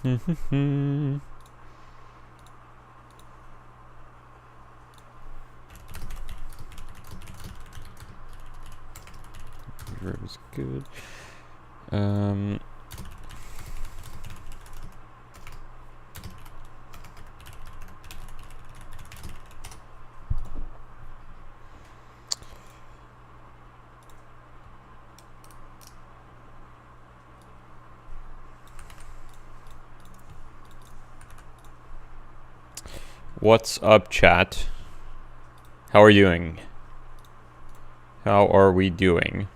Reverb is good. What's up, chat? How are you doing? How are we doing?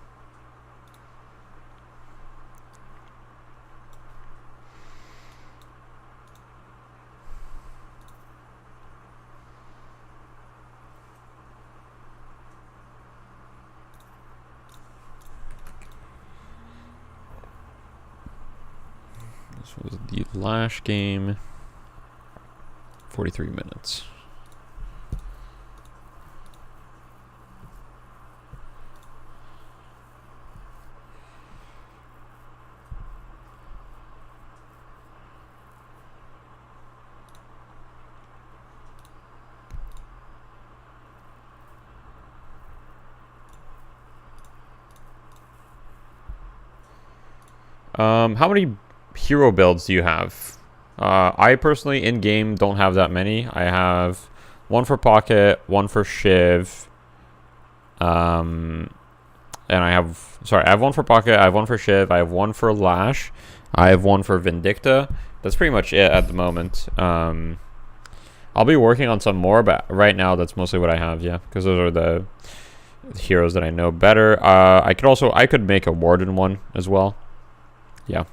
This was the Lash game. 43 minutes. How many hero builds do you have? I personally, in-game, don't have that many. I have one for Pocket, one for Shiv, and I have one for Pocket, I have one for Shiv, I have one for Lash, I have one for Vindicta. That's pretty much it at the moment. I'll be working on some more, but right now that's mostly what I have, yeah, because those are the heroes that I know better. I could make a Warden one as well. Yeah.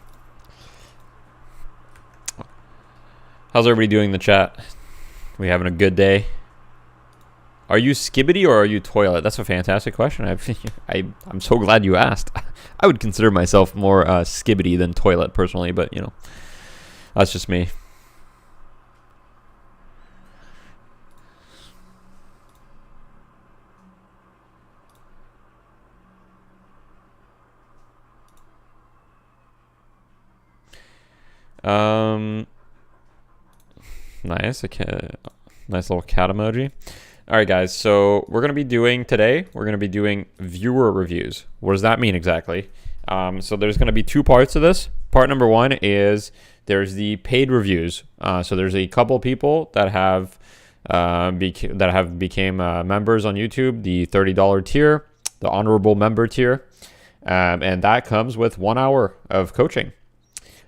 How's everybody doing in the chat? We having a good day? Are you Skibbity or are you Toilet? That's a fantastic question. I'm so glad you asked. I would consider myself more Skibbity than Toilet personally, but you know, that's just me. Nice. Nice little cat emoji. All right, guys. So we're gonna be doing viewer reviews. What does that mean exactly? So there's gonna be two parts to this. Part number one is there's the paid reviews. So there's a couple people that have became members on YouTube, the $30 tier, the honorable member tier, and that comes with 1 hour of coaching.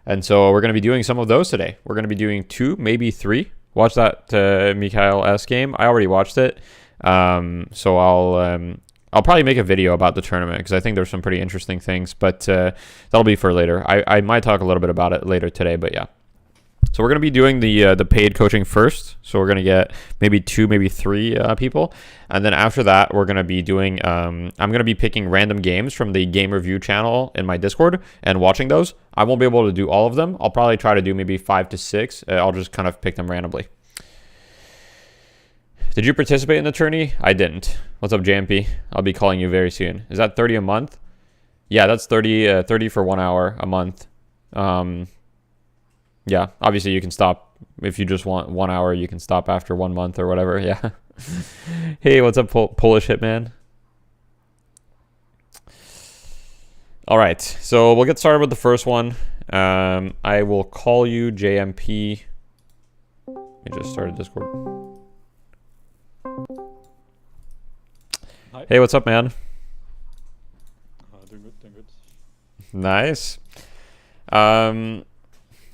And so we're going to be doing some of those today. We're going to be doing 2, maybe 3. Watch that Mikhail S game. I already watched it. So I'll probably make a video about the tournament because I think there's some pretty interesting things. But that'll be for later. I might talk a little bit about it later today. But yeah. So we're going to be doing the paid coaching first. So we're going to get maybe 2, maybe 3 people. And then after that, we're going to be doing, I'm going to be picking random games from the game review channel in my Discord and watching those. I won't be able to do all of them. I'll probably try to do maybe 5 to 6. I'll just kind of pick them randomly. Did you participate in the tourney? I didn't. What's up, JMP? I'll be calling you very soon. Is that 30 a month? Yeah, that's 30 for 1 hour a month. Yeah, obviously you can stop if you just want 1 hour. You can stop after 1 month or whatever. Yeah. Hey, what's up, Polish Hitman? All right, so we'll get started with the first one. I will call you JMP. I just started Discord. Hi. Hey, what's up, man? Doing good, doing good. Nice.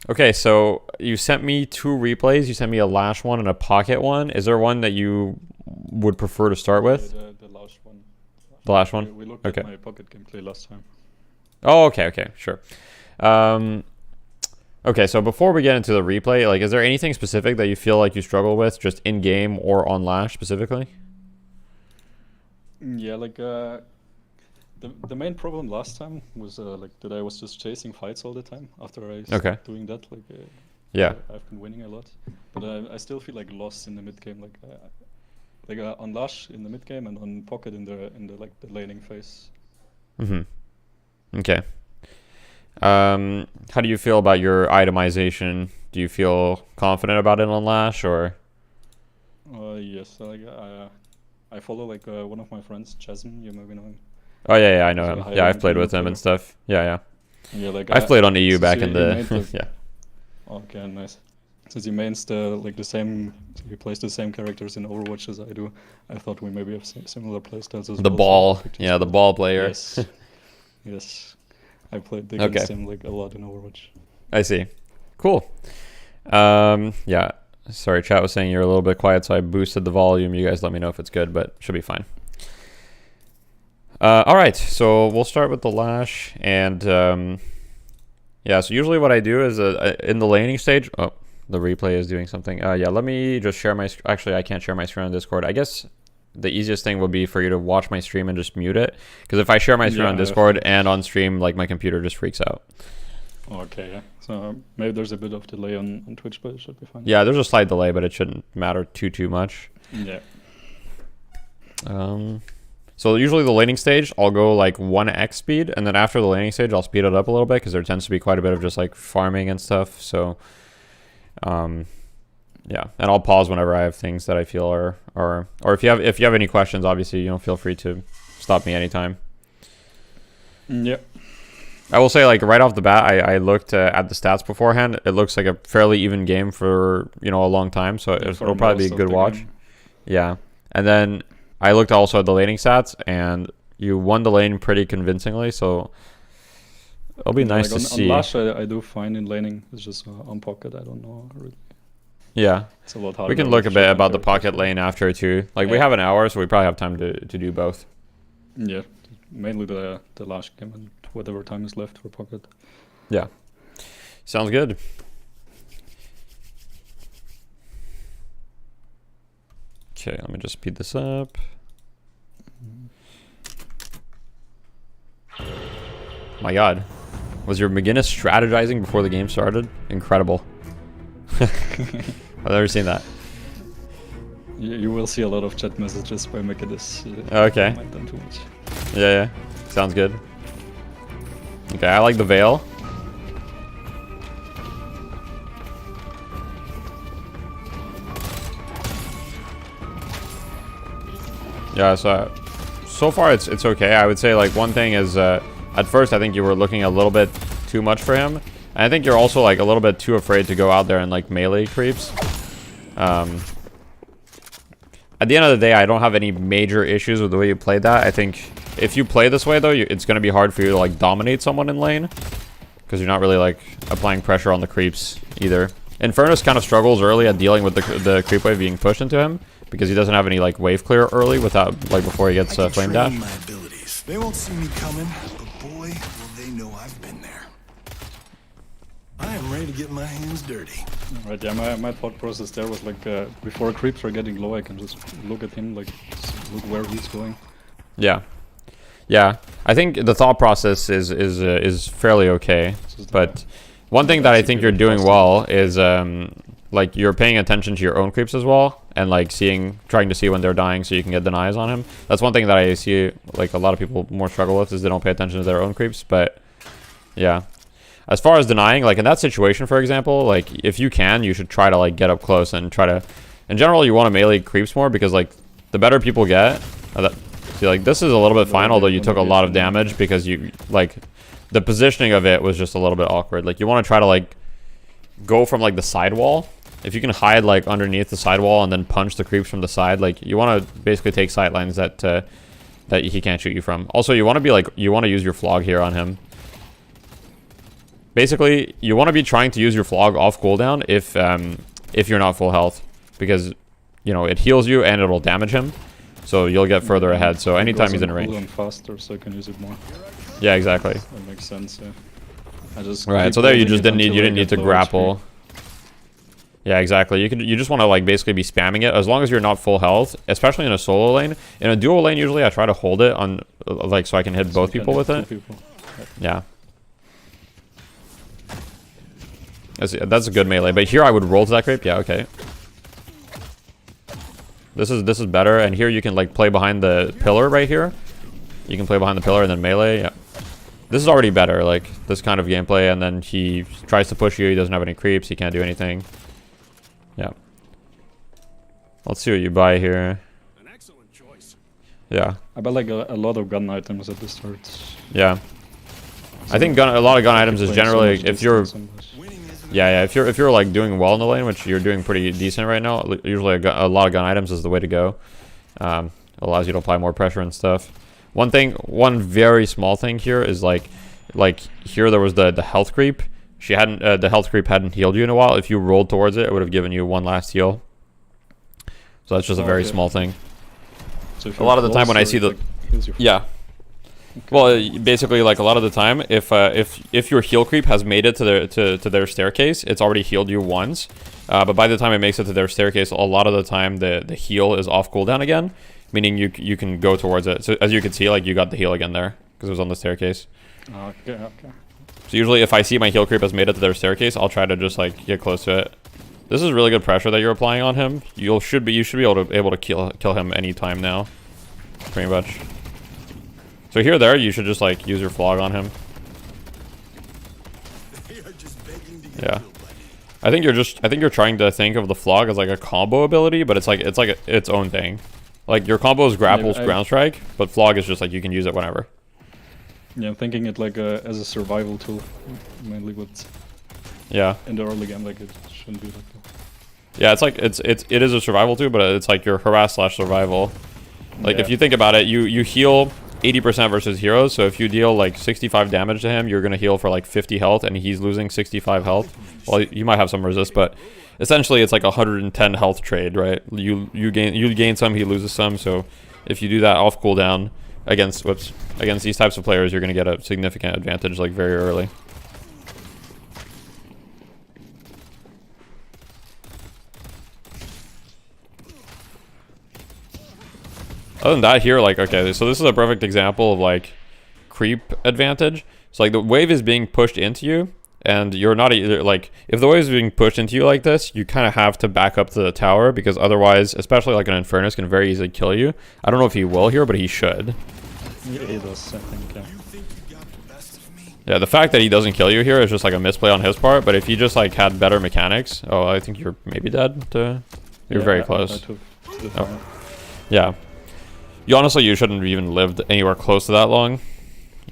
Okay, so you sent me 2 replays. You sent me a Lash one and a Pocket one. Is there one that you would prefer to start with? The Lash one. The Lash one? We looked at my Pocket gameplay last time. Oh, okay, sure. Okay, so before we get into the replay, like, is there anything specific that you feel like you struggle with, just in game or on Lash specifically? Yeah, like the main problem last time was like that I was just chasing fights all the time after I stopped doing that. Like, yeah, I've been winning a lot, but I still feel like lost in the mid game. Like on Lash in the mid game and on Pocket in the like the laning phase. Mm-hmm. Okay. How do you feel about your itemization? Do you feel confident about it on Lash, or? Yes, like I follow like one of my friends, Jasmine. You maybe know him. Oh yeah, I know him. Yeah, I've played with him and stuff. Yeah. Yeah, like I've played on EU back in the yeah. Okay, nice. Since he mains the same, he plays the same characters in Overwatch as I do. I thought we maybe have similar playstyles as the well. Ball, yeah, the ball player. Yes, yes. I played against him like a lot in Overwatch. I see. Cool. Yeah. Sorry, chat was saying you're a little bit quiet, so I boosted the volume. You guys let me know if it's good, but should be fine. All right, so we'll start with the Lash, and yeah. So usually what I do is in the laning stage. Oh, the replay is doing something. Yeah. Let me just share my. Actually, I can't share my screen on Discord. I guess the easiest thing would be for you to watch my stream and just mute it, because if I share my screen on Discord and on stream, like my computer just freaks out. Okay, yeah. So maybe there's a bit of delay on Twitch, but it should be fine. Yeah, there's a slight delay, but it shouldn't matter too much. Yeah. So usually the laning stage, I'll go like 1x speed, and then after the laning stage, I'll speed it up a little bit, because there tends to be quite a bit of just like farming and stuff. So, yeah, and I'll pause whenever I have things that I feel or if you have any questions, obviously, feel free to stop me anytime. Yeah. I will say, like, right off the bat, I looked at the stats beforehand. It looks like a fairly even game for, a long time. So it'll probably be a good watch. Game. Yeah. And then I looked also at the laning stats, and you won the lane pretty convincingly. So it'll be nice to see. On Lash, I do fine in laning. It's just on pocket, I don't know really. Yeah. It's a lot harder. We can look a bit about the pocket lane after, too. Like, we have an hour, so we probably have time to do both. Yeah. Mainly the Lash game and whatever time is left for pocket. Yeah. Sounds good. Okay, let me just speed this up. My god. Was your McGinnis strategizing before the game started? Incredible. I've never seen that. You will see a lot of chat messages by McGinnis. Okay. Might done too much. Yeah. Sounds good. Okay, I like the Veil. Yeah, so far it's okay. I would say, like, one thing is at first I think you were looking a little bit too much for him. And I think you're also like a little bit too afraid to go out there and like melee creeps. At the end of the day, I don't have any major issues with the way you played that. I think if you play this way, though, it's going to be hard for you to like dominate someone in lane, because you're not really like applying pressure on the creeps either. Infernus kind of struggles early at dealing with the creep wave being pushed into him, because he doesn't have any like wave clear early without like before he gets flame dash. My abilities. They won't see me coming, but boy, will they know I've been there. I am ready to get my hands dirty. Right, yeah, my thought process there was like before creeps are getting low, I can just look at him, like look where he's going. Yeah. I think the thought process is fairly okay, but one thing that I think you're doing well is like you're paying attention to your own creeps as well, and like trying to see when they're dying so you can get denies on him. That's one thing that I see like a lot of people more struggle with, is they don't pay attention to their own creeps. But yeah, as far as denying, like in that situation, for example, like if you can, you should try to like get up close and try to, in general, you want to melee creeps more, because like the better people get, see, like this is a little bit fine, although you took a lot of damage because you like the positioning of it was just a little bit awkward. Like you want to try to like go from like the sidewall. If you can hide like underneath the sidewall and then punch the creeps from the side, like you want to basically take sightlines that he can't shoot you from. Also, you want to be like, you want to use your flog here on him. Basically, you want to be trying to use your flog off cooldown if you're not full health, because it heals you and it'll damage him, so you'll get further ahead. So anytime he's in range, faster, so I can use it more. Yeah, exactly. That makes sense. Yeah. I just right. So there, you didn't need to grapple. Yeah, exactly. You just want to like basically be spamming it as long as you're not full health, especially in a solo lane. In a duo lane, usually I try to hold it on like so I can hit both people with it. Yeah. That's a good melee, but here I would roll to that creep. Yeah, okay. This is better, and here you can like play behind the pillar right here. You can play behind the pillar and then melee. Yeah. This is already better, like, this kind of gameplay, and then he tries to push you, he doesn't have any creeps, he can't do anything. Yeah. Let's see what you buy here. An excellent choice. Yeah. I buy like a lot of gun items at the start. Yeah. So I think a lot of gun items is playing so generally, much if you're... distance and- Winning isn't Yeah, if you're like doing well in the lane, which you're doing pretty decent right now, usually a lot of gun items is the way to go. Allows you to apply more pressure and stuff. One very small thing here is like here there was the health creep. She hadn't the health creep hadn't healed you in a while. If you rolled towards it, it would have given you one last heal. So that's just a very Okay. small thing. So if A lot of the you're time when I closer, see it, the like, heals you. yeah. Well, basically, like a lot of the time, if your heal creep has made it to their staircase, it's already healed you once. But by the time it makes it to their staircase, a lot of the time the heal is off cooldown again, meaning you can go towards it. So as you can see, like you got the heal again there because it was on the staircase. Okay, okay. So usually, if I see my heal creep has made it to their staircase, I'll try to just like get close to it. This is really good pressure that you're applying on him. You should be able to kill him anytime now, pretty much. So there, you should just like use your flog on him. They are just begging to get Yeah. killed by me. I think you're trying to think of the flog as like a combo ability, but it's like its own thing. Like your combo is grapples, I- ground strike, but flog is just like you can use it whenever. Yeah, I'm thinking it like as a survival tool, mainly. But Yeah, in the early game, like it shouldn't be like that. yeah. It's like it is a survival too, but it's like your harass / survival. Like if Yeah. you think about it, you heal 80% versus heroes. So if you deal like 65 damage to him, you're gonna heal for like 50 health, and he's losing 65 health. Well, you might have some resist, but essentially it's like 110 health trade, right? You gain some, he loses some. So if you do that off cooldown against these types of players, you're gonna get a significant advantage like very early. Other than that here, like, okay, so this is a perfect example of like creep advantage. So like the wave is being pushed into you, and you're not either like, if the wave is being pushed into you like this, you kind of have to back up to the tower, because otherwise, especially like an Infernus can very easily kill you. I don't know if he will here, but he should. Yeah, he does, I think. Yeah. You think you got the best of me? Yeah, the fact that he doesn't kill you here is just like a misplay on his part, but if he just like had better mechanics, oh, I think you're maybe dead. You're Yeah, very I close. took the Oh. final. Yeah. You shouldn't have even lived anywhere close to that long.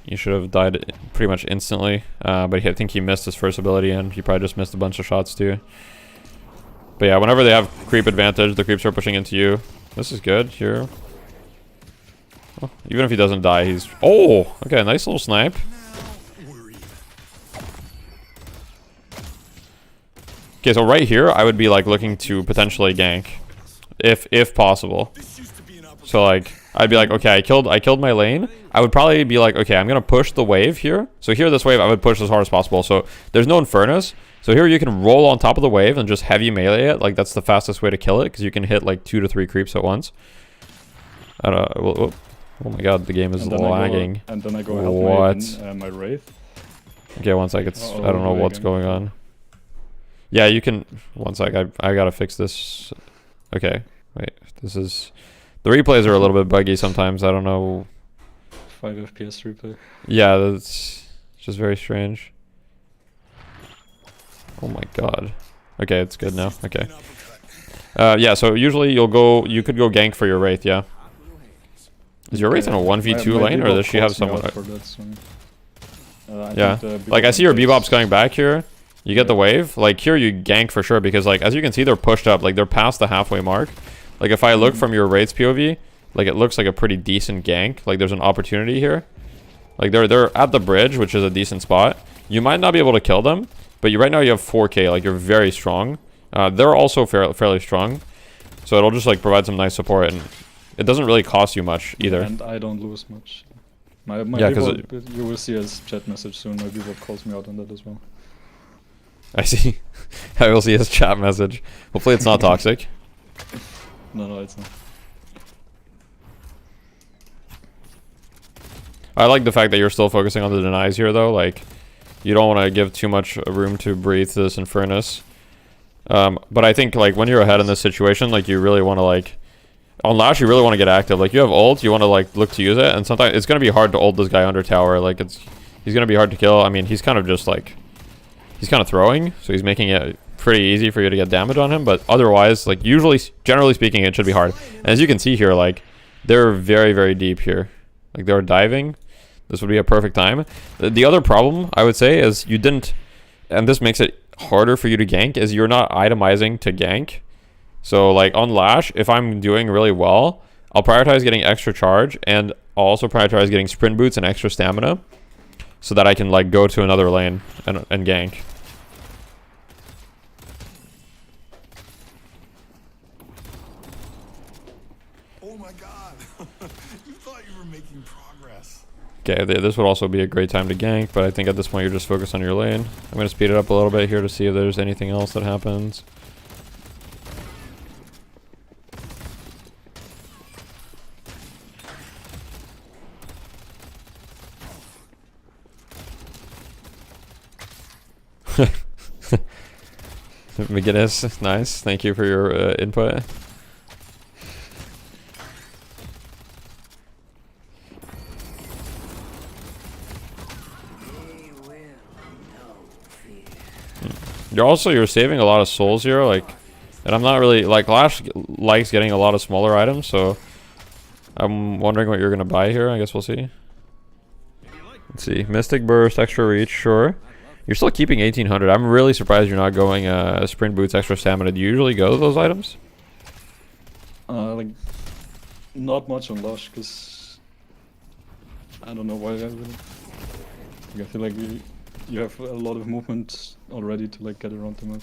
You should have died pretty much instantly. But I think he missed his first ability, and he probably just missed a bunch of shots too. But yeah, whenever they have creep advantage, the creeps are pushing into you. This is good here. Oh, even if he doesn't die, he's... Oh! Okay, nice little snipe. Worry. Okay, so right here, I would be like looking to potentially gank. If possible. This used to be an opportunity. So like I'd be like, okay, I killed my lane. I would probably be like, okay, I'm gonna push the wave here. So here, this wave, I would push as hard as possible. So there's no Infernus. So here you can roll on top of the wave and just heavy melee it. Like that's the fastest way to kill it, because you can hit like 2 to 3 creeps at once. I don't know. Oh my god, the game is And then lagging. and then I go help What? my Wraith. Okay, one sec. I don't know what's going on. Yeah, you can. One sec. I gotta fix this. Okay, wait. This is. The replays are a little bit buggy sometimes. I don't know. 5 FPS replay. Yeah, that's just very strange. Oh my god. Okay, it's good now. Okay. Yeah, so usually you could go gank for your Wraith, yeah. Is your Wraith in a 1v2 lane, or does she have someone? Yeah, like I see your Bebop's going back here. You get the wave. Like here you gank for sure, because like as you can see, they're pushed up. Like they're past the halfway mark. Like if I look from your Wraith's POV, like it looks like a pretty decent gank. Like there's an opportunity here. Like they're at the bridge, which is a decent spot. You might not be able to kill them, but right now you have 4k. Like you're very strong. They're also fairly strong, so it'll just like provide some nice support, and it doesn't really cost you much either. And I don't lose much. My Yeah, 'cause Bebop, you will see his chat message soon. My Bebop calls me out on that as well. I see. I will see his chat message. Hopefully it's not toxic. No, it's not. I like the fact that you're still focusing on the denies here, though. Like, you don't want to give too much room to breathe to this Infernus. But I think, like, when you're ahead in this situation, like, you really want to, like... On Lash, you really want to get active. Like, you have ult, you want to, like, look to use it. And sometimes it's going to be hard to ult this guy under tower. Like, He's gonna be hard to kill. I mean, he's kind of just like, he's kind of throwing, so he's making it pretty easy for you to get damage on him. But otherwise, like usually, generally speaking, it should be hard. And as you can see here, like they're very, very deep here. Like they're diving. This would be a perfect time. The other problem I would say is you didn't, and this makes it harder for you to gank, is you're not itemizing to gank. So like on Lash, if I'm doing really well, I'll prioritize getting extra charge, and I'll also prioritize getting sprint boots and extra stamina, so that I can like go to another lane and gank. Oh my god. You thought you were making progress. Okay, this would also be a great time to gank, but I think at this point you're just focused on your lane. I'm going to speed it up a little bit here to see if there's anything else that happens. McGinnis, nice. Thank you for your input. You're saving a lot of souls here, like, and I'm not really like Lash likes getting a lot of smaller items, so I'm wondering what you're gonna buy here. I guess we'll see. Let's see, Mystic Burst, extra reach, sure. You're still keeping 1800. I'm really surprised you're not going sprint boots, extra stamina. Do you usually go to those items? Like, not much on Lash, because I don't know why I really. Like, I feel like you have a lot of movement already to like get around the map.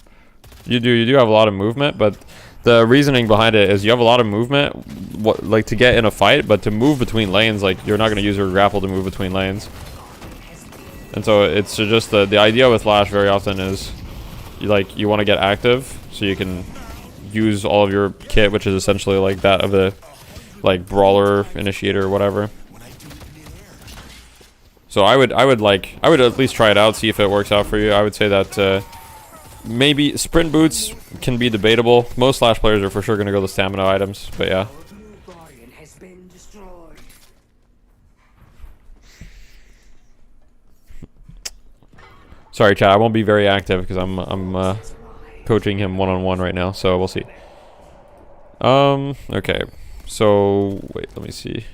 You do have a lot of movement, but the reasoning behind it is you have a lot of movement, like to get in a fight, but to move between lanes, like you're not going to use your grapple to move between lanes. And so it's just the idea with Lash very often is you want to get active so you can use all of your kit, which is essentially like that of a like brawler, initiator, or whatever. So I would at least try it out, see if it works out for you. I would say that maybe sprint boots can be debatable. Most Lash players are for sure going to go the stamina items, but yeah. Sorry, chat. I won't be very active because I'm coaching him one-on-one right now, so we'll see. Okay. So wait, let me see.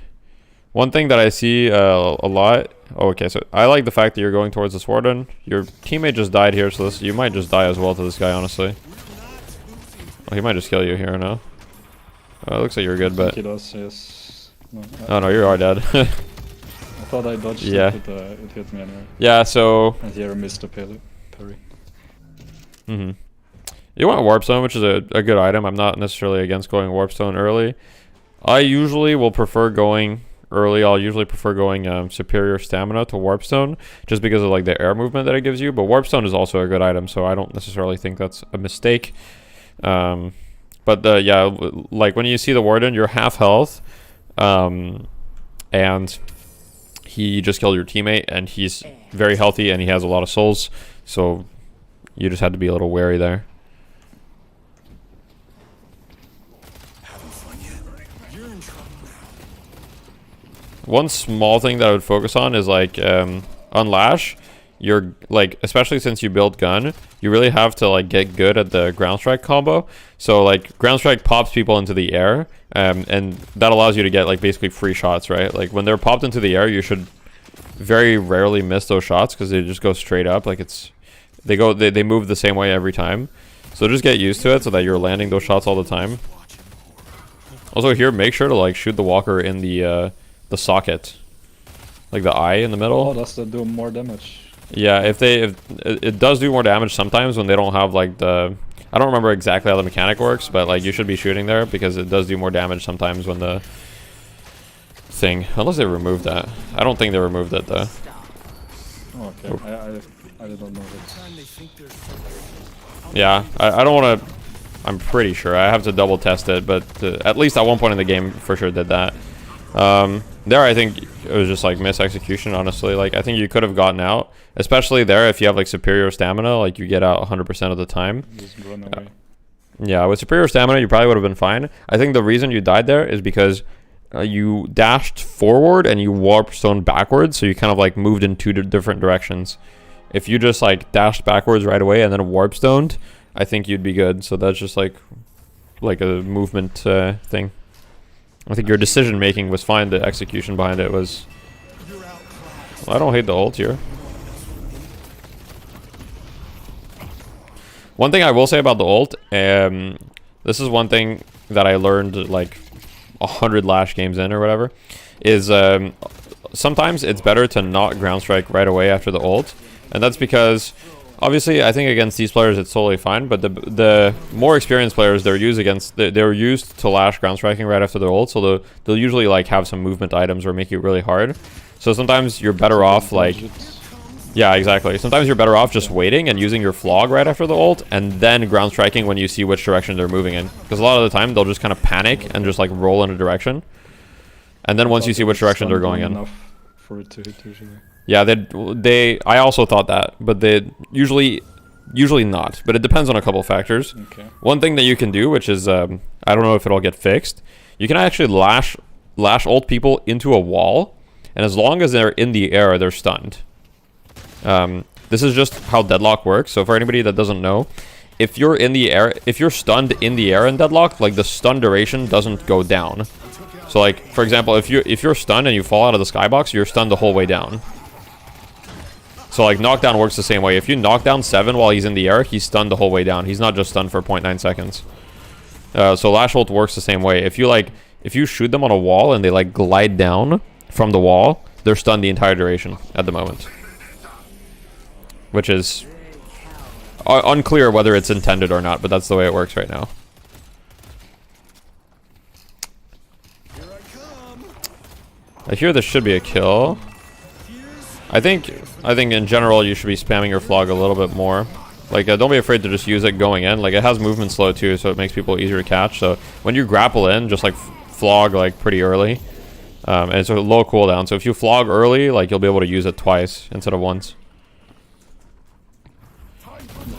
One thing that I see a lot. Oh, okay. So I like the fact that you're going towards this warden. Your teammate just died here, so you might just die as well to this guy, honestly. Oh, he might just kill you here now. It looks like you're good, but He does, yes. No, oh no, you are dead. I thought I dodged Yeah. it, but it hit me anyway. Yeah. So. And here I missed the parry. You want Warp Stone, which is a good item. I'm not necessarily against going Warp Stone early. I usually will prefer going early. I'll usually prefer going Superior Stamina to Warp Stone, just because of like the air movement that it gives you. But Warp Stone is also a good item, so I don't necessarily think that's a mistake. But yeah, like when you see the Warden, you're half health, and he just killed your teammate, and he's very healthy, and he has a lot of souls, so you just had to be a little wary there. One small thing that I would focus on is like on Lash, you're like, especially since you build gun, you really have to like get good at the ground strike combo. So like ground strike pops people into the air, and that allows you to get like basically free shots, right? Like when they're popped into the air, you should very rarely miss those shots because they just go straight up. Like they move the same way every time. So just get used to it so that you're landing those shots all the time. Also here, make sure to like shoot the walker in the socket, like the eye in the middle. Oh, does that do more damage? Yeah, if it does do more damage sometimes when they don't have like the, I don't remember exactly how the mechanic works, but like you should be shooting there because it does do more damage sometimes when the thing, unless they removed that. I don't think they removed it though. Oh, okay. I did not know that. Yeah, I don't want to, I'm pretty sure. I have to double test it, but at least at one point in the game for sure did that. There I think it was just like mis-execution, honestly. Like I think you could have gotten out, especially there if you have like superior stamina, like you get out 100% of the time. Just run away. Yeah, with superior stamina you probably would have been fine. I think the reason you died there is because you dashed forward and you warp stone backwards, so you kind of like moved in two different directions. If you just like dashed backwards right away and then warp stoned, I think you'd be good. So that's just like a movement thing. I think your decision making was fine. The execution behind it was. Well, I don't hate the ult here. One thing I will say about the ult, this is one thing that I learned like 100 Lash games in or whatever, is sometimes it's better to not ground strike right away after the ult, and that's because obviously I think against these players it's totally fine, but the more experienced players they're used to Lash ground striking right after their ult, so they'll usually like have some movement items or make it really hard. So sometimes you're better off like. Yeah, exactly. Sometimes you're better off just waiting and using your flog right after the ult, and then ground striking when you see which direction they're moving in. Because a lot of the time, they'll just kind of panic and just like roll in a direction. And then once you see which direction they're going in. For it to hit usually. Yeah, I also thought that, but they usually not. But it depends on a couple factors. Okay. One thing that you can do, which is, I don't know if it'll get fixed, you can actually lash ult people into a wall, and as long as they're in the air, they're stunned. This is just how deadlock works. So for anybody that doesn't know, if you're in the air, if you're stunned in the air in deadlock, like the stun duration doesn't go down. So like, for example, if you're stunned and you fall out of the skybox, you're stunned the whole way down. So like knockdown works the same way. If you knock down 7 while he's in the air, he's stunned the whole way down. He's not just stunned for 0.9 seconds. So Lash ult works the same way. If you shoot them on a wall and they like glide down from the wall, they're stunned the entire duration at the moment. Which is unclear whether it's intended or not, but that's the way it works right now. I hear this should be a kill. I think in general you should be spamming your flog a little bit more. Like don't be afraid to just use it going in. Like it has movement slow too, so it makes people easier to catch. So when you grapple in, just like flog like pretty early. And it's a low cooldown. So if you flog early, like you'll be able to use it twice instead of once.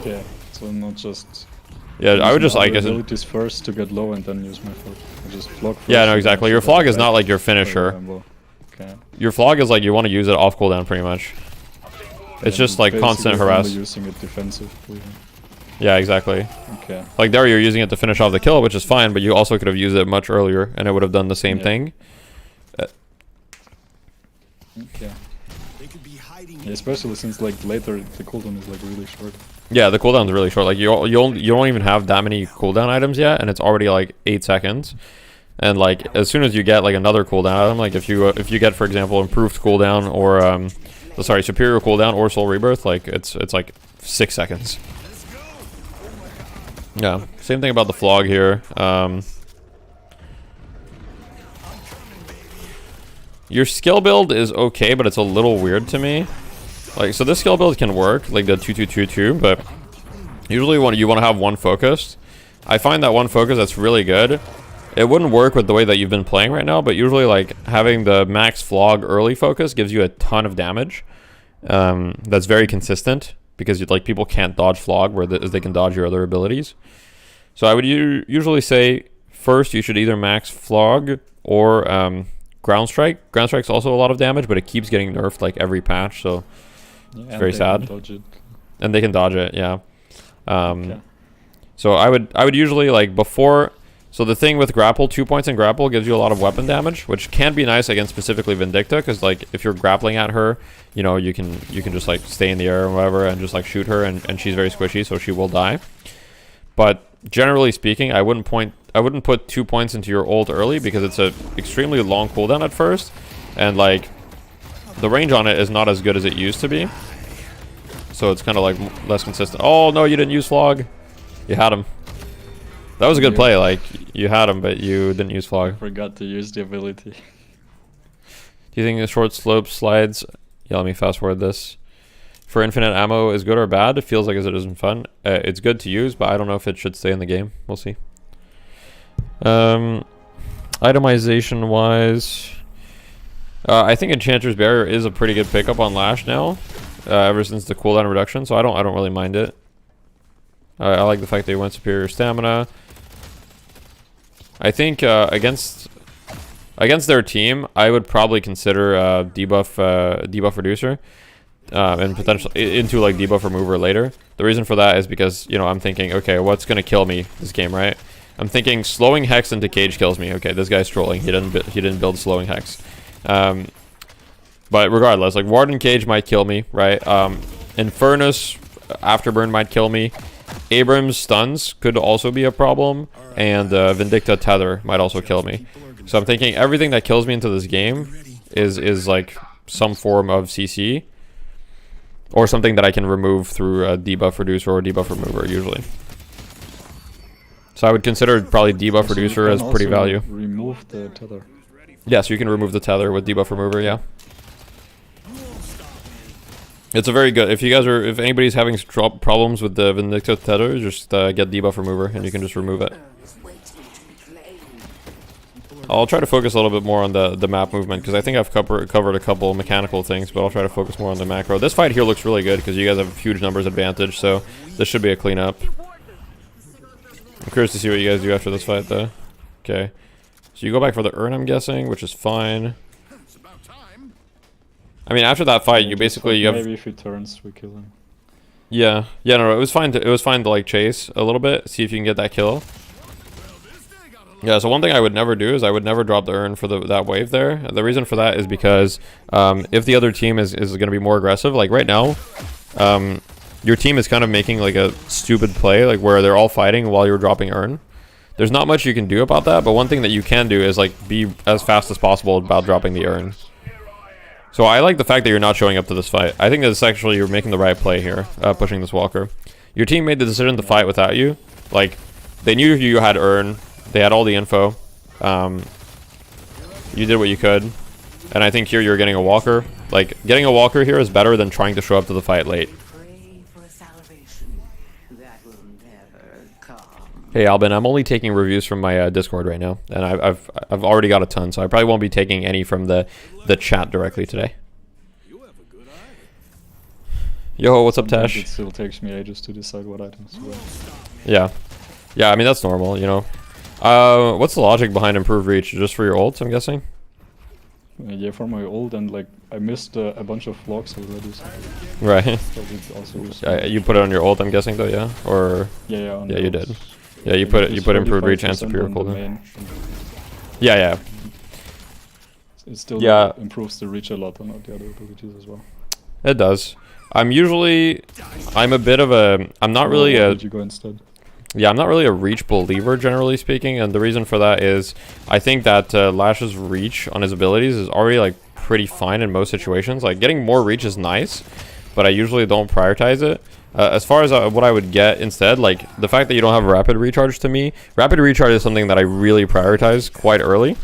Yeah, so not just. Yeah, I would just like abilities first to get low and then use my flog. Just flog first. Yeah, no, exactly. Your flog is not like your finisher. Okay. Your flog is like you want to use it off cooldown pretty much. It's just like constant harass. Using it defensively. Yeah, exactly. Okay. Like there you're using it to finish off the kill, which is fine, but you also could have used it much earlier and it would have done the same thing. Okay. Yeah, especially since like later the cooldown is like really short. Yeah, the cooldown is really short. Like you don't even have that many cooldown items yet, and it's already like 8 seconds. And like as soon as you get like another cooldown item, like if you get, for example, improved cooldown or superior cooldown or soul rebirth, like it's like 6 seconds. Yeah, same thing about the flog here. Your skill build is okay, but it's a little weird to me. Like, so this skill build can work, like the 2-2-2-2, but usually you want to have one focused. I find that one focus that's really good. It wouldn't work with the way that you've been playing right now, but usually like having the max flog early focus gives you a ton of damage. That's very consistent because like people can't dodge flog whereas they can dodge your other abilities. So I would usually say first you should either max flog or ground strike. Ground strike's also a lot of damage, but it keeps getting nerfed like every patch, so it's very sad. And they can dodge it, yeah. Okay. So I would usually like before. So the thing with grapple, 2 points in grapple gives you a lot of weapon damage, which can be nice against specifically Vindicta, because like if you're grappling at her, you know, you can just like stay in the air or whatever and just like shoot her, and she's very squishy, so she will die. But generally speaking, I wouldn't put 2 points into your ult early because it's a extremely long cooldown at first, and like the range on it is not as good as it used to be. So it's kind of like less consistent. Oh no, you didn't use flog. You had him. That was a good play. Like you had him, but you didn't use flog. I forgot to use the ability. Do you think the short slope slides? Yeah, let me fast forward this. For infinite ammo is good or bad? It feels like it isn't fun. It's good to use, but I don't know if it should stay in the game. We'll see. Itemization wise, I think Enchanter's Barrier is a pretty good pickup on Lash now, ever since the cooldown reduction. So I don't really mind it. I like the fact that he went superior stamina. I think against Against their team, I would probably consider debuff reducer, and potentially into like debuff remover later. The reason for that is because, you know, I'm thinking, okay, what's gonna kill me this game, right? I'm thinking slowing hex into cage kills me. Okay, this guy's trolling. He didn't build slowing hex. But regardless, like Warden Cage might kill me, right? Infernus Afterburn might kill me. Abrams stuns could also be a problem, and Vindicta Tether might also kill me. So I'm thinking everything that kills me into this game is like some form of CC, or something that I can remove through a debuff reducer or debuff remover usually. So I would consider probably debuff reducer as pretty value. Remove the tether. Yeah, so you can remove the tether with debuff remover, yeah. It's a very good, if anybody's having problems with the Vindicta tether, just get debuff remover and you can just remove it. I'll try to focus a little bit more on the map movement, because I think I've covered a couple mechanical things, but I'll try to focus more on the macro. This fight here looks really good because you guys have huge numbers advantage, so this should be a cleanup. I'm curious to see what you guys do after this fight, though. Okay. So you go back for the urn, I'm guessing, which is fine. I mean, after that fight, you basically have. Maybe if he turns, we kill him. Yeah, no, it was fine to like chase a little bit, see if you can get that kill. Yeah, so one thing I would never do is I would never drop the urn for that wave there. The reason for that is because if the other team is going to be more aggressive, like right now, your team is kind of making like a stupid play, like where they're all fighting while you're dropping urn. There's not much you can do about that, but one thing that you can do is like be as fast as possible about dropping the urn. So I like the fact that you're not showing up to this fight. I think that it's actually you're making the right play here, pushing this walker. Your team made the decision to fight without you. Like, they knew you had urn. They had all the info. You did what you could. And I think here you're getting a walker. Like, getting a walker here is better than trying to show up to the fight late. Hey Albin, I'm only taking reviews from my Discord right now, and I've already got a ton, so I probably won't be taking any from the chat directly today. Yo, what's up, Tash? It still takes me ages to decide what items to wear. Yeah. I mean that's normal, you know. What's the logic behind improved reach? Just for your ult, I'm guessing. Yeah, for my ult, and like I missed a bunch of vlogs already. So right. Also you put it on your ult, I'm guessing, though, yeah. Or yeah, you did. Yeah, you put improved reach and superior cooldown. Yeah. It still improves the reach a lot on the other abilities as well. It does. I'm a bit of a. I'm not really a. Did you go instead? Yeah, I'm not really a reach believer, generally speaking, and the reason for that is I think that Lash's reach on his abilities is already like pretty fine in most situations. Like getting more reach is nice, but I usually don't prioritize it. As far as what I would get instead, like the fact that you don't have rapid recharge, to me, rapid recharge is something that I really prioritize quite early,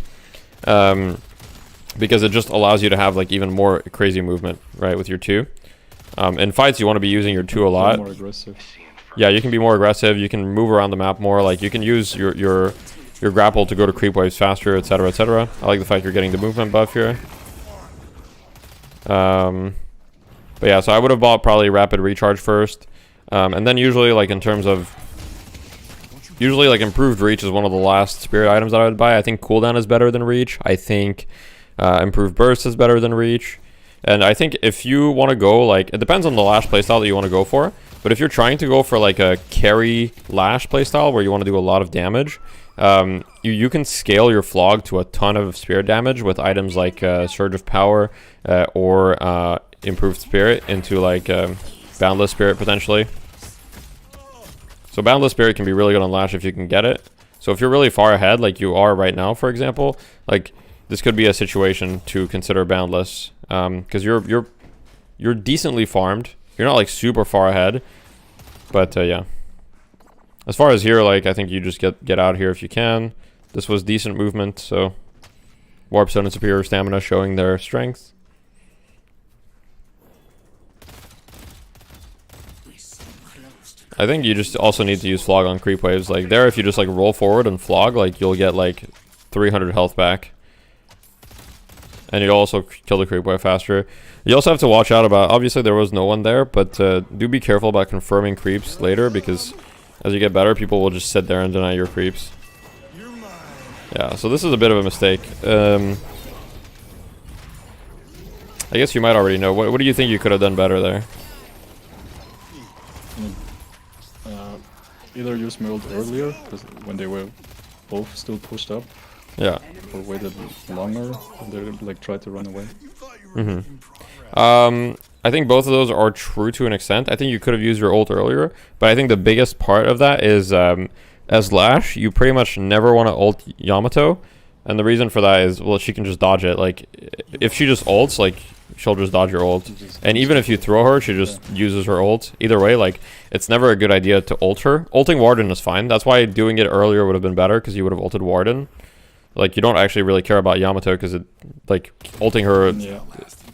because it just allows you to have like even more crazy movement, right, with your 2. In fights, you want to be using your 2 a lot. More aggressive. Yeah, you can be more aggressive. You can move around the map more. Like you can use your grapple to go to creep waves faster, etc., etc. I like the fact you're getting the movement buff here. But yeah, so I would have bought probably rapid recharge first, and then usually like in terms of like improved reach is one of the last spirit items that I would buy. I think cooldown is better than reach. I think improved burst is better than reach, and I think if you want to go like, it depends on the Lash playstyle that you want to go for. But if you're trying to go for like a carry Lash playstyle where you want to do a lot of damage, you can scale your flog to a ton of spirit damage with items like Surge of Power or improved spirit into like Boundless Spirit potentially. So Boundless Spirit can be really good on Lash if you can get it. So if you're really far ahead like you are right now, for example, like this could be a situation to consider Boundless, because you're decently farmed. You're not like super far ahead, but yeah. As far as here, like I think you just get out here if you can. This was decent movement, so Warp Stone and Superior Stamina showing their strength. I think you just also need to use Flog on creep waves. Like there, if you just like roll forward and Flog, like you'll get like 300 health back. And you'll also kill the creep wave faster. You also have to watch out about, obviously there was no one there, but do be careful about confirming creeps later, because as you get better, people will just sit there and deny your creeps. Yeah, so this is a bit of a mistake. I guess you might already know. What do you think you could have done better there? Either use my ult earlier, because when they were both still pushed up, Yeah. or waited longer, and they like tried to run away. I think both of those are true to an extent. I think you could have used your ult earlier, but I think the biggest part of that is as Lash, you pretty much never want to ult Yamato, and the reason for that is, well, she can just dodge it. Like, if she just ults, like, she'll just dodge your ult, and even if you throw her, she just uses her ult. Either way, like, it's never a good idea to ult her. Ulting Warden is fine. That's why doing it earlier would have been better, because you would have ulted Warden. Like, you don't actually really care about Yamato, because it, like, ulting her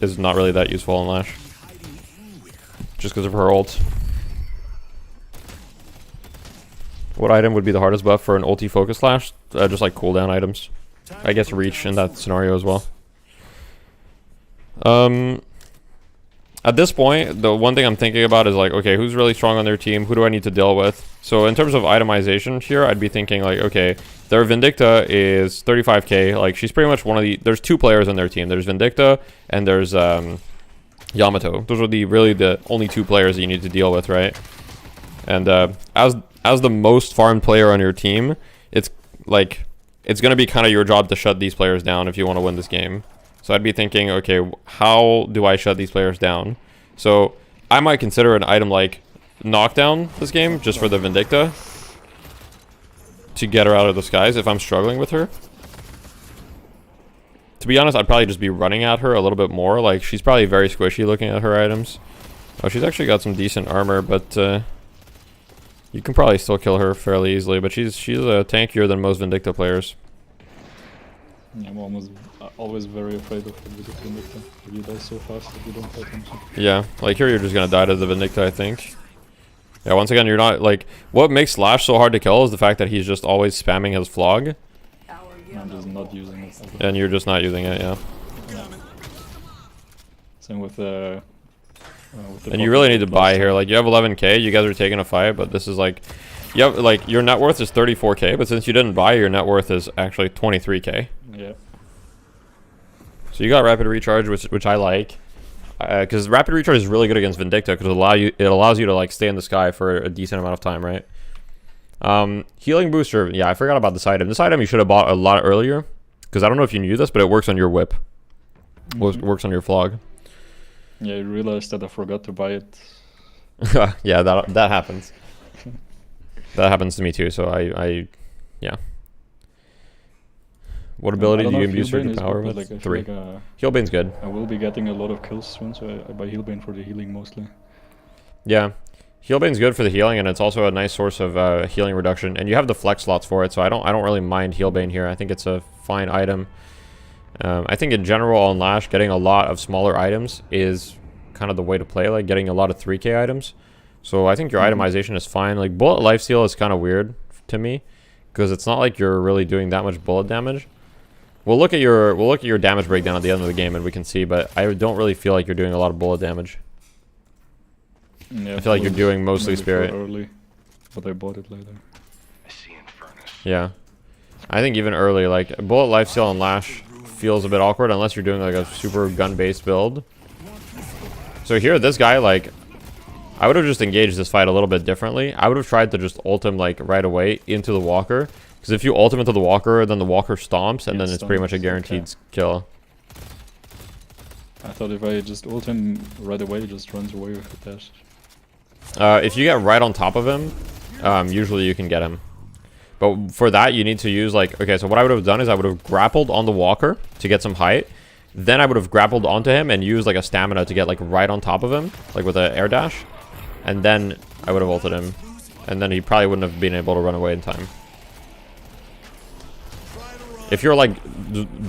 is not really that useful on Lash, just because of her ult. What item would be the hardest buff for an ulti focus Lash? Just like cooldown items. I guess reach in that scenario as well. At this point, the one thing I'm thinking about is like, okay, who's really strong on their team? Who do I need to deal with? So in terms of itemization here, I'd be thinking like, okay, their Vindicta is 35k. Like, she's pretty much one of the... There's two players on their team. There's Vindicta and there's Yamato. Those are really the only two players that you need to deal with, right? And as the most farmed player on your team, it's like, it's going to be kind of your job to shut these players down if you want to win this game. So I'd be thinking, okay, how do I shut these players down? So I might consider an item like Knockdown this game, just for the Vindicta, to get her out of the skies if I'm struggling with her. To be honest, I'd probably just be running at her a little bit more. Like, she's probably very squishy looking at her items. Oh, she's actually got some decent armor, but you can probably still kill her fairly easily. But she's tankier than most Vindicta players. Yeah, I'm always very afraid of the Vindicta. You die so fast if you don't pay attention. Yeah, like here you're just gonna die to the Vindicta, I think. Yeah, once again, you're not, like, what makes Lash so hard to kill is the fact that he's just always spamming his flog. I'm just not using it. And you're just not using it, yeah. Same with the and you really need to buy here. Like, you have 11k, you guys are taking a fight, but this is like, yep, like, your net worth is 34k, but since you didn't buy, your net worth is actually 23k. Yeah. So you got rapid recharge, which I like. Because rapid recharge is really good against Vindicta, because it allows you to like stay in the sky for a decent amount of time, right? Healing booster, yeah, I forgot about this item. This item you should have bought a lot earlier, because I don't know if you knew this, but it works on your whip. Works on your flog. Yeah, I realized that I forgot to buy it. Yeah, that happens. That happens to me too. So yeah. What ability do you imbue certain power with? Like, 3. Like, Healbane's good. I will be getting a lot of kills soon, so I buy Healbane for the healing mostly. Yeah. Healbane's good for the healing, and it's also a nice source of healing reduction. And you have the flex slots for it, so I don't really mind Healbane here. I think it's a fine item. I think in general on Lash, getting a lot of smaller items is kind of the way to play, like getting a lot of 3k items. So I think your itemization is fine. Like, bullet lifesteal is kind of weird to me, because it's not like you're really doing that much bullet damage. We'll look at your damage breakdown at the end of the game and we can see, but I don't really feel like you're doing a lot of bullet damage. Yeah, I feel like you're doing mostly spirit. Early, but I bought it later. Yeah. I think even early, like, bullet lifesteal on Lash feels a bit awkward unless you're doing like a super gun-based build. So here, this guy, like, I would have just engaged this fight a little bit differently. I would have tried to just ult him like right away into the walker. Because if you ult him into the walker, then the walker stomps, and then it's pretty much a guaranteed kill. I thought if I just ult him right away, he just runs away with the dash. If you get right on top of him, usually you can get him. But for that, you need to use like... Okay, so what I would have done is I would have grappled on the walker to get some height. Then I would have grappled onto him and used like a stamina to get like right on top of him, like with an air dash. And then I would have ulted him. And then he probably wouldn't have been able to run away in time. If you're like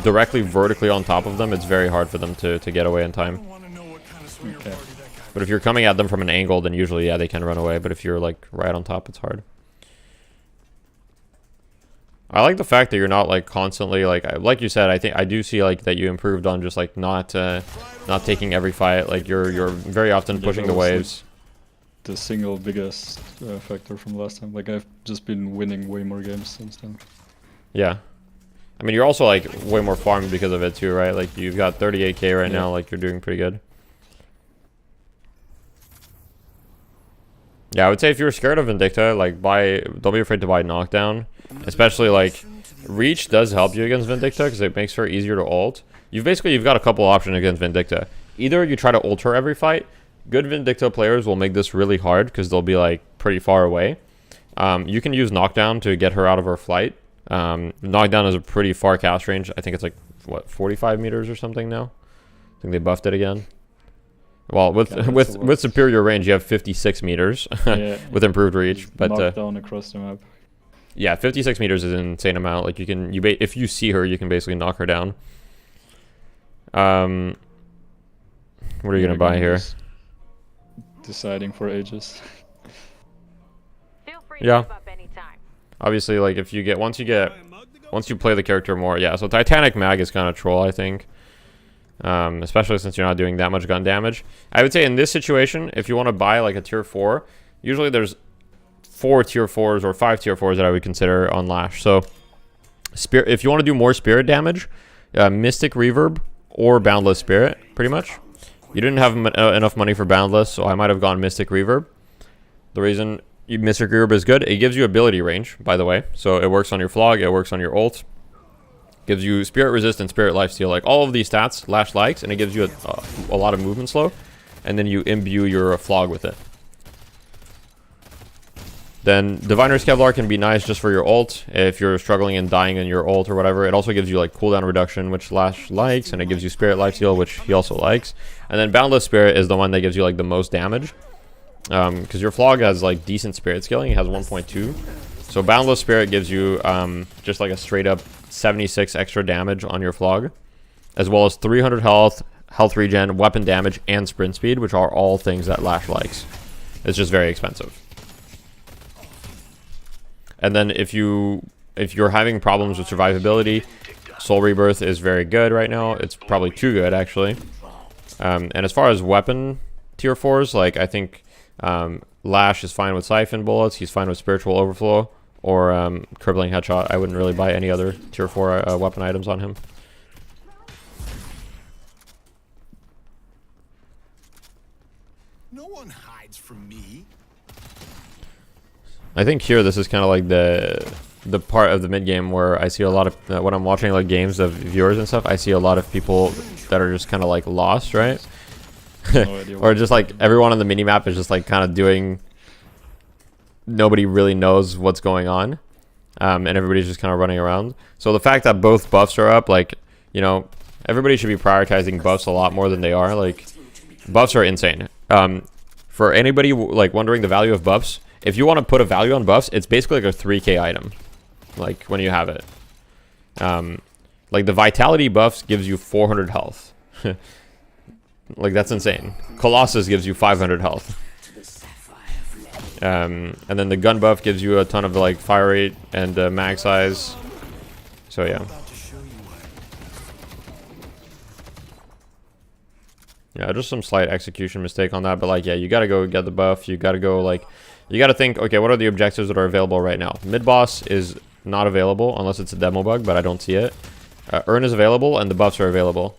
directly vertically on top of them, it's very hard for them to get away in time. Okay. But if you're coming at them from an angle, then usually, yeah, they can run away. But if you're like right on top, it's hard. I like the fact that you're not like constantly like you said. I think I do see like that you improved on just like not taking every fight. Like you're very often pushing the waves. The single biggest factor from last time. Like I've just been winning way more games since then. Yeah. I mean, you're also like way more farmed because of it too, right? Like you've got 38k right Yeah. now. Like you're doing pretty good. Yeah, I would say if you're scared of Vindicta, like don't be afraid to buy Knockdown. Especially like Reach does help you against Vindicta because it makes her easier to ult. You've got a couple options against Vindicta. Either you try to ult her every fight. Good Vindicta players will make this really hard because they'll be like pretty far away. You can use Knockdown to get her out of her flight. Knockdown is a pretty far cast range. I think it's like what 45 meters or something now. I think they buffed it again. Well, with superior range, you have 56 meters Yeah. with improved reach. But Knockdown across the map. yeah, 56 meters is an insane amount. Like if you see her, you can basically knock her down. What are you gonna buy here? Deciding for ages. Feel free Yeah. to give up anytime. Obviously, like if you once you play the character more, yeah. So Titanic Mag is kind of troll, I think. Especially since you're not doing that much gun damage. I would say in this situation, if you want to buy like a tier 4, usually there's 4 tier 4s or 5 tier 4s that I would consider on Lash. So if you want to do more spirit damage, Mystic Reverb or Boundless Spirit, pretty much. You didn't have enough money for Boundless, so I might have gone Mystic Reverb. The reason Mystic Reverb is good, it gives you ability range, by the way. So it works on your Flog, it works on your ult. Gives you Spirit Resist and Spirit Lifesteal, like all of these stats Lash likes, and it gives you a lot of movement slow. And then you imbue your Flog with it. Then Diviner's Kevlar can be nice just for your ult, if you're struggling and dying in your ult or whatever. It also gives you like cooldown reduction, which Lash likes, and it gives you Spirit Lifesteal, which he also likes. And then Boundless Spirit is the one that gives you like the most damage. Because your Flog has like decent Spirit scaling, it has 1.2. So Boundless Spirit gives you just like a straight up 76 extra damage on your Flog, as well as 300 health regen, weapon damage, and sprint speed, which are all things that Lash likes. It's just very expensive. And then if you're having problems with survivability, Soul Rebirth is very good right now. It's probably too good, actually. And as far as weapon tier 4s, like I think Lash is fine with Siphon Bullets. He's fine with Spiritual Overflow or Crippling Headshot. I wouldn't really buy any other tier 4 weapon items on him. No one hides from me. I think here this is kind of like the part of the mid game where I see a lot of when I'm watching like games of viewers and stuff, I see a lot of people that are just kind of like lost, right? No idea Or just like everyone on the minimap is just like kind of doing, nobody really knows what's going on, and everybody's just kind of running around. So the fact that both buffs are up, like, you know, everybody should be prioritizing buffs a lot more than they are. Like, buffs are insane. For anybody like wondering the value of buffs, if you want to put a value on buffs, it's basically like a 3k item, like when you have it. Like the Vitality buffs gives you 400 health. Like that's insane. Colossus gives you 500 health. And then the gun buff gives you a ton of like fire rate and mag size. So yeah. Yeah, just some slight execution mistake on that, but like yeah, you gotta go get the buff. You gotta go like, you gotta think, okay, what are the objectives that are available right now? Mid boss is not available unless it's a demo bug, but I don't see it. Urn is available and the buffs are available.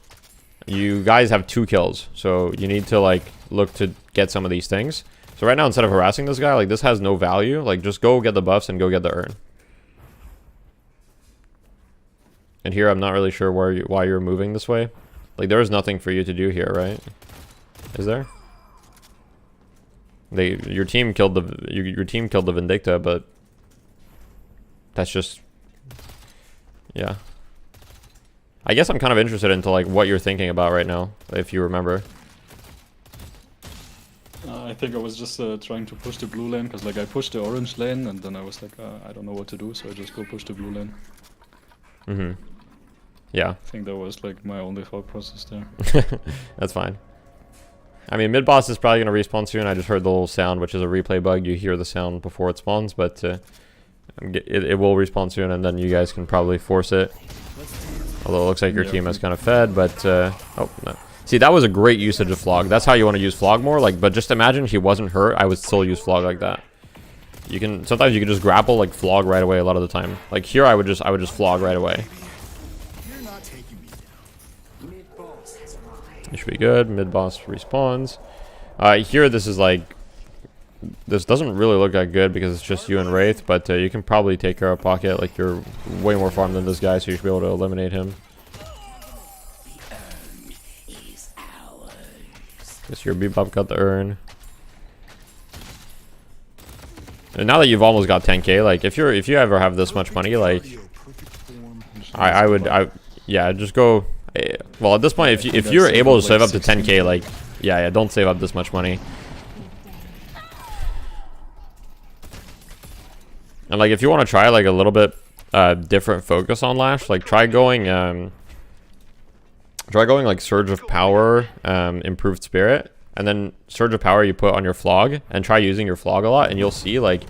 You guys have 2 kills, so you need to like look to get some of these things. So right now, instead of harassing this guy, like this has no value. Like just go get the buffs and go get the urn. And here, I'm not really sure why you're moving this way. Like there is nothing for you to do here, right? Is there? Your team killed the Vindicta, but that's just, yeah. I guess I'm kind of interested into like what you're thinking about right now, if you remember. I think I was just trying to push the blue lane, because like I pushed the orange lane and then I was like, I don't know what to do, so I just go push the blue lane. Mm-hmm. Yeah. I think that was like my only thought process there. That's fine. I mean, mid boss is probably going to respawn soon. I just heard the little sound, which is a replay bug. You hear the sound before it spawns, but it will respawn soon, and then you guys can probably force it. Although it looks like your team has kind of fed, but oh no. See, that was a great usage of Flog. That's how you want to use Flog more. Like, but just imagine he wasn't hurt, I would still use Flog like that. Sometimes you can just grapple like Flog right away a lot of the time. Like here, I would just Flog right away. You should be good. Mid boss respawns. Here, this is like... This doesn't really look that good because it's just you and Wraith, but you can probably take care of Pocket. Like, you're way more farm than this guy, so you should be able to eliminate him. Guess your Bebop got the urn. And now that you've almost got 10k, like, if you ever have this much money, like... Yeah, just go... Well, at this point, if you're able to save up to 10k, like... Yeah, don't save up this much money. And like, if you want to try like a little bit different focus on Lash, like try going like Surge of Power, Improved Spirit, and then Surge of Power you put on your Flog, and try using your Flog a lot, and you'll see like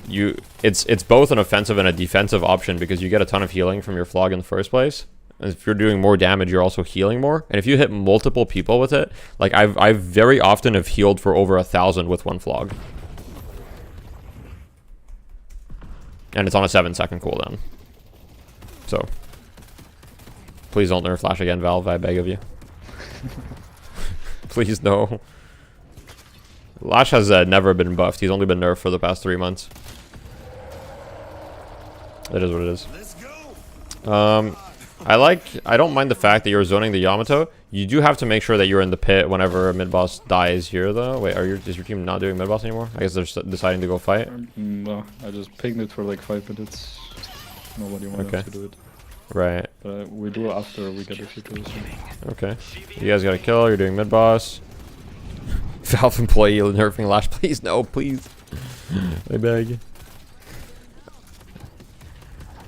it's both an offensive and a defensive option because you get a ton of healing from your Flog in the first place. And if you're doing more damage, you're also healing more. And if you hit multiple people with it, like I've very often have healed for over 1,000 with one Flog. And it's on a 7-second cooldown. So, please don't nerf Lash again, Valve, I beg of you. Please, no. Lash has never been buffed. He's only been nerfed for the past 3 months. It is what it is. I don't mind the fact that you're zoning the Yamato. You do have to make sure that you're in the pit whenever a mid-boss dies here, though. Wait, is your team not doing mid-boss anymore? I guess they're deciding to go fight. No, I just pinged it for like 5 minutes. Nobody wanted to do it. Right. But we do it after we get a few kills. Okay. You guys got a kill. You're doing mid-boss. Valve employee nerfing Lash. Please, no, please. I beg.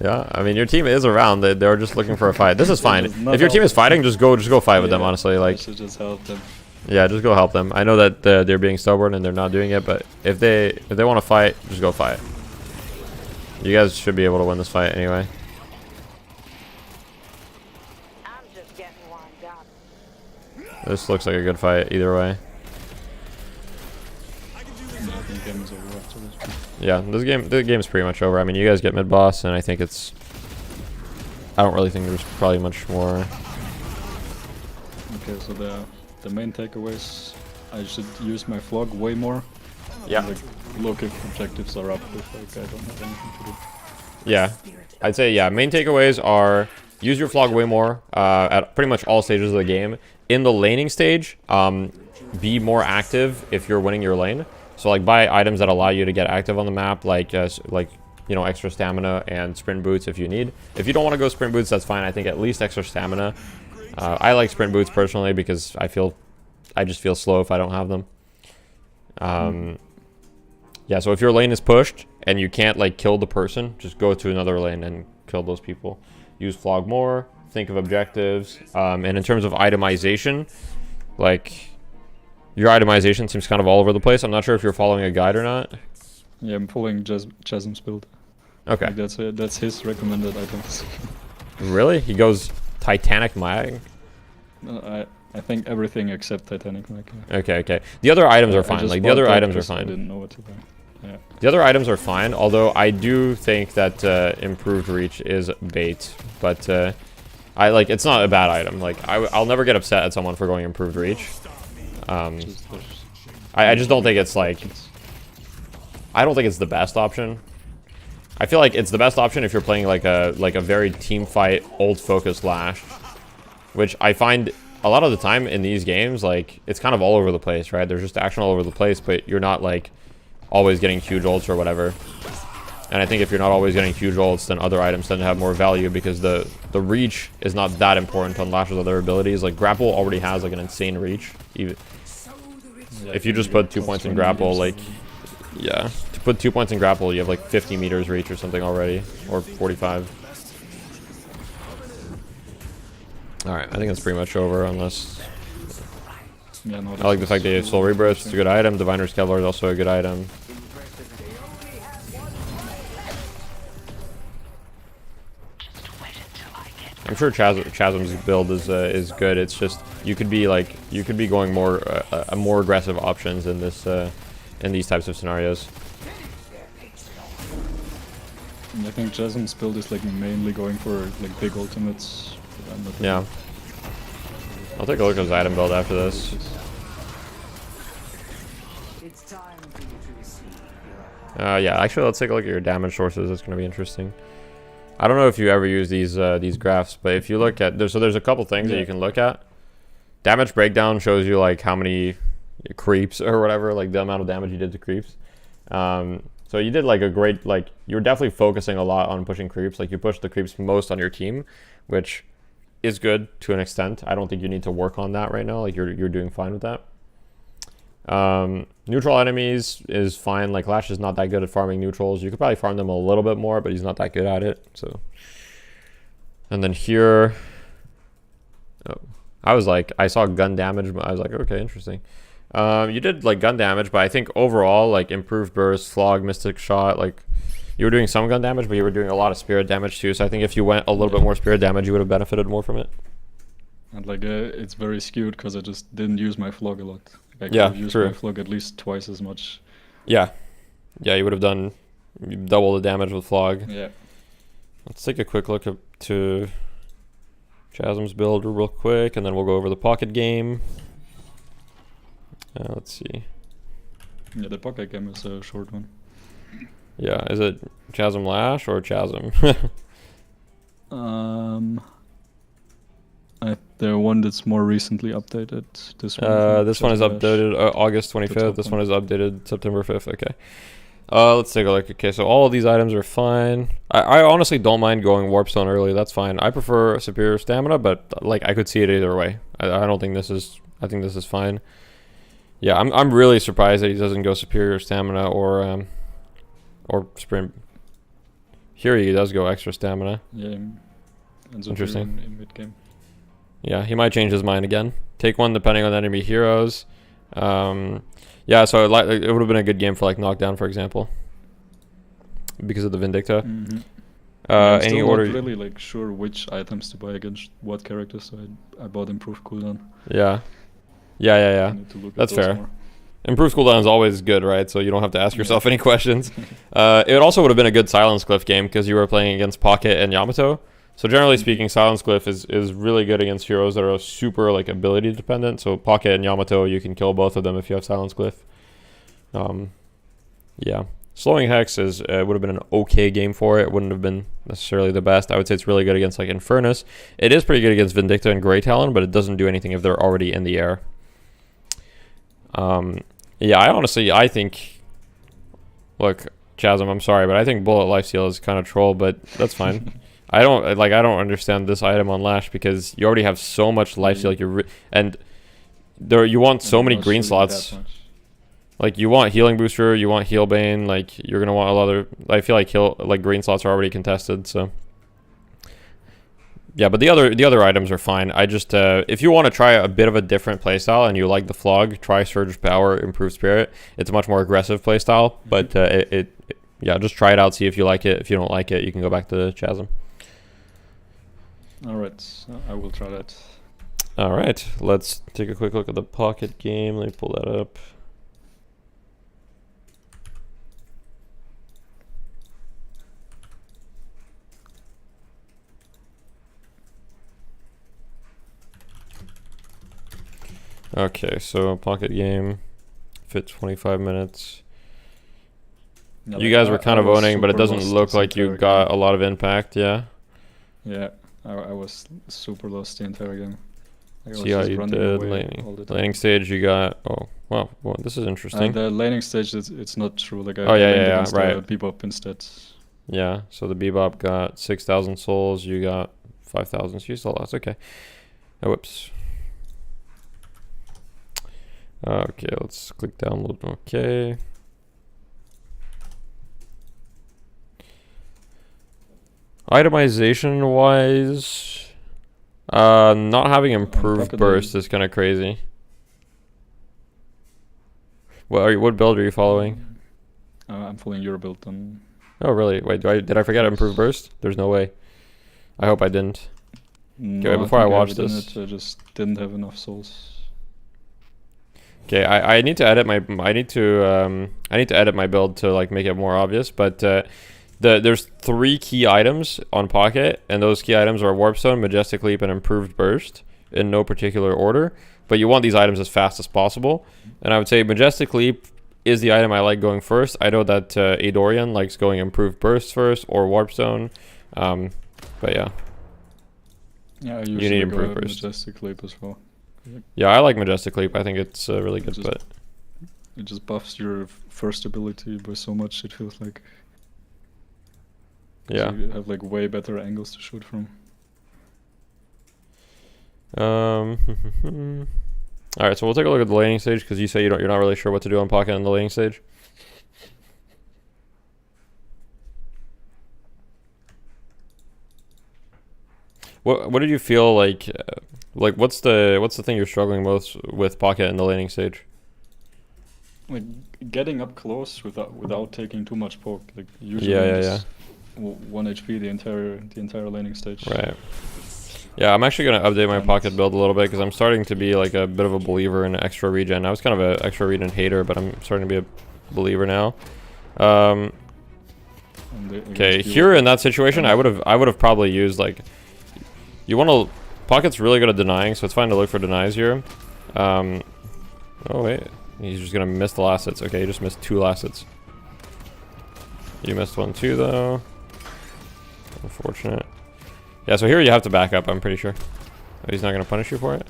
Yeah, I mean your team is around. They're just looking for a fight. This is fine. If your team is fighting, just go fight with them. Honestly, like. Should just help them. Yeah, just go help them. I know that they're being stubborn and they're not doing it, but if they want to fight, just go fight. You guys should be able to win this fight anyway. I'm just getting warmed up. This looks like a good fight either way. I think game is over after this. Yeah, the game's pretty much over. I mean, you guys get mid boss, and I think it's. I don't really think there's probably much more. Okay, so the main takeaways: I should use my Flog way more. Yeah. Like, look if objectives are up. If like I don't have anything to do. Yeah, I'd say yeah. Main takeaways are use your Flog way more at pretty much all stages of the game. In the laning stage, be more active if you're winning your lane. So like buy items that allow you to get active on the map, like you know, extra stamina and sprint boots if you need. If you don't want to go sprint boots, that's fine. I think at least extra stamina. I like sprint boots personally because I just feel slow if I don't have them. Yeah, so if your lane is pushed and you can't like kill the person, just go to another lane and kill those people. Use Flog more. Think of objectives. And in terms of itemization, like. Your itemization seems kind of all over the place. I'm not sure if you're following a guide or not. Yeah, I'm following Chasm's build. Okay. Like that's his recommended items. Really? He goes Titanic Mag? I think everything except Titanic Mag. Yeah. Okay. The other items are fine. Like the other items are fine. I didn't know what to buy. Yeah. The other items are fine, although I do think that improved reach is bait. But it's not a bad item. Like I'll never get upset at someone for going improved reach. I just don't think it's like. I don't think it's the best option. I feel like it's the best option if you're playing like a very team fight old focus Lash, which I find a lot of the time in these games like it's kind of all over the place, right? There's just action all over the place, but you're not like always getting huge ults or whatever. And I think if you're not always getting huge ults, then other items tend to have more value because the reach is not that important on Lash's other abilities. Like grapple already has like an insane reach. Even if you just put 2 points in grapple, like yeah, to put 2 points in grapple, you have like 50 meters reach or something already, or 45. All right, I think it's pretty much over unless. Yeah, no, I like the fact that you have Soul Rebirth. It's a good item. Diviner's Kevlar is also a good item. I'm sure Chasm's build is good. It's just you could be going more more aggressive options in this in these types of scenarios. I think Chasm's build is like mainly going for like big ultimates. Yeah. I'll take a look at his item build after this. Yeah, actually, let's take a look at your damage sources. It's going to be interesting. I don't know if you ever use these graphs, but if you look at there's a couple things that you can look at. Damage breakdown shows you like how many creeps or whatever, like the amount of damage you did to creeps. So you did like a great, like you were definitely focusing a lot on pushing creeps. Like you pushed the creeps most on your team, which is good to an extent. I don't think you need to work on that right now. Like you're doing fine with that. Neutral enemies is fine. Like Lash is not that good at farming neutrals. You could probably farm them a little bit more, but he's not that good at it. So, and then here, I was like, I saw gun damage, but I was like, okay, interesting. You did like gun damage, but I think overall, like improved burst, flog, mystic shot, like you were doing some gun damage, but you were doing a lot of spirit damage too. So I think if you went a little bit more spirit damage, you would have benefited more from it. And like it's very skewed because I just didn't use my flog a lot. I could Yeah, have used true. my flog at least twice as much. Yeah, you would have done double the damage with flog. Yeah. Let's take a quick look up to Chasm's build real quick, and then we'll go over the pocket game. Let's see. Yeah, the pocket game is a short one. Yeah, is it Chasm Lash or Chasm? The one that's more recently updated. This one is updated August 25th. This one is updated September 5th. Okay. Let's take a look. Okay, so all of these items are fine. I honestly don't mind going Warpstone early. That's fine. I prefer Superior Stamina, but like I could see it either way. I don't think this is. I think this is fine. Yeah, I'm really surprised that he doesn't go Superior Stamina or Sprint. Here he does go extra Stamina. Yeah. And Interesting. In mid game. Yeah, he might change his mind again. Take one depending on enemy heroes. Yeah, so it would have been a good game for like knockdown, for example, because of the Vindicta. Mm-hmm. I'm Any still order? not really like sure which items to buy against what characters, so I bought improved cooldown. Yeah. I need to look at That's those fair. more. Improved cooldown is always good, right? So you don't have to ask yourself any questions. It also would have been a good Silence Glyph game because you were playing against Pocket and Yamato. So generally speaking, Silence Glyph is really good against heroes that are super like ability dependent. So Pocket and Yamato, you can kill both of them if you have Silence Glyph. Yeah. Slowing Hex would have been an okay game for it. It wouldn't have been necessarily the best. I would say it's really good against like Infernus. It is pretty good against Vindicta and Grey Talon, but it doesn't do anything if they're already in the air. Yeah, I think, look, Chasm, I'm sorry, but I think Bullet Lifesteal is kind of troll, but that's fine. I don't understand this item on Lash because you already have so much lifesteal. Like and there you want so many green slots. Like you want healing booster, you want heal bane. Like you're gonna want a lot of. I feel like green slots are already contested. So yeah, but the other items are fine. I just if you want to try a bit of a different playstyle and you like the flog, try Surge Power, Improved Spirit. It's a much more aggressive playstyle, but yeah, just try it out, see if you like it. If you don't like it, you can go back to Chasm. Alright, I will try that. Alright, let's take a quick look at the pocket game. Let me pull that up. Okay, so pocket game, fit 25 minutes. Yeah, You guys were kind of owning, but it doesn't look like you got a lot of impact, yeah? Yeah, I was super lost the entire game. Like, I See how was just you running did away laning. all the time. Laning stage, you got, oh, wow, well, this is interesting. The laning stage, it's not true. Like I Oh, yeah, laning yeah, yeah, against right. Bebop instead. Yeah, so the Bebop got 6,000 souls, you got 5,000, so you still lost, okay. Oh, whoops. Okay, let's click download, okay. Itemization wise, not having improved Pocket burst is kind of crazy. What build are you following? I'm following your build on. Oh really? Wait, did I forget improved burst? There's no way. I hope I didn't. No, before I think watch have it in this. it, I just didn't have enough souls. Okay, I need to edit my I need to edit my build to like make it more obvious, but there's 3 key items on Pocket, and those key items are Warpstone, Majestic Leap, and Improved Burst. in no particular order, but you want these items as fast as possible. And I would say Majestic Leap is the item I like going first. I know that Adorian likes going Improved Burst first or Warp Zone, but yeah. Yeah, I You usually need go Improved Burst. Majestic Leap as well. Yeah, I like Majestic Leap. I think it's really good, Just- but It just buffs your first ability by so much, it feels like. 'Cause yeah. You have like way better angles to shoot from. All right, so we'll take a look at the laning stage because you say you're not really sure what to do on Pocket on the laning stage. What did you feel like? What's the thing you're struggling most with Pocket in the laning stage? Like getting up close without taking too much poke. Like usually Yeah. just 1 HP the entire laning stage. Right. Yeah, I'm actually gonna update my Pocket build a little bit because I'm starting to be like a bit of a believer in extra regen. I was kind of an extra regen hater, but I'm starting to be a believer now. Okay, here in that situation, I would have probably used like, you want to, Pocket's really good at denying, so it's fine to look for denies here. Oh wait, he's just gonna miss the last hits. Okay, he just missed 2 last hits. You missed 1 too though. Unfortunate. Yeah, so here you have to back up, I'm pretty sure. Oh, he's not gonna punish you for it.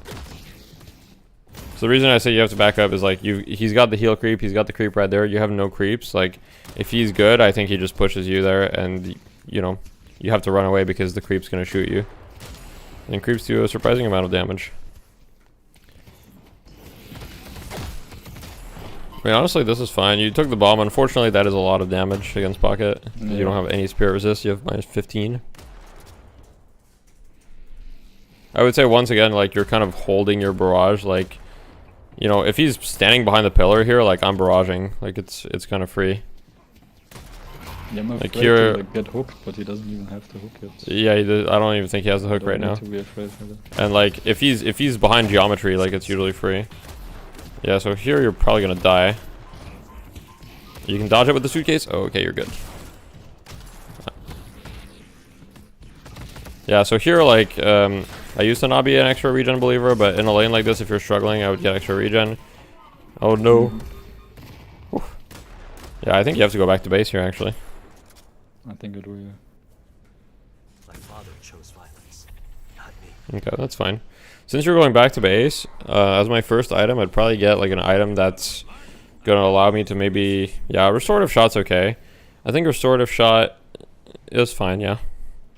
So the reason I say you have to back up is like he's got the heal creep, he's got the creep right there. You have no creeps. Like if he's good, I think he just pushes you there, and you know you have to run away because the creep's gonna shoot you. And creeps do a surprising amount of damage. I mean, honestly, this is fine. You took the bomb. Unfortunately, that is a lot of damage against Pocket. Yeah. You don't have any spirit resist. You have minus 15. I would say once again, like you're kind of holding your barrage. Like, you know, if he's standing behind the pillar here, like I'm barraging. Like it's kind of free. Yeah, I'm Like afraid here- to like, get hooked, but he doesn't even have to hook it. Yeah, he does, I don't even think he has the hook Don't right need now. to be afraid of it. And like if he's behind geometry, like it's usually free. Yeah, so here you're probably gonna die. You can dodge it with the suitcase. Oh, okay, you're good. Yeah, so here like I used to not be an extra regen believer, but in a lane like this, if you're struggling, I would get extra regen. Oh no. Whew. Yeah, I think you have to go back to base here actually. I think it will. Yeah. My father chose violence, not me. Okay, that's fine. Since you're going back to base, as my first item, I'd probably get like an item that's gonna allow me to maybe, yeah, restorative shot's okay. I think restorative shot is fine, yeah.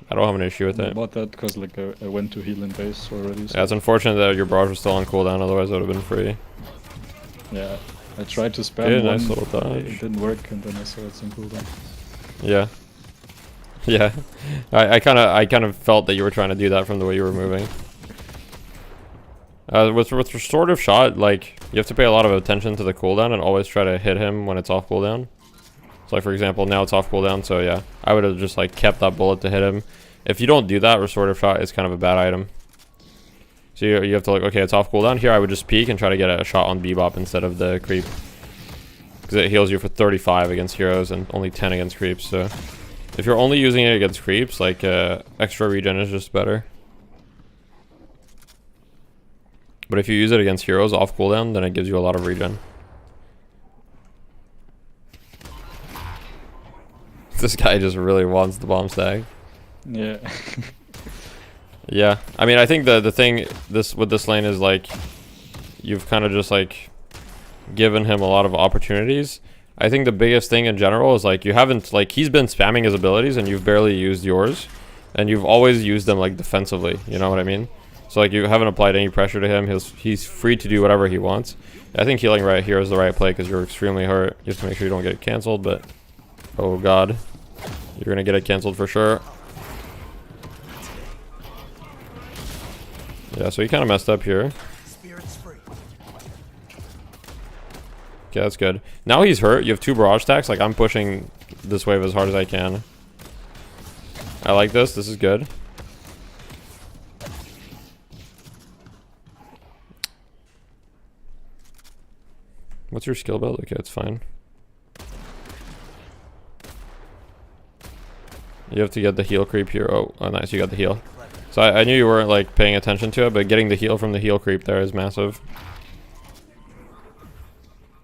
I don't have an issue with I it. bought that because like I went to heal in base already. So Yeah, it's unfortunate that your barrage was still on cooldown, otherwise it would have been free. yeah, I tried to spam Yeah, one. nice little dodge. It didn't work, and then I saw it's on cooldown. Yeah. Yeah. I kind of felt that you were trying to do that from the way you were moving. With restorative shot, like you have to pay a lot of attention to the cooldown and always try to hit him when it's off cooldown. So like for example, now it's off cooldown, so yeah, I would have just like kept that bullet to hit him. If you don't do that, restorative shot is kind of a bad item. So you have to like, okay, it's off cooldown. Here I would just peek and try to get a shot on Bebop instead of the creep. Because it heals you for 35 against heroes and only 10 against creeps, so if you're only using it against creeps, like extra regen is just better. But if you use it against heroes off cooldown, then it gives you a lot of regen. This guy just really wants the bomb stag. Yeah. Yeah, I mean, I think the thing with this lane is like you've kind of just like given him a lot of opportunities. I think the biggest thing in general is like you haven't, like he's been spamming his abilities and you've barely used yours, and you've always used them like defensively, you know what I mean? So like you haven't applied any pressure to him. He's free to do whatever he wants. I think healing right here is the right play because you're extremely hurt. You have to make sure you don't get it canceled, but oh god, you're gonna get it canceled for sure. Yeah, so he kind of messed up here. Spirit's free. Okay, that's good. Now he's hurt. You have 2 barrage stacks. Like I'm pushing this wave as hard as I can. I like this. This is good. What's your skill build? Okay, it's fine. You have to get the heal creep here. Oh, nice. You got the heal. So I knew you weren't like paying attention to it, but getting the heal from the heal creep there is massive.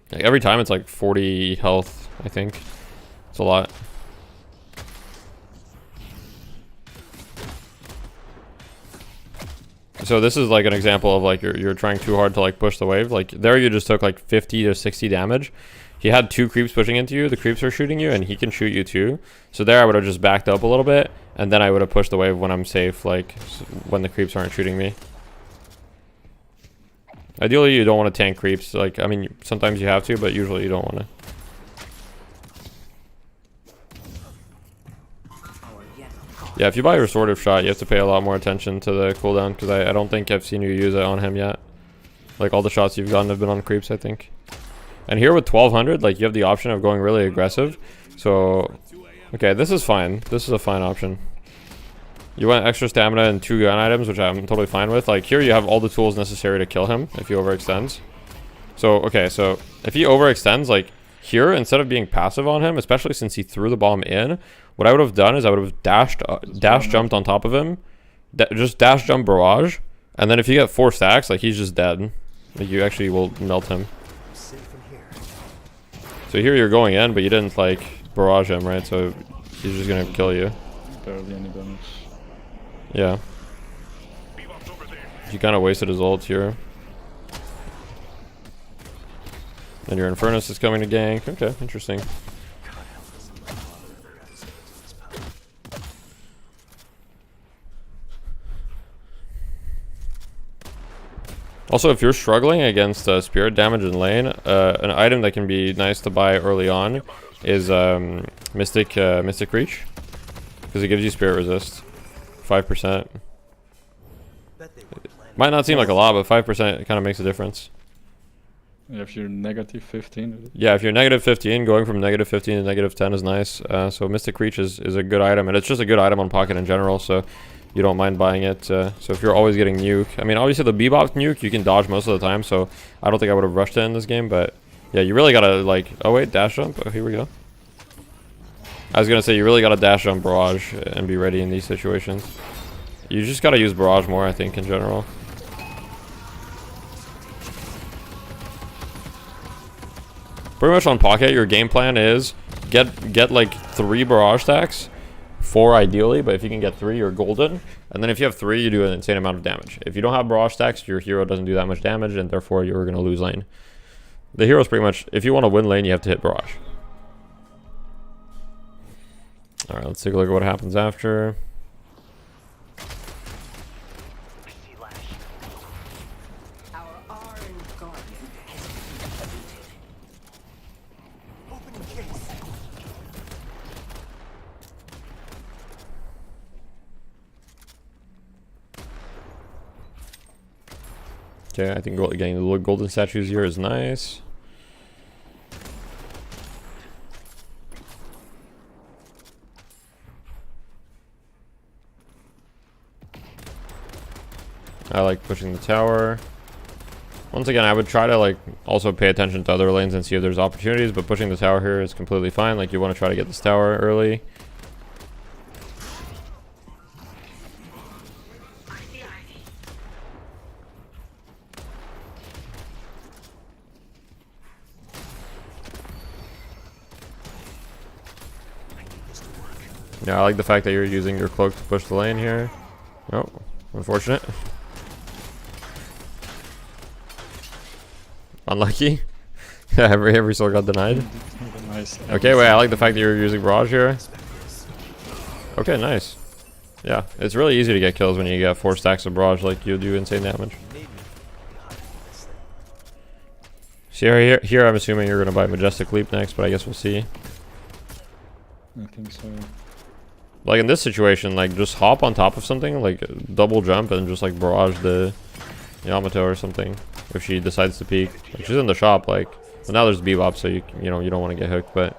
Like, every time it's like 40 health, I think. It's a lot. So this is like an example of like you're trying too hard to like push the wave. Like there you just took like 50 to 60 damage. He had 2 creeps pushing into you. The creeps are shooting you, and he can shoot you too. So there I would have just backed up a little bit, and then I would have pushed the wave when I'm safe, like when the creeps aren't shooting me. Ideally, you don't want to tank creeps. Like, I mean, sometimes you have to, but usually you don't want to. Yeah, if you buy restorative shot, you have to pay a lot more attention to the cooldown, because I don't think I've seen you use it on him yet. Like, all the shots you've gotten have been on creeps, I think. And here with 1200, like, you have the option of going really aggressive. So, okay, this is fine. This is a fine option. You want extra stamina and 2 gun items, which I'm totally fine with. Like, here you have all the tools necessary to kill him if he overextends. So, okay, so if he overextends, like, here, instead of being passive on him, especially since he threw the bomb in, what I would have done is I would have dash jumped on top of him. Just dash jump barrage. And then if you get 4 stacks, like, he's just dead. Like, you actually will melt him. So here you're going in, but you didn't, like, barrage him, right? So he's just gonna kill you. Barely any damage. Yeah. You kind of wasted his ult here. And your Infernus is coming to gank. Okay, interesting. Also, if you're struggling against spirit damage in lane, an item that can be nice to buy early on is Mystic Reach, because it gives you spirit resist, 5%. Might not seem like a lot, but 5% kind of makes a difference. Yeah, if you're negative 15. Yeah, if you're negative 15, going from negative 15 to negative 10 is nice. So Mystic Reach is a good item, and it's just a good item on pocket in general, so you don't mind buying it. So if you're always getting nuke, I mean, obviously the bebop nuke you can dodge most of the time, so I don't think I would have rushed it in this game, but yeah, you really gotta, like, oh wait, dash jump. Oh, here we go. I was gonna say, you really gotta dash jump barrage and be ready in these situations. You just gotta use barrage more, I think, in general. Pretty much on pocket, your game plan is get like 3 barrage stacks, 4 ideally, but if you can get 3, you're golden. And then if you have 3, you do an insane amount of damage. If you don't have barrage stacks, your hero doesn't do that much damage, and therefore you're gonna lose lane. The hero's pretty much, if you want to win lane, you have to hit barrage. All right, let's take a look at what happens after. Okay, I think getting the golden statues here is nice. I like pushing the tower. Once again, I would try to like also pay attention to other lanes and see if there's opportunities, but pushing the tower here is completely fine. Like, you want to try to get this tower early. Yeah, I like the fact that you're using your cloak to push the lane here. Oh, unfortunate. Unlucky. every soul got denied. Nice. Okay, wait, I like the fact that you're using barrage here. Okay, nice. Yeah, it's really easy to get kills when you get 4 stacks of barrage, like, you'll do insane damage. See, here I'm assuming you're gonna buy Majestic Leap next, but I guess we'll see. I think so. Like, in this situation, like, just hop on top of something, like, double jump and just, like, barrage the Yamato or something, if she decides to peek. Like, she's in the shop, like, well, now there's bebop, so you know, you don't want to get hooked, but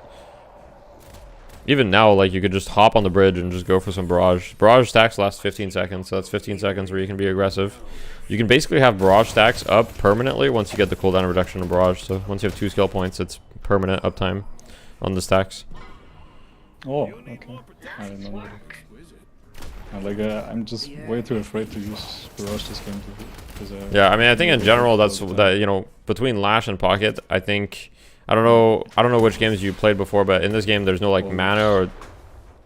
even now, like, you could just hop on the bridge and just go for some barrage. Barrage stacks last 15 seconds, so that's 15 seconds where you can be aggressive. You can basically have barrage stacks up permanently once you get the cooldown reduction of barrage, so once you have 2 skill points, it's permanent uptime on the stacks. Oh, okay. I didn't know that. And like I'm just way too afraid to use Barrage this game because Yeah, I mean, I think in general that's that, you know, between Lash and Pocket, I think I don't know which games you played before, but in this game there's no like mana or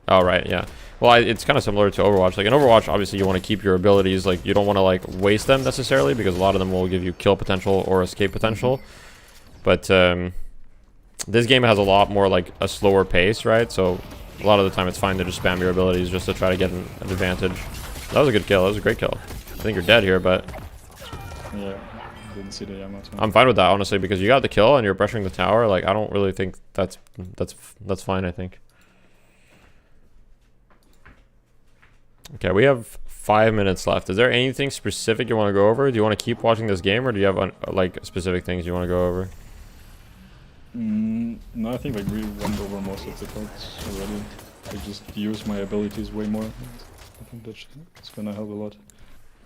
oh right, yeah. Well, it's kind of similar to Overwatch. Like in Overwatch, obviously you want to keep your abilities, like you don't want to like waste them necessarily because a lot of them will give you kill potential or escape potential. But this game has a lot more like a slower pace, right? So a lot of the time it's fine to just spam your abilities just to try to get an advantage. That was a good kill. That was a great kill. I think you're dead here, but yeah, didn't see the Yamato. I'm fine with that honestly because you got the kill and you're pressuring the tower. Like I don't really think that's fine. I think. Okay, we have 5 minutes left. Is there anything specific you want to go over? Do you want to keep watching this game, or do you have like specific things you want to go over? No, I think like we went over most of the parts already. I just use my abilities way more. I think that's gonna help a lot.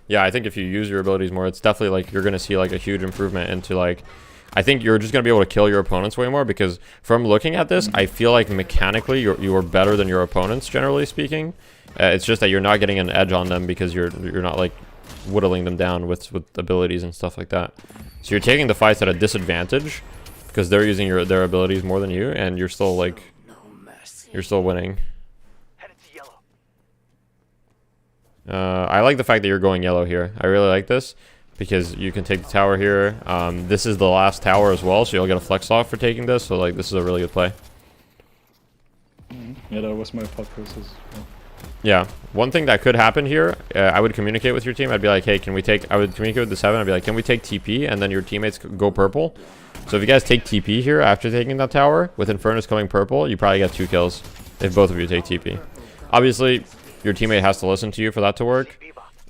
Yeah, I think if you use your abilities more, it's definitely like you're gonna see like a huge improvement into like. I think you're just gonna be able to kill your opponents way more because from looking at this, I feel like mechanically you are better than your opponents generally speaking. It's just that you're not getting an edge on them because you're not like whittling them down with abilities and stuff like that. So you're taking the fights at a disadvantage because they're using their abilities more than you, and you're still like you're still winning. I like the fact that you're going yellow here. I really like this because you can take the tower here. This is the last tower as well, so you'll get a flex off for taking this. So like this is a really good play. Yeah, that was my thought process. Yeah, one thing that could happen here, I would communicate with your team. I'd be like, hey, can we take, I would communicate with the 7. I'd be like, can we take TP? And then your teammates go purple. So if you guys take TP here after taking that tower, with Infernus coming purple, you probably get 2 kills if both of you take TP. Obviously, your teammate has to listen to you for that to work.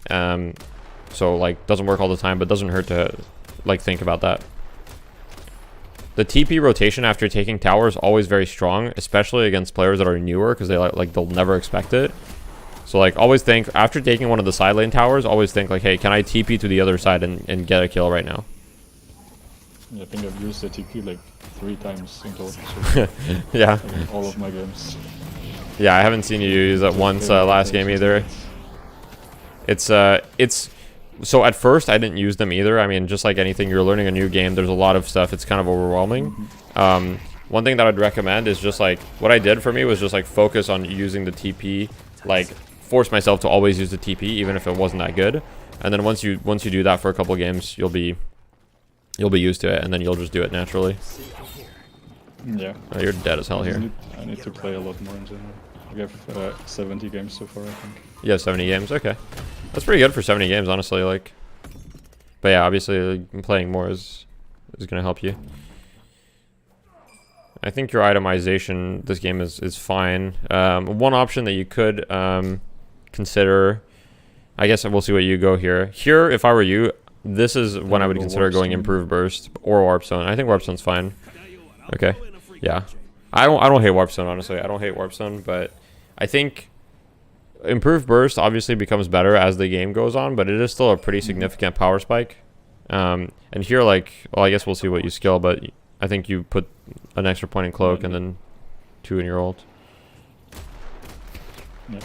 So, like, doesn't work all the time, but doesn't hurt to, like, think about that. The TP rotation after taking tower is always very strong, especially against players that are newer, because they'll never expect it. So like always think after taking one of the side lane towers, always think like, hey, can I TP to the other side and get a kill right now? Yeah, I think I've used the TP like 3 times in total. So yeah. All of my games. Yeah, I haven't seen you use it once last game either. It's so at first I didn't use them either. I mean, just like anything, you're learning a new game. There's a lot of stuff. It's kind of overwhelming. One thing that I'd recommend is just like what I did for me was just like focus on using the TP, like force myself to always use the TP even if it wasn't that good. And then once you do that for a couple games, you'll be used to it, and then you'll just do it naturally. Yeah. Oh, you're dead as hell here. I need to play a lot more in general. I have 70 games so far, I think. You have 70 games? Okay. That's pretty good for 70 games, honestly. Like, but yeah, obviously playing more is gonna help you. I think your itemization this game is fine. One option that you could consider, I guess we'll see what you go here. Here, if I were you, this is when I would consider going Improved Burst or Warp Zone. I think Warp Zone's fine. Okay. Yeah. I don't hate Warp Zone, honestly. I don't hate Warp Zone, but I think Improved Burst obviously becomes better as the game goes on, but it is still a pretty significant power spike. And here, like, well, I guess we'll see what you skill, but I think you put an extra point in Cloak and then 2 in your ult. Yeah.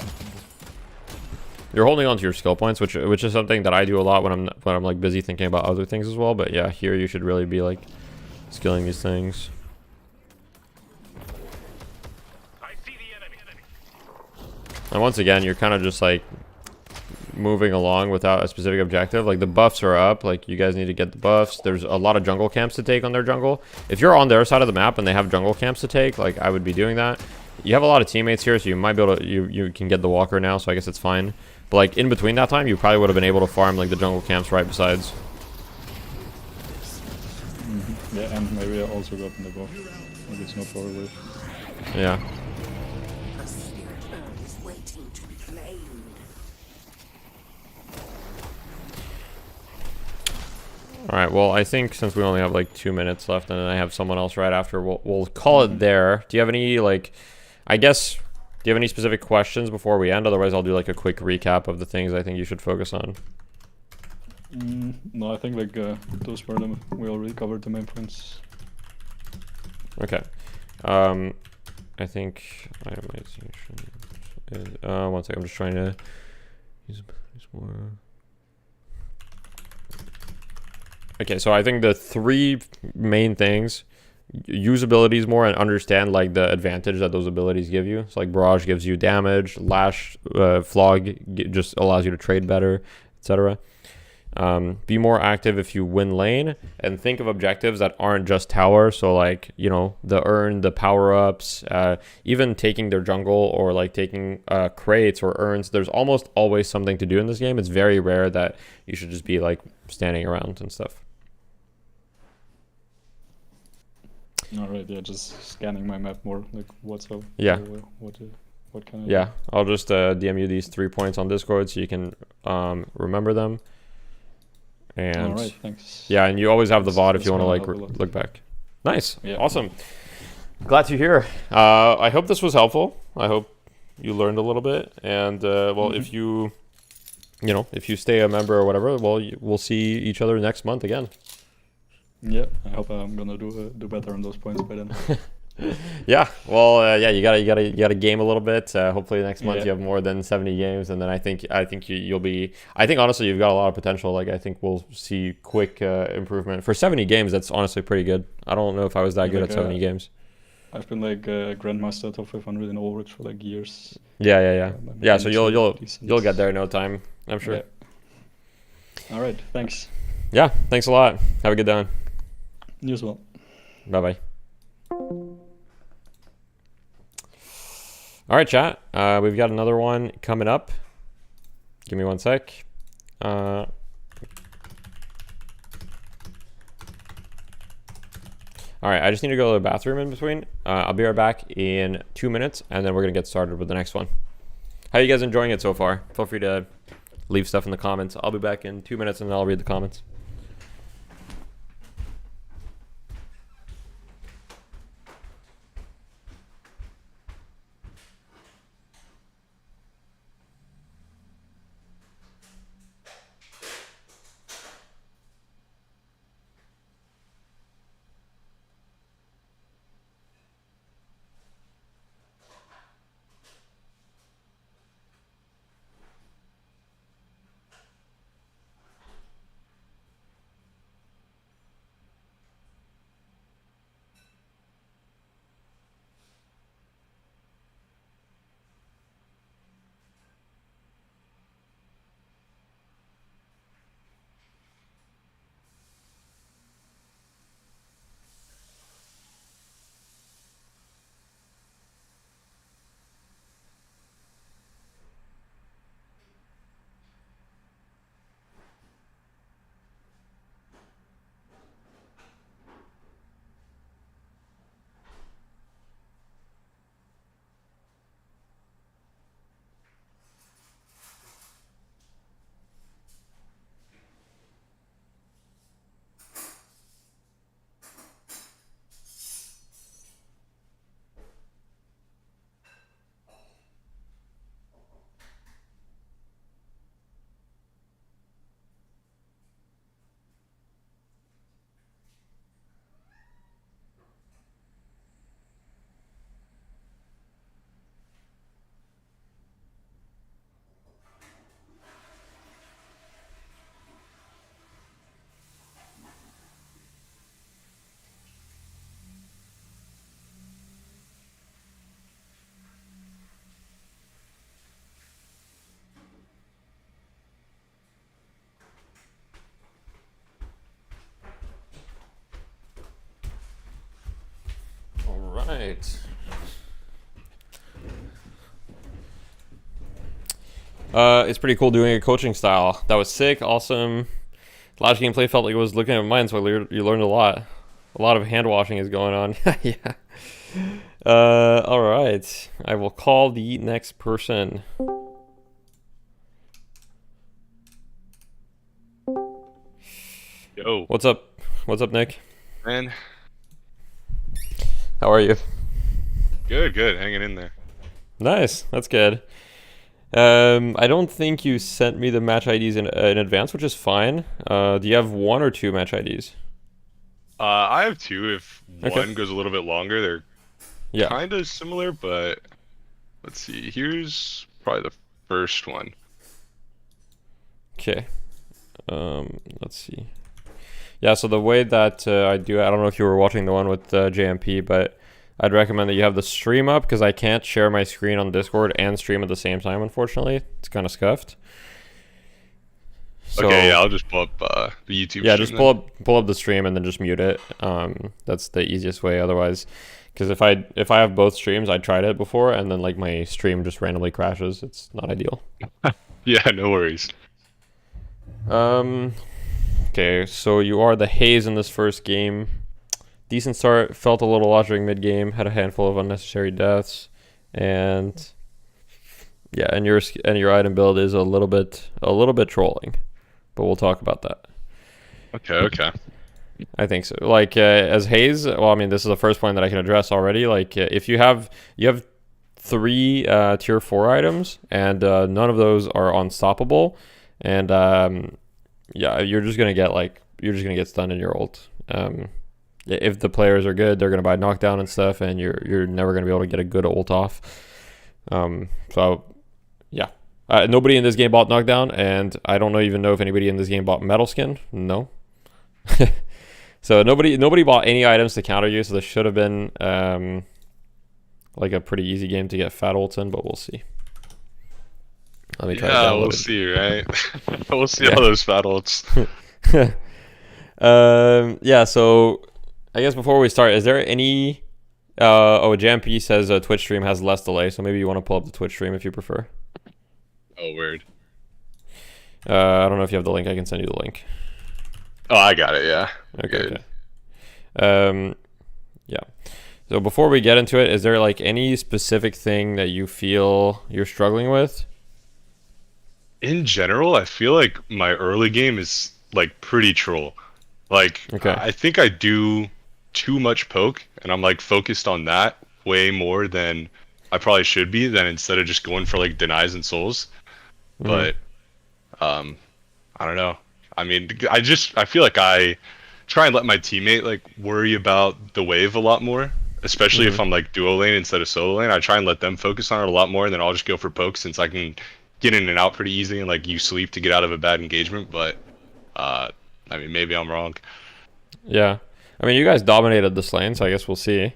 You're holding on to your skill points, which is something that I do a lot when I'm like busy thinking about other things as well. But yeah, here you should really be like skilling these things. And once again, you're kind of just like moving along without a specific objective. Like the buffs are up, like you guys need to get the buffs. There's a lot of jungle camps to take on their jungle. If you're on their side of the map and they have jungle camps to take, like I would be doing that. You have a lot of teammates here, so you might be able to, you can get the walker now, so I guess it's fine. But like in between that time, you probably would have been able to farm like the jungle camps right besides. Yeah, and maybe I also got in the buff. Maybe it's not far away. Yeah. Alright, well, I think since we only have like 2 minutes left and then I have someone else right after, we'll call it there. Do you have any, like, I guess, do you have any specific questions before we end? Otherwise, I'll do like a quick recap of the things I think you should focus on. No, I think like those were them. We already covered the main points. Okay. I think itemization is, one second, I'm just trying to Usabilities more. Okay, so I think the 3 main things: use abilities more and understand like the advantage that those abilities give you. So like Barrage gives you damage, Lash, Flog just allows you to trade better, etc. Be more active if you win lane, and think of objectives that aren't just tower. So like, you know, the urn, the power-ups, even taking their jungle, or like taking crates or urns. There's almost always something to do in this game. It's very rare that you should just be like standing around and stuff. Alright, yeah, just scanning my map more, like what's up. Yeah. What can I Yeah, do? I'll just DM you these 3 points on Discord so you can remember them. And Alright, thanks. yeah, and you always have the That's- VOD if you want to that's like gonna help a lot. look back. Nice. Yeah. Awesome. Glad to hear. I hope this was helpful. I hope you learned a little bit. And well, if you know, if you stay a member or whatever, well, we'll see each other next month again. Yeah, I hope I'm gonna do better on those points by then. Yeah. Well, yeah, you gotta game a little bit. Hopefully next month Yeah. you have more than 70 games, and then I think you'll be. I think honestly you've got a lot of potential. Like I think we'll see quick improvement for 70 games. That's honestly pretty good. I don't know if I was that Yeah, good like, at 70 games. I've been like Grandmaster top 500 in Overwatch for like years. Yeah. my Yeah. So aim is you'll decent. get there in no time. I'm sure. Yeah. Alright, thanks. Yeah. Thanks a lot. Have a good day. You as well. Bye bye. All right, chat. We've got another one coming up. Give me 1 sec. All right, I just need to go to the bathroom in between. I'll be right back in 2 minutes, and then we're gonna get started with the next one. How are you guys enjoying it so far? Feel free to leave stuff in the comments. I'll be back in 2 minutes, and I'll read the comments. Right. It's pretty cool doing a coaching style. That was sick, awesome. Lash gameplay felt like it was looking at mine, so you learned a lot. A lot of hand washing is going on. Yeah. All right. I will call the next person. Yo, What's up? What's up, Nick? man. How are you? Good, hanging in there. Nice. That's good. I don't think you sent me the match IDs in advance, which is fine. Do you have 1 or 2 match IDs? I have 2. If Okay. one goes a little bit longer, they're Yeah. kind of similar, but let's see. Here's probably the first one. Okay. Let's see. Yeah, so the way that I do it, I don't know if you were watching the one with JMP, but I'd recommend that you have the stream up because I can't share my screen on Discord and stream at the same time, unfortunately. It's kind of scuffed. So, Okay, yeah, I'll just pull up the YouTube. yeah, stream just then. pull up the stream and then just mute it. That's the easiest way. Otherwise, because if I have both streams, I tried it before, and then like my stream just randomly crashes. It's not ideal. Yeah, no worries. Okay, so you are the Haze in this first game. Decent start, felt a little lost during mid game, had a handful of unnecessary deaths, and yeah, and your item build is a little bit trolling, but we'll talk about that. Okay. I think so. Like as Haze, well, I mean, this is the first point that I can address already. Like if you have 3 tier 4 items, and none of those are unstoppable, and yeah, you're just gonna get stunned in your ult. If the players are good, they're gonna buy knockdown and stuff, and you're never gonna be able to get a good ult off. So yeah, nobody in this game bought knockdown, and I don't even know if anybody in this game bought metal skin. No. So nobody bought any items to counter you, so this should have been like a pretty easy game to get fat ults in, but we'll see. Let me try to Yeah, download we'll it. see, right? We'll see Yeah. all those fat ults. Yeah, so I guess before we start, is there any JMP says a Twitch stream has less delay, so maybe you want to pull up the Twitch stream if you prefer. Oh, weird. I don't know if you have the link. I can send you the link. Oh, I got it. Yeah. Okay. Good. Yeah. So before we get into it, is there like any specific thing that you feel you're struggling with? In general, I feel like my early game is like pretty troll. Like, Okay. I think I do too much poke, and I'm like focused on that way more than I probably should be. Than instead of just going for like denies and souls. But, I don't know. I mean, I feel like I try and let my teammate like worry about the wave a lot more, especially if I'm like duo lane instead of solo lane. I try and let them focus on it a lot more, and then I'll just go for poke since I can get in and out pretty easy and like use sleep to get out of a bad engagement. But I mean, maybe I'm wrong. Yeah. I mean, you guys dominated this lane, so I guess we'll see.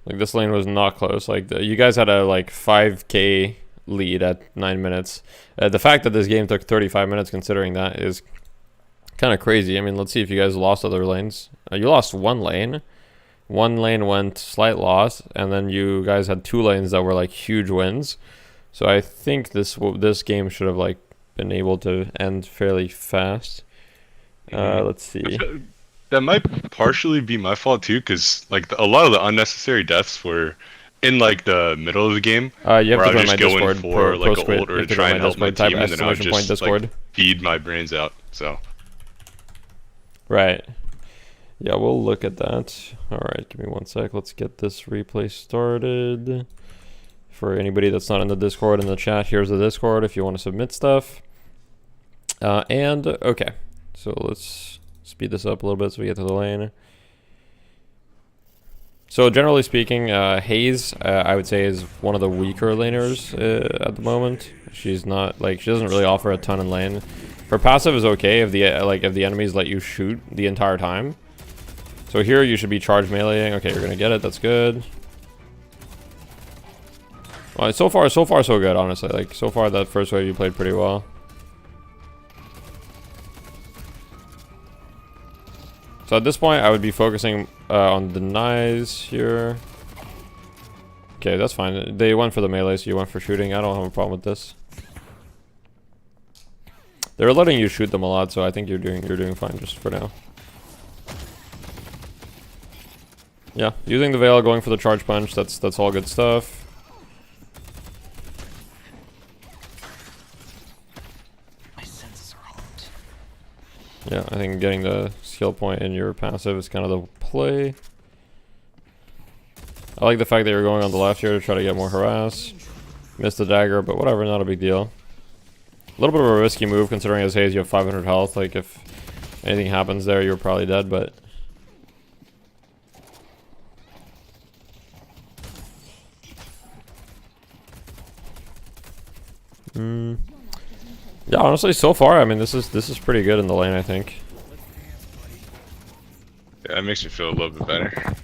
Like, this lane was not close. Like, you guys had a, like, 5k lead at 9 minutes. The fact that this game took 35 minutes considering that is kind of crazy. I mean, let's see if you guys lost other lanes. You lost one lane. One lane went slight loss, and then you guys had 2 lanes that were, like, huge wins. So I think this game should have, like, been able to end fairly fast. Let's see. That might partially be my fault too, because like a lot of the unnecessary deaths were in like the middle of the game. You have where to I join was my just going Discord. for like Post an ult you or have to try join and help my Discord, team, type and then I would exclamation point just Discord. like feed my brains out. So Right. Yeah, we'll look at that. All right, give me 1 sec. Let's get this replay started. For anybody that's not in the Discord in the chat, here's the Discord if you want to submit stuff. And okay, so let's speed this up a little bit so we get to the lane. So generally speaking, Haze, I would say, is one of the weaker laners at the moment. She's not like, she doesn't really offer a ton in lane. Her passive is okay if the enemies let you shoot the entire time. So here you should be charge meleeing. Okay, you're gonna get it. That's good. Well, so far so good, honestly. Like, so far that first wave you played pretty well. So at this point, I would be focusing on denies here. Okay, that's fine. They went for the melee, so you went for shooting. I don't have a problem with this. They're letting you shoot them a lot, so I think you're doing fine just for now. Yeah, using the Veil, going for the charge punch. That's all good stuff. Yeah, I think getting the skill point in your passive is kind of the play. I like the fact that you're going on the left here to try to get more harass. Missed the dagger, but whatever, not a big deal. A little bit of a risky move considering as Haze you have 500 health. Like, if anything happens there, you're probably dead, but... Yeah, honestly, so far, I mean, this is pretty good in the lane, I think. Yeah, that makes me feel a little bit better.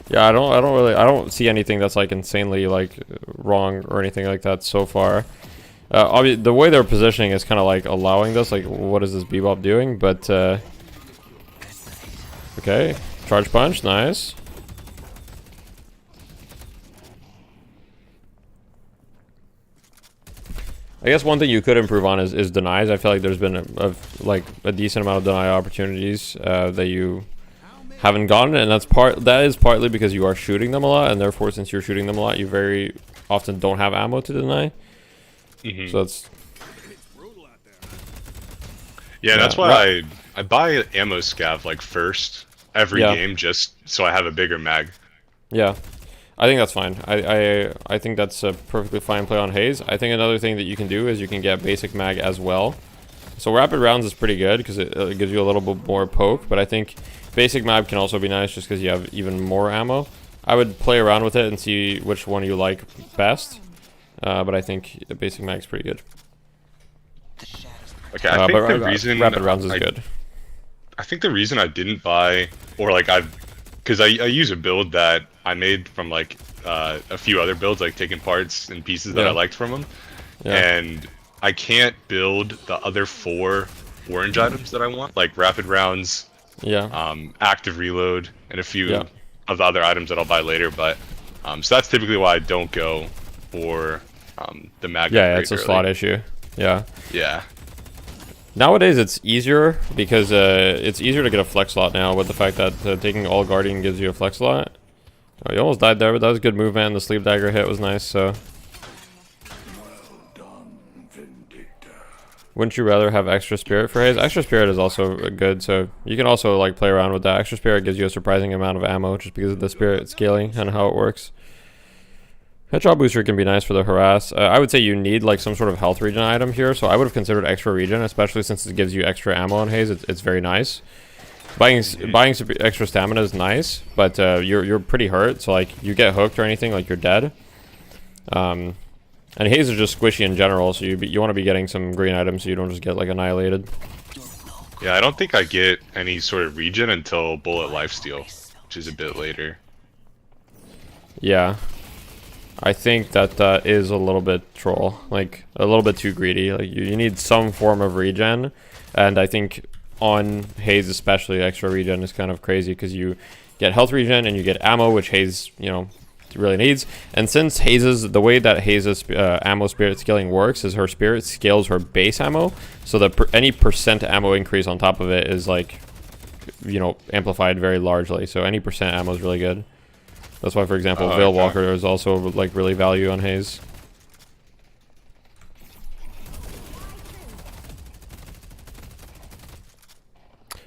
Yeah, I don't see anything that's like insanely like wrong or anything like that so far. Obviously, the way they're positioning is kind of like allowing this. Like, what is this Bebop doing? But okay, charge punch, nice. I guess one thing you could improve on is denies. I feel like there's been a decent amount of deny opportunities that you haven't gotten, and that is partly because you are shooting them a lot, and therefore since you're shooting them a lot, you very often don't have ammo to deny. So that's that's why I buy ammo scav like first every game just so I have a bigger mag. Yeah, I think that's fine. I think that's a perfectly fine play on Haze. I think another thing that you can do is you can get basic mag as well. So rapid rounds is pretty good because it gives you a little bit more poke, but I think basic mag can also be nice just because you have even more ammo. I would play around with it and see which one you like best, but I think the basic mag is pretty good. Okay, I think the reason rapid rounds is good. I think the reason I didn't buy, or like because I use a build that I made from like a few other builds, like taking parts and pieces that I liked from them, and I can't build the other 4 orange items that I want, like rapid rounds, active reload, and a few of the other items that I'll buy later. But so that's typically why I don't go for the mag. Yeah, it's a slot issue. Yeah. Nowadays it's easier because it's easier to get a flex slot now with the fact that taking all guardian gives you a flex slot. Oh, you almost died there, but that was good movement. The sleep dagger hit was nice. So, Well done, Vindicta. wouldn't you rather have extra spirit for Haze? Extra spirit is also good, so you can also like play around with that. Extra spirit gives you a surprising amount of ammo just because of the spirit scaling and how it works. Headshot booster can be nice for the harass. I would say you need like some sort of health regen item here, so I would have considered extra regen, especially since it gives you extra ammo on Haze. It's very nice. Buying extra stamina is nice, but you're pretty hurt, so like you get hooked or anything, like you're dead. And Haze is just squishy in general, so you want to be getting some green items so you don't just get like annihilated. Yeah, I don't think I get any sort of regen until bullet lifesteal, which is a bit later. Yeah. I think that is a little bit troll, like a little bit too greedy. Like you need some form of regen, and I think on Haze especially, extra regen is kind of crazy because you get health regen and you get ammo, which Haze, really needs. And since the way that Haze's ammo spirit scaling works is her spirit scales her base ammo, so that any percent ammo increase on top of it is like, amplified very largely. So any percent ammo is really good. That's why, for example, Veil Walker is also like really value on Haze.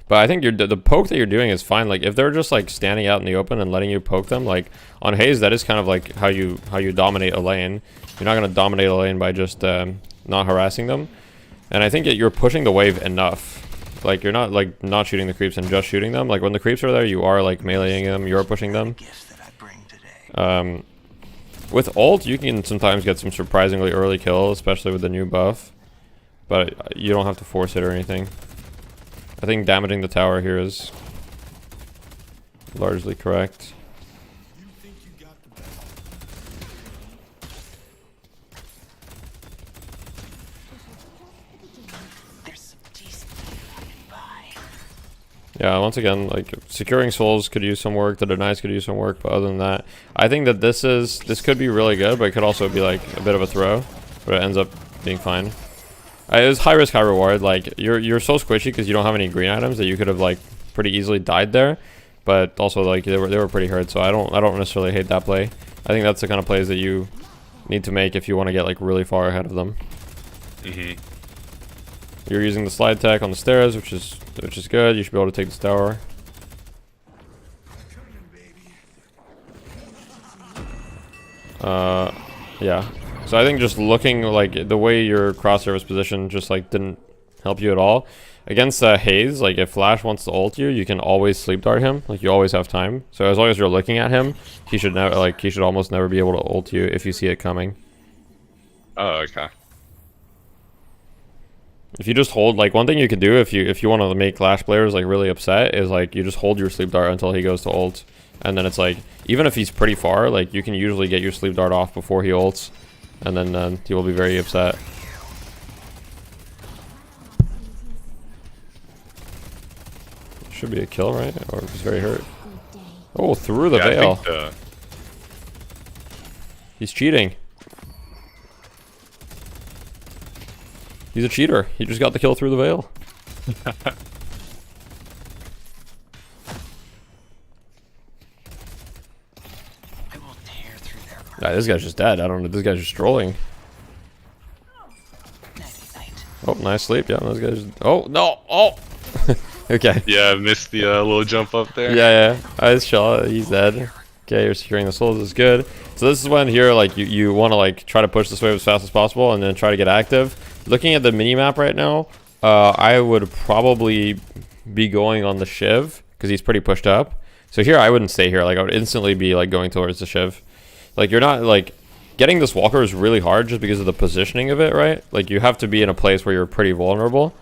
But I think the poke that you're doing is fine. Like if they're just like standing out in the open and letting you poke them, like on Haze, that is kind of like how you dominate a lane. You're not gonna dominate a lane by just not harassing them. And I think that you're pushing the wave enough. Like you're not like not shooting the creeps and just shooting them. Like when the creeps are there, you are like meleeing them. You're pushing them. With ult, you can sometimes get some surprisingly early kill, especially with the new buff. But you don't have to force it or anything. I think damaging the tower here is largely correct. Yeah, once again, like securing souls could use some work, the denies could use some work, but other than that, I think that this could be really good, but it could also be like a bit of a throw, but it ends up being fine. It was high risk, high reward. Like you're so squishy because you don't have any green items that you could have like pretty easily died there, but also like they were pretty hurt. So I don't necessarily hate that play. I think that's the kind of plays that you need to make if you want to get like really far ahead of them. You're using the slide tech on the stairs, which is good. You should be able to take this tower. Yeah. So I think just looking like the way your cross service position just like didn't help you at all. Against Haze, like if Lash wants to ult you, you can always sleep dart him. Like you always have time. So as long as you're looking at him, he should almost never be able to ult you if you see it coming. Oh, okay. If you just hold, like, one thing you can do if you want to make Lash players like really upset is like you just hold your sleep dart until he goes to ult, and then it's like even if he's pretty far, like you can usually get your sleep dart off before he ults, and then he will be very upset. Should be a kill, right? Or he's very hurt. Oh, through the veil. I think He's cheating. He's a cheater. He just got the kill through the veil. Nah, this guy's just dead. I don't know. This guy's just strolling. Oh, nice sleep. Yeah, those guys. Oh no! Oh. Okay. Yeah, I missed the little jump up there. Yeah. Nice shot. He's dead. Okay, you're securing the souls. Is good. So this is when here, like you want to like try to push this wave as fast as possible, and then try to get active. Looking at the mini map right now, I would probably be going on the Shiv because he's pretty pushed up. So here, I wouldn't stay here. Like I would instantly be like going towards the Shiv. Like you're not like getting this walker is really hard just because of the positioning of it, right? Like you have to be in a place where you're pretty vulnerable.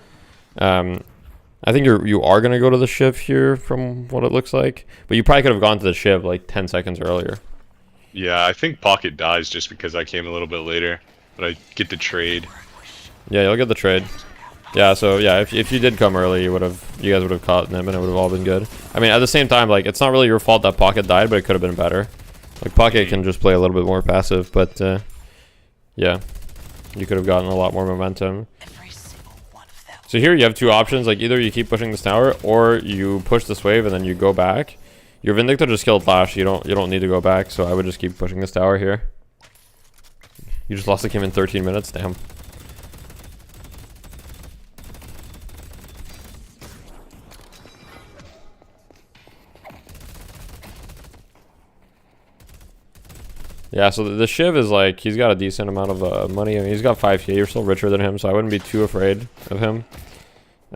I think you are gonna go to the Shiv here from what it looks like, but you probably could have gone to the Shiv like 10 seconds earlier. Yeah, I think Pocket dies just because I came a little bit later, but I get the trade. Yeah, you'll get the trade. Yeah, so yeah, if you did come early, you guys would have caught him, and it would have all been good. I mean, at the same time, like it's not really your fault that Pocket died, but it could have been better. Like Pocket can just play a little bit more passive, but yeah, you could have gotten a lot more momentum. So here you have two options. Like either you keep pushing this tower, or you push this wave and then you go back. Your Vindicta just killed Lash. You don't need to go back. So I would just keep pushing this tower here. You just lost the game in 13 minutes. Damn. Yeah, so the Shiv is like, he's got a decent amount of money. I mean, he's got 5k. You're still richer than him, so I wouldn't be too afraid of him.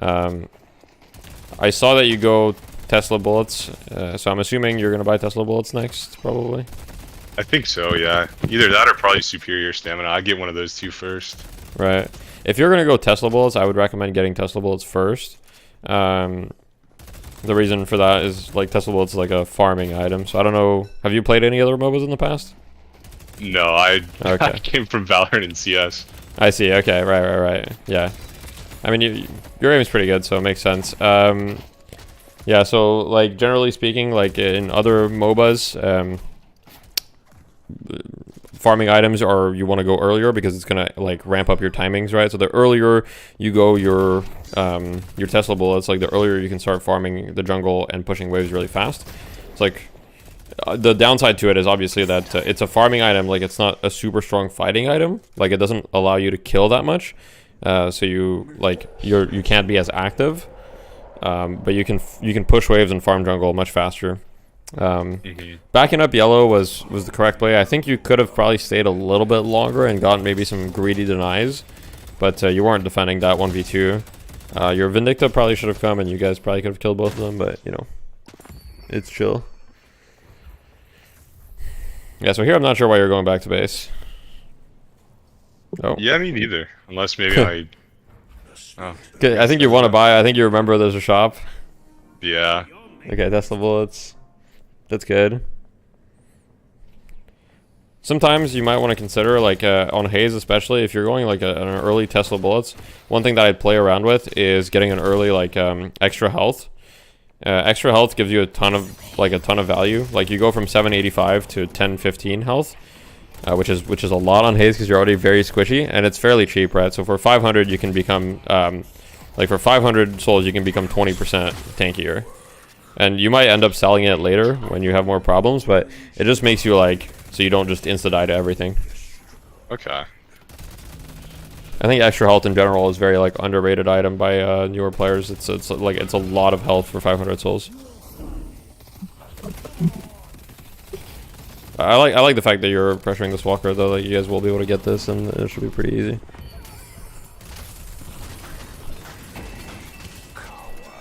I saw that you go Tesla bullets, so I'm assuming you're going to buy Tesla bullets next, probably. I think so, yeah. Either that or probably superior stamina. I get one of those two first. Right. If you're going to go Tesla bullets, I would recommend getting Tesla bullets first. The reason for that is like Tesla bullets is like a farming item. So I don't know. Have you played any other MOBAs in the past? No, I Okay. came from Valorant and CS. I see. Okay. Right. Yeah. I mean, your aim is pretty good, so it makes sense. Yeah. So like generally speaking, like in other MOBAs, farming items are you want to go earlier because it's gonna like ramp up your timings, right? So the earlier you go your Tesla bullets, like the earlier you can start farming the jungle and pushing waves really fast. It's like the downside to it is obviously that it's a farming item. Like it's not a super strong fighting item. Like it doesn't allow you to kill that much. So you can't be as active. But you can push waves and farm jungle much faster. Backing up yellow was the correct play. I think you could have probably stayed a little bit longer and gotten maybe some greedy denies, but you weren't defending that 1v2. Your Vindicta probably should have come, and you guys probably could have killed both of them, but you know, it's chill. Yeah, so here I'm not sure why you're going back to base. Oh. Yeah, me neither. Unless maybe I... Oh. I think you want to buy. I think you remember there's a shop. Yeah. Okay, Tesla bullets. That's good. Sometimes you might want to consider, like on Haze especially, if you're going like an early Tesla bullets, one thing that I'd play around with is getting an early like extra health. Extra health gives you a ton of value. Like you go from 785 to 1015 health, which is a lot on Haze because you're already very squishy, and it's fairly cheap, right? So for 500 you can become like for 500 souls you can become 20% tankier. And you might end up selling it later when you have more problems, but it just makes you like, so you don't just insta-die to everything. Okay. I think extra health in general is very like underrated item by newer players. It's like it's a lot of health for 500 souls. I like the fact that you're pressuring this walker though. Like you guys will be able to get this, and it should be pretty easy.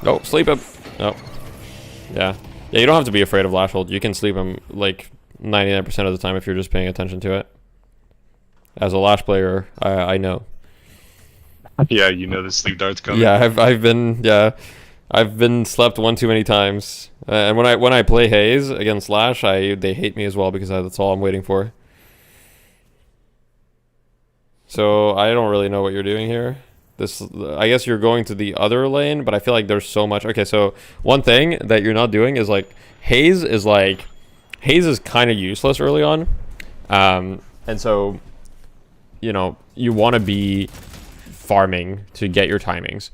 Oh, sleep him. Oh. Yeah, you don't have to be afraid of Lash ult. You can sleep him like 99% of the time if you're just paying attention to it. As a Lash player, I know. Yeah, you know the sleep dart's coming. Yeah, I've been slept one too many times. And when I play Haze against Lash, they hate me as well because that's all I'm waiting for. So I don't really know what you're doing here. I guess you're going to the other lane, but I feel like there's so much. Okay, so one thing that you're not doing is like Haze is kind of useless early on, and so you know you want to be farming to get your timings.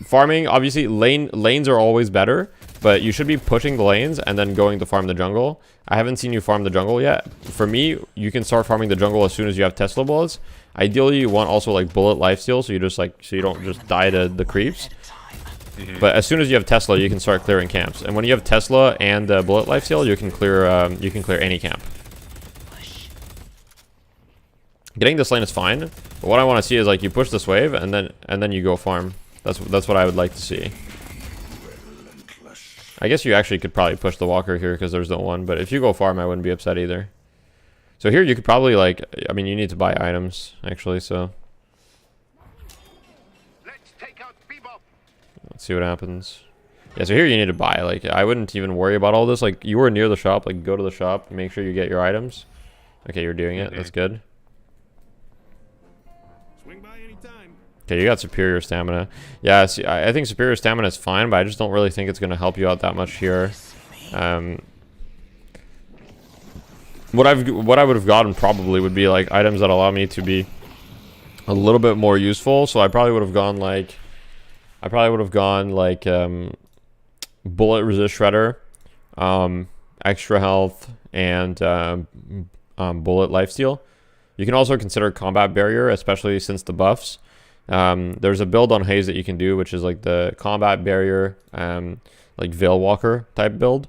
Farming, obviously, lanes are always better, but you should be pushing the lanes and then going to farm the jungle. I haven't seen you farm the jungle yet. For me, you can start farming the jungle as soon as you have Tesla bullets. Ideally, you want also like bullet lifesteal, so you don't just die to the creeps. But as soon as you have Tesla, you can start clearing camps. And when you have Tesla and bullet lifesteal, you can clear any camp. Getting this lane is fine, but what I want to see is like you push this wave and then you go farm. That's what I would like to see. I guess you actually could probably push the walker here because there's no one, but if you go farm, I wouldn't be upset either. So here you could probably like, I mean, you need to buy items actually, so let's see what happens. Yeah, so here you need to buy. Like, I wouldn't even worry about all this. Like, you were near the shop, like go to the shop, make sure you get your items. Okay, you're doing it. That's good. Okay, you got superior stamina. Yeah, see, I think superior stamina is fine, but I just don't really think it's going to help you out that much here. What I would have gotten probably would be like items that allow me to be a little bit more useful. So I probably would have gone like, bullet resist shredder, extra health, and bullet lifesteal. You can also consider combat barrier, especially since the buffs. There's a build on Haze that you can do, which is like the combat barrier, like Veil Walker type build.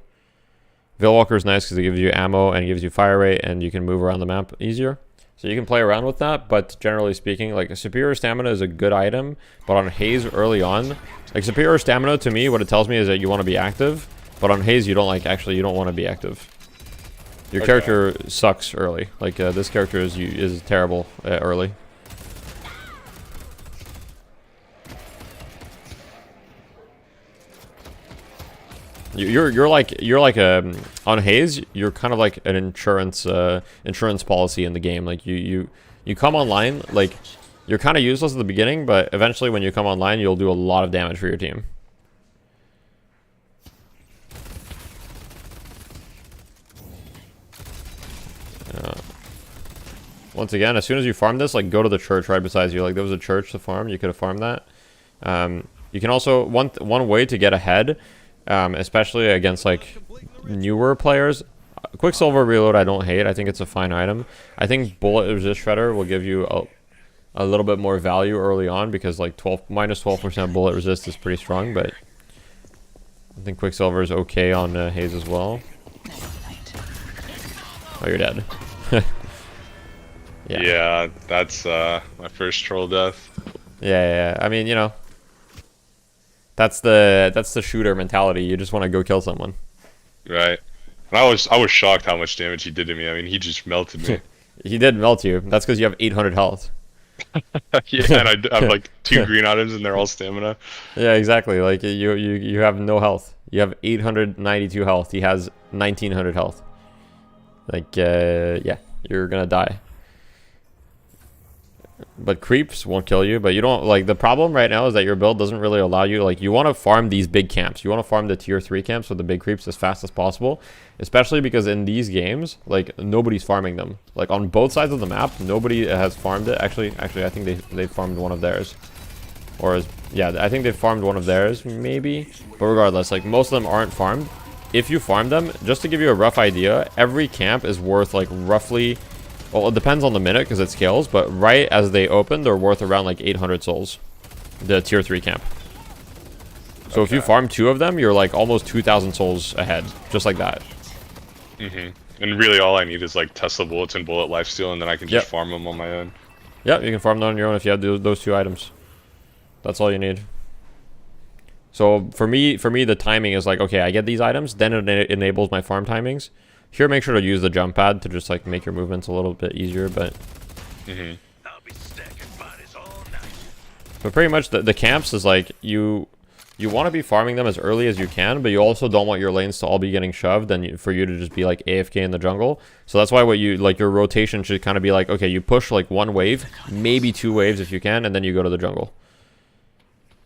Veil Walker is nice because it gives you ammo and it gives you fire rate, and you can move around the map easier. So you can play around with that, but generally speaking, like a superior stamina is a good item, but on Haze early on, like superior stamina to me, what it tells me is that you want to be active, but on Haze you don't want to be active. Your character sucks early. Like this character is terrible early. You're like on Haze, you're kind of like an insurance policy in the game. Like you come online, like you're kind of useless at the beginning, but eventually when you come online, you'll do a lot of damage for your team. Once again, as soon as you farm this, like go to the church right beside you. Like there was a church to farm, you could have farmed that. You can also one way to get ahead. Especially against like newer players. Quicksilver reload I don't hate. I think it's a fine item. I think bullet resist shredder will give you a little bit more value early on because like minus 12% bullet resist is pretty strong, but I think Quicksilver is okay on Haze as well. Oh, you're dead. Yeah, that's my first troll death. Yeah. I mean, you know, that's the shooter mentality. You just want to go kill someone. Right. And I was shocked how much damage he did to me. I mean, he just melted me. He did melt you. That's because you have 800 health. Yeah, and I have like 2 green items and they're all stamina. Yeah, exactly. Like you have no health. You have 892 health. He has 1900 health. Like yeah, you're gonna die. But creeps won't kill you. But you don't like the problem right now is that your build doesn't really allow you. Like you want to farm these big camps. You want to farm the tier 3 camps with the big creeps as fast as possible. Especially because in these games, like nobody's farming them. Like on both sides of the map, nobody has farmed it. Actually, I think they farmed one of theirs. Yeah, I think they farmed one of theirs maybe. But regardless, like most of them aren't farmed. If you farm them, just to give you a rough idea, every camp is worth like roughly. Well, it depends on the minute because it scales, but right as they open, they're worth around like 800 souls. The tier 3 camp. So if you farm 2 of them, you're like almost 2,000 souls ahead. Just like that. And really all I need is like Tesla bullets and bullet lifesteal, and then I can just farm them on my own. Yeah, you can farm them on your own if you have those 2 items. That's all you need. So for me, the timing is like, okay, I get these items, then it enables my farm timings. Here, make sure to use the jump pad to just like make your movements a little bit easier, but But pretty much the camps is like you want to be farming them as early as you can, but you also don't want your lanes to all be getting shoved and for you to just be like AFK in the jungle. So that's why what you like, your rotation should kind of be like, okay, you push like 1 wave, maybe 2 waves if you can, and then you go to the jungle.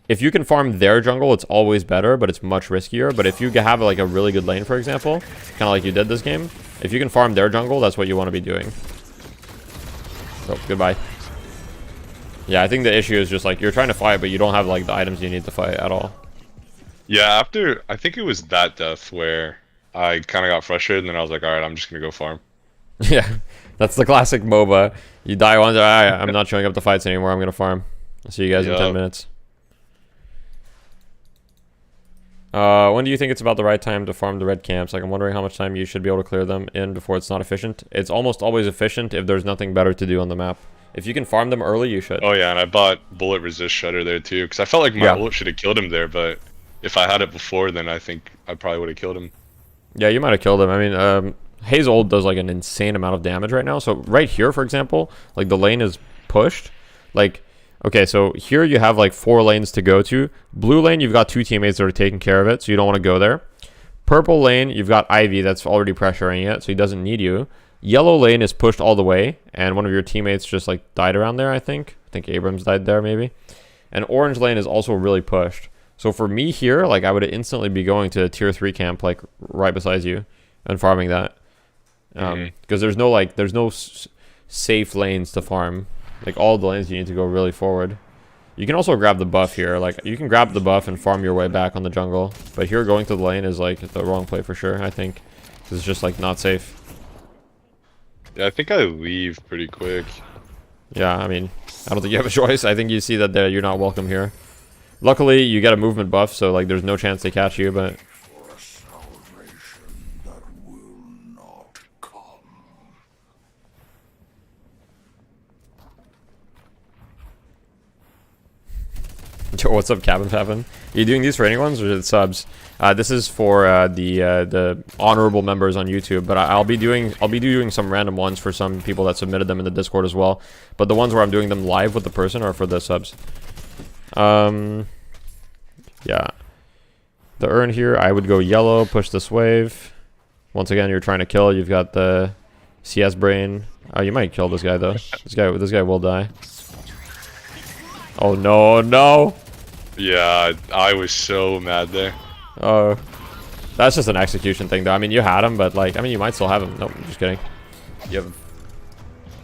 If you can farm their jungle, it's always better, but it's much riskier. But if you have like a really good lane, for example, kind of like you did this game, if you can farm their jungle, that's what you want to be doing. So, goodbye. Yeah, I think the issue is just like you're trying to fight, but you don't have like the items you need to fight at all. Yeah, after I think it was that death where I kind of got frustrated, and then I was like, all right, I'm just gonna go farm. Yeah, that's the classic MOBA. You die once, I'm not showing up to fights anymore. I'm gonna farm. I'll see you guys in 10 minutes. When do you think it's about the right time to farm the red camps? Like, I'm wondering how much time you should be able to clear them in before it's not efficient. It's almost always efficient if there's nothing better to do on the map. If you can farm them early, you should. Oh yeah, and I bought bullet resist shutter there too, because I felt like my ult should have killed him there, but if I had it before, then I think I probably would have killed him. Yeah, you might have killed him. I mean, Haze ult does like an insane amount of damage right now. So right here, for example, like the lane is pushed. Like, okay, so here you have like 4 lanes to go to. Blue lane, you've got 2 teammates that are taking care of it, so you don't want to go there. Purple lane, you've got Ivy that's already pressuring it, so he doesn't need you. Yellow lane is pushed all the way, and one of your teammates just like died around there, I think. I think Abrams died there, maybe. And orange lane is also really pushed. So for me here, like I would instantly be going to tier 3 camp, like right beside you, and farming that. Because there's no safe lanes to farm. Like all the lanes you need to go really forward. You can also grab the buff here. Like you can grab the buff and farm your way back on the jungle. But here going to the lane is like the wrong play for sure, I think. 'Cause it's just like not safe. Yeah, I think I leave pretty quick. Yeah, I mean, I don't think you have a choice. I think you see that you're not welcome here. Luckily, you get a movement buff, so like there's no chance they catch you, but... Yo, what's up, Cabin Fappin? Are you doing these for anyone, or is it subs? This is for the honorable members on YouTube, but I'll be doing some random ones for some people that submitted them in the Discord as well. But the ones where I'm doing them live with the person are for the subs. Yeah. The urn here, I would go yellow, push this wave. Once again, you're trying to kill. You've got the CS brain. Oh, you might kill this guy though. This guy will die. Oh no, no. Yeah, I was so mad there. Oh, that's just an execution thing, though. I mean, you had him, but like, I mean, you might still have him. Nope, I'm just kidding. You have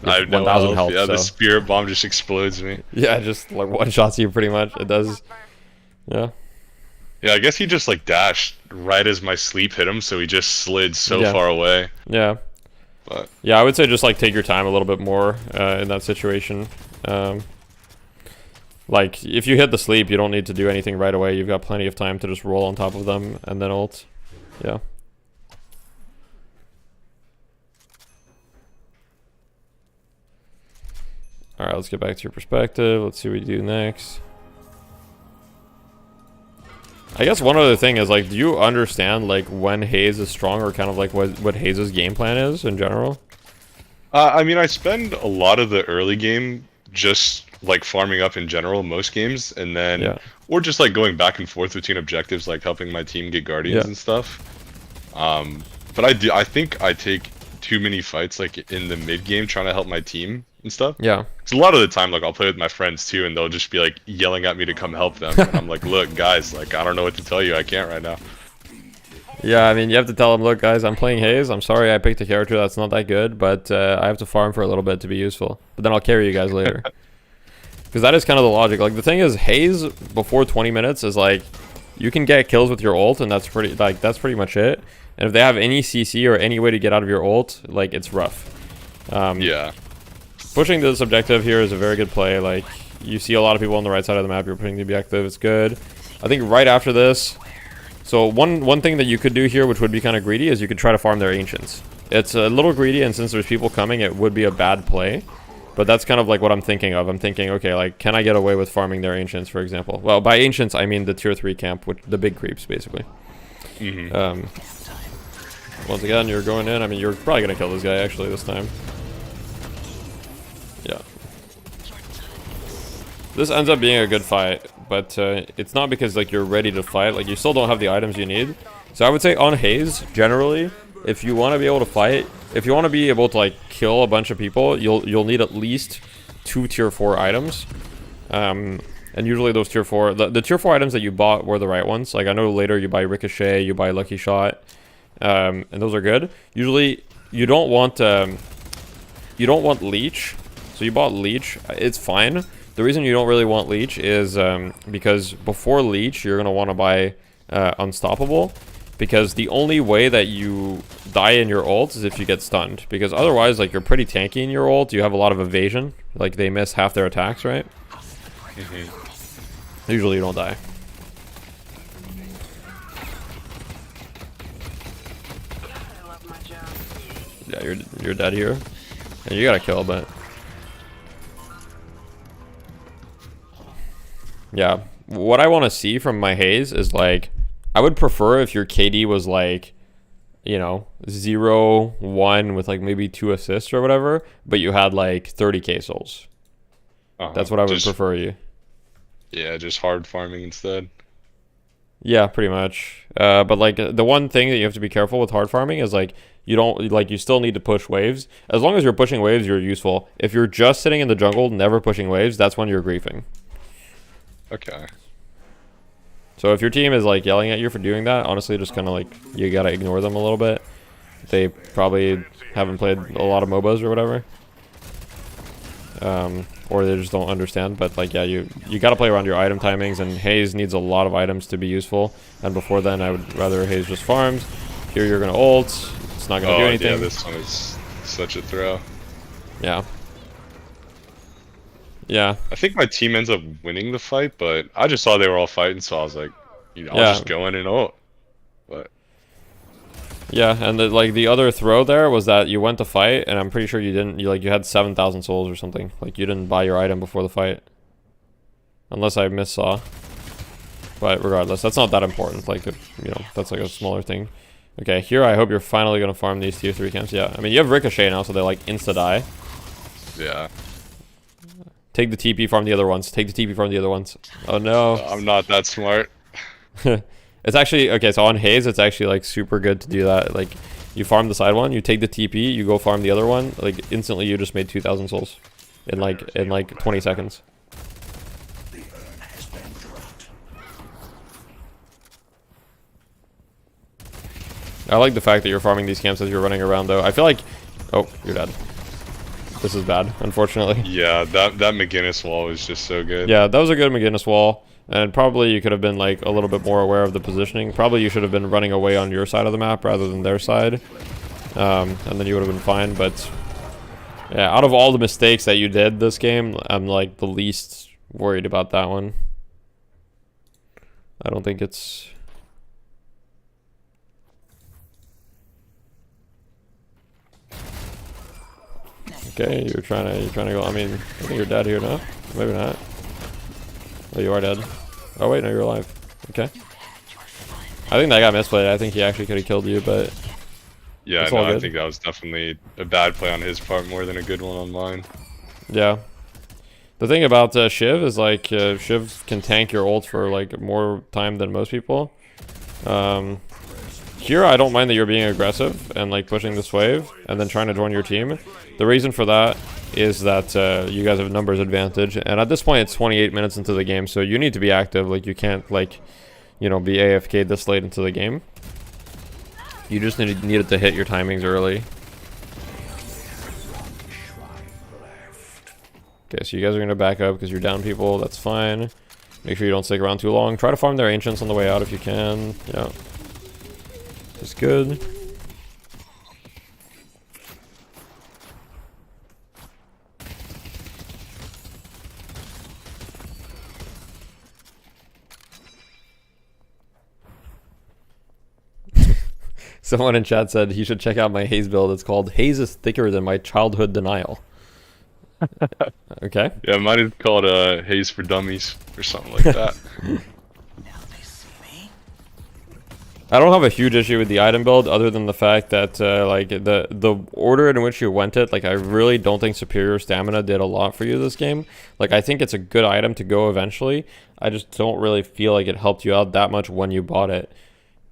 I have 1,000 health. Yeah, so. the spirit bomb just explodes me. Yeah, just like one shots you pretty much. It does. Yeah. Yeah, I guess he just like dashed right as my sleep hit him, so he just slid so far away. Yeah. But yeah, I would say just like take your time a little bit more in that situation. Like, if you hit the sleep, you don't need to do anything right away. You've got plenty of time to just roll on top of them and then ult. Yeah. Alright, let's get back to your perspective. Let's see what we do next. I guess one other thing is, like, do you understand, like, when Haze is strong, or kind of, like, what Haze's game plan is in general? I mean, I spend a lot of the early game just like farming up in general most games, and then or just like going back and forth between objectives, like helping my team get guardians and stuff. But I think I take too many fights like in the mid game trying to help my team and stuff. Yeah, because a lot of the time, like I'll play with my friends too, and they'll just be like yelling at me to come help them, and I'm like, look guys, like I don't know what to tell you, I can't right now. Yeah, I mean, you have to tell them, look guys, I'm playing Haze, I'm sorry I picked a character that's not that good, but I have to farm for a little bit to be useful, but then I'll carry you guys later. Because that is kind of the logic. Like, the thing is, Haze before 20 minutes is like, you can get kills with your ult, and that's pretty much it. And if they have any CC or any way to get out of your ult, like, it's rough. Yeah. Pushing this objective here is a very good play. Like, you see a lot of people on the right side of the map, you're pushing the objective, it's good. I think right after this, so one thing that you could do here, which would be kind of greedy, is you could try to farm their ancients. It's a little greedy, and since there's people coming, it would be a bad play. But that's kind of like what I'm thinking of. I'm thinking, okay, like, can I get away with farming their ancients, for example? Well, by ancients, I mean the tier 3 camp, which the big creeps, basically. Once again, you're going in. I mean, you're probably going to kill this guy, actually, this time. Yeah. This ends up being a good fight, but it's not because like you're ready to fight. Like you still don't have the items you need. So I would say on Haze, generally, if you want to be able to fight, if you want to be able to like kill a bunch of people, you'll need at least 2 tier 4 items. And usually those tier 4, the tier 4 items that you bought were the right ones. Like I know later you buy Ricochet, you buy Lucky Shot, and those are good. Usually you don't want Leech. So you bought Leech, it's fine. The reason you don't really want Leech is because before Leech, you're going to want to buy Unstoppable. Because the only way that you die in your ult is if you get stunned. Because otherwise, like, you're pretty tanky in your ult. You have a lot of evasion. Like, they miss half their attacks, right? Usually you don't die. I love my job. Yeah, you're dead here. And you gotta kill, but... Yeah, what I want to see from my Haze is like, I would prefer if your KD was like, you know, 0-1 with like maybe 2 assists or whatever, but you had like 30k souls. That's what I would prefer you. Yeah, just hard farming instead. Yeah, pretty much. But like the one thing that you have to be careful with hard farming is like, you still need to push waves. As long as you're pushing waves, you're useful. If you're just sitting in the jungle, never pushing waves, that's when you're griefing. Okay. So if your team is like yelling at you for doing that, honestly, just kind of like, you gotta ignore them a little bit. They probably haven't played a lot of MOBAs or whatever. Or they just don't understand. But like, yeah, you gotta play around your item timings, and Haze needs a lot of items to be useful. And before then, I would rather Haze just farms. Here you're gonna ult. It's not gonna do anything. Yeah, this one is such a throw. Yeah. Yeah. I think my team ends up winning the fight, but I just saw they were all fighting, so I was like, you know, I'll just go in and ult. But yeah, and the other throw there was that you went to fight, and I'm pretty sure you had 7,000 souls or something. Like you didn't buy your item before the fight, unless I missaw. But regardless, that's not that important. Like, you know, that's like a smaller thing. Okay, here I hope you're finally gonna farm these tier 3 camps. Yeah, I mean you have Ricochet now, so they like insta die. yeah. Take the TP from the other ones. Take the TP from the other ones. Oh no. I'm not that smart. It's actually, okay, so on Haze, it's actually like super good to do that. Like, you farm the side one, you take the TP, you go farm the other one, like instantly you just made 2,000 souls in like 20 seconds. I like the fact that you're farming these camps as you're running around though. I feel like, oh, you're dead. This is bad, unfortunately. Yeah, that McGinnis wall was just so good. Yeah, that was a good McGinnis wall. And probably you could have been like a little bit more aware of the positioning. Probably you should have been running away on your side of the map rather than their side. And then you would have been fine. But yeah, out of all the mistakes that you did this game, I'm like the least worried about that one. I don't think it's... Okay, you're trying to go. I mean, I think you're dead here now. Maybe not. Oh, you are dead. Oh wait, no, you're alive. Okay. I think that got misplayed. I think he actually could have killed you, but yeah, no, I think that was definitely a bad play on his part more than a good one on mine. Yeah. The thing about Shiv is like Shiv can tank your ult for like more time than most people. Here, I don't mind that you're being aggressive and like pushing this wave and then trying to join your team. The reason for that is that you guys have numbers advantage, and at this point it's 28 minutes into the game, so you need to be active. Like you can't like, you know, be AFK this late into the game. You just needed to hit your timings early. Okay, so you guys are gonna back up because you're down people. That's fine. Make sure you don't stick around too long. Try to farm their ancients on the way out if you can. Yeah. It's good. Someone in chat said he should check out my Haze build. It's called Haze is thicker than my childhood denial. Okay. Yeah, mine is called Haze for Dummies or something like that. I don't have a huge issue with the item build, other than the fact that like the order in which you went it. Like, I really don't think Superior Stamina did a lot for you this game. Like, I think it's a good item to go eventually. I just don't really feel like it helped you out that much when you bought it.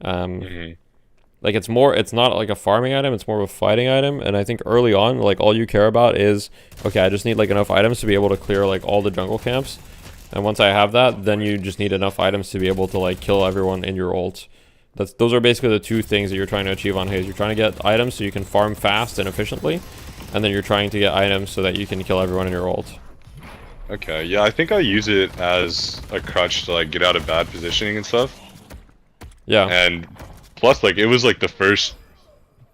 Like, it's not like a farming item, it's more of a fighting item. And I think early on, like, all you care about is, okay, I just need like enough items to be able to clear like all the jungle camps. And once I have that, then you just need enough items to be able to like kill everyone in your ult. Those are basically the two things that you're trying to achieve on Haze. You're trying to get items so you can farm fast and efficiently, and then you're trying to get items so that you can kill everyone in your ult. Okay, yeah, I think I use it as a crutch to like get out of bad positioning and stuff. Yeah. And plus, like, it was like the first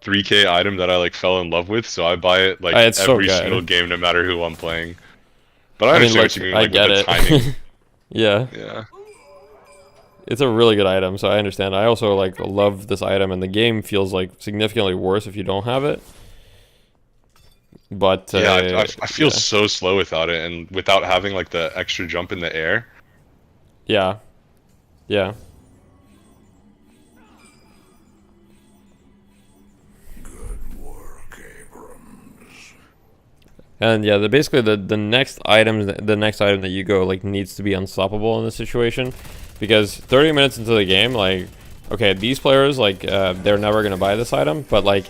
3K item that I like fell in love with, so I buy it like every single game, no matter who I'm playing. But I understand what you mean, like, with the timing. Yeah. Yeah. It's a really good item, so I understand. I also like love this item, and the game feels like significantly worse if you don't have it. But yeah, I feel so slow without it, and without having like the extra jump in the air. Yeah. Yeah. And yeah, basically the next item that you go like needs to be unstoppable in this situation, because 30 minutes into the game, like, okay, these players like they're never gonna buy this item, but like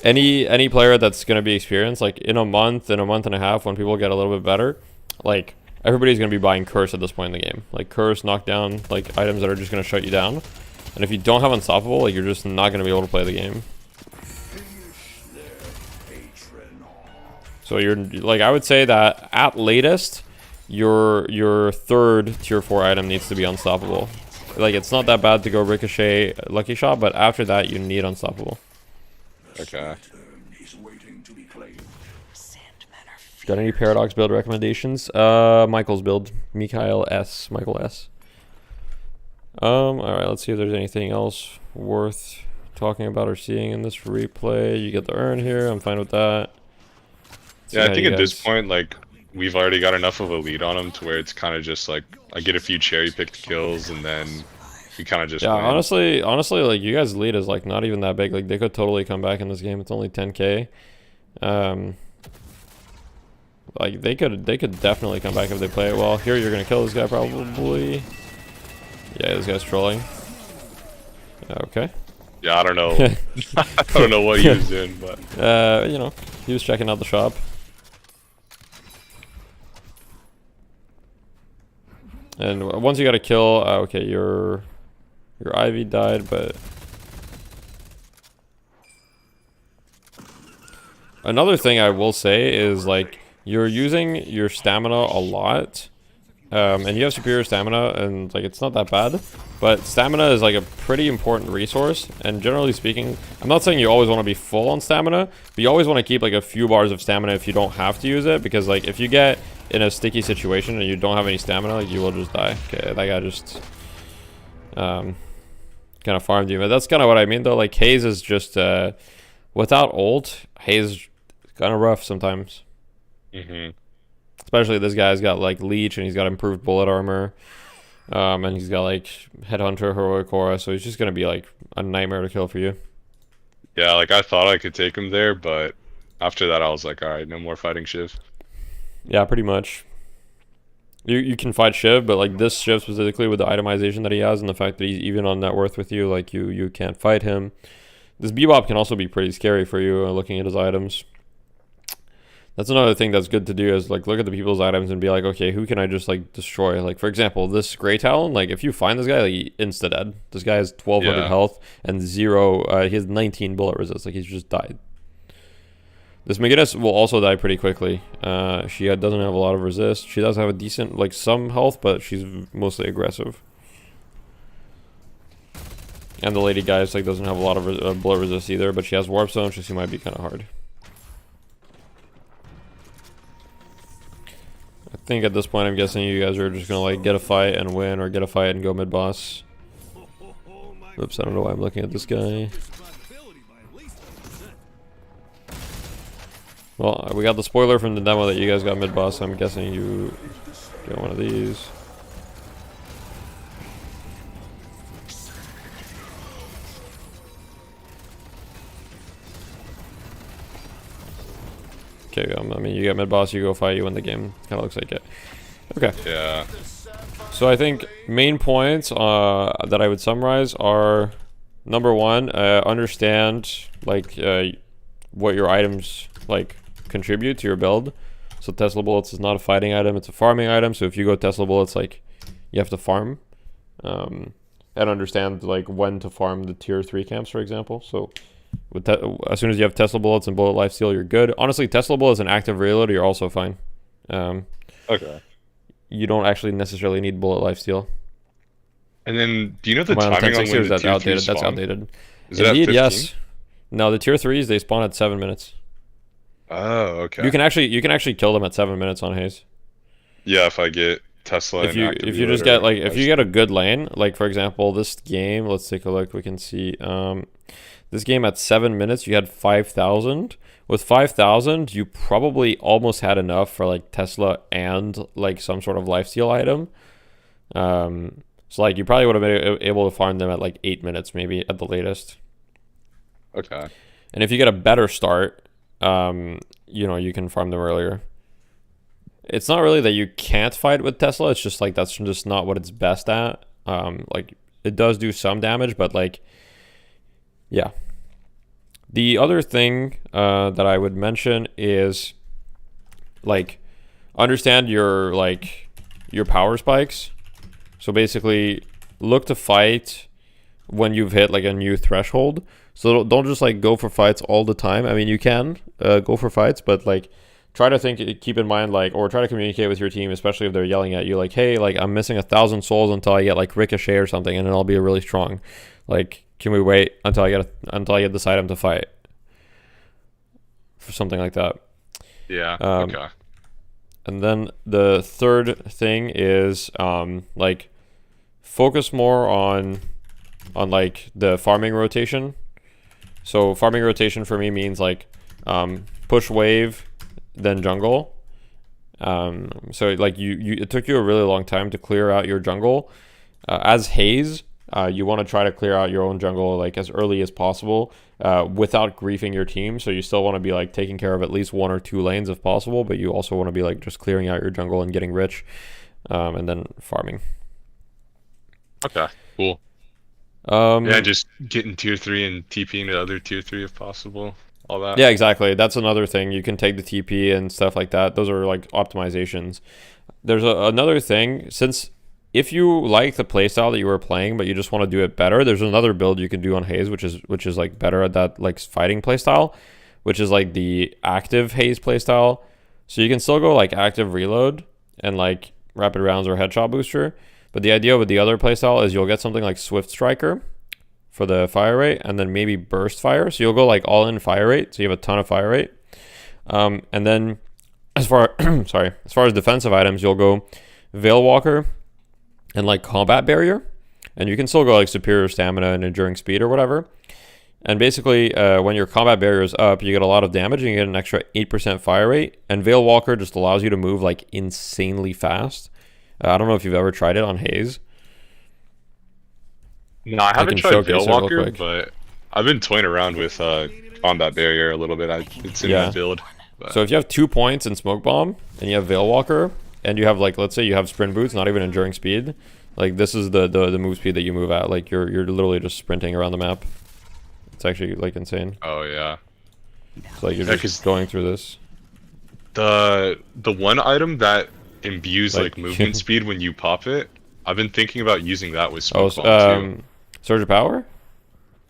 any player that's gonna be experienced, like in a month and a half, when people get a little bit better, like everybody's gonna be buying curse at this point in the game, like curse, knockdown, like items that are just gonna shut you down. And if you don't have unstoppable, like you're just not gonna be able to play the game. So you're like, I would say that at latest, your third tier 4 item needs to be unstoppable. Like, it's not that bad to go ricochet, lucky shot, but after that you need unstoppable. Okay. Got any Paradox build recommendations? Michael's build, Michael S. All right, let's see if there's anything else worth talking about or seeing in this replay. You get the urn here. I'm fine with that. Yeah, I think at this point, like, we've already got enough of a lead on them to where it's kind of just like I get a few cherry-picked kills and then we kind of just win. honestly, like, you guys' lead is like not even that big. Like, they could totally come back in this game. It's only 10k. Like, they could definitely come back if they play it well. Here, you're gonna kill this guy probably. Yeah, this guy's trolling. Okay. Yeah, I don't know. I don't know what he was doing, but you know, he was checking out the shop. And once you got a kill, okay, your Ivy died, but another thing I will say is, like, you're using your stamina a lot, and you have superior stamina, and like, it's not that bad, but stamina is like a pretty important resource. And generally speaking, I'm not saying you always want to be full on stamina, but you always want to keep like a few bars of stamina if you don't have to use it, because like if you get in a sticky situation and you don't have any stamina, like, you will just die. Okay, that guy just kind of farmed you. But that's kind of what I mean though. Like, Haze is just without ult, Haze is kind of rough sometimes. Especially this guy's got like leech, and he's got improved bullet armor, and he's got like headhunter, heroic aura, so he's just gonna be like a nightmare to kill for you. yeah, like I thought I could take him there, but after that I was like, all right, no more fighting Shiv. Yeah, pretty much. You can fight Shiv, but like this Shiv specifically, with the itemization that he has and the fact that he's even on net worth with you, like you can't fight him. This Bebop can also be pretty scary for you, looking at his items. That's another thing that's good to do, is like look at the people's items and be like, okay, who can I just like destroy? Like, for example, this Grey Talon, like if you find this guy, like, he insta dead. This guy has 1200 health and 0, he has 19 bullet resist. Like, he's just died. This McGinnis will also die pretty quickly. She doesn't have a lot of resist. She does have a decent, like, some health, but she's mostly aggressive. And the lady guys, like, doesn't have a lot of bullet resist either, but she has warp zone, so she might be kind of hard. I think at this point, I'm guessing you guys are just gonna like get a fight and win, or get a fight and go mid boss. Oops, I don't know why I'm looking at this guy. Well, we got the spoiler from the demo that you guys got mid boss, so I'm guessing you get one of these. Okay, I mean, you get mid boss, you go fight, you win the game. Kind of looks like it. Okay. Yeah. So I think main points that I would summarize are, number one, understand like what your items like contribute to your build. So Tesla bullets is not a fighting item; it's a farming item. So if you go Tesla bullets, like you have to farm, and understand like when to farm the tier 3 camps, for example. So with as soon as you have Tesla bullets and bullet lifesteal, you're good. Honestly, Tesla bullets and active reload, you're also fine. Okay. You don't actually necessarily need bullet lifesteal. And then, do you know the Am I on timing on 1060 when or is the that tier 3 outdated? spawn? That's outdated. Is it at Indeed, 15? yes. No, the tier 3s, they spawn at 7 minutes. Oh, okay. You can actually kill them at 7 minutes on Haze. Yeah, if I get Tesla If you just get like, if you get a good lane, like for example this game, let's take a look. We can see this game at 7 minutes you had 5,000. With 5,000 you probably almost had enough for like Tesla and like some sort of lifesteal item. So like you probably would have been able to farm them at like 8 minutes maybe at the latest. Okay. And if you get a better start, you know, you can farm them earlier. It's not really that you can't fight with Tesla, it's just like that's just not what it's best at. Like it does do some damage, but like, yeah. The other thing that I would mention is like understand your power spikes. So basically look to fight when you've hit like a new threshold. So don't just like go for fights all the time. I mean, you can go for fights, but like try to keep in mind, like, or try to communicate with your team, especially if they're yelling at you like, hey, like I'm missing 1,000 souls until I get like Ricochet or something, and then I'll be really strong. Like, can we wait until I get this item to fight? For something like that. Yeah. Okay. And then the third thing is like focus more on like the farming rotation. So farming rotation for me means like push wave, then jungle. So like it took you a really long time to clear out your jungle. As Haze, you want to try to clear out your own jungle like as early as possible without griefing your team. So you still want to be like taking care of at least 1 or 2 lanes if possible, but you also want to be like just clearing out your jungle and getting rich, and then farming. Okay, cool. Yeah, just getting tier 3 and TPing to other tier 3 if possible. All that. Yeah, exactly. That's another thing. You can take the TP and stuff like that. Those are like optimizations. There's another thing. Since if you like the playstyle that you were playing, but you just want to do it better, there's another build you can do on Haze, which is like better at that like fighting playstyle, which is like the active Haze playstyle. So you can still go like active reload and like rapid rounds or headshot booster. But the idea with the other playstyle is you'll get something like Swift Striker for the fire rate, and then maybe burst fire. So you'll go like all in fire rate. So you have a ton of fire rate. And then as far as defensive items, you'll go Veil Walker and like combat barrier. And you can still go like superior stamina and enduring speed or whatever. And basically when your combat barrier is up, you get a lot of damage and you get an extra 8% fire rate. And Veil Walker just allows you to move like insanely fast. I don't know if you've ever tried it on Haze. No, I haven't tried Veil Walker, but I've been toying around with combat barrier a little bit. It's in my build. But. So if you have 2 points in Smoke Bomb and you have Veil Walker and you have like, let's say you have sprint boots, not even enduring speed, like this is the move speed that you move at. Like you're literally just sprinting around the map. It's actually like insane. Oh yeah. So like you're just going through this. The one item that imbues like movement speed when you pop it, I've been thinking about using that with Smoke Bomb too. Surge of Power?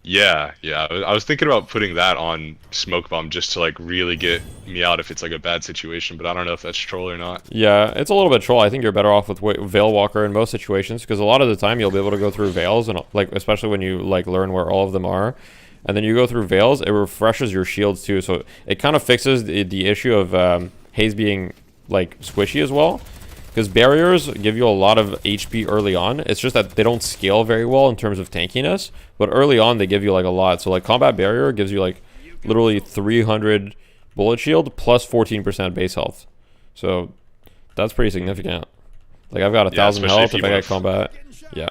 Yeah. I was thinking about putting that on Smoke Bomb just to like really get me out if it's like a bad situation, but I don't know if that's troll or not. Yeah, it's a little bit troll. I think you're better off with Veil Walker in most situations, because a lot of the time you'll be able to go through Veils, and like especially when you like learn where all of them are, and then you go through Veils, it refreshes your shields too, so it kind of fixes the issue of Haze being like squishy as well. Because barriers give you a lot of HP early on. It's just that they don't scale very well in terms of tankiness. But early on, they give you like a lot. So like combat barrier gives you like literally 300 bullet shield plus 14% base health. So that's pretty significant. Like I've got 1,000 health if I get combat. Yeah.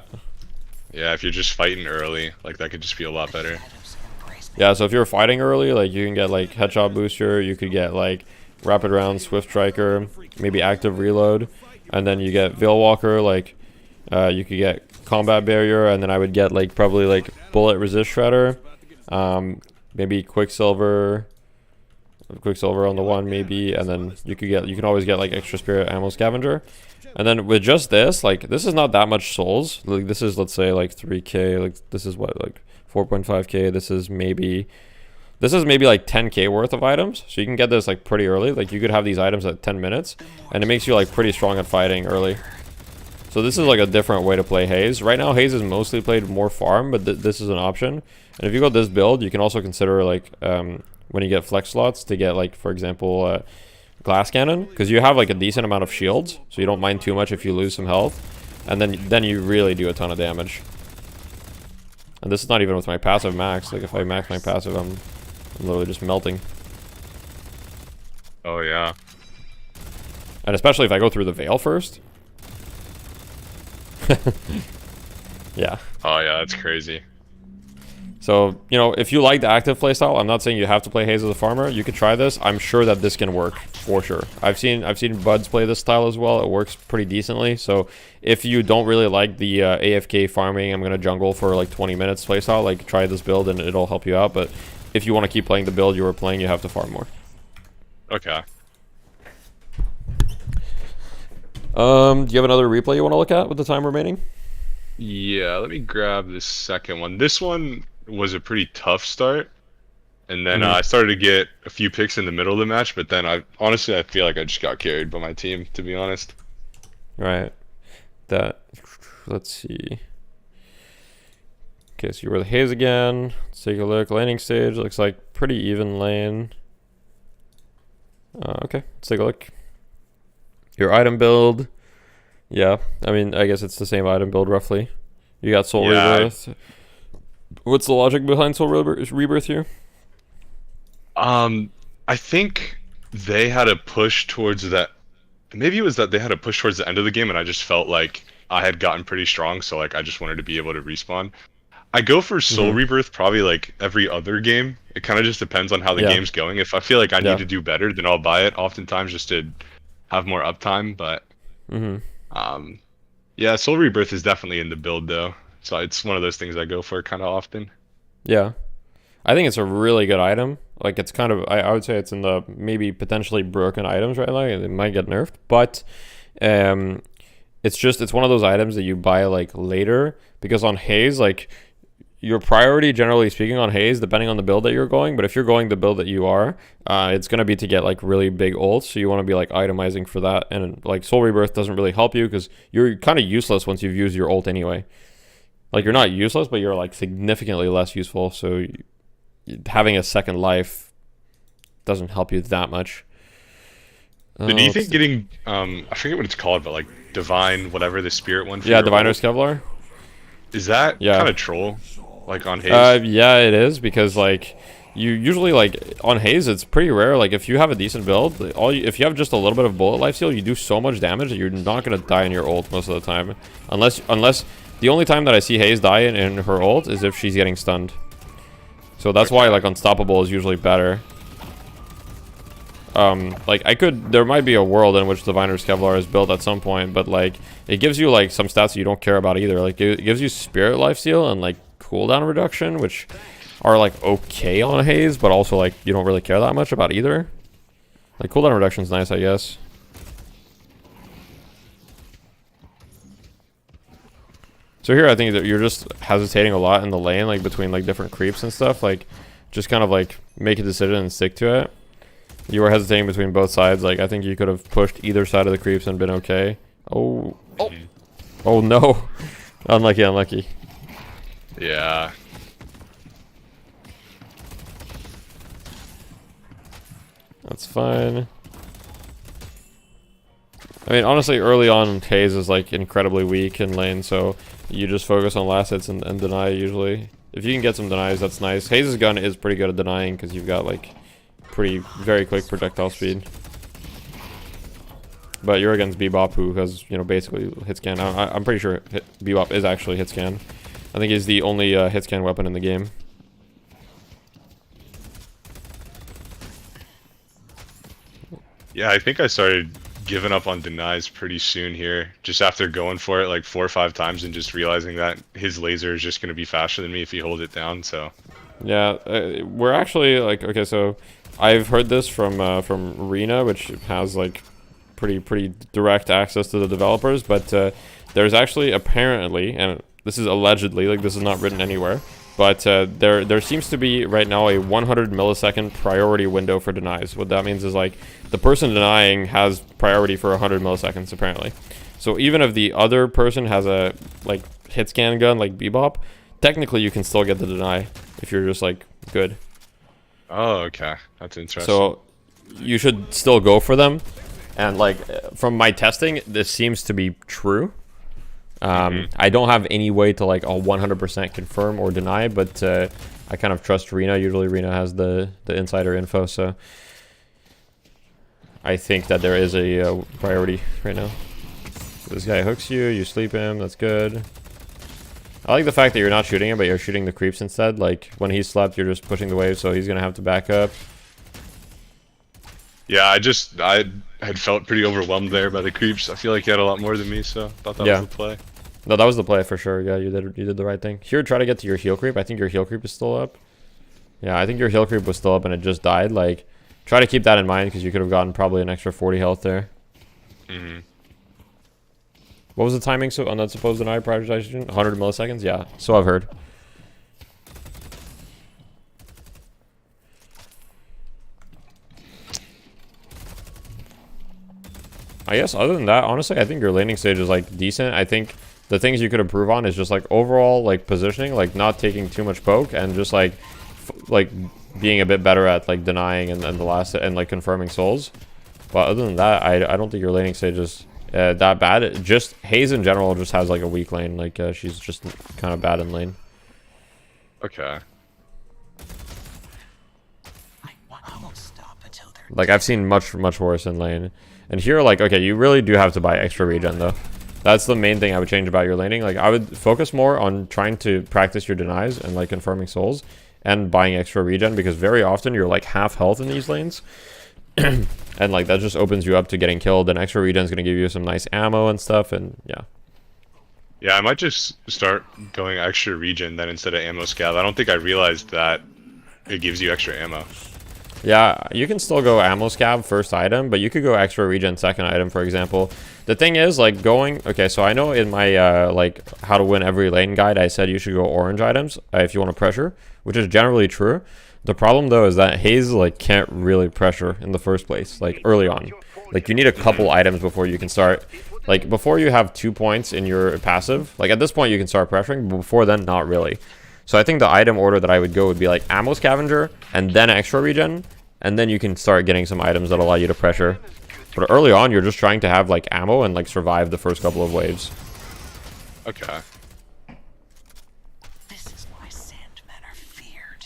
Yeah, if you're just fighting early, like that could just be a lot better. Yeah, so if you're fighting early, like you can get like headshot booster. You could get like Rapid Round, Swift Striker, maybe Active Reload, and then you get Veil Walker. Like you could get Combat Barrier, and then I would get like probably like Bullet Resist Shredder, maybe Quicksilver on the one maybe, and then you can always get like Extra Spirit Ammo Scavenger. And then with just this, like this is not that much souls. Like this is, let's say, like 3k. Like this is what, like 4.5k. This is maybe like 10k worth of items. So you can get this like pretty early. Like you could have these items at 10 minutes, and it makes you like pretty strong at fighting early. So this is like a different way to play Haze. Right now Haze is mostly played more farm, but this is an option. And if you go this build, you can also consider like when you get flex slots to get like, for example, Glass Cannon, because you have like a decent amount of shields, so you don't mind too much if you lose some health, and then you really do a ton of damage. And this is not even with my passive max. Like if I max my passive, I'm literally just melting. Oh yeah. And especially if I go through the Veil first. Yeah. Oh yeah, that's crazy. So, you know, if you like the active playstyle, I'm not saying you have to play Haze as a farmer. You could try this. I'm sure that this can work for sure. I've seen Buds play this style as well. It works pretty decently. So if you don't really like the AFK farming, I'm gonna jungle for like 20 minutes playstyle, like try this build and it'll help you out. But if you want to keep playing the build you were playing, you have to farm more. Okay. Do you have another replay you want to look at with the time remaining? Yeah, let me grab this second one. This one was a pretty tough start, and then I started to get a few picks in the middle of the match, but then I feel like I just got carried by my team, to be honest. Right. Let's see. Okay, so you were the Haze again. Let's take a look. Laning stage looks like pretty even lane. Okay, let's take a look. Your item build. Yeah, I mean, I guess it's the same item build roughly. You got Soul Rebirth. What's the logic behind Soul Rebirth here? I think they had a push towards that. Maybe it was that they had a push towards the end of the game, and I just felt like I had gotten pretty strong, so like I just wanted to be able to respawn. I go for Soul Rebirth probably like every other game. It kind of just depends on how the game's going. If I feel like I need to do better, then I'll buy it oftentimes just to have more uptime. But yeah, Soul Rebirth is definitely in the build though. So it's one of those things I go for kind of often. Yeah. I think it's a really good item. Like it's kind of, I would say it's in the maybe potentially broken items right now. It might get nerfed, but it's one of those items that you buy like later, because on Haze, like your priority generally speaking on Haze, depending on the build that you're going, but if you're going the build that you are, it's going to be to get like really big ults, so you want to be like itemizing for that. And like Soul Rebirth doesn't really help you because you're kind of useless once you've used your ult anyway. Like, you're not useless, but you're, like, significantly less useful, so having a second life doesn't help you that much. Do you think getting, I forget what it's called, but, like, Divine, whatever, the Spirit one? Yeah, Diviner's Kevlar. Is that kind of troll, like, on Haze? Yeah, it is, because, like, you usually, like, on Haze, it's pretty rare. Like, if you have a decent build, if you have just a little bit of bullet lifesteal, you do so much damage that you're not going to die in your ult most of the time. Unless the only time that I see Haze die in her ult is if she's getting stunned. So that's why, like, Unstoppable is usually better. Like, there might be a world in which Diviner's Kevlar is built at some point, but, like, it gives you, like, some stats that you don't care about either. Like, it gives you Spirit Lifesteal and, like, cooldown reduction, which are, like, okay on Haze, but also, like, you don't really care that much about either. Like, cooldown reduction's nice, I guess. So here I think that you're just hesitating a lot in the lane, like between like different creeps and stuff. Like, just kind of like make a decision and stick to it. You were hesitating between both sides. Like, I think you could have pushed either side of the creeps and been okay. Oh no. Unlucky. Yeah. That's fine. I mean, honestly, early on, Haze is like incredibly weak in lane, so you just focus on last hits and deny usually. If you can get some denies, that's nice. Haze's gun is pretty good at denying because you've got like very quick projectile speed. But you're against Bebop, who has, you know, basically hit scan. I'm pretty sure Bebop is actually hit scan. I think he's the only hit scan weapon in the game. Yeah, I think I started giving up on denies pretty soon here. Just after going for it like 4 or 5 times and just realizing that his laser is just going to be faster than me if he holds it down. So Yeah, we're actually like, okay, so I've heard this from Rena, which has like pretty direct access to the developers, but there's actually apparently, and this is allegedly, like this is not written anywhere, but there seems to be right now a 100 millisecond priority window for denies. What that means is like the person denying has priority for 100 milliseconds apparently. So even if the other person has a like hit scan gun like Bebop, technically you can still get the deny if you're just like good. oh, okay, that's interesting. So you should still go for them. And like from my testing, this seems to be true. I don't have any way to like a 100% confirm or deny, but I kind of trust Rena. Usually Rena has the insider info, so I think that there is a priority right now. This guy hooks you, you sleep him, that's good. I like the fact that you're not shooting him, but you're shooting the creeps instead. Like when he slept, you're just pushing the wave, so he's gonna have to back up. Yeah, I had felt pretty overwhelmed there by the creeps. I feel like he had a lot more than me, so I thought that Yeah. was the play. No, that was the play for sure. Yeah, you did the right thing. Here, try to get to your heal creep. I think your heal creep is still up. Yeah, I think your heal creep was still up and it just died. Like, try to keep that in mind because you could have gotten probably an extra 40 health there. What was the timing so on that supposed deny prioritization? 100 milliseconds? Yeah, so I've heard. I guess other than that, honestly, I think your laning stage is like decent. I think the things you could improve on is just like overall like positioning, like not taking too much poke and just like being a bit better at like denying and the last and like confirming souls. But other than that, I don't think your laning stage is that bad. It just Haze in general just has like a weak lane. Like she's just kind of bad in lane. Okay. Like I've seen much worse in lane. And here, like, okay, you really do have to buy extra regen though. That's the main thing I would change about your laning. Like I would focus more on trying to practice your denies and like confirming souls and buying extra regen, because very often you're like half health in these lanes. And like that just opens you up to getting killed, and extra regen is going to give you some nice ammo and stuff. And yeah. Yeah, I might just start going extra regen then instead of ammo scav. I don't think I realized that it gives you extra ammo. Yeah, you can still go ammo scab first item, but you could go extra regen second item, for example. The thing is, like, going... Okay, so I know in my, like, how to win every lane guide, I said you should go orange items if you want to pressure, which is generally true. The problem, though, is that Haze, like, can't really pressure in the first place, like, early on. Like, you need a couple items before you can start... Like, before you have 2 points in your passive, like, at this point you can start pressuring, but before then, not really. So I think the item order that I would go would be like ammo scavenger and then extra regen, and then you can start getting some items that allow you to pressure. But early on, you're just trying to have like ammo and like survive the first couple of waves. Okay. This is why Sandmen are feared.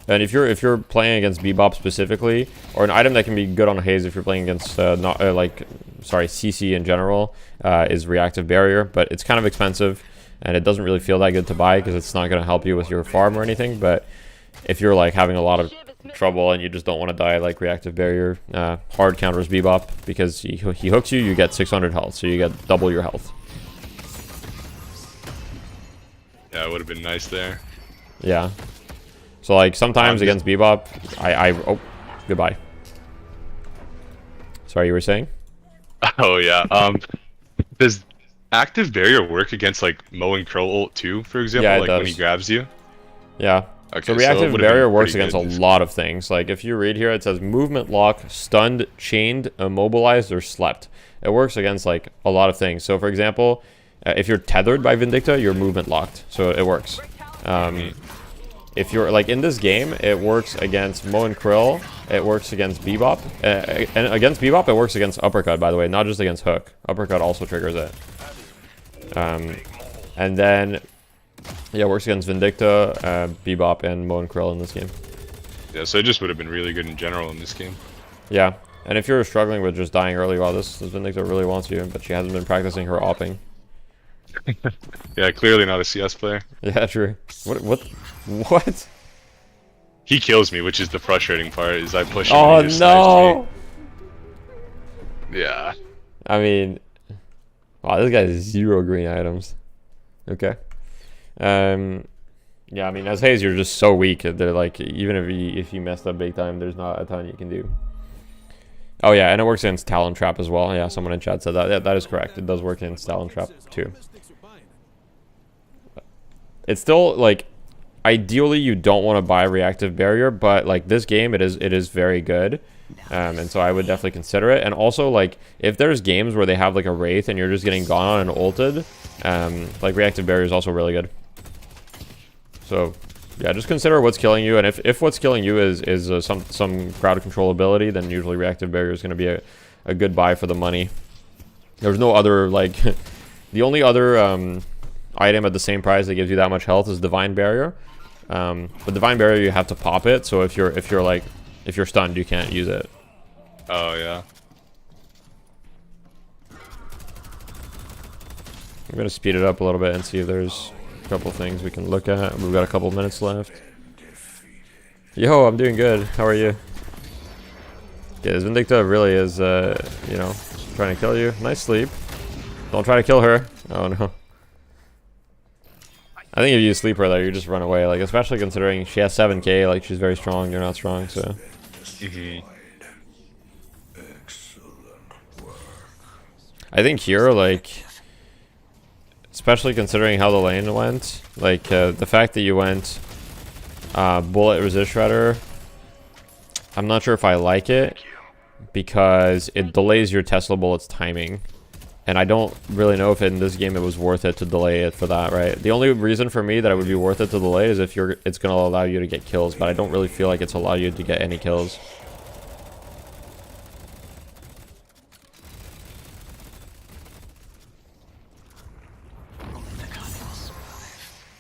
And if you're playing against Bebop specifically, or an item that can be good on Haze if you're playing against CC in general, is reactive barrier, but it's kind of expensive and it doesn't really feel that good to buy because it's not going to help you with your farm or anything. But if you're like having a lot of trouble and you just don't want to die, like reactive barrier hard counters Bebop, because he hooks you, you get 600 health, so you get double your health. Yeah, it would have been nice there. Yeah. So like sometimes against Bebop, oh, goodbye. Sorry, you were saying? Oh yeah. Does active barrier work against like Mo and Crow ult too, for example? Yeah, it like does. when he grabs you? Yeah. Okay, So it reactive would've barrier been works pretty against good. a lot of things. Like if you read here, it says movement lock, stunned, chained, immobilized, or slept. It works against like a lot of things. So for example, if you're tethered by Vindicta, you're movement locked, so it works. If you're like in this game, it works against Mo and Krill. It works against Bebop, and against Bebop, it works against Uppercut. By the way, not just against Hook. Uppercut also triggers it. And then, yeah, it works against Vindicta, Bebop, and Mo and Krill in this game. Yeah, so it just would have been really good in general in this game. Yeah, and if you're struggling with just dying early, well, this Vindicta really wants you, but she hasn't been practicing her opping. Yeah, clearly not a CS player. Yeah, true. What? He kills me, which is the frustrating part. Is I push him Oh and he just snipes no! me. Yeah. I mean, wow, this guy has 0 green items. Okay. Yeah, I mean, as Haze, you're just so weak. They're like, even if you messed up big time, there's not a ton you can do. Oh yeah, and it works against Talon Trap as well. Yeah, someone in chat said that. Yeah, that is correct. It does work against Talon Trap too. It's still like, ideally you don't want to buy Reactive Barrier, but like this game, it is very good. And so I would definitely consider it. And also, like, if there's games where they have like a Wraith and you're just getting gone on and ulted, like Reactive Barrier is also really good. So yeah, just consider what's killing you, and if what's killing you is some crowd control ability, then usually Reactive Barrier is going to be a good buy for the money. There's no other, like, the only other item at the same price that gives you that much health is Divine Barrier. But Divine Barrier, you have to pop it, so if you're stunned, you can't use it. Oh yeah. I'm gonna speed it up a little bit and see if there's a couple things we can look at. We've got a couple minutes left. Yo, I'm doing good. How are you? Yeah, this Vindicta really is, you know, trying to kill you. Nice sleep. Don't try to kill her. Oh no. I think if you sleep her there, you just run away. Like, especially considering she has 7k. Like, she's very strong. You're not strong, so. I think here, like, especially considering how the lane went, like the fact that you went bullet resist shredder, I'm not sure if I like it because it delays your Tesla bullets timing, and I don't really know if in this game it was worth it to delay it for that, right? The only reason for me that it would be worth it to delay is if it's going to allow you to get kills, but I don't really feel like it's allow you to get any kills.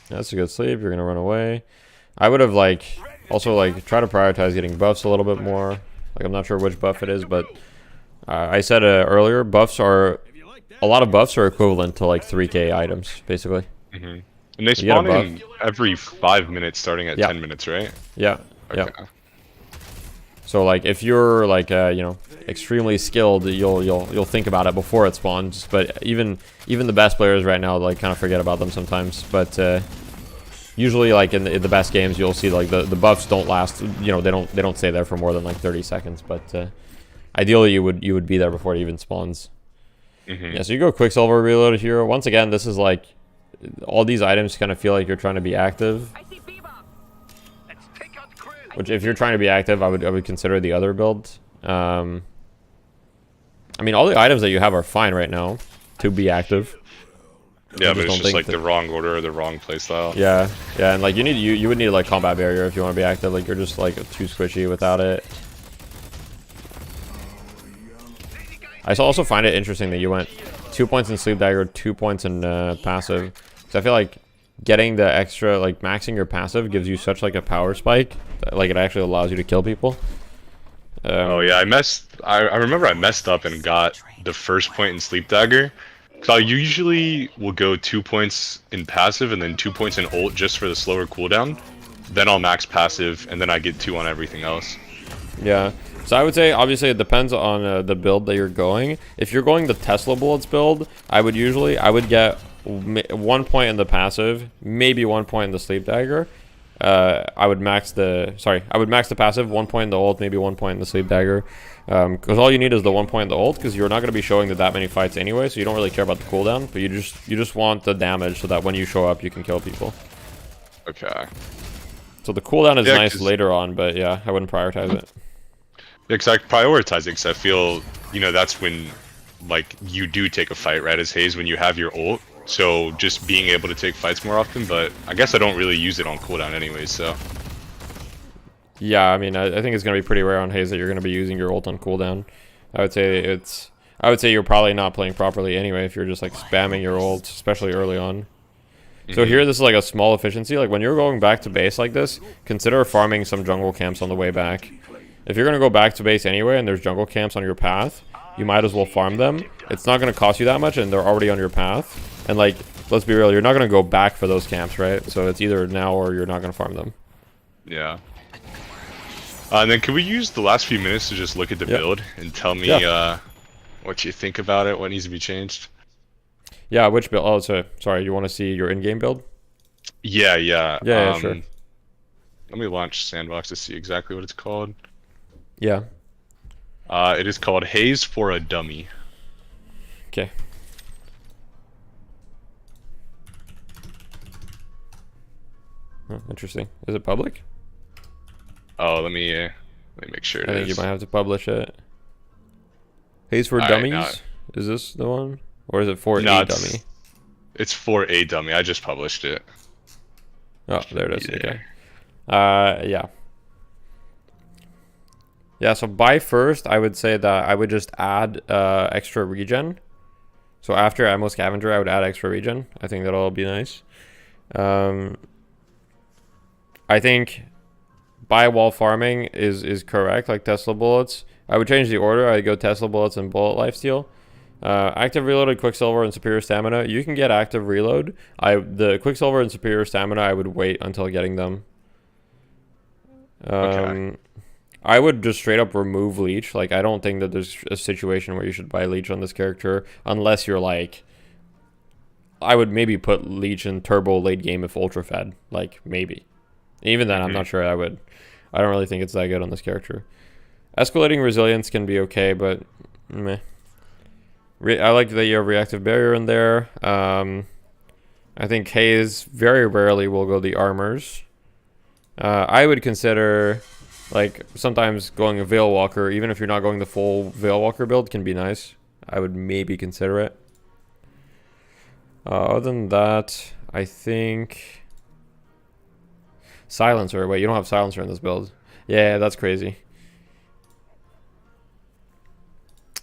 That's a good sleep. You're gonna run away. I would have like also like try to prioritize getting buffs a little bit more. Like, I'm not sure which buff it is, but I said earlier, a lot of buffs are equivalent to like 3k items basically. And they spawn in every 5 minutes, starting at 10 minutes, right? Yeah. Okay. Yeah. So like if you're like you know, extremely skilled, you'll think about it before it spawns. But even the best players right now, like, kind of forget about them sometimes. But usually, like in the best games, you'll see like the buffs don't last. You know, they don't stay there for more than like 30 seconds. But ideally, you would be there before it even spawns. Yeah. So you go Quicksilver reload here. Once again, this is like all these items kind of feel like you're trying to be active. Which, if you're trying to be active, I would consider the other build. I mean, all the items that you have are fine right now to be active. Yeah, but it's just like the wrong order or the wrong playstyle. Yeah, and like you would need like combat barrier if you want to be active. Like, you're just like too squishy without it. I also find it interesting that you went 2 points in sleep dagger, 2 points in passive. Because I feel like getting the extra, like maxing your passive gives you such like a power spike that, like, it actually allows you to kill people. Oh yeah, I remember I messed up and got the first point in sleep dagger. So I usually will go 2 points in passive and then 2 points in ult just for the slower cooldown. Then I'll max passive and then I get 2 on everything else. Yeah. So I would say, obviously, it depends on the build that you're going. If you're going the Tesla bullets build, I would get 1 point in the passive, maybe 1 point in the sleep dagger. I would max the passive, 1 point in the ult, maybe 1 point in the sleep dagger. Because all you need is the 1 point in the ult, because you're not going to be showing that many fights anyway, so you don't really care about the cooldown, but you just want the damage so that when you show up, you can kill people. Okay. So the cooldown is nice later on, but yeah, I wouldn't prioritize it. Yeah, because I prioritize it because I feel, you know, that's when, like, you do take a fight, right, as Haze, when you have your ult. So just being able to take fights more often, but I guess I don't really use it on cooldown anyways, so. Yeah, I mean, I think it's going to be pretty rare on Haze that you're going to be using your ult on cooldown. I would say you're probably not playing properly anyway if you're just like spamming your ult, especially early on. So here, this is like a small efficiency. Like, when you're going back to base like this, consider farming some jungle camps on the way back. If you're going to go back to base anyway and there's jungle camps on your path, you might as well farm them. It's not going to cost you that much and they're already on your path. And like, let's be real, you're not going to go back for those camps, right? So it's either now or you're not going to farm them. Yeah. And then can we use the last few minutes to just look at the build and tell me what you think about it, what needs to be changed? Yeah, which build? Oh, so sorry, you want to see your in-game build? Yeah. Yeah, sure. Let me launch Sandbox to see exactly what it's called. Yeah. It is called Haze for a Dummy. Okay. Oh, interesting. Is it public? Oh, let me make sure it I think is. you might have to publish it. Haze for All right, Dummies? now- Is this the one? Or is it for No, a it's- dummy? It's for a dummy. I just published it. Oh, there it is. Yeah. Okay. Yeah. Yeah, so by first, I would say that I would just add extra regen. So after Ammo Scavenger, I would add extra regen. I think that'll be nice. I think buy while farming is correct, like Tesla bullets. I would change the order. I'd go Tesla bullets and bullet lifesteal. Active reloaded Quicksilver and superior stamina. You can get active reload. The Quicksilver and superior stamina, I would wait until getting them. Okay. I would just straight up remove leech. Like, I don't think that there's a situation where you should buy leech on this character unless you're like, I would maybe put leech in turbo late game if ultra fed. Like, maybe. Even then, I'm not sure I would. I don't really think it's that good on this character. Escalating resilience can be okay, but meh. I like that you have reactive barrier in there. I think Haze very rarely will go the armors. I would consider, like, sometimes going a Veil Walker, even if you're not going the full Veil Walker build, can be nice. I would maybe consider it. Other than that, I think Silencer. Wait, you don't have Silencer in this build. Yeah, that's crazy.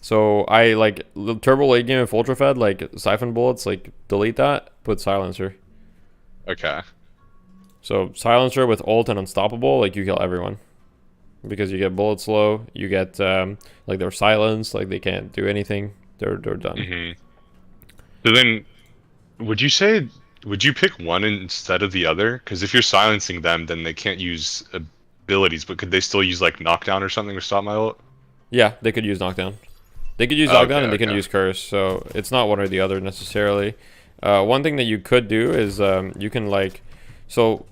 So I like turbo late game if ultra fed, like siphon bullets, like delete that, put Silencer. Okay. So Silencer with ult and unstoppable, like you kill everyone. Because you get bullet slow, you get like they're silenced, like they can't do anything. They're done. So then, would you pick one instead of the other? Because if you're silencing them, then they can't use abilities, but could they still use like knockdown or something to stop my ult? Yeah, they could use knockdown. They could use knockdown and they can use curse, so it's not one or the other necessarily. One thing that you could do is you can like, so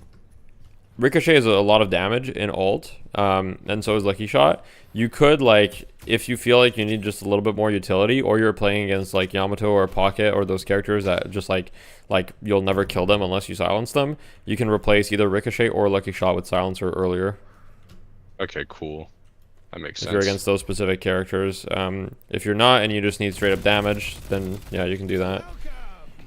Ricochet is a lot of damage in ult, and so is Lucky Shot. You could, like, if you feel like you need just a little bit more utility, or you're playing against like Yamato or Pocket or those characters that just like you'll never kill them unless you silence them, you can replace either Ricochet or Lucky Shot with Silencer earlier. Okay, cool. That makes sense. If you're against those specific characters. If you're not and you just need straight up damage, then yeah, you can do that.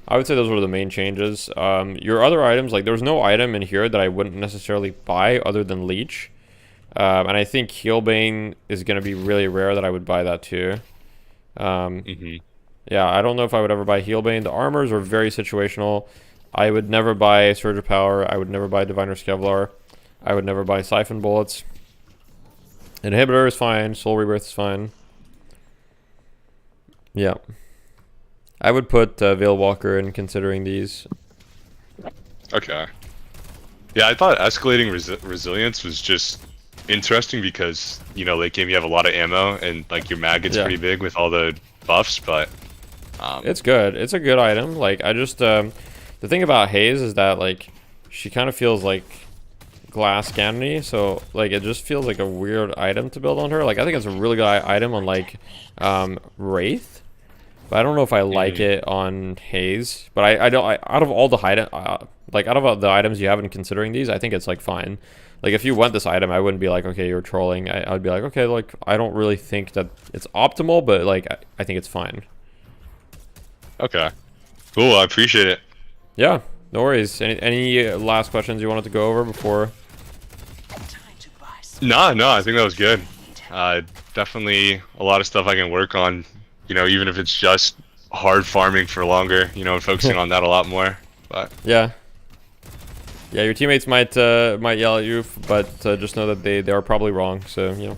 I would say those were the main changes. Your other items, like there was no item in here that I wouldn't necessarily buy other than Leech. And I think Healbane is going to be really rare that I would buy that too. Yeah, I don't know if I would ever buy Healbane. The armors are very situational. I would never buy Surge of Power. I would never buy Diviner Kevlar. I would never buy Siphon Bullets. Inhibitor is fine. Soul Rebirth is fine. Yeah. I would put Veil Walker in considering these. Okay. Yeah, I thought escalating resilience was just interesting because, you know, late game you have a lot of ammo and like your mag gets pretty big with all the buffs, but it's good. It's a good item. Like I just the thing about Haze is that like she kind of feels like glass cannon-y, so like it just feels like a weird item to build on her. Like I think it's a really good item on like Wraith, but I don't know if I like it on Haze. But I don't out of all the out of the items you have in considering these, I think it's like fine. Like if you want this item, I wouldn't be like, okay, you're trolling. I'd be like, okay, like I don't really think that it's optimal, but like I think it's fine. okay. Cool, I appreciate it. Yeah, no worries. Any last questions you wanted to go over before? No, I think that was good. Definitely a lot of stuff I can work on, you know, even if it's just hard farming for longer, you know, and focusing on that a lot more. But yeah, your teammates might yell at you, but just know that they are probably wrong. So you know,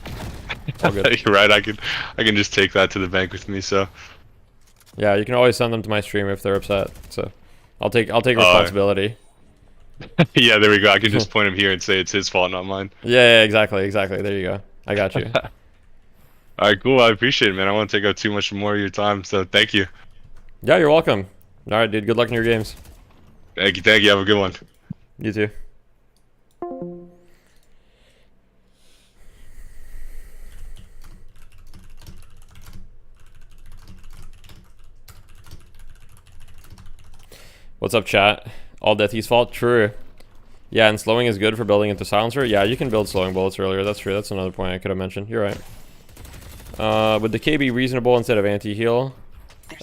it's all good. you're right. I can just take that to the bank with me. So yeah, you can always send them to my stream if they're upset. So I'll take responsibility. Yeah, there we go. I can just point him here and say it's his fault, not mine. Yeah, exactly. There you go. I got you. All right, cool. I appreciate it, man. I won't take up too much more of your time, so thank you. Yeah, you're welcome. All right, dude. Good luck in your games. Thank you. Thank you. Have a good one. You too. What's up, chat? All Deathy's fault? True. Yeah, and slowing is good for building into silencer. Yeah, you can build slowing bullets earlier. That's true. That's another point I could have mentioned. You're right. Would decay be reasonable instead of anti-heal?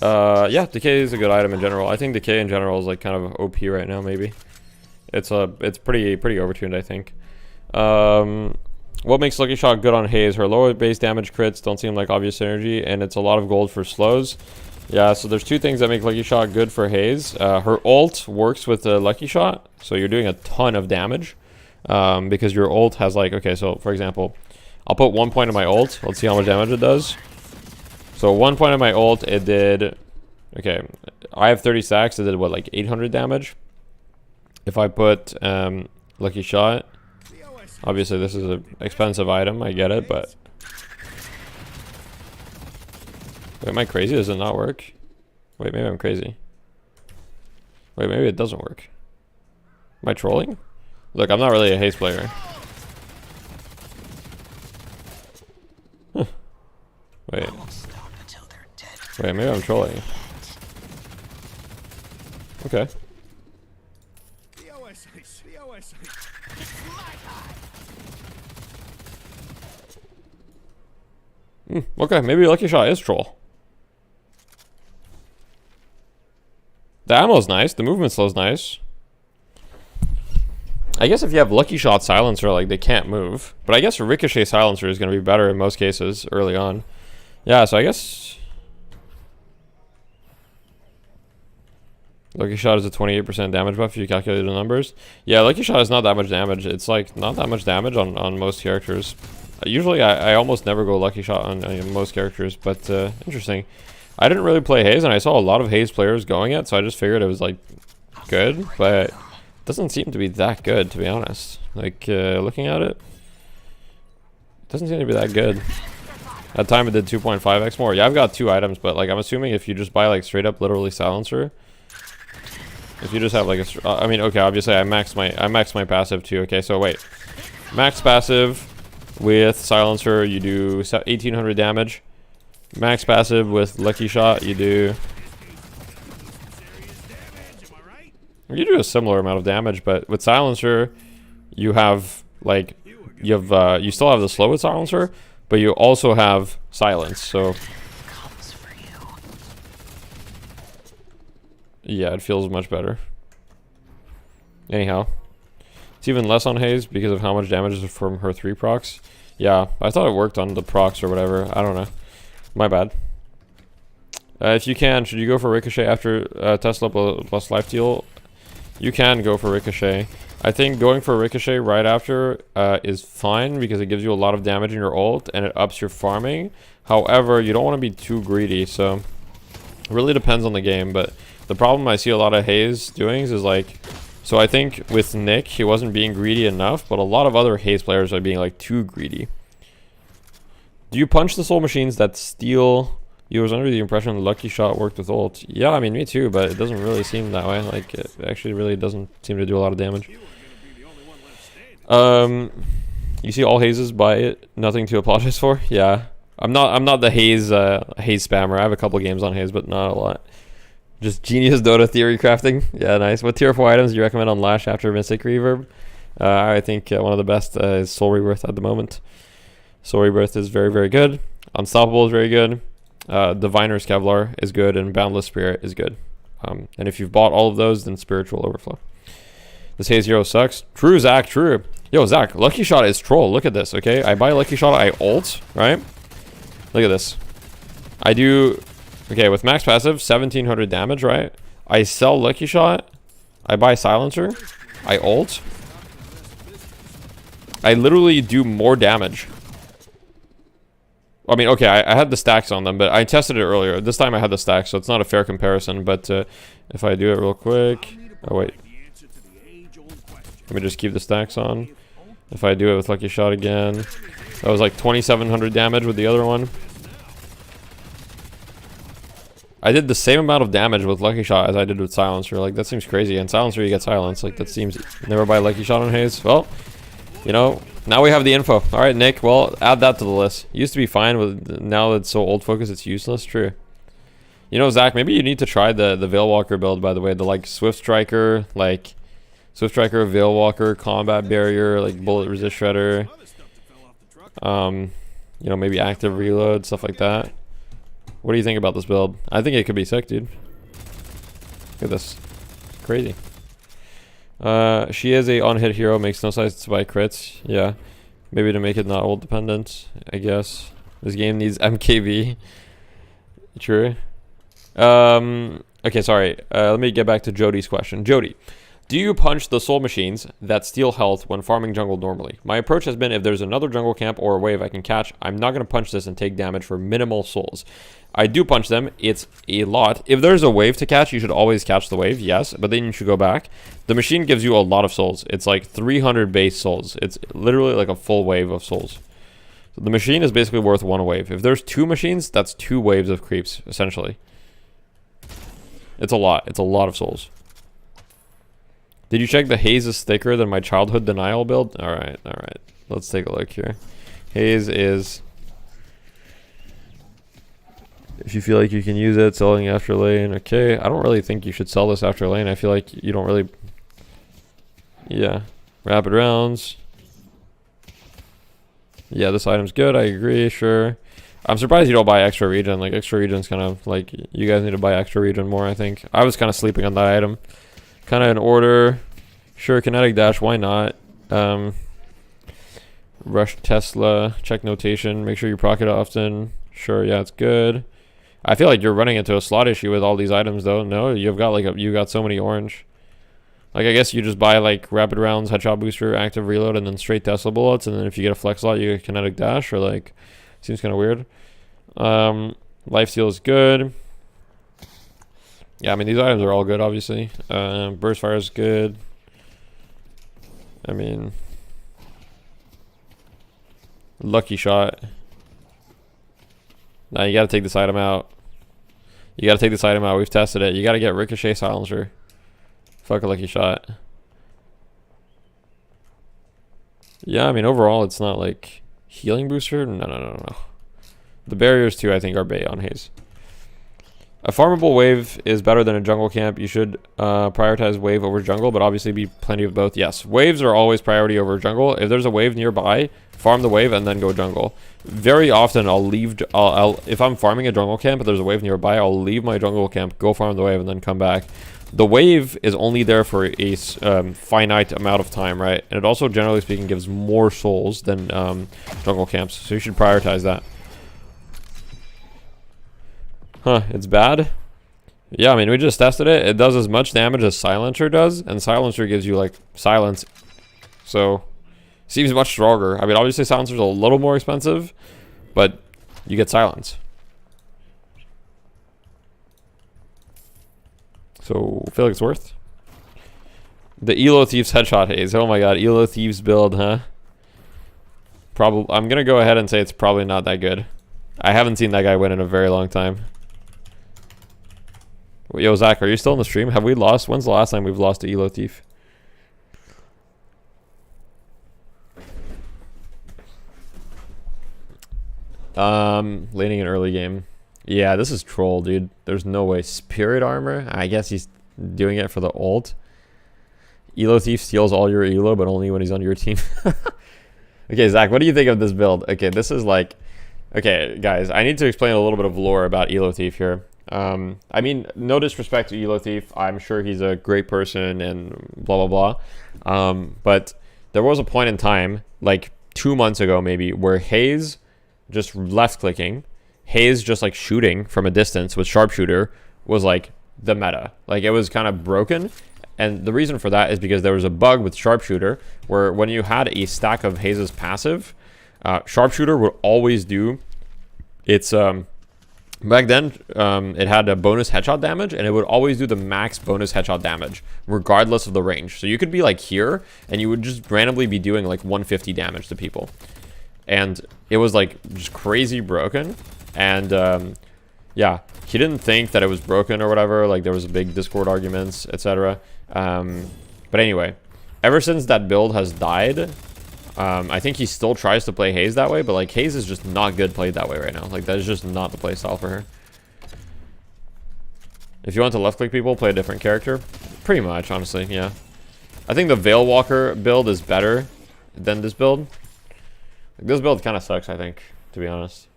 Yeah, decay is a good item in general. I think decay in general is like kind of OP right now. Maybe it's pretty overtuned, I think. What makes Lucky Shot good on Haze? Her lower base damage crits don't seem like obvious synergy, and it's a lot of gold for slows. Yeah, so there's two things that make Lucky Shot good for Haze. Her ult works with the Lucky Shot, so you're doing a ton of damage. Because your ult has like, okay, so for example, I'll put 1 point of my ult. Let's see how much damage it does. So 1 point of my ult, it did, okay, I have 30 stacks, it did what, like 800 damage? If I put Lucky Shot, obviously this is an expensive item, I get it, but... Wait, am I crazy? Does it not work? Wait, maybe I'm crazy. Wait, maybe it doesn't work. Am I trolling? Look, I'm not really a Haze player. Huh. Wait. Wait, maybe I'm trolling. Okay. Okay, maybe Lucky Shot is troll. The ammo's nice. The movement slow's nice. I guess if you have Lucky Shot Silencer, like, they can't move. But I guess Ricochet Silencer is going to be better in most cases early on. Yeah, so I guess... Lucky Shot is a 28% damage buff if you calculate the numbers. Yeah, Lucky Shot is not that much damage. It's, like, not that much damage on most characters. Usually, I almost never go Lucky Shot on most characters, but interesting. I didn't really play Haze, and I saw a lot of Haze players going it, so I just figured it was, like, good, but it doesn't seem to be that good, to be honest. Like, looking at it, doesn't seem to be that good. At time, it did 2.5x more. Yeah, I've got 2 items, but, like, I'm assuming if you just buy, like, straight up, literally Silencer, if you just have, like, a... I mean, okay, obviously, I maxed my passive, too. Okay, so, wait. Max passive with Silencer, you do 1800 damage. Max passive with Lucky Shot, you do a similar amount of damage, but with Silencer, you have like you still have the slow with Silencer, but you also have silence. So yeah, it feels much better. Anyhow, it's even less on Haze because of how much damage is from her 3 procs. Yeah, I thought it worked on the procs or whatever. I don't know. My bad. If you can, should you go for Ricochet after Tesla plus life steal? You can go for Ricochet. I think going for Ricochet right after is fine because it gives you a lot of damage in your ult and it ups your farming. However, you don't want to be too greedy, so it really depends on the game. But the problem I see a lot of Haze doing is like, so I think with Nick, he wasn't being greedy enough, but a lot of other Haze players are being like too greedy. Do you punch the soul machines that steal? You was under the impression Lucky Shot worked with ult. Yeah, I mean, me too, but it doesn't really seem that way. Like, it actually really doesn't seem to do a lot of damage. You see all Hazes buy it, nothing to apologize for? Yeah. I'm not the Haze spammer. I have a couple games on Haze, but not a lot. Just genius Dota theory crafting. Yeah, nice. What tier 4 items do you recommend on Lash after Mystic Reverb? I think one of the best is Soul Rebirth at the moment. Soul Rebirth is very, very good. Unstoppable is very good. Diviner's Kevlar is good, and Boundless Spirit is good. And if you've bought all of those, then Spiritual Overflow. This Haze hero sucks. True, Zach, true. Yo, Zach, Lucky Shot is troll. Look at this, okay? I buy Lucky Shot, I ult, right? Look at this. I do... Okay, with max passive, 1700 damage, right? I sell Lucky Shot. I buy Silencer. I ult. I literally do more damage. I mean, okay, I had the stacks on them, but I tested it earlier. This time I had the stacks, so it's not a fair comparison. But if I do it real quick... Oh, wait. Let me just keep the stacks on. If I do it with Lucky Shot again... That was like 2,700 damage with the other one. I did the same amount of damage with Lucky Shot as I did with Silencer. Like, that seems crazy. And Silencer, you get silence. Like, that seems... Never buy Lucky Shot on Haze. Well, you know... Now we have the info. All right, Nick. Well, add that to the list. Used to be fine, but now that it's so old focus, it's useless. True. You know, Zach, maybe you need to try the Veilwalker build, by the way. The, like, Swift Striker, Veilwalker, Combat Barrier, like, Bullet Resist Shredder. You know, maybe Active Reload, stuff like that. What do you think about this build? I think it could be sick, dude. Look at this. Crazy. She is a on-hit hero, makes no sense to buy crits. Yeah. Maybe to make it not ult dependent, I guess. This game needs MKV. True. Okay, sorry. Let me get back to Jody's question. Jody, do you punch the soul machines that steal health when farming jungle normally? My approach has been if there's another jungle camp or a wave I can catch, I'm not going to punch this and take damage for minimal souls. I do punch them. It's a lot. If there's a wave to catch, you should always catch the wave, yes, but then you should go back. The machine gives you a lot of souls. It's like 300 base souls. It's literally like a full wave of souls. So the machine is basically worth one wave. If there's 2 machines, that's 2 waves of creeps, essentially. It's a lot. It's a lot of souls. Did you check the Haze is thicker than my childhood denial build? Alright, alright. Let's take a look here. Haze is... If you feel like you can use it, selling after lane. Okay, I don't really think you should sell this after lane. I feel like you don't really... Yeah. Rapid rounds. Yeah, this item's good. I agree, sure. I'm surprised you don't buy extra regen. Like, extra regen's kind of like... You guys need to buy extra regen more, I think. I was kind of sleeping on that item. Kind of in order. Sure, kinetic dash, why not? Rush Tesla, check notation, make sure you proc it often. Sure, yeah, it's good. I feel like you're running into a slot issue with all these items, though. No, you've got like you got so many orange. Like, I guess you just buy like rapid rounds, headshot booster, active reload, and then straight Tesla bullets, and then if you get a flex slot, you get kinetic dash, or like, seems kind of weird. Lifesteal is good. Yeah, I mean, these items are all good, obviously. Burst fire is good. I mean, lucky shot. Now you gotta take this item out. You gotta take this item out. We've tested it. You gotta get ricochet silencer. Fuck a lucky shot. Yeah, I mean, overall, it's not like healing booster. No. The barriers too, I think, are bait on Haze. A farmable wave is better than a jungle camp. You should prioritize wave over jungle, but obviously be plenty of both. Yes, waves are always priority over jungle. If there's a wave nearby, farm the wave and then go jungle. Very often I'll leave, if I'm farming a jungle camp, but there's a wave nearby, I'll leave my jungle camp, go farm the wave, and then come back. The wave is only there for a finite amount of time, right? And it also, generally speaking, gives more souls than jungle camps, so you should prioritize that. Huh, it's bad? Yeah, I mean, we just tested it. It does as much damage as Silencer does, and Silencer gives you, like, silence. So, seems much stronger. I mean, obviously Silencer's a little more expensive, but you get silence. So, I feel like it's worth. The Elo Thieves headshot Haze. Oh my god, Elo Thieves build, huh? Probably. I'm gonna go ahead and say it's probably not that good. I haven't seen that guy win in a very long time. Yo, Zach, are you still in the stream? Have we lost? When's the last time we've lost to Elo Thief? Laning in early game. Yeah, this is troll, dude. There's no way. Spirit armor? I guess he's doing it for the ult. Elo Thief steals all your Elo, but only when he's on your team. Okay, Zach, what do you think of this build? Okay, this is like... Okay, guys, I need to explain a little bit of lore about Elo Thief here. I mean, no disrespect to Elo Thief. I'm sure he's a great person and blah, blah, blah. But there was a point in time, like 2 months ago maybe, where Haze just left-clicking, Haze just like shooting from a distance with sharpshooter was like the meta. Like, it was kind of broken. And the reason for that is because there was a bug with sharpshooter where when you had a stack of Haze's passive, sharpshooter would always do It's back then it had a bonus headshot damage, and it would always do the max bonus headshot damage regardless of the range. So you could be like here and you would just randomly be doing like 150 damage to people, and it was like just crazy broken. And yeah, he didn't think that it was broken or whatever. Like there was big Discord arguments, etc. But anyway, ever since that build has died, I think he still tries to play Haze that way, but like Haze is just not good played that way right now. Like that is just not the play style for her. If you want to left click people, play a different character. Pretty much, honestly, yeah. I think the Veil Walker build is better than this build. Like, this build kind of sucks, I think, to be honest.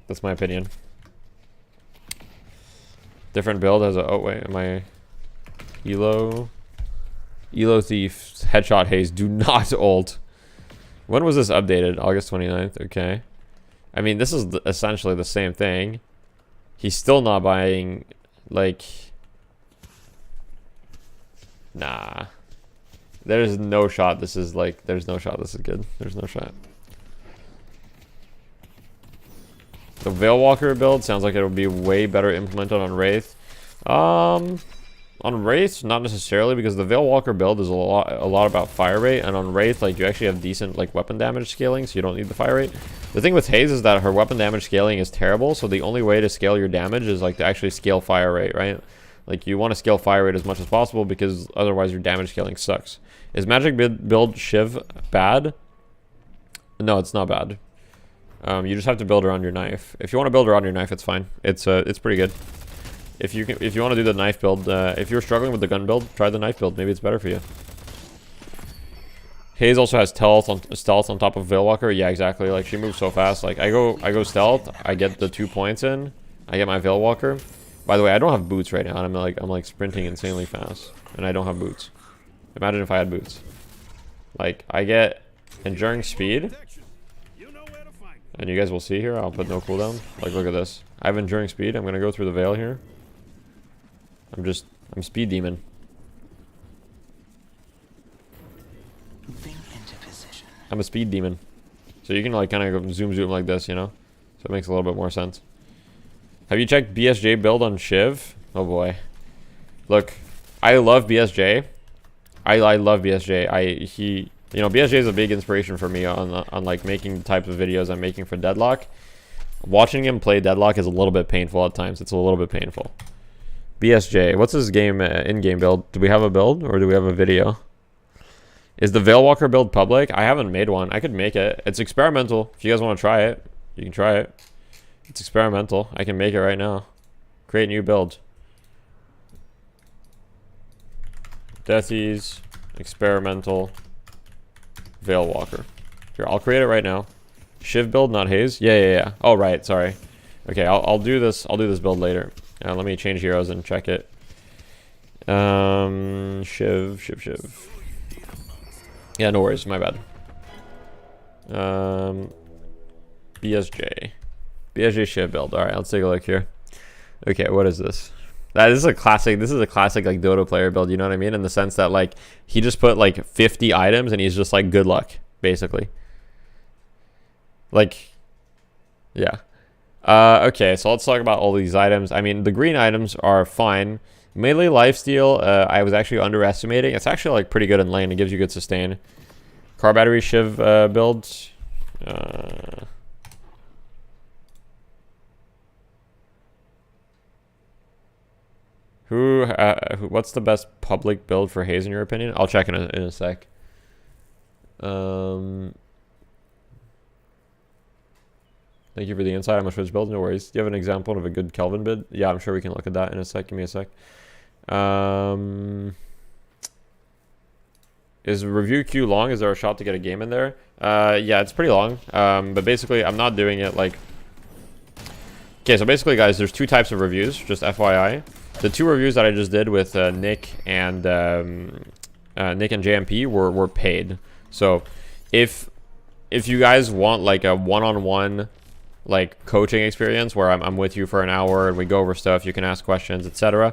That's my opinion. Different build has a... Oh, wait. Am I... Elo Thief. Headshot Haze. Do not ult. When was this updated? August 29th. Okay. I mean, this is essentially the same thing. He's still not buying... Like... Nah. There's no shot. This is like... There's no shot. This is good. There's no shot. The Veil Walker build sounds like it'll be way better implemented on Wraith. On Wraith, not necessarily, because the Veil Walker build is a lot about fire rate, and on Wraith, like, you actually have decent like weapon damage scaling, so you don't need the fire rate. The thing with Haze is that her weapon damage scaling is terrible, so the only way to scale your damage is like to actually scale fire rate, right? Like you want to scale fire rate as much as possible because otherwise your damage scaling sucks. Is magic build Shiv bad? No, it's not bad. You just have to build around your knife. If you want to build around your knife, it's fine. It's pretty good. If you want to do the knife build, if you're struggling with the gun build, try the knife build. Maybe it's better for you. Haze also has stealth on top of Veil Walker. Yeah, exactly. Like she moves so fast. Like I go stealth. I get the 2 points in. I get my Veil Walker. By the way, I don't have boots right now. And I'm like sprinting insanely fast, and I don't have boots. Imagine if I had boots. Like I get enduring speed. And you guys will see here, I'll put no cooldown. Like, look at this. I have enduring speed. I'm going to go through the veil here. I'm speed demon. Moving into position. I'm a speed demon. So you can, like, kind of zoom like this, you know? So it makes a little bit more sense. Have you checked BSJ build on Shiv? Oh, boy. Look, I love BSJ. I love BSJ. You know, BSJ is a big inspiration for me on like making the type of videos I'm making for Deadlock. Watching him play Deadlock is a little bit painful at times. It's a little bit painful. BSJ, what's his game in-game build? Do we have a build or do we have a video? Is the Veil Walker build public? I haven't made one. I could make it. It's experimental. If you guys want to try it, you can try it. It's experimental. I can make it right now. Create new build. Deathies, experimental. Veil Walker. Here, I'll create it right now. Shiv build, not Haze. Yeah. Oh, right. Sorry. Okay, I'll do this. I'll do this build later. Let me change heroes and check it. Shiv. Yeah, no worries. My bad. BSJ Shiv build. All right, let's take a look here. Okay, what is this? This is a classic like Dota player build, you know what I mean? In the sense that like he just put like 50 items and he's just like good luck, basically. Like, yeah. Okay, so let's talk about all these items. I mean, the green items are fine. Melee lifesteal, I was actually underestimating. It's actually like pretty good in lane. It gives you good sustain. Car battery Shiv build. What's the best public build for Haze in your opinion? I'll check in a sec. Thank you for the insight. I'm a Switch build. No worries. Do you have an example of a good Kelvin bid? Yeah, I'm sure we can look at that in a sec. Give me a sec. Is review queue long? Is there a shot to get a game in there? Yeah, it's pretty long. But basically, I'm not doing it like... Okay, so basically, guys, there's 2 types of reviews, just FYI. The 2 reviews that I just did with Nick and JMP were paid. So if you guys want like a one-on-one like coaching experience where I'm with you for an hour and we go over stuff, you can ask questions, etc.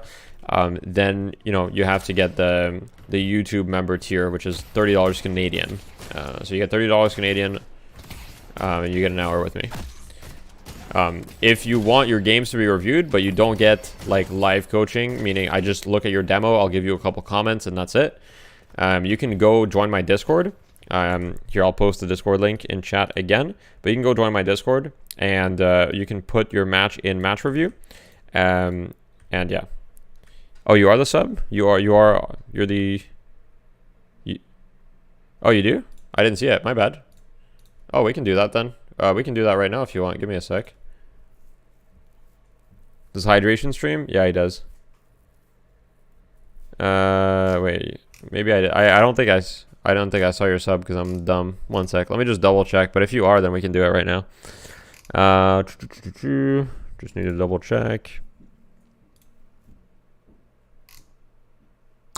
Then you know you have to get the YouTube member tier, which is $30 Canadian. So you get $30 Canadian. and you get an hour with me. If you want your games to be reviewed, but you don't get like live coaching, meaning I just look at your demo, I'll give you a couple comments, and that's it. You can go join my Discord. Here, I'll post the Discord link in chat again, but you can go join my Discord, and you can put your match in match review. And yeah. Oh, you are the sub? You're the... Oh, you do? I didn't see it. My bad. Oh, we can do that then. We can do that right now if you want. Give me a sec. Does hydration stream? Yeah, he does. Wait. Maybe I did. I don't think I saw your sub because I'm dumb. One sec. Let me just double check. But if you are, then we can do it right now. Just need to double check.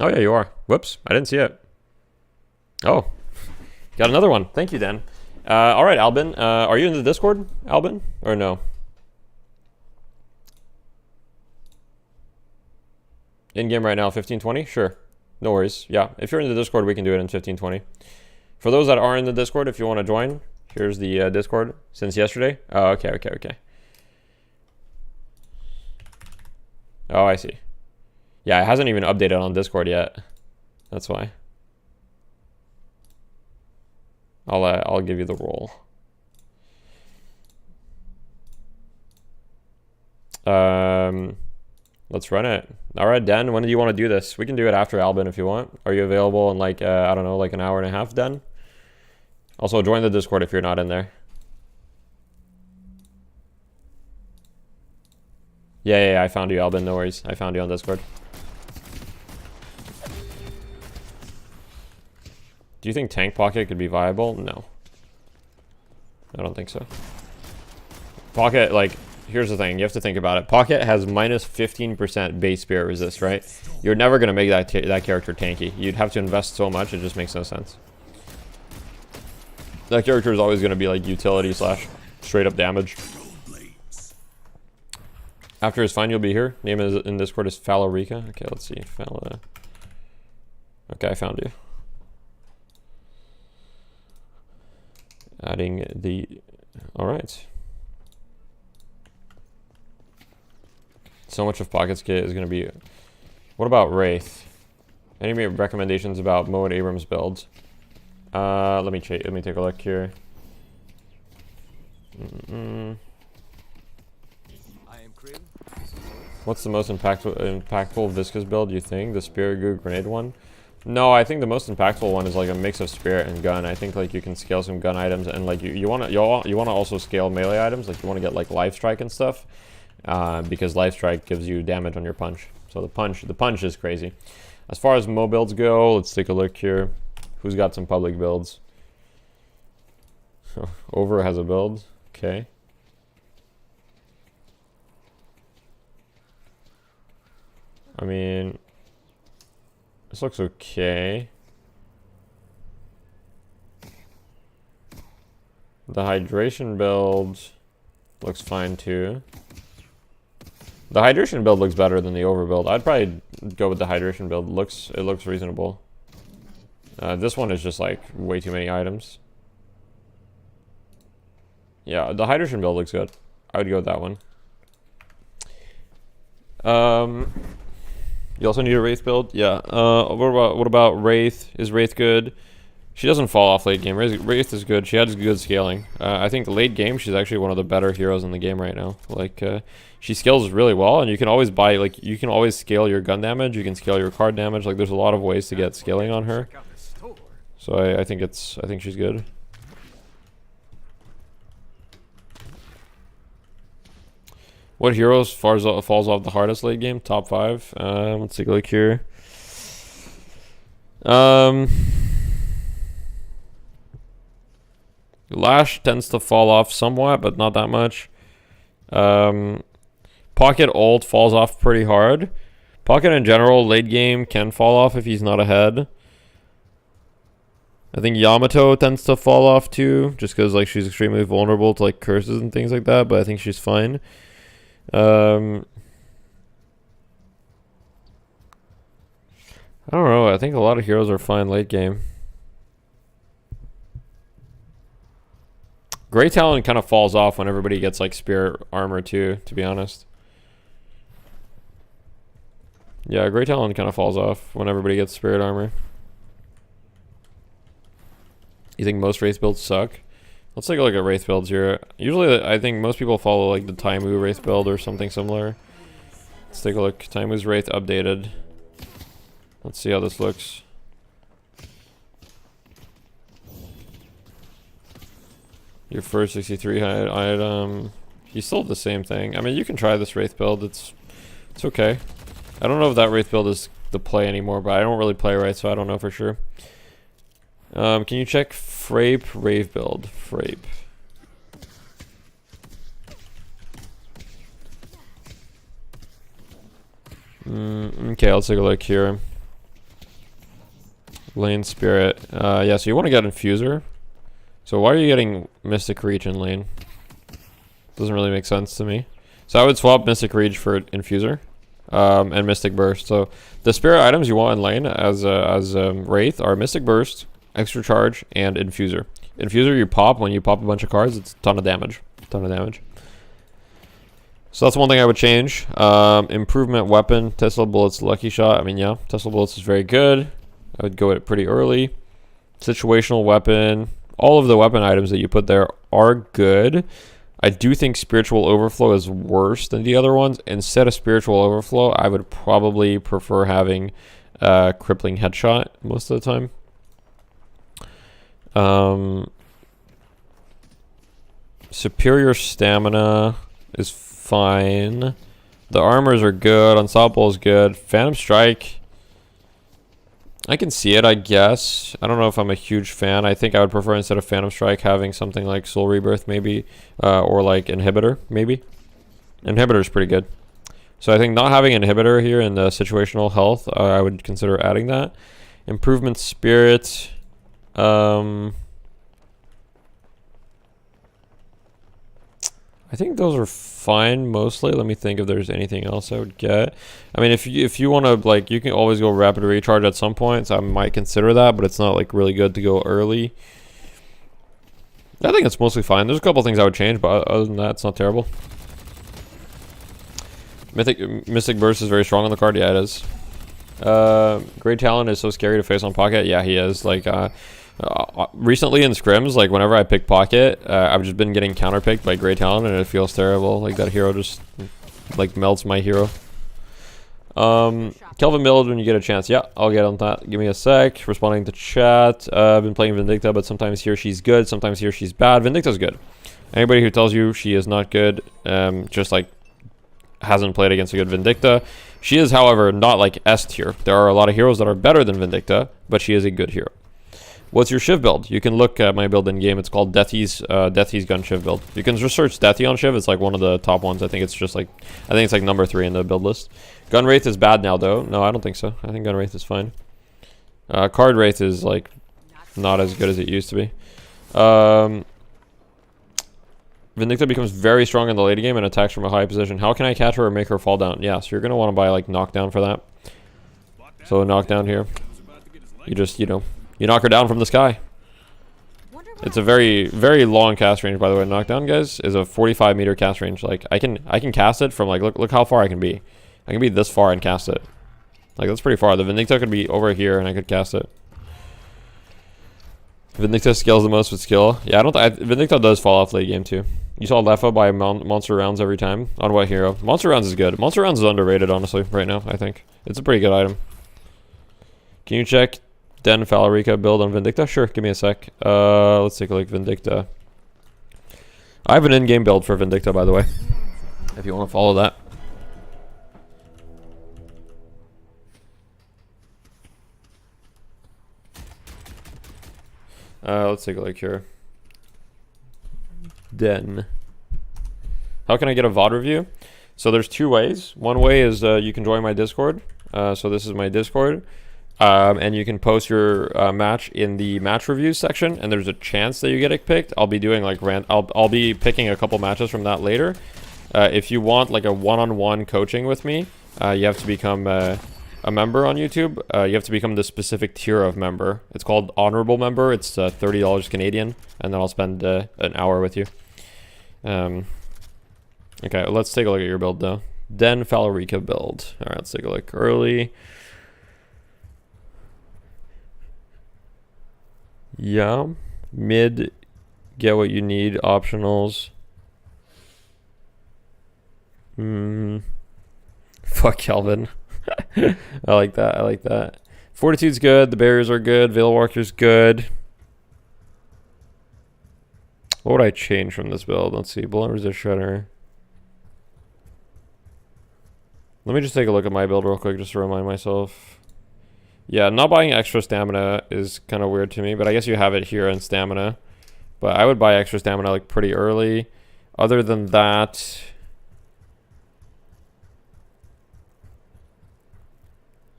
Oh yeah, you are. Whoops, I didn't see it. Oh, got another one. Thank you, Dan. All right, Albin. Are you in the Discord, Albin, or no? In game right now, 1520. Sure, no worries. Yeah, if you're in the Discord, we can do it in 1520. For those that are in the Discord, if you want to join, here's the Discord since yesterday. Oh, okay. Oh, I see. Yeah, it hasn't even updated on Discord yet. That's why. I'll give you the role. Let's run it. All right, Dan, when do you want to do this? We can do it after Albin if you want. Are you available in like, I don't know, like an hour and a half, Dan? Also, join the Discord if you're not in there. Yeah, I found you, Albin. No worries. I found you on Discord. Do you think Tank Pocket could be viable? No. I don't think so. Pocket, like, here's the thing. You have to think about it. Pocket has minus 15% base spirit resist, right? You're never going to make that character tanky. You'd have to invest so much, it just makes no sense. That character is always going to be like utility slash straight up damage. After his fine, you'll be here. Name is in Discord is Falorica. Okay, let's see. Okay, I found you. Adding the... Alright. So much of Pocket's kit is going to be... What about Wraith? Any recommendations about Mo and Abrams builds? Let me take a look here. What's the most impactful Viscous build, you think? The Spirit Goo Grenade one? No, I think the most impactful one is like a mix of Spirit and Gun. I think like you can scale some gun items, and like you want to also scale melee items. Like you want to get like Life Strike and stuff, because Life Strike gives you damage on your punch. So the punch is crazy. As far as Mo builds go, let's take a look here. Who's got some public builds? Over has a build. Okay. I mean, this looks okay. The hydration build looks fine too. The hydration build looks better than the over build. I'd probably go with the hydration build. It looks reasonable. This one is just like way too many items. Yeah, the hydration build looks good. I would go with that one. You also need a Wraith build? Yeah. What about Wraith? Is Wraith good? She doesn't fall off late game. Wraith is good. She has good scaling. I think late game, she's actually one of the better heroes in the game right now. Like, she scales really well, and you can always buy, like, you can always scale your gun damage. You can scale your card damage. Like, there's a lot of ways to get scaling on her. So I think she's good. What heroes falls off the hardest late game? Top 5. Let's take a look here. Lash tends to fall off somewhat, but not that much. Pocket ult falls off pretty hard. Pocket in general, late game, can fall off if he's not ahead. I think Yamato tends to fall off too, just because like she's extremely vulnerable to like curses and things like that, but I think she's fine. I don't know. I think a lot of heroes are fine late game. Grey Talon kind of falls off when everybody gets like spirit armor too, to be honest. Yeah, Grey Talon kind of falls off when everybody gets spirit armor. You think most Wraith builds suck? Let's take a look at Wraith builds here. Usually, I think most people follow like the Taimu Wraith build or something similar. Let's take a look. Taimu's Wraith updated. Let's see how this looks. Your first 63 item. You still have the same thing. I mean, you can try this Wraith build. It's okay. I don't know if that Wraith build is the play anymore, but I don't really play Wraith, so I don't know for sure. Can you check Frape Rave build? Frape. Okay, let's take a look here. Lane Spirit. Yeah, so you want to get Infuser. So why are you getting Mystic Reach in lane? Doesn't really make sense to me. So I would swap Mystic Reach for Infuser. And Mystic Burst. So the spirit items you want in lane as Wraith are Mystic Burst, Extra Charge, and Infuser. Infuser you pop when you pop a bunch of cards. It's a ton of damage. So that's one thing I would change. Improvement weapon, Tesla Bullets, Lucky Shot. I mean, yeah, Tesla Bullets is very good. I would go at it pretty early. Situational weapon. All of the weapon items that you put there are good. I do think Spiritual Overflow is worse than the other ones. Instead of Spiritual Overflow, I would probably prefer having Crippling Headshot most of the time. Superior Stamina is fine. The armors are good. Unstoppable is good. Phantom Strike, I can see it, I guess. I don't know if I'm a huge fan. I think I would prefer instead of Phantom Strike having something like Soul Rebirth maybe, or like Inhibitor maybe. Inhibitor is pretty good. So I think not having Inhibitor here in the situational health, I would consider adding that. Improvement Spirit. I think those are fine mostly. Let me think if there's anything else I would get. I mean, if you want to, like, you can always go Rapid Recharge at some point, so I might consider that, but it's not like really good to go early. I think it's mostly fine. There's a couple things I would change, but other than that, it's not terrible. Mystic Burst is very strong on the card. Yeah, it is. Grey Talon is so scary to face on Pocket. Yeah, he is. Like, recently in scrims, like whenever I pick Pocket, I've just been getting counterpicked by Grey Talon, and it feels terrible. Like that hero just like melts my hero. Kelvin build when you get a chance. Yeah, I'll get on that. Give me a sec. Responding to chat. I've been playing Vindicta, but sometimes here she's good, sometimes here she's bad. Vindicta's good. Anybody who tells you she is not good, just like hasn't played against a good Vindicta. She is, however, not like S tier. There are a lot of heroes that are better than Vindicta, but she is a good hero. What's your Shiv build? You can look at my build in game. It's called Deathy's Gun Shiv build. You can just search Deathy on Shiv. It's like one of the top ones. I think it's like number 3 in the build list. Gun Wraith is bad now though. No, I don't think so. I think Gun Wraith is fine. Card Wraith is like not as good as it used to be. Vindicta becomes very strong in the late game and attacks from a high position. How can I catch her or make her fall down? Yeah, so you're gonna want to buy like knockdown for that. So knockdown here. You just, you knock her down from the sky. It's a very, very long cast range, by the way. Knockdown, guys, is a 45-meter cast range. Like I can cast it from like look how far I can be. I can be this far and cast it. Like that's pretty far. The Vindicta could be over here and I could cast it. Vindicta scales the most with skill. Yeah, Vindicta does fall off late game too. You saw Lefa buy Monster Rounds every time. On what hero? Monster Rounds is good. Monster Rounds is underrated, honestly, right now, I think. It's a pretty good item. Can you check Den Falarica build on Vindicta? Sure, give me a sec. Let's take a look. Vindicta. I have an in-game build for Vindicta, by the way, if you want to follow that. Let's take a look here. Den. How can I get a VOD review? So there's 2 ways. One way is you can join my Discord. So this is my Discord. And you can post your match in the match reviews section, and there's a chance that you get it picked. I'll be doing like I'll be picking a couple matches from that later. If you want like a one-on-one coaching with me, you have to become a member on YouTube, you have to become the specific tier of member. It's called honorable member. It's $30 Canadian, and then I'll spend an hour with you. Okay, let's take a look at your build though. Den Falorica build. All right, let's take a look. Early. Yeah. Mid, get what you need. Optionals. Fuck Kelvin. I like that. I like that. Fortitude's good. The barriers are good. Veil Walker's good. What would I change from this build? Let's see. Bullet Resist Shredder. Let me just take a look at my build real quick just to remind myself. Yeah, not buying extra stamina is kind of weird to me, but I guess you have it here in stamina. But I would buy extra stamina like pretty early. Other than that,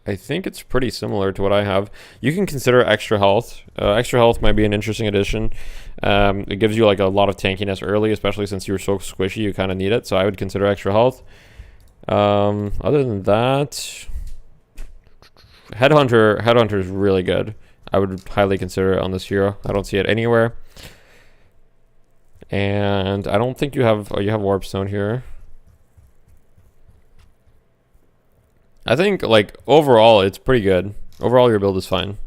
I think it's pretty similar to what I have. You can consider extra health. Extra health might be an interesting addition. It gives you like a lot of tankiness early, especially since you're so squishy, you kind of need it. So I would consider extra health. Other than that, Headhunter is really good. I would highly consider it on this hero. I don't see it anywhere. And I don't think you have, oh, you have Warp Stone here. I think, like, overall, it's pretty good. Overall, your build is fine.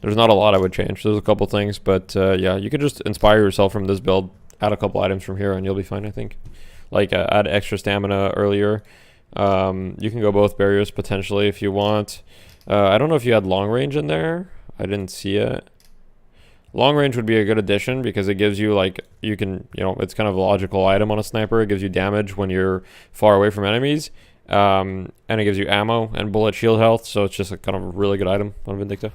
There's not a lot I would change. There's a couple things, but yeah, you could just inspire yourself from this build, add a couple items from here, and you'll be fine, I think. Like, add extra stamina earlier. You can go both barriers, potentially, if you want. I don't know if you had long range in there. I didn't see it. Long range would be a good addition because it gives you, like, you can, you know, it's kind of a logical item on a sniper. It gives you damage when you're far away from enemies. And it gives you ammo and bullet shield health, so it's just a kind of a really good item on Vindicta.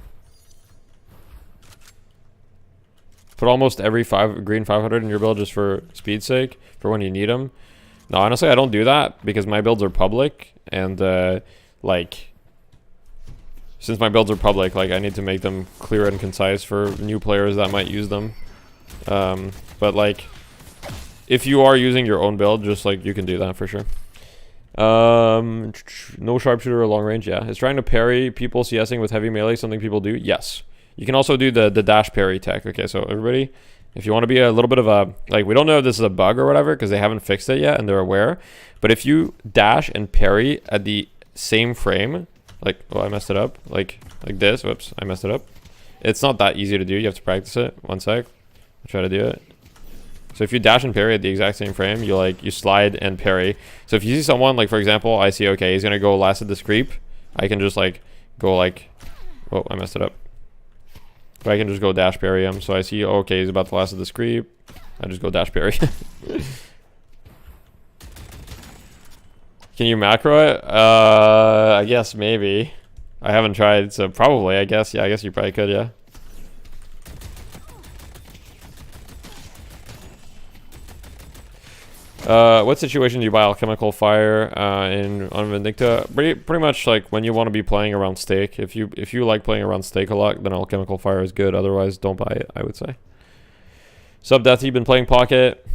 Put almost every green 500 in your build just for speed's sake, for when you need them. No, honestly, I don't do that because my builds are public, and like, since my builds are public, like, I need to make them clear and concise for new players that might use them. But like, if you are using your own build, just like, you can do that for sure. No sharpshooter or long range. Yeah, it's trying to parry people CSing with heavy melee, something people do. Yes, you can also do the dash parry tech. Okay, so everybody, if you want to be a little bit of a, like, we don't know if this is a bug or whatever because they haven't fixed it yet and they're aware, but if you dash and parry at the same frame, like, oh, I messed it up, like this, whoops, I messed it up. It's not that easy to do. You have to practice it. One sec, I'll try to do it. So if you dash and parry at the exact same frame, you slide and parry. So if you see someone, like, for example, I see, okay, he's gonna go last at this creep, I can just like go like, oh, I messed it up. But I can just go dash parry him. So I see, oh, okay, he's about to last at this creep, I just go dash parry. Can you macro it? I guess maybe. I haven't tried, so probably, I guess. Yeah, I guess you probably could, yeah. What situation do you buy Alchemical Fire on Vindicta? Pretty much like when you want to be playing around stake. If you like playing around stake a lot, then Alchemical Fire is good. Otherwise, don't buy it, I would say. Sub Death, you've been playing Pocket.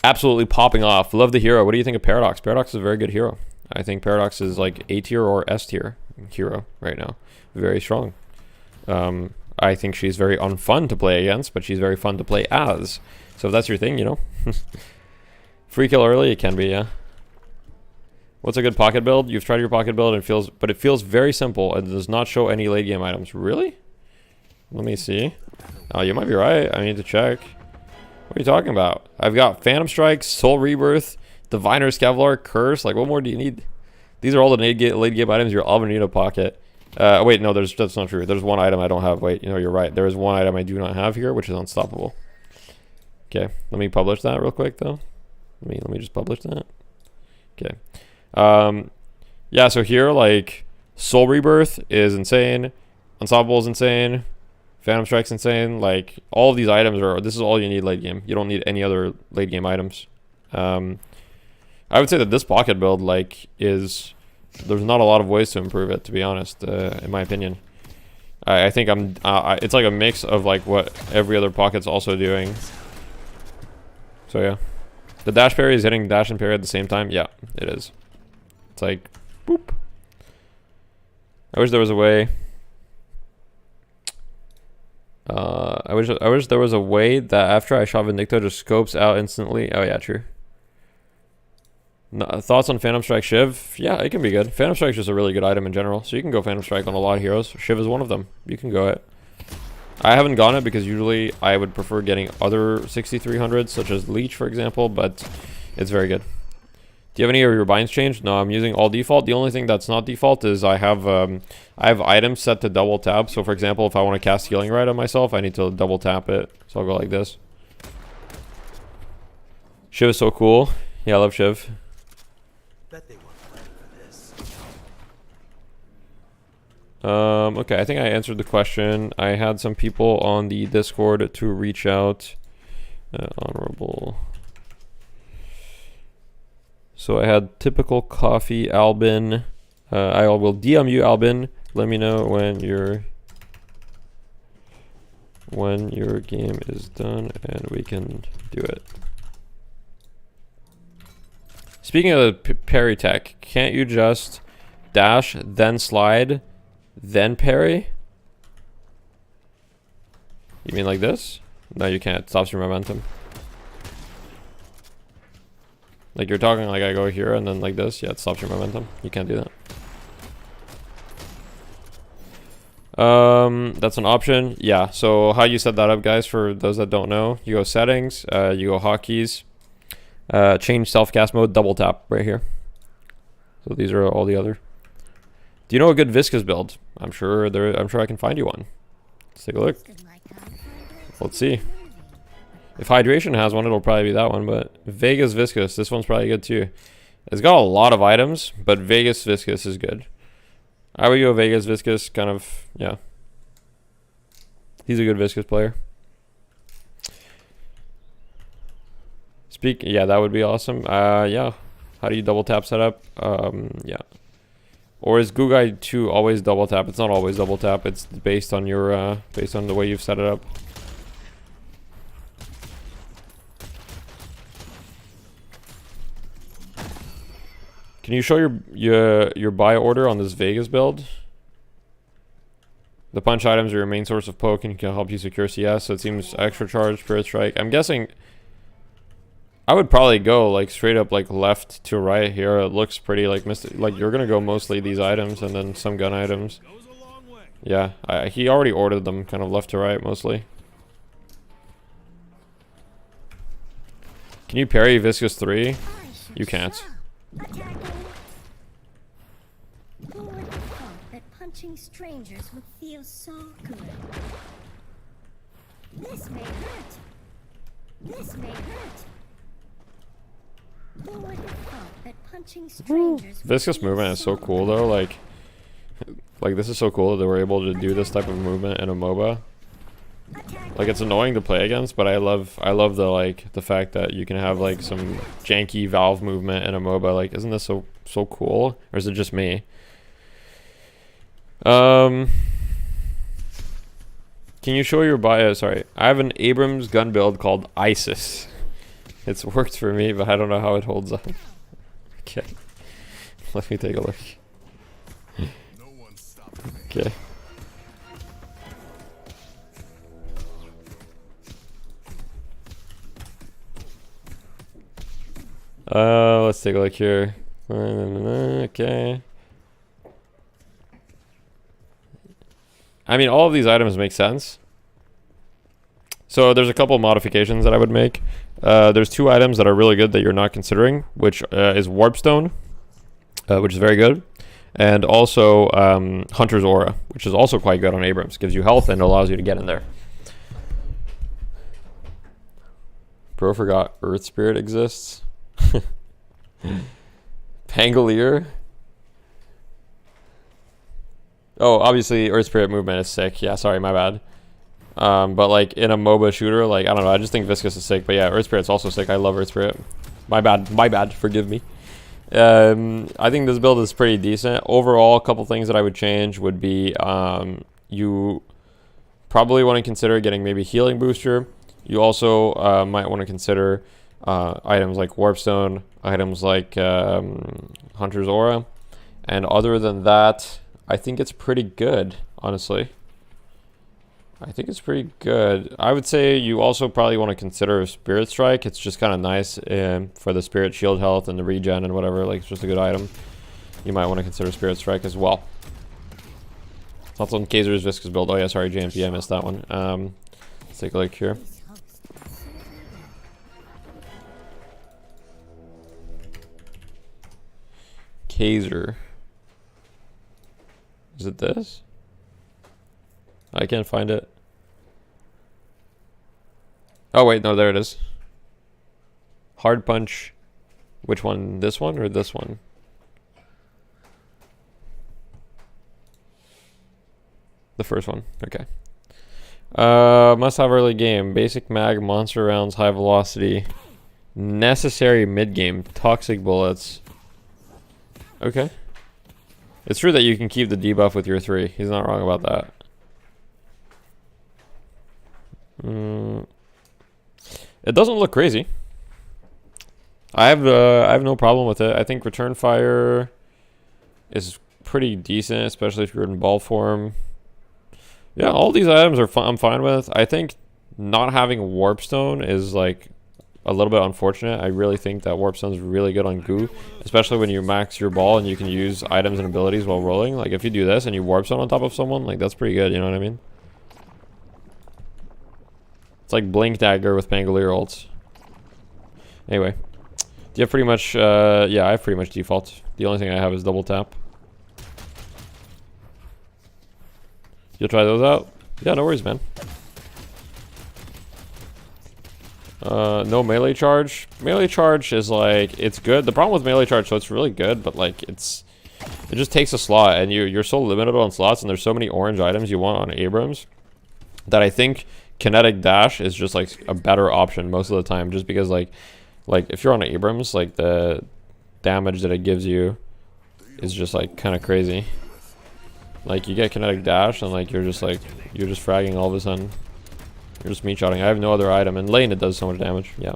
Absolutely popping off. Love the hero. What do you think of Paradox? Paradox is a very good hero. I think Paradox is like A tier or S tier hero right now. Very strong. I think she's very unfun to play against, but she's very fun to play as. So if that's your thing, you know. Free kill early, it can be, yeah. What's a good pocket build? You've tried your pocket build and it feels very simple and does not show any late game items. Really? Let me see. Oh, you might be right. I need to check. What are you talking about? I've got Phantom Strike, Soul Rebirth, Diviner's Kevlar, Curse. Like, what more do you need? These are all the late game items you're all gonna need a pocket. Wait, no, that's not true. There's one item I don't have. Wait, you know, you're right. There is one item I do not have here, which is Unstoppable. Okay, let me publish that real quick though. Let me just publish that. Okay. Yeah, so here, like, Soul Rebirth is insane. Unstoppable is insane. Phantom Strike's insane. Like, all of these items this is all you need late game. You don't need any other late game items. I would say that this pocket build, like, there's not a lot of ways to improve it, to be honest, in my opinion. I think it's like a mix of, like, what every other pocket's also doing. So yeah, the dash parry is hitting dash and parry at the same time. Yeah, it is. It's like, boop. I wish there was a way. I wish there was a way that after I shot Vindicta just scopes out instantly. Oh yeah, true. No, thoughts on Phantom Strike Shiv? Yeah, it can be good. Phantom Strike's just a really good item in general, so you can go Phantom Strike on a lot of heroes. Shiv is one of them. You can go it. I haven't gone it because usually I would prefer getting other 6300s, such as Leech, for example, but it's very good. Do you have any of your binds changed? No, I'm using all default. The only thing that's not default is I have items set to double tap. So for example, if I want to cast Healing Rite on myself, I need to double tap it. So I'll go like this. Shiv is so cool. Yeah, I love Shiv. Bet they weren't ready for this. Okay, I think I answered the question. I had some people on the Discord to reach out. Honorable. So I had typical coffee, Albin. I will DM you, Albin. Let me know when your game is done and we can do it. Speaking of the parry tech, can't you just dash, then slide, then parry? You mean like this? No, you can't. It stops your momentum. Like you're talking like I go here and then like this. Yeah, it stops your momentum. You can't do that. That's an option. Yeah, so how you set that up, guys, for those that don't know, you go settings, you go hotkeys, change self-cast mode, double tap right here. So these are all the other. Do you know a good Viscous build? I'm sure I can find you one. Let's take a look. Let's see. If Hydration has one, it'll probably be that one, but Vegas Viscous, this one's probably good too. It's got a lot of items, but Vegas Viscous is good. I would go Vegas Viscous, kind of, yeah. He's a good Viscous player. Yeah, that would be awesome. Yeah. How do you double tap setup? Yeah. Or is Gugai 2 always double tap? It's not always double tap. It's based on your based on the way you've set it up. Can you show your buy order on this Vegas build? The punch items are your main source of poke and can help you secure CS, so it seems extra charge, Spirit Strike. I'm guessing I would probably go like straight up like left to right here. It looks pretty like like you're gonna go mostly these items and then some gun items. Yeah, he already ordered them kind of left to right mostly. Can you parry Viscous 3? You can't. Who would have thought that punching strangers would feel so good? This may hurt. This may hurt. Who would have thought that punching strangers would Viscous feel movement is so cool though, like this is so cool that they were able to do this type of movement in a MOBA. Like it's annoying to play against, but I love the fact that you can have like some janky valve movement in a MOBA. Like, isn't this so cool? Or is it just me? Can you show your bio? Sorry, I have an Abrams gun build called ISIS. It's worked for me, but I don't know how it holds up. Okay, let me take a look. Okay. Let's take a look here. Okay. I mean, all of these items make sense. So there's a couple modifications that I would make. There's two items that are really good that you're not considering, which is Warpstone, which is very good, and also Hunter's Aura, which is also quite good on Abrams. Gives you health and allows you to get in there. Bro forgot Earth Spirit exists. Pangolier. Oh, obviously Earth Spirit movement is sick. Yeah, sorry, my bad. But like in a MOBA shooter, like I don't know, I just think Viscous is sick. But yeah, Earth Spirit's also sick. I love Earth Spirit. My bad, forgive me. I think this build is pretty decent. Overall, a couple things that I would change would be you probably want to consider getting maybe Healing Booster. You also might want to consider items like Warpstone, items like Hunter's Aura. And other than that, I think it's pretty good, honestly. I think it's pretty good. I would say you also probably want to consider Spirit Strike. It's just kind of nice for the Spirit Shield health and the regen and whatever. Like, it's just a good item. You might want to consider Spirit Strike as well. That's on Kazer's Viscous build. Oh yeah, sorry, JMP, I missed that one. Let's take a look here. Kazer. Is it this? I can't find it. Oh wait, no, there it is. Hard punch. Which one? This one or this one? The first one. Okay. Must have early game. Basic mag, monster rounds, high velocity. Necessary mid game. Toxic bullets. Okay. It's true that you can keep the debuff with your 3. He's not wrong about that. It doesn't look crazy. I have no problem with it. I think return fire is pretty decent, especially if you're in ball form. Yeah, all these items are I'm fine with. I think not having Warpstone is like a little bit unfortunate. I really think that Warpstone is really good on goo, especially when you max your ball and you can use items and abilities while rolling. Like if you do this and you Warpstone on top of someone, like that's pretty good, you know what I mean? It's like Blink Dagger with Pangolier ults. Anyway, do you have pretty much, yeah, I have pretty much default. The only thing I have is double tap. You'll try those out? Yeah, no worries, man. No melee charge. Melee charge is like, it's good. The problem with melee charge, so it's really good, but like it just takes a slot, and you're so limited on slots, and there's so many orange items you want on Abrams that I think kinetic dash is just like a better option most of the time, just because like if you're on Abrams, like the damage that it gives you is just like kind of crazy. Like you get kinetic dash and like you're just fragging all of a sudden. You're just meat shotting. I have no other item, and lane it does so much damage. Yeah.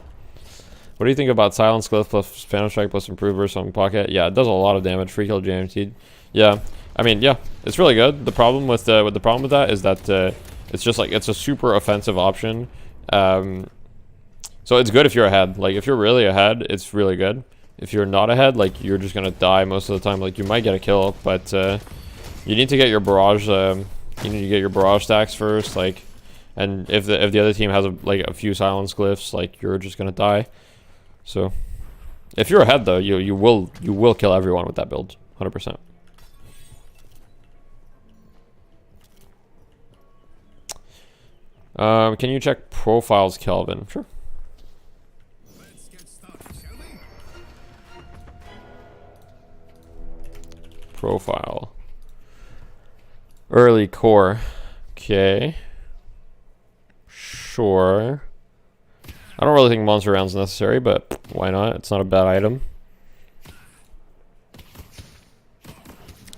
What do you think about Silence Glyph plus Phantom Strike plus Improve versus on Pocket? Yeah, it does a lot of damage. Free kill guaranteed. Yeah. I mean, yeah, it's really good. The problem with that is that it's just like it's a super offensive option. So it's good if you're ahead. Like if you're really ahead, it's really good. If you're not ahead, like you're just gonna die most of the time. Like you might get a kill, but you need to get your barrage. You need to get your barrage stacks first. Like, and if the other team has a few silence glyphs, like you're just gonna die. So if you're ahead though, you will kill everyone with that build, 100%. Can you check profiles, Kelvin? Sure. Profile. Early core. Okay. Sure. I don't really think monster round's necessary, but why not? It's not a bad item.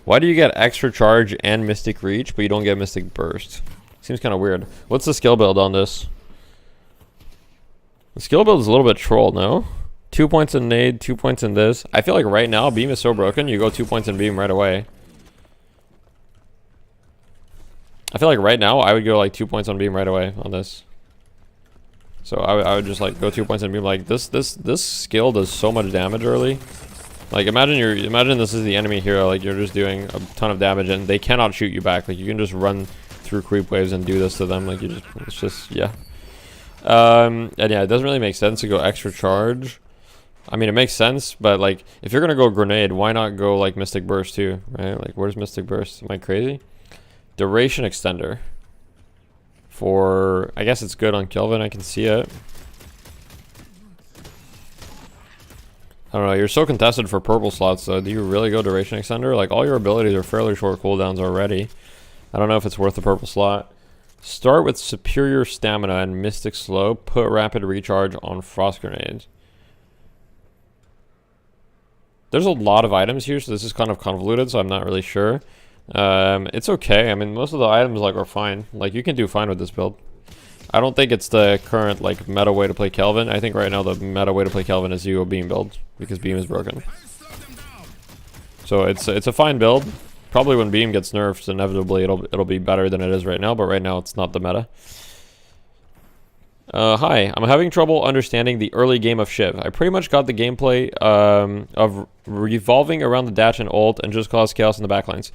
Why do you get extra charge and mystic reach, but you don't get mystic burst? Seems kind of weird. What's the skill build on this? The skill build is a little bit troll, no? 2 points in nade, 2 points in this. I feel like right now, beam is so broken, you go 2 points in beam right away. I feel like right now, I would go like 2 points on beam right away on this. So I would just like go 2 points in beam. Like this skill does so much damage early. Like imagine this is the enemy hero, like you're just doing a ton of damage and they cannot shoot you back. Like you can just run through creep waves and do this to them. Like it's just, yeah. And yeah, it doesn't really make sense to go extra charge. I mean, it makes sense, but like if you're gonna go grenade, why not go like mystic burst too, right? Like where's mystic burst? Am I crazy? Duration extender. For, I guess it's good on Kelvin, I can see it. I don't know, you're so contested for purple slots though. Do you really go duration extender? Like all your abilities are fairly short cooldowns already. I don't know if it's worth the purple slot. Start with superior stamina and mystic slow. Put rapid recharge on frost grenades. There's a lot of items here, so this is kind of convoluted, so I'm not really sure. It's okay. I mean, most of the items like are fine. Like you can do fine with this build. I don't think it's the current like meta way to play Kelvin. I think right now the meta way to play Kelvin is you go beam build because beam is broken. So it's a fine build. Probably when Beam gets nerfed, inevitably it'll be better than it is right now, but right now it's not the meta. Hi, I'm having trouble understanding the early game of Shiv. I pretty much got the gameplay of revolving around the dash and ult and just cause chaos in the backlines.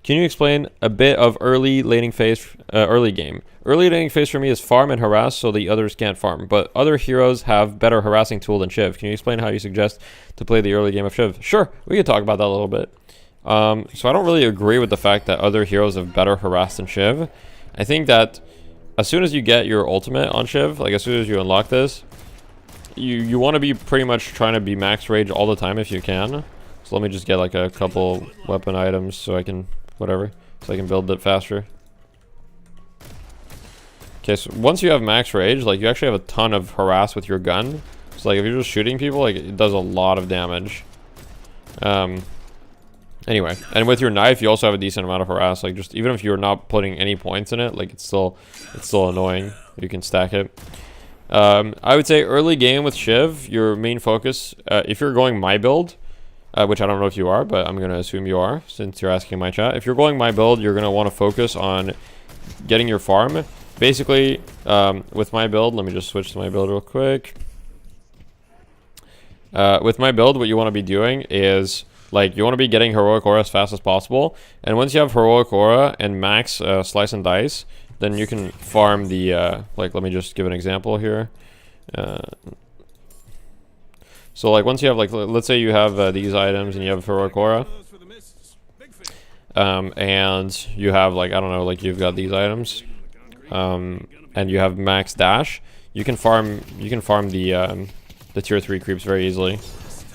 Can you explain a bit of early laning phase, early game? Early laning phase for me is farm and harass so the others can't farm, but other heroes have better harassing tool than Shiv. Can you explain how you suggest to play the early game of Shiv? Sure, we can talk about that a little bit. So I don't really agree with the fact that other heroes have better harass than Shiv. I think that as soon as you get your ultimate on Shiv, like as soon as you unlock this, you want to be pretty much trying to be max rage all the time if you can. So let me just get like a couple weapon items so I can, whatever, so I can build it faster. Okay, so once you have max rage, like you actually have a ton of harass with your gun. So like if you're just shooting people, like it does a lot of damage. Anyway, and with your knife, you also have a decent amount of harass. Like just even if you're not putting any points in it, like it's still annoying. You can stack it. I would say early game with Shiv, your main focus, if you're going my build, which I don't know if you are, but I'm gonna assume you are since you're asking my chat. If you're going my build, you're gonna want to focus on getting your farm. Basically, with my build, let me just switch to my build real quick. With my build, what you want to be doing is like you want to be getting heroic aura as fast as possible, and once you have heroic aura and max slice and dice, then you can farm the like let me just give an example here. So like once you have like let's say you have these items and you have heroic aura, and you have like I don't know, like you've got these items, and you have max dash, you can farm the tier 3 creeps very easily.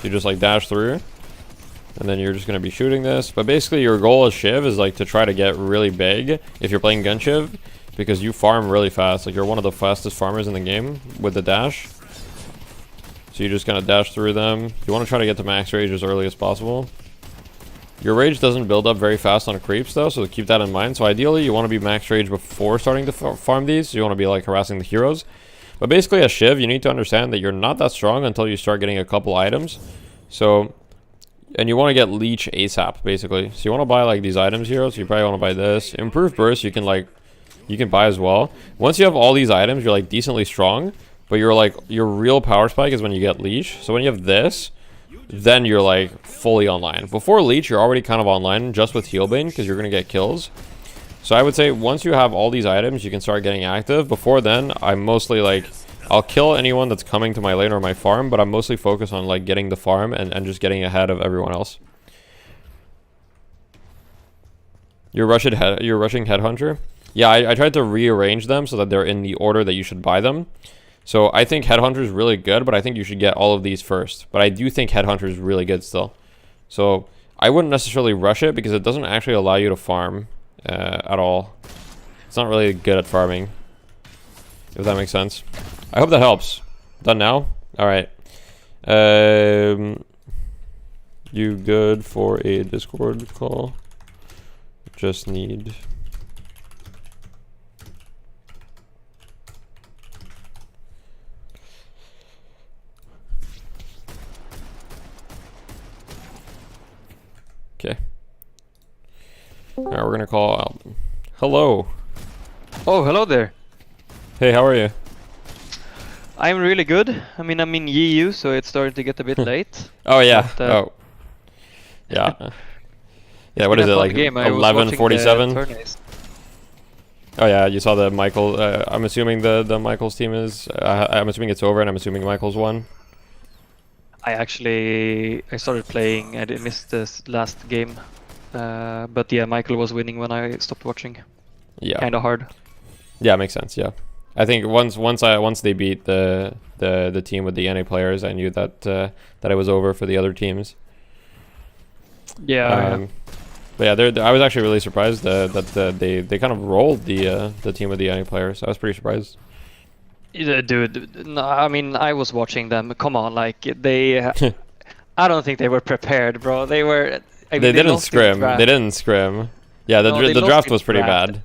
You just like dash through, and then you're just going to be shooting this. But basically your goal as Shiv is like to try to get really big if you're playing gun Shiv, because you farm really fast. Like you're one of the fastest farmers in the game with the dash. So you just kind of dash through them. You want to try to get to max rage as early as possible. Your rage doesn't build up very fast on creeps though, so keep that in mind. So ideally you want to be max rage before starting to farm these. So you want to be like harassing the heroes. But basically as Shiv, you need to understand that you're not that strong until you start getting a couple items. So, and you want to get leech ASAP basically. So you want to buy like these items here. So you probably want to buy this. Improved burst you can buy as well. Once you have all these items, you're like decently strong. But you're like, your real power spike is when you get leech. So when you have this, then you're like fully online. Before leech, you're already kind of online just with healbane because you're going to get kills. So I would say once you have all these items, you can start getting active. Before then, I'm mostly like, I'll kill anyone that's coming to my lane or my farm, but I'm mostly focused on like getting the farm and just getting ahead of everyone else. You're rushing Headhunter? Yeah, I tried to rearrange them so that they're in the order that you should buy them. So I think Headhunter is really good, but I think you should get all of these first. But I do think Headhunter is really good still. So I wouldn't necessarily rush it because it doesn't actually allow you to farm at all. It's not really good at farming, if that makes sense. I hope that helps. Done now? Alright. You good for a Discord call? Just need... Okay. Alright, we're gonna call out. Hello. Oh, hello there. Hey, how are you? I'm really good. I mean, I'm in EU, so it's starting to get a bit late. Oh yeah. But, oh. Yeah. Yeah. What is it like? 11:47. Oh yeah, you saw the Michael. I'm assuming the Michael's team is. I'm assuming it's over, and I'm assuming Michael's won. I started playing. I missed this last game, but yeah, Michael was winning when I stopped watching. Yeah. Kind of hard. Yeah, makes sense. Yeah, I think once they beat the team with the NA players, I knew that that it was over for the other teams. Yeah. But yeah, I was actually really surprised that they kind of rolled the team with the NA players. I was pretty surprised. Dude, no, I mean, I was watching them. Come on, like they. I don't think they were prepared, bro. They were. I mean, they didn't scrim. They didn't scrim. Yeah, the draft was pretty bad.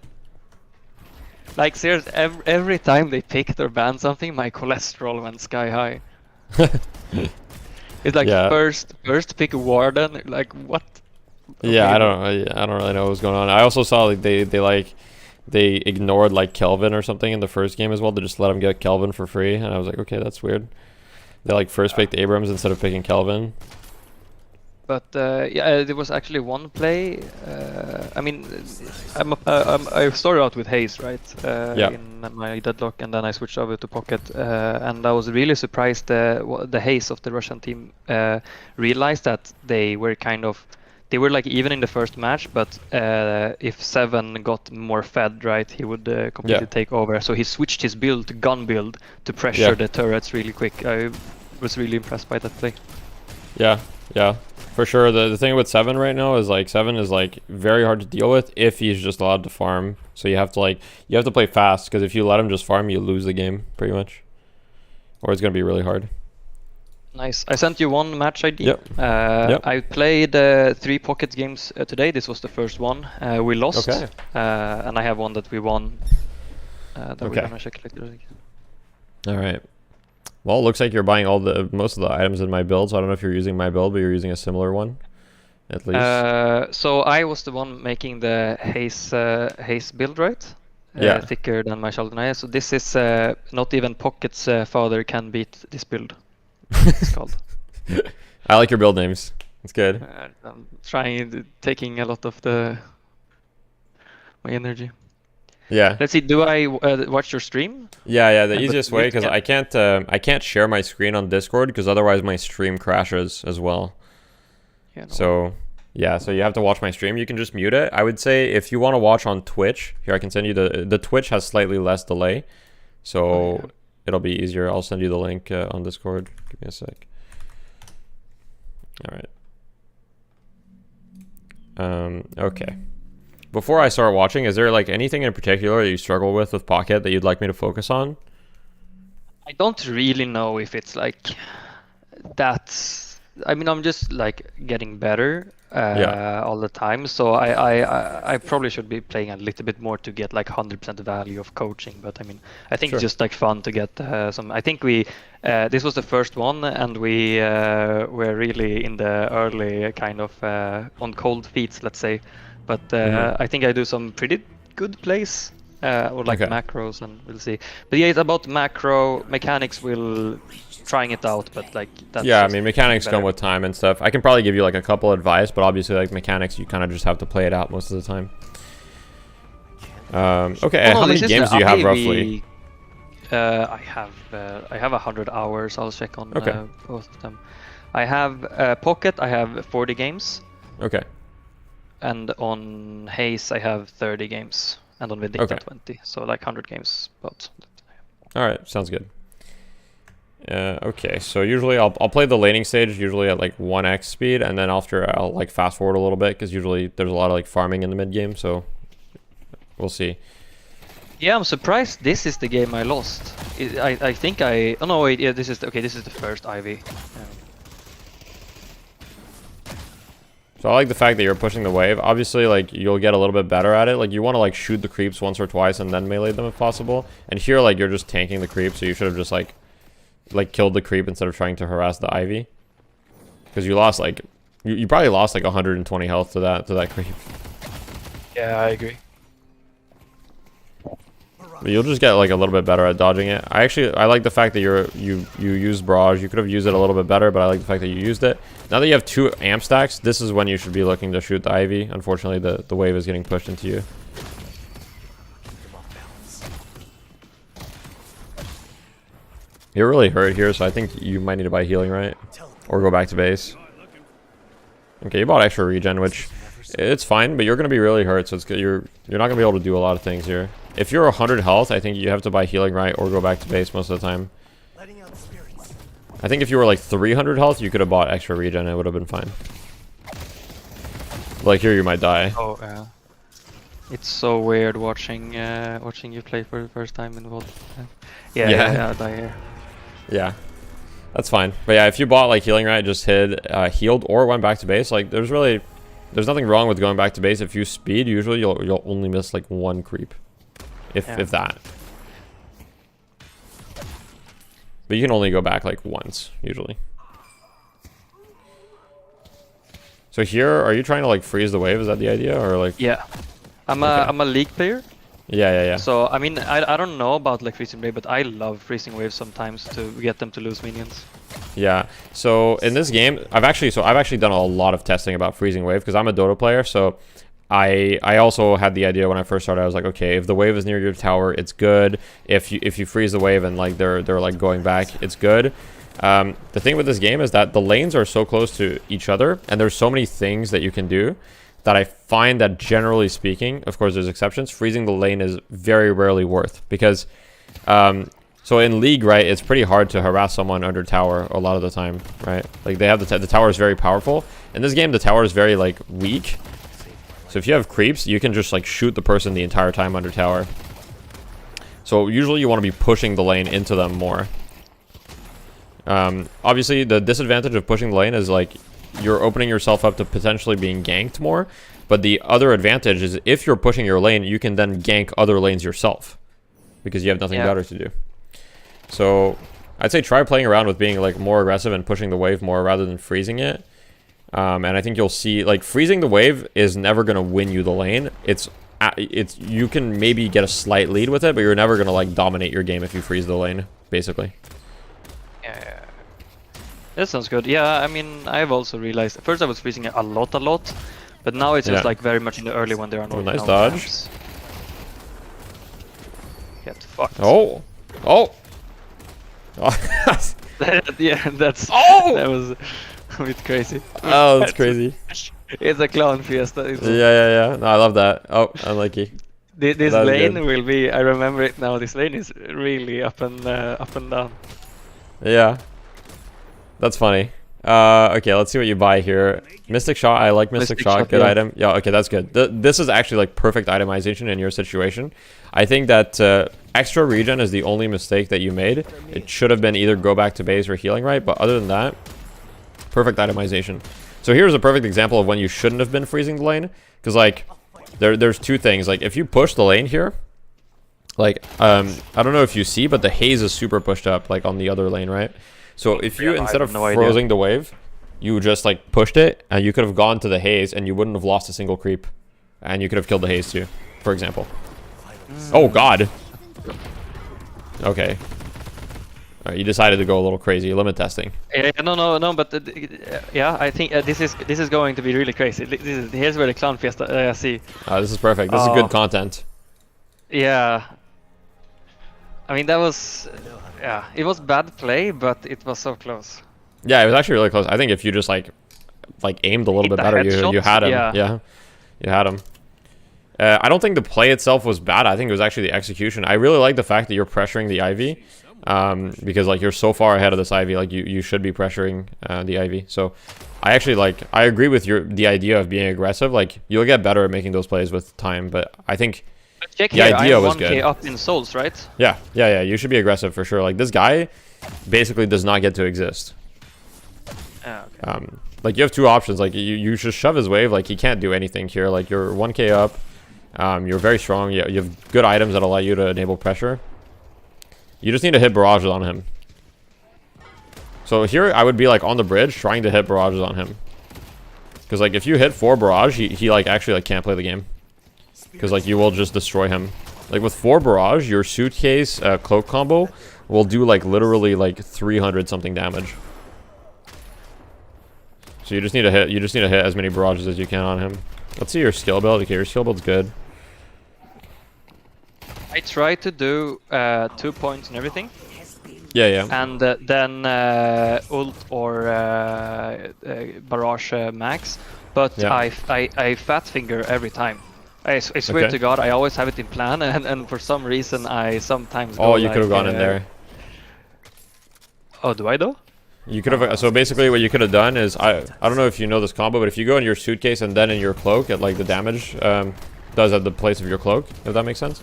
Like seriously, every time they picked or banned something, my cholesterol went sky high. It's like first pick Warden. Like what? Yeah, I don't really know what was going on. I also saw like they ignored like Kelvin or something in the first game as well. They just let him get Kelvin for free, and I was like, okay, that's weird. They like first picked Abrams instead of picking Kelvin. But yeah, there was actually one play. I mean, I started out with Haze, right? Yeah. In my deadlock, and then I switched over to Pocket, and I was really surprised the Haze of the Russian team realized that they were like even in the first match, but if Seven got more fed, right, he would completely take over. So he switched his build to gun build to pressure the turrets really quick. I was really impressed by that play. Yeah, yeah, for sure. The thing with Seven right now is like Seven is like very hard to deal with if he's just allowed to farm. So you have to play fast, because if you let him just farm, you lose the game pretty much, or it's gonna be really hard. Nice. I sent you one match ID. Yep. I played 3 Pocket games today. This was the first one. We lost, Okay. and I have one that we won. That we're Okay. gonna check later. All right. Well, it looks like you're buying most of the items in my build. So I don't know if you're using my build, but you're using a similar one, at least. So I was the one making the Haze build, right? Yeah. Thicker than my Sheldon. So this is not even Pocket's father can beat this build. It's called. I like your build names. It's good. I'm taking a lot of my energy. Yeah. Let's see. Do I watch your stream? Yeah. The But easiest way, because yeah. I can't share my screen on Discord, because otherwise my stream crashes as well. Yeah, no. So yeah, so you have to watch my stream. You can just mute it. I would say if you want to watch on Twitch, here I can send you the Twitch has slightly less delay, so it'll be easier. I'll send you the link on Discord. Give me a sec. All right. Okay. Before I start watching, is there like anything in particular that you struggle with Pocket that you'd like me to focus on? I don't really know if it's like that's. I mean, I'm just like getting better all the time. So I probably should be playing a little bit more to get like 100% value of coaching. But I mean, I think it's just like fun to get some. I think this was the first one, and we were really in the early kind of on cold feet, let's say. But I think I do some pretty good plays. Or like macros, and we'll see. But yeah, it's about macro mechanics. Will trying it out, but like that's I mean, mechanics come with time and stuff. I can probably give you like a couple advice, but obviously like mechanics, you kind of just have to play it out most of the time. Okay, how many games do you have roughly? I have 100 hours. I'll check on both of them. I have Pocket. I have 40 games. Okay. And on Haze, I have 30 games. And on Vindicta 20, so like 100 games both. All right, sounds good. Okay, so usually I'll play the laning stage usually at like 1x speed, and then after I'll like fast forward a little bit, because usually there's a lot of like farming in the mid game, so we'll see. Yeah, I'm surprised this is the game I lost. I think oh no wait, yeah, this is the first Ivy. Yeah. So I like the fact that you're pushing the wave. Obviously, like, you'll get a little bit better at it. Like, you want to, like, shoot the creeps once or twice and then melee them if possible. And here, like, you're just tanking the creep, so you should have just, like killed the creep instead of trying to harass the Ivy. Because you lost, like, you probably lost, like, 120 health to that creep. Yeah, I agree. But you'll just get, like, a little bit better at dodging it. I like the fact that you used barrage. You could have used it a little bit better, but I like the fact that you used it. Now that you have 2 amp stacks, this is when you should be looking to shoot the Ivy. Unfortunately, the wave is getting pushed into you. You're really hurt here, so I think you might need to buy healing, right? Or go back to base. Okay, you bought extra regen, which it's fine, but you're going to be really hurt, so it's good. You're not going to be able to do a lot of things here. If you're 100 health, I think you have to buy healing, right, or go back to base most of the time. I think if you were like 300 health, you could have bought extra regen. It would have been fine. Like here, you might die. Oh yeah. It's so weird watching you play for the first time in World. Yeah, I die here. Yeah, that's fine. But yeah, if you bought like healing, right, just healed or went back to base, like there's nothing wrong with going back to base. If you speed, usually you'll only miss like 1 creep, if that. But you can only go back like once usually. So here, are you trying to like freeze the wave? Is that the idea, or like? Yeah. I'm a league player. Yeah. So I mean, I don't know about like freezing wave, but I love freezing waves sometimes to get them to lose minions. Yeah. So in this game, I've actually done a lot of testing about freezing wave because I'm a Dota player. So I also had the idea when I first started. I was like, okay, if the wave is near your tower, it's good. If you freeze the wave and like they're like going back, it's good. The thing with this game is that the lanes are so close to each other, and there's so many things that you can do that I find that generally speaking, of course there's exceptions, freezing the lane is very rarely worth because so in League, right, it's pretty hard to harass someone under tower a lot of the time, right? Like they have the tower is very powerful. In this game, the tower is very like weak. So if you have creeps, you can just like shoot the person the entire time under tower. So usually you want to be pushing the lane into them more. Obviously the disadvantage of pushing the lane is like you're opening yourself up to potentially being ganked more, but the other advantage is if you're pushing your lane, you can then gank other lanes yourself because you have nothing better to do. So I'd say try playing around with being like more aggressive and pushing the wave more rather than freezing it. And I think you'll see like freezing the wave is never going to win you the lane. It's you can maybe get a slight lead with it, but you're never going to like dominate your game if you freeze the lane, basically. Yeah. That sounds good. Yeah, I mean, I've also realized at first I was freezing it a lot, but now it's just like very much in the early when there are no nice no dodge. camps. Get fucked. Oh. Yeah, that was a bit crazy. Oh, that's crazy. It's a clown fiesta. Yeah. No, I love that. Oh, unlucky. This lane will be. I remember it now. This lane is really up and down. Yeah. That's funny. Okay, let's see what you buy here. Mystic Shot, I like Mystic Shot, good item. Yeah, okay, that's good. This is actually like perfect itemization in your situation. I think that extra regen is the only mistake that you made. It should have been either go back to base or healing right, but other than that, perfect itemization. So here's a perfect example of when you shouldn't have been freezing the lane, because like there's two things. Like if you push the lane here, like I don't know if you see, but the Haze is super pushed up like on the other lane, right? So if you, instead of freezing the wave, you just like pushed it, and you could have gone to the Haze, and you wouldn't have lost a single creep, and you could have killed the Haze too, for example. Oh God. Okay. All right, you decided to go a little crazy. Limit testing. Yeah, no, but yeah, I think this is going to be really crazy. Here's where the clown fiesta. I see. This is perfect. This is good content. Yeah. I mean, that was. Yeah, it was bad play, but it was so close. Yeah, it was actually really close. I think if you just like aimed a little bit better, you had him. Yeah, you had him. I don't think the play itself was bad. I think it was actually the execution. I really like the fact that you're pressuring the Ivy, because like you're so far ahead of this Ivy. Like you should be pressuring the Ivy. So I actually I agree with the idea of being aggressive. Like you'll get better at making those plays with time. But I think check the here, idea I'm was 1K good. up in souls, right? Yeah. You should be aggressive for sure. Like this guy basically does not get to exist. Okay. Like you have two options. Like you just shove his wave. Like he can't do anything here. Like you're 1K up. You're very strong. You have good items that allow you to enable pressure. You just need to hit barrages on him. So here I would be like on the bridge trying to hit barrages on him. Because like if you hit 4 barrage, he like actually like can't play the game. Because like you will just destroy him. Like with 4 barrage, your suitcase cloak combo will do like literally like 300 something damage. So you just need to hit as many barrages as you can on him. Let's see your skill build. Okay, your skill build's good. I tried to do 2 points and everything. Yeah. And then ult or barrage max, but Yeah. I fat finger every time. I swear to God, I always have it in plan, and for some reason I sometimes go you could have gone in there. Oh, do I though? You could have. So basically, what you could have done is I don't know if you know this combo, but if you go in your suitcase and then in your cloak, at like the damage does at the place of your cloak. If that makes sense.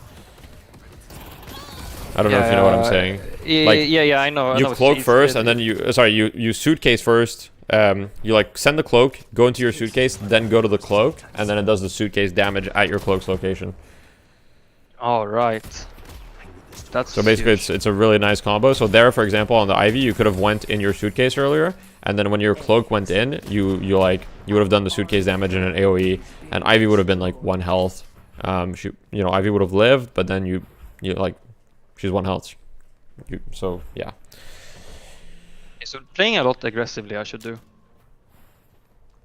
I don't know if you know what I'm saying. Yeah, I know. You cloak first, and then you suitcase first. You like send the cloak, go into your suitcase, then go to the cloak, and then it does the suitcase damage at your cloak's location. All right. That's So basically, huge. it's a really nice combo. So there, for example, on the Ivy, you could have went in your suitcase earlier, and then when your cloak went in, you would have done the suitcase damage in an AOE, and Ivy would have been like 1 health. Ivy would have lived, but then you like, she's 1 health. So yeah. So playing a lot aggressively, I should do.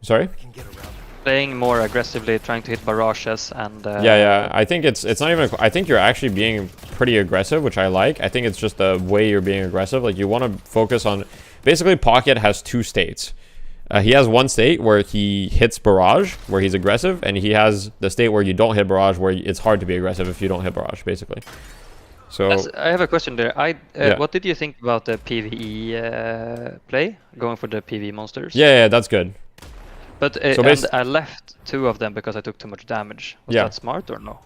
Sorry. Can get around. Playing more aggressively, trying to hit barrages and. Yeah. I think it's not even. I think you're actually being pretty aggressive, which I like. I think it's just the way you're being aggressive. Like you want to focus on. Basically, Pocket has 2 states. He has 1 state where he hits barrage, where he's aggressive, and he has the state where you don't hit barrage, where it's hard to be aggressive if you don't hit barrage, basically. So I have a question there. Yeah. What did you think about the PvE play? Going for the PvE monsters? yeah, that's good. But So and I left 2 of them because I took too much damage. Was Yeah. that smart or no?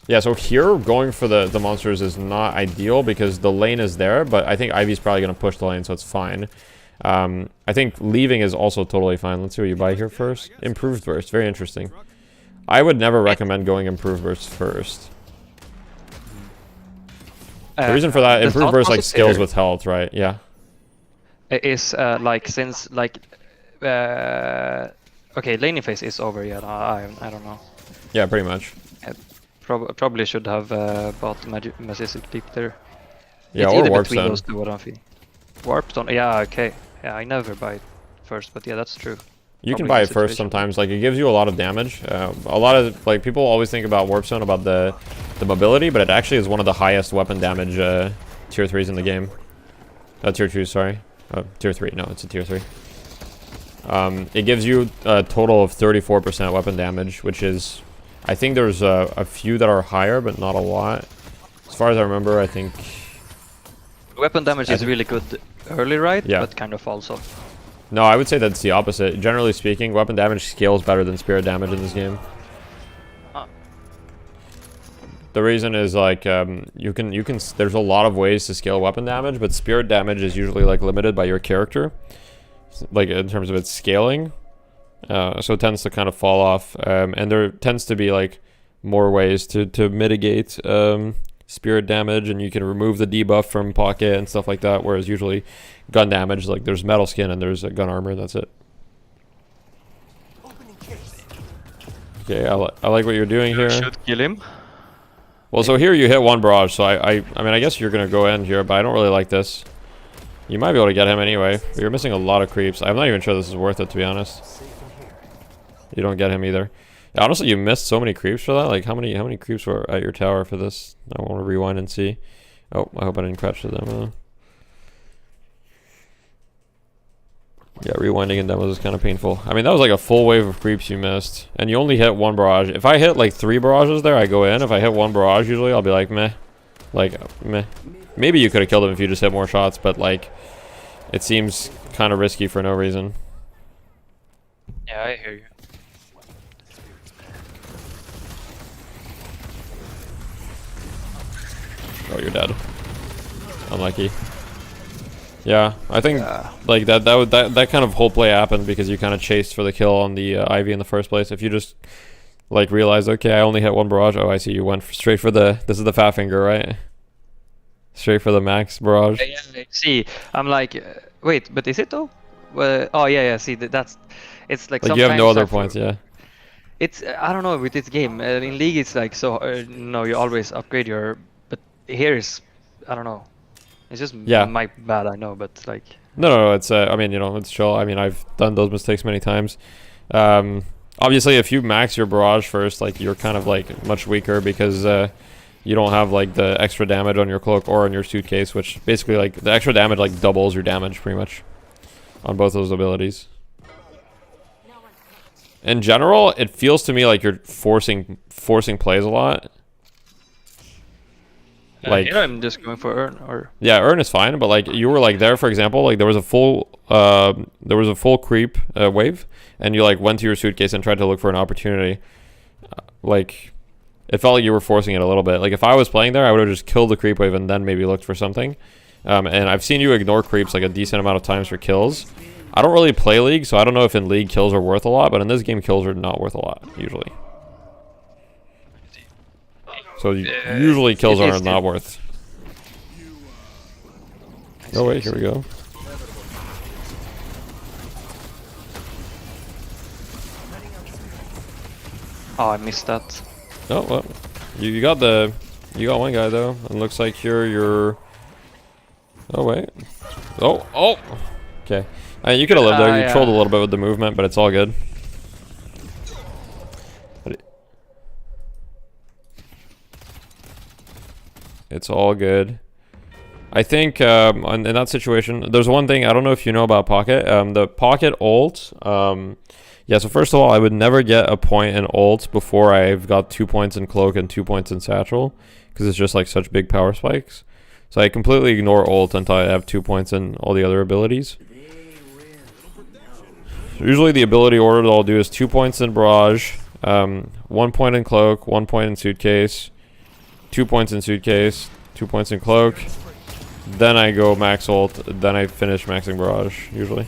Yeah, so here, going for the monsters is not ideal because the lane is there, but I think Ivy's probably going to push the lane, so it's fine. I think leaving is also totally fine. Let's see what you buy here first. Improved Burst, very interesting. I would never recommend going Improved Burst first. The reason for that, the Improved thought Burst like process scales here with health, right? Yeah. is since okay, laning phase is over yet. I don't know. Yeah, pretty much. Probably should have bought Majestic Deep there. Yeah, It's or either Warp between Stone. those 2, what I'm feeling. Warp Stone, yeah, okay. Yeah, I never buy it first, but yeah, that's true. You can Probably buy the it first situation. sometimes. Like, it gives you a lot of damage. A lot of, like, people always think about Warp Stone, about the mobility, but it actually is one of the highest weapon damage tier 3s in the game. Tier 2, sorry. Tier 3, no, it's a tier 3. It gives you a total of 34% weapon damage, which is... I think there's a few that are higher, but not a lot. As far as I remember, I think... Weapon damage is really good early, right? Yeah. But kind of falls off. No, I would say that's the opposite. Generally speaking, weapon damage scales better than spirit damage in this game. The reason is like there's a lot of ways to scale weapon damage, but spirit damage is usually like limited by your character, like in terms of its scaling. So it tends to kind of fall off, and there tends to be like more ways to mitigate spirit damage, and you can remove the debuff from Pocket and stuff like that, whereas usually gun damage, like there's metal skin and there's gun armor, that's it. Okay, I like what you're doing here. Should kill him. Well, so here you hit 1 barrage, so I mean, I guess you're gonna go in here, but I don't really like this. You might be able to get him anyway, but you're missing a lot of creeps. I'm not even sure this is worth it, to be honest. You don't get him either. Honestly, you missed so many creeps for that. Like, how many creeps were at your tower for this? I want to rewind and see. Oh, I hope I didn't crash the demo. Yeah, rewinding in demos is kind of painful. I mean, that was like a full wave of creeps you missed. And you only hit 1 barrage. If I hit like 3 barrages there, I go in. If I hit 1 barrage, usually I'll be like, meh. Like, meh. Maybe you could have killed him if you just hit more shots, but like, it seems kind of risky for no reason. Yeah, I hear you. Oh, you're dead. Unlucky. Yeah, I think like that kind of whole play happened because you kind of chased for the kill on the Ivy in the first place. If you just like realized, okay, I only hit 1 barrage. Oh, I see. You went straight for the. This is the fat finger, right? Straight for the max barrage. Yeah, I see. I'm like, wait, but is it though? Oh yeah. See, that's. It's like. Like you have no other sometimes points, yeah. It's I don't know with this game. In League, it's like so. No, you always upgrade your. But here is, I don't know. It's just Yeah. my bad, I know, but like. No, it's I mean, you know, it's chill. I mean, I've done those mistakes many times. Obviously, if you max your barrage first, like you're kind of like much weaker because you don't have like the extra damage on your cloak or on your suitcase, which basically like the extra damage like doubles your damage pretty much on both those abilities. In general, it feels to me like you're forcing plays a lot. Like, here I'm just going for Earn or. yeah, Earn is fine, but like you were like there, for example, like there was a full creep wave, and you like went to your suitcase and tried to look for an opportunity. Like, it felt like you were forcing it a little bit. Like if I was playing there, I would have just killed the creep wave and then maybe looked for something. And I've seen you ignore creeps like a decent amount of times for kills. I don't really play League, so I don't know if in League kills are worth a lot, but in this game kills are not worth a lot usually. So usually kills it are is not worth. Oh wait, here we go. Oh, I missed that. Oh well, you got one guy though. It looks like you're. Oh wait. Oh. Okay. You could have lived there. You Yeah. trolled a little bit with the movement, but it's all good. It's all good. I think in that situation, there's one thing I don't know if you know about Pocket. The Pocket ult. Yeah, so first of all, I would never get a point in ult before I've got 2 points in Cloak and 2 points in Satchel, because it's just like such big power spikes. So I completely ignore ult until I have 2 points in all the other abilities. Usually the ability order that I'll do is 2 points in Barrage, 1 point in Cloak, 1 point in Suitcase, 2 points in Suitcase, 2 points in Cloak, then I go max ult, then I finish maxing Barrage, usually.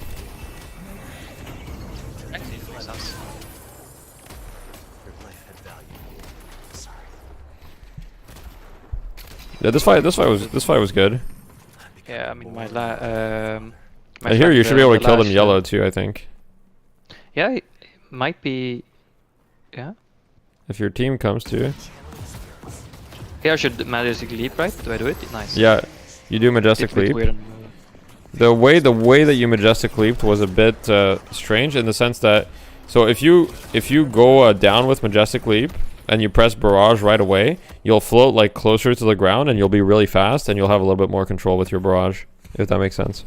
Yeah, this fight was good. Yeah, I mean my I hear you should be able to kill them yellow too, I think. Yeah, it might be. Yeah. If your team comes to you. Yeah, I should Majestic Leap, right? Do I do it? Nice. Yeah, you do Majestic It's a bit Leap. weird on The way that you Majestic Leaped was a bit strange in the sense that, so if you go down with Majestic Leap and you press Barrage right away, you'll float like closer to the ground and you'll be really fast and you'll have a little bit more control with your Barrage, if that makes sense.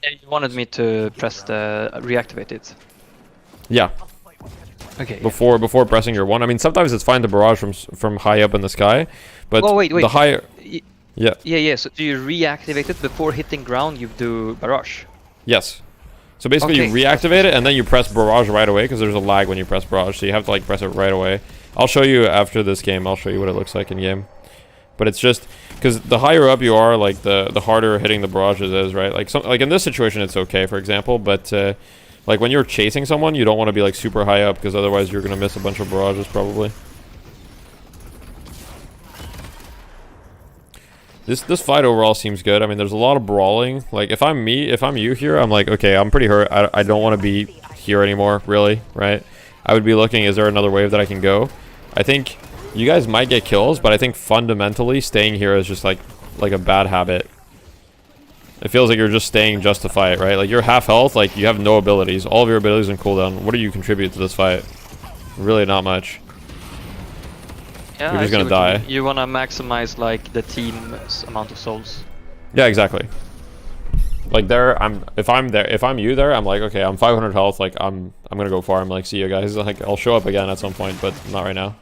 Yeah, you wanted me to press the reactivate it. Yeah. Okay. Before pressing your one. I mean, sometimes it's fine to Barrage from high up in the sky, but Oh wait. the higher. Yeah. Yeah. So do you reactivate it before hitting ground? You do Barrage. Yes. So basically you Okay. reactivate it and then you press Barrage right away because there's a lag when you press Barrage, so you have to like press it right away. I'll show you after this game. I'll show you what it looks like in game. But it's just because the higher up you are, like the harder hitting the barrages is, right? Like in this situation, it's okay, for example. But like when you're chasing someone, you don't want to be like super high up because otherwise you're gonna miss a bunch of barrages probably. This fight overall seems good. I mean, there's a lot of brawling. Like if I'm you here, I'm like, okay, I'm pretty hurt. I don't want to be here anymore, really, right? I would be looking, is there another wave that I can go? I think you guys might get kills, but I think fundamentally staying here is just like a bad habit. It feels like you're just staying just to fight, right? Like you're half health, like you have no abilities. All of your abilities in cooldown. What do you contribute to this fight? Really not much. Yeah, You're just gonna die. You wanna maximize like the team's amount of souls. Yeah, exactly. Like if I'm you there, I'm like, okay, I'm 500 health, like I'm gonna go farm, like see you guys, like I'll show up again at some point, but not right now.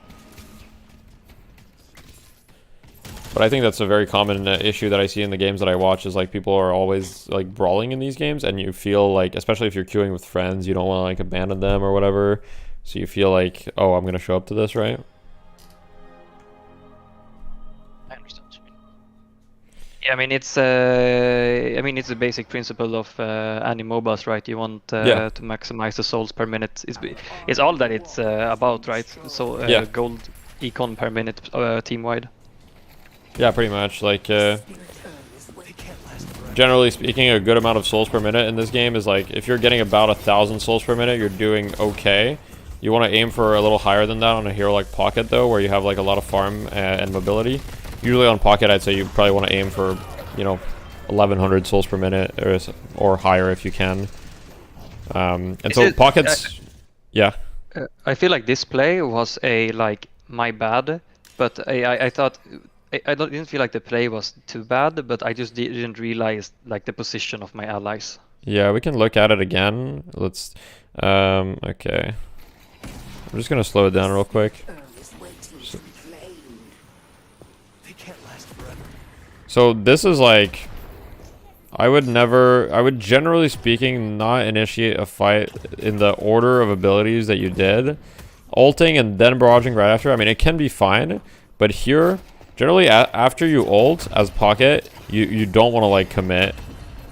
But I think that's a very common issue that I see in the games that I watch is like people are always like brawling in these games and you feel like, especially if you're queuing with friends, you don't want to like abandon them or whatever. So you feel like, oh, I'm going to show up to this, right? I understand what you mean. Yeah, I mean it's a basic principle of any MOBAs, right? You want to maximize the souls per minute. It's all that it's about, right? So gold econ per minute team wide. Yeah, pretty much. Like, generally speaking, a good amount of souls per minute in this game is like, if you're getting about 1,000 souls per minute, you're doing okay. You want to aim for a little higher than that on a hero like Pocket, though, where you have like a lot of farm and mobility. Usually on Pocket, I'd say you probably want to aim for, 1,100 souls per minute or higher if you can. And so Pockets, yeah. I feel like this play was my bad, but I thought. I didn't feel like the play was too bad, but I just didn't realize like the position of my allies. Yeah, we can look at it again. Let's, okay. I'm just gonna slow it down real quick. So this is like, I would generally speaking not initiate a fight in the order of abilities that you did. Ulting and then barraging right after, I mean, it can be fine, but here, generally, after you ult as Pocket, you don't want to like commit.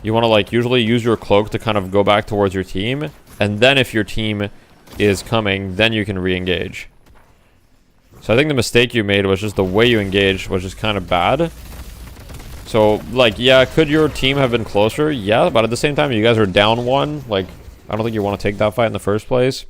You want to like usually use your cloak to kind of go back towards your team, and then if your team is coming, then you can re-engage. So I think the mistake you made was just the way you engaged was just kind of bad. So, like, yeah, could your team have been closer? Yeah, but at the same time, you guys are down 1. Like, I don't think you want to take that fight in the first place.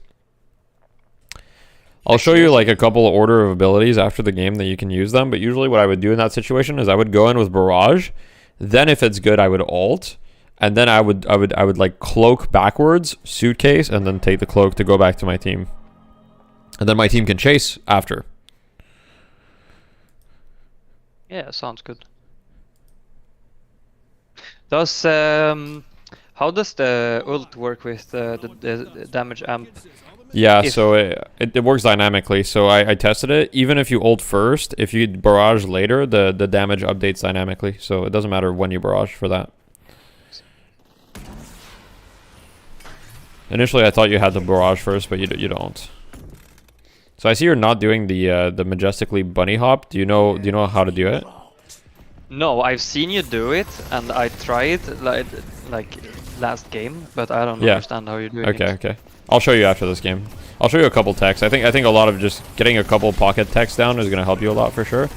I'll show you, like, a couple of order of abilities after the game that you can use them. But usually what I would do in that situation is I would go in with Barrage. Then if it's good, I would ult. And then I would like, cloak backwards, suitcase, and then take the cloak to go back to my team. And then my team can chase after. Yeah, sounds good. Does how does the ult work with the damage amp? Yeah, so it works dynamically. So I tested it. Even if you ult first, if you barrage later, the damage updates dynamically. So it doesn't matter when you barrage for that. Initially, I thought you had to barrage first, but you don't. So I see you're not doing the majestically bunny hop. Do you know how to do it? No, I've seen you do it, and I tried like last game, but I don't understand how you're doing it. Okay. I'll show you after this game. I'll show you a couple techs. I think a lot of just getting a couple pocket techs down is gonna help you a lot for sure.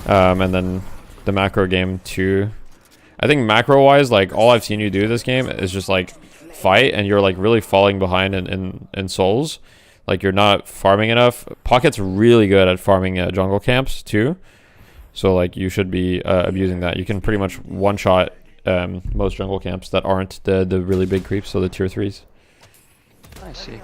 And then the macro game too. I think macro wise, like all I've seen you do this game is just like fight, and you're like really falling behind in souls. Like you're not farming enough. Pocket's really good at farming jungle camps too. So like you should be abusing that. You can pretty much one-shot most jungle camps that aren't the really big creeps, so the tier 3s. I see.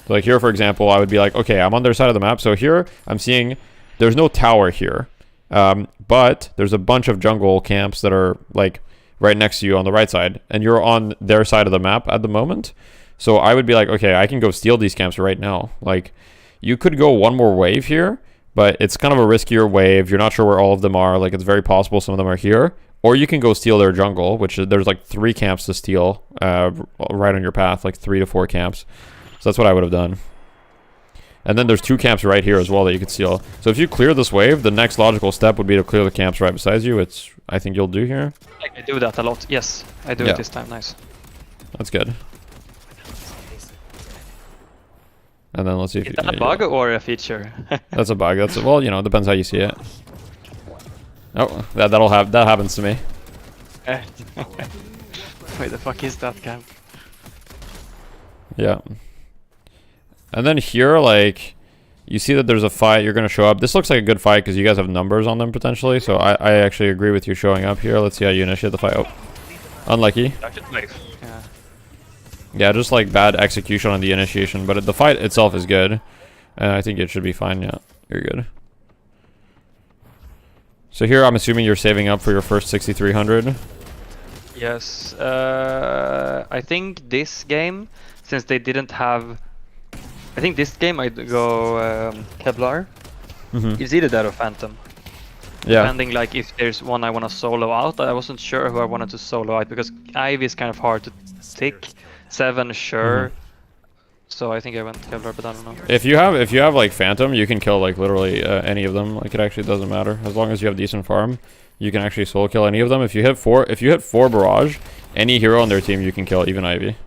So like here, for example, I would be like, okay, I'm on their side of the map. So here I'm seeing there's no tower here, but there's a bunch of jungle camps that are like right next to you on the right side, and you're on their side of the map at the moment. So I would be like, okay, I can go steal these camps right now. Like, you could go one more wave here, but it's kind of a riskier wave. You're not sure where all of them are. Like, it's very possible some of them are here. Or you can go steal their jungle, which is, there's like 3 camps to steal right on your path, like 3 to 4 camps. So that's what I would have done. And then there's 2 camps right here as well that you could steal. So if you clear this wave, the next logical step would be to clear the camps right beside you. It's, I think you'll do here. I do that a lot. Yes, I do it this time. Nice. That's good. And then let's see if Is that a bug or a feature? That's a bug. That's well, you know, it depends how you see it. Oh, that happens to me. Wait, the fuck is that camp? Yeah. And then here, like, you see that there's a fight. You're gonna show up. This looks like a good fight because you guys have numbers on them potentially. So I actually agree with you showing up here. Let's see how you initiate the fight. Oh, unlucky. Yeah. Yeah, just like bad execution on the initiation, but the fight itself is good. I think it should be fine. Yeah, you're good. So here, I'm assuming you're saving up for your first 6,300. Yes. I think this game, since they didn't have, I think this game I'd go Kevlar. It's either that or Phantom. Yeah. Depending, like, if there's one I want to solo out. I wasn't sure who I wanted to solo out because Ivy is kind of hard to tick. 7, sure. So I think I went Kevlar, but I don't know. If you have like Phantom, you can kill like literally any of them. Like it actually doesn't matter as long as you have decent farm. You can actually solo kill any of them. If you hit 4 barrage, any hero on their team you can kill, even Ivy.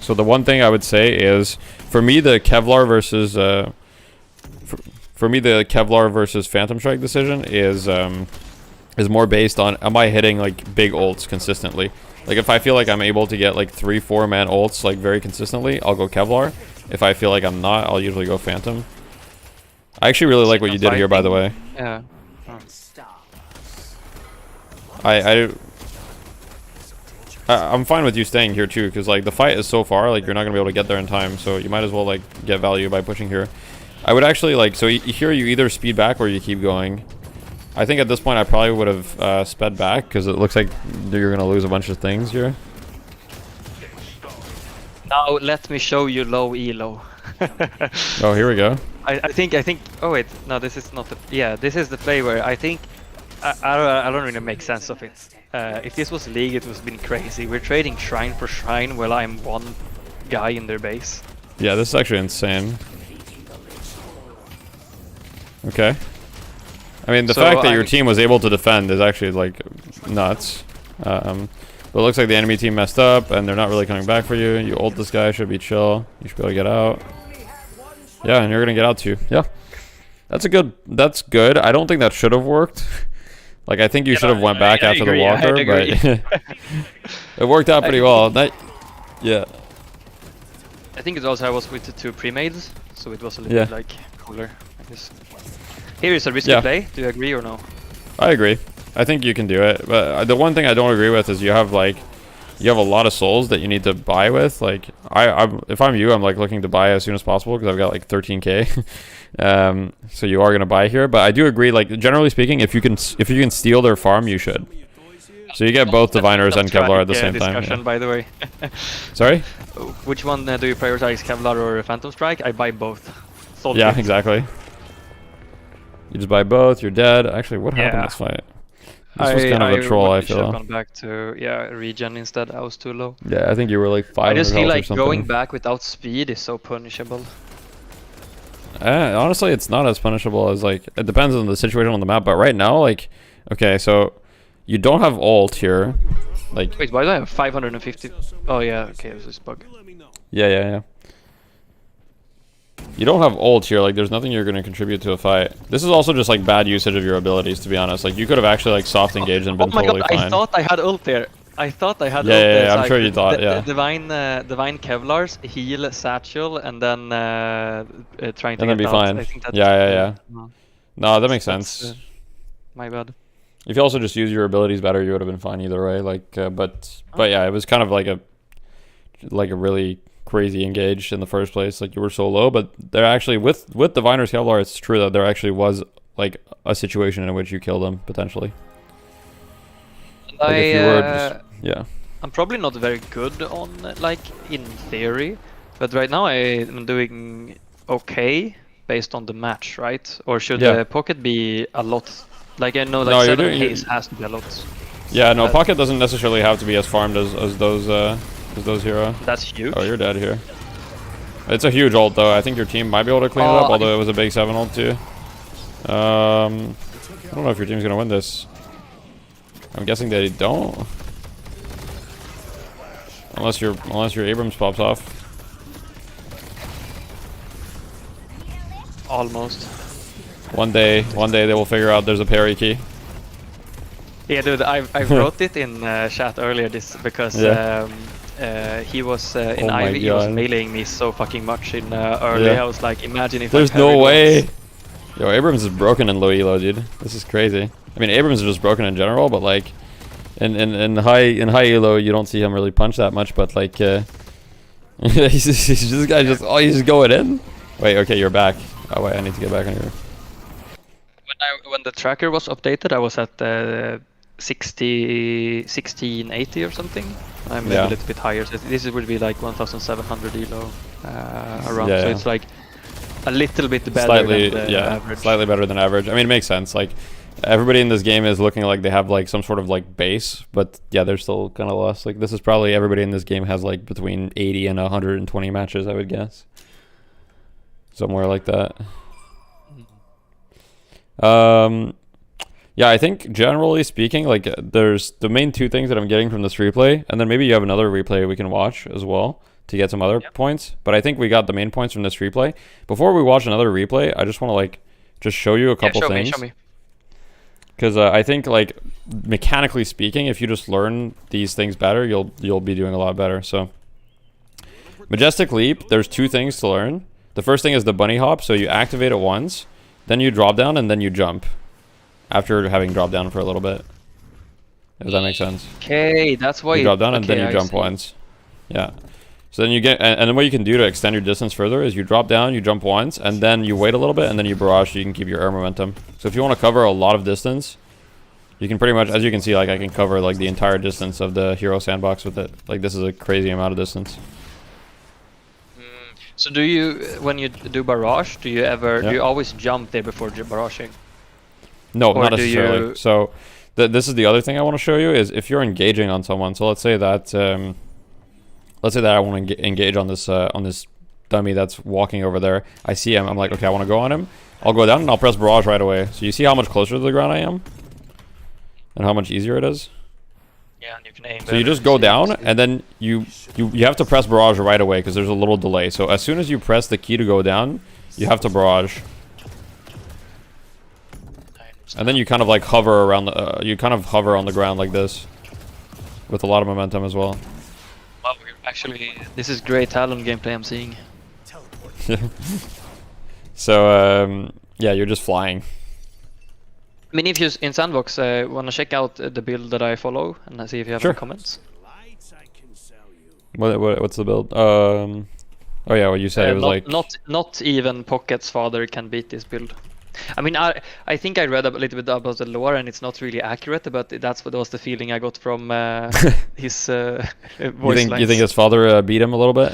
So the one thing I would say is, for me the Kevlar versus Phantom Strike decision is more based on, am I hitting like big ults consistently? Like if I feel like I'm able to get like 3-4 man ults like very consistently, I'll go Kevlar. If I feel like I'm not, I'll usually go Phantom. I actually really like what you did here, by the way. Yeah. I'm fine with you staying here too, because like the fight is so far, like you're not gonna be able to get there in time, so you might as well like get value by pushing here. I would actually like, so here you either speed back or you keep going. I think at this point I probably would have sped back because it looks like you're gonna lose a bunch of things here. Now let me show you low elo. Oh, here we go. I think. Oh wait, no, this is not the. Yeah, this is the play where I think I don't really make sense of it. If this was League, it would have been crazy. We're trading shrine for shrine while I'm one guy in their base. Yeah, this is actually insane. Okay. I mean, the fact that your team was able to defend is actually, like, nuts. But it looks like the enemy team messed up, and they're not really coming back for you. You ult this guy, should be chill. You should be able to get out. Yeah, and you're going to get out too. Yeah. That's good. I don't think that should have worked. Like, I think you should have went back I after agree, the I walker, agree. but it worked out pretty well. Yeah. I think it also I was with the 2 pre-mades, so it was a little Yeah. bit like cooler, I guess. Here is a risky Yeah. play. Do you agree or no? I agree. I think you can do it. But the one thing I don't agree with is you have a lot of souls that you need to buy with. Like, if I'm you, I'm like looking to buy as soon as possible because I've got like 13k. So you are gonna buy here. But I do agree. Like, generally speaking, if you can steal their farm, you should. So you get both Diviners and Kevlar at the same time. Discussion, Yeah. by the way. Sorry? Which one do you prioritize, Kevlar or Phantom Strike? I buy both. Sold Yeah, it. exactly. You just buy both. You're dead. Actually, what happened Yeah. this fight? This was kind of a troll, I should have feel. gone back to regen instead. I was too low. Yeah, I think you were like 500 I just feel health or like something. going back without speed is so punishable. Honestly, it's not as punishable as, like, it depends on the situation on the map. But right now, like, okay, so you don't have ult here. Like, Wait, why do I have 550? Oh yeah, okay, this is bug. yeah. You don't have ult here. Like, there's nothing you're going to contribute to a fight. This is also just like bad usage of your abilities, to be honest. Like, you could have actually like soft engaged and been Oh my totally god, fine. I thought I had ult there. I thought I had ult Yeah, there. I'm so I sure you could thought, yeah. Divine Kevlar's, heal, satchel, and then trying to And then get be out. fine. I think that's, Yeah. no, No, that makes that's, sense. my bad. If you also just use your abilities better, you would have been fine either way. Like, but yeah, it was kind of like a really crazy engage in the first place. Like, you were so low, but there actually with Diviner's Kevlar, it's true that there actually was like a situation in which you killed him potentially. Like, if you were just, yeah. I'm probably not very good on, like, in theory, but right now I'm doing okay based on the match, right? Or should the pocket be a lot? Like, I know, like, No, 7 Haze has to be a lot. Yeah, no, pocket doesn't necessarily have to be as farmed as those hero. That's huge. Oh, you're dead here. It's a huge ult though. I think your team might be able to clean it up, although it was a big 7 ult too. I don't know if your team's gonna win this. I'm guessing they don't. Unless your Abrams pops off. Almost. One day they will figure out there's a parry key. Yeah, dude, I wrote it in chat earlier because he was in Oh my Ivy, he was God. mailing me so fucking much in early. Yeah. I was like, imagine if There's I no parried way. once. Yo, Abrams is broken in low elo, dude. This is crazy. I mean, Abrams is just broken in general, but like in high elo, you don't see him really punch that much. But like, he's just going in. Wait, okay, you're back. Oh wait, I need to get back on here. When the tracker was updated, I was at 1680 or something. I'm maybe a little bit higher. So this would be like 1700 elo around. Yeah, so yeah. it's like a little bit better Slightly, than the average. slightly better than average. I mean, it makes sense. Like, everybody in this game is looking like they have like some sort of like base, but yeah, they're still kind of lost. Like, this is probably everybody in this game has like between 80 and 120 matches, I would guess. Somewhere like that. Yeah, I think generally speaking, like, there's the main 2 things that I'm getting from this replay, and then maybe you have another replay we can watch as well to get some other points. But I think we got the main points from this replay. Before we watch another replay, I just want to like just show you a couple things. Show me. Because I think, like, mechanically speaking, if you just learn these things better, you'll be doing a lot better. So, Majestic Leap, there's 2 things to learn. The first thing is the bunny hop. So you activate it once, then you drop down, and then you jump after having dropped down for a little bit. Does that make sense? Okay, that's why You drop down and then you I jump see. once. Yeah. So then you get, and then what you can do to extend your distance further is you drop down, you jump once, and then you wait a little bit, and then you barrage so you can keep your air momentum. So if you want to cover a lot of distance, you can pretty much, as you can see, like, I can cover like the entire distance of the hero sandbox with it. Like, this is a crazy amount of distance. So do you, when you do barrage, do you always jump there before barraging? No, Or not do necessarily. you- So this is the other thing I want to show you is if you're engaging on someone. So let's say that I want to engage on this dummy that's walking over there. I see him. I'm like, okay, I want to go on him. I'll go down and I'll press barrage right away. So you see how much closer to the ground I am, and how much easier it is. Yeah, and you can aim. So you just go down, and then you have to press barrage right away because there's a little delay. So as soon as you press the key to go down, you have to barrage. And then you kind of like hover around the, you kind of hover on the ground like this, with a lot of momentum as well. Wow, actually, this is great Talon gameplay I'm seeing. So yeah, you're just flying. I mean, if you in Sandbox want to check out the build that I follow and see if you have Sure. any comments. What's the build? Oh yeah, what you said it was not even Pocket's father can beat this build. I mean, I think I read a little bit about the lore and it's not really accurate, but that was the feeling I got from his voice lines. You think his father beat him a little bit?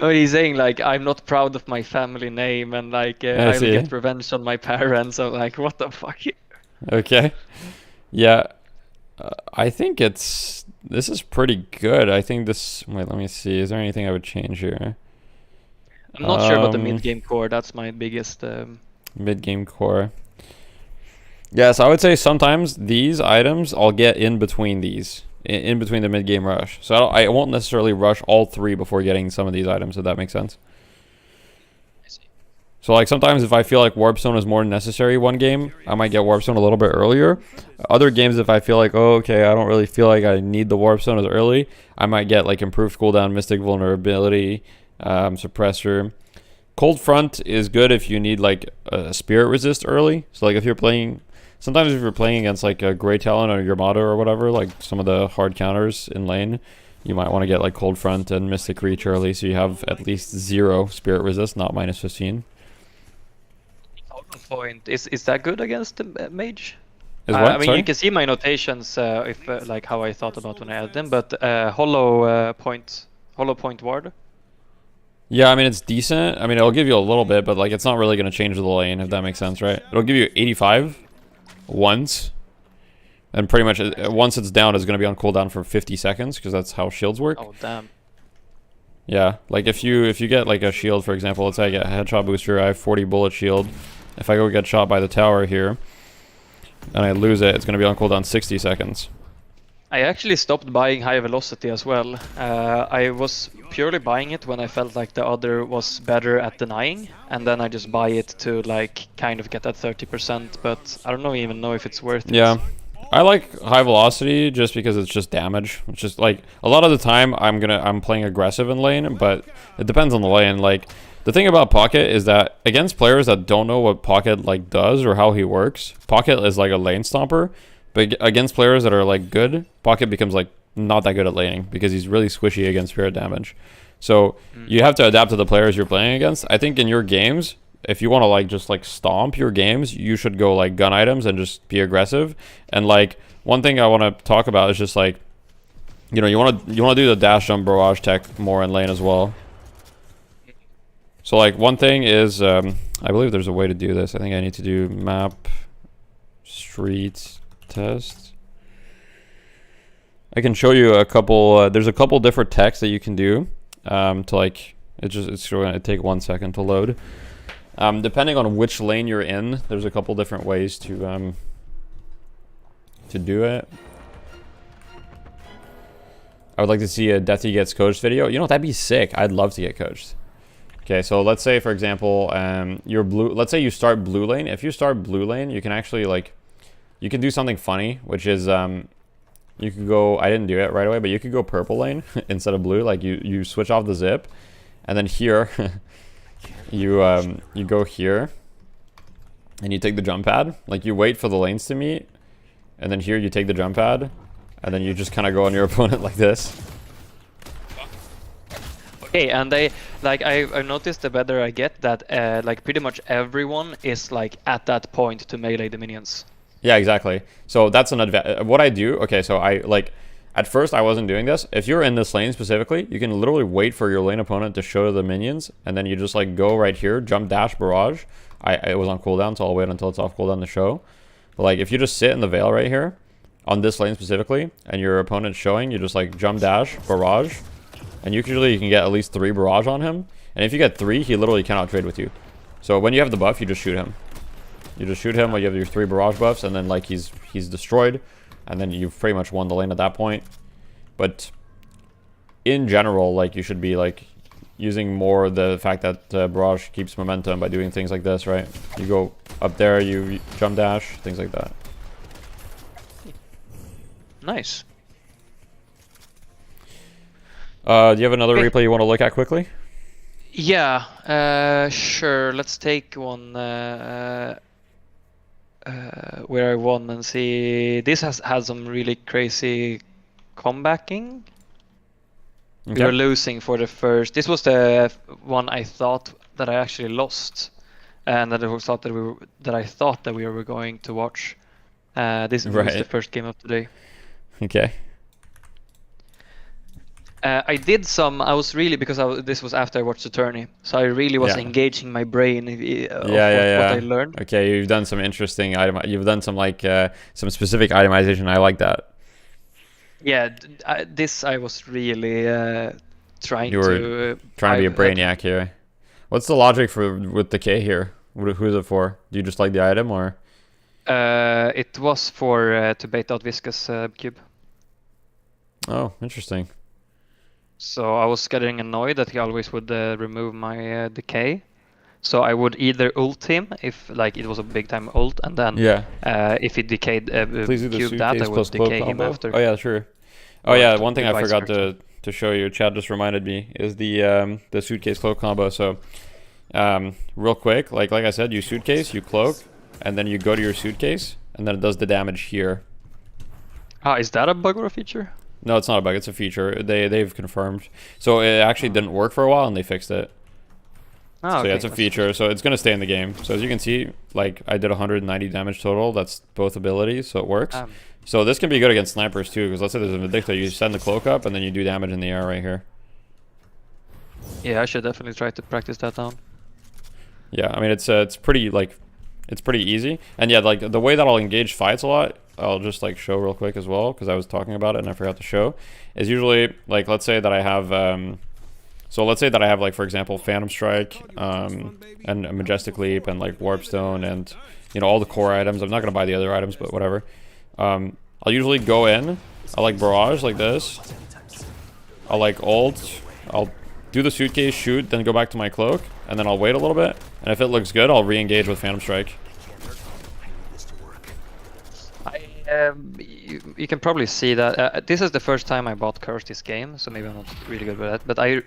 Oh, he's saying like, I'm not proud of my family name and like I will get revenge on my parents. I'm like, what the fuck? Okay. Yeah. I think this is pretty good. I think this, wait, let me see. Is there anything I would change here? I'm not sure about the mid-game core. That's my biggest... Mid-game core. Yes, I would say sometimes these items I'll get in between these. In between the mid-game rush. So I won't necessarily rush all three before getting some of these items, if that makes sense. I see. So like sometimes if I feel like Warpstone is more necessary one game, I might get Warpstone a little bit earlier. Other games, if I feel like, oh, okay, I don't really feel like I need the Warpstone as early, I might get like improved cooldown, Mystic Vulnerability, Suppressor. Cold Front is good if you need like a Spirit Resist early. So like if you're playing, sometimes if you're playing against like a Grey Talon or Yamato or whatever, like some of the hard counters in lane, you might want to get like Cold Front and Mystic Reach early so you have at least 0 Spirit Resist, not minus 15. Point. Is that good against the mage? Is what? I mean, Sorry? you can see my notations if like how I thought about when I added them, but hollow point ward. Yeah, I mean, it's decent. I mean, it'll give you a little bit, but like it's not really going to change the lane, if that makes sense, right? It'll give you 85 once. And pretty much once it's down, it's going to be on cooldown for 50 seconds because that's how shields work. Oh, damn. Yeah, like if you get like a shield, for example, let's say I get a headshot booster, I have 40 bullet shield. If I go get shot by the tower here and I lose it, it's going to be on cooldown 60 seconds. I actually stopped buying high velocity as well. I was purely buying it when I felt like the other was better at denying, and then I just buy it to like kind of get that 30%, but I don't even know if it's worth it. Yeah. I like high velocity just because it's just damage. It's just like a lot of the time I'm playing aggressive in lane, but it depends on the lane. Like the thing about Pocket is that against players that don't know what Pocket like does or how he works, Pocket is like a lane stomper. But against players that are like good, Pocket becomes like not that good at laning because he's really squishy against spirit damage. So you have to adapt to the players you're playing against. I think in your games, if you want to like just like stomp your games, you should go like gun items and just be aggressive. And like one thing I want to talk about is just like, you know, you want to do the dash jump barrage tech more in lane as well. So like one thing is, I believe there's a way to do this. I think I need to do map street test. I can show you a couple. There's a couple different techs that you can do. To like, it's going to take 1 second to load. Depending on which lane you're in, there's a couple different ways to do it. I would like to see a Deathy Gets Coached video. You know, that'd be sick. I'd love to get coached. Okay, so let's say, for example, you're blue. Let's say you start blue lane. If you start blue lane, you can actually like, you can do something funny, which is you could go. I didn't do it right away, but you could go purple lane instead of blue. Like you switch off the zip, and then here you go here, and you take the jump pad. Like you wait for the lanes to meet, and then here you take the jump pad, and then you just kind of go on your opponent like this. Okay, and I've noticed the better I get that like pretty much everyone is like at that point to melee the minions. Yeah, exactly. So that's an advantage. What I do, okay, so I like, at first I wasn't doing this. If you're in this lane specifically, you can literally wait for your lane opponent to show the minions, and then you just like go right here, jump dash barrage. It was on cooldown, so I'll wait until it's off cooldown to show. But like if you just sit in the veil right here, on this lane specifically, and your opponent's showing, you just like jump dash barrage, and usually you can get at least 3 barrage on him. And if you get 3, he literally cannot trade with you. So when you have the buff, you just shoot him. You just shoot him while you have your 3 barrage buffs, and then like he's destroyed, and then you've pretty much won the lane at that point. But in general, like you should be like, using more the fact that Barrage keeps momentum by doing things like this, right? You go up there, you jump dash, things like that. Nice. Do you have another Okay. replay you want to look at quickly? Yeah, sure. Let's take one where I won and see. This has had some really crazy comebacking. We were losing for the first. This was the one I thought that I actually lost, and that I thought that we were going to watch. This was the first game of the day. Okay. I did some. I was really this was after I watched the tourney, so I really was engaging my brain of what I learned. Okay, you've done some interesting You've done some like some specific itemization. I like that. Yeah, this I was really trying You were to trying to be a brainiac here. What's the logic with the K here? Who is it for? Do you just like the item, or? It was for to bait out Viscous cube. Oh, interesting. So I was getting annoyed that he always would remove my decay. So I would either ult him if like it was a big time ult, and then if he decayed cube that, I would decay him after. Oh yeah, sure. Oh yeah, one thing I forgot to show you, Chad just reminded me, is the suitcase cloak combo. So real quick, like I said, you suitcase, you cloak, and then you go to your suitcase, and then it does the damage here. Ah, is that a bug or a feature? No, it's not a bug. It's a feature. They've confirmed. So it actually didn't work for a while, and they fixed it. Oh, so okay, yeah, it's a feature. So it's gonna stay in the game. So as you can see, like I did 190 damage total. That's both abilities, so it works. So this can be good against snipers too, because let's say there's a Vindicta, you send the cloak up, and then you do damage in the air right here. Yeah, I should definitely try to practice that down. Yeah, I mean it's pretty like it's pretty easy, and yeah, like the way that I'll engage fights a lot, I'll just like show real quick as well, because I was talking about it and I forgot to show, is usually like let's say that I have like, for example, Phantom Strike and a Majestic Leap and like Warp Stone and all the core items. I'm not gonna buy the other items, but whatever. I'll usually go in, I'll like barrage like this, I'll like ult, I'll do the suitcase, shoot, then go back to my cloak, and then I'll wait a little bit, and if it looks good, I'll re-engage with Phantom Strike. You can probably see that this is the first time I bought Curse this game, so maybe I'm not really good with that, but I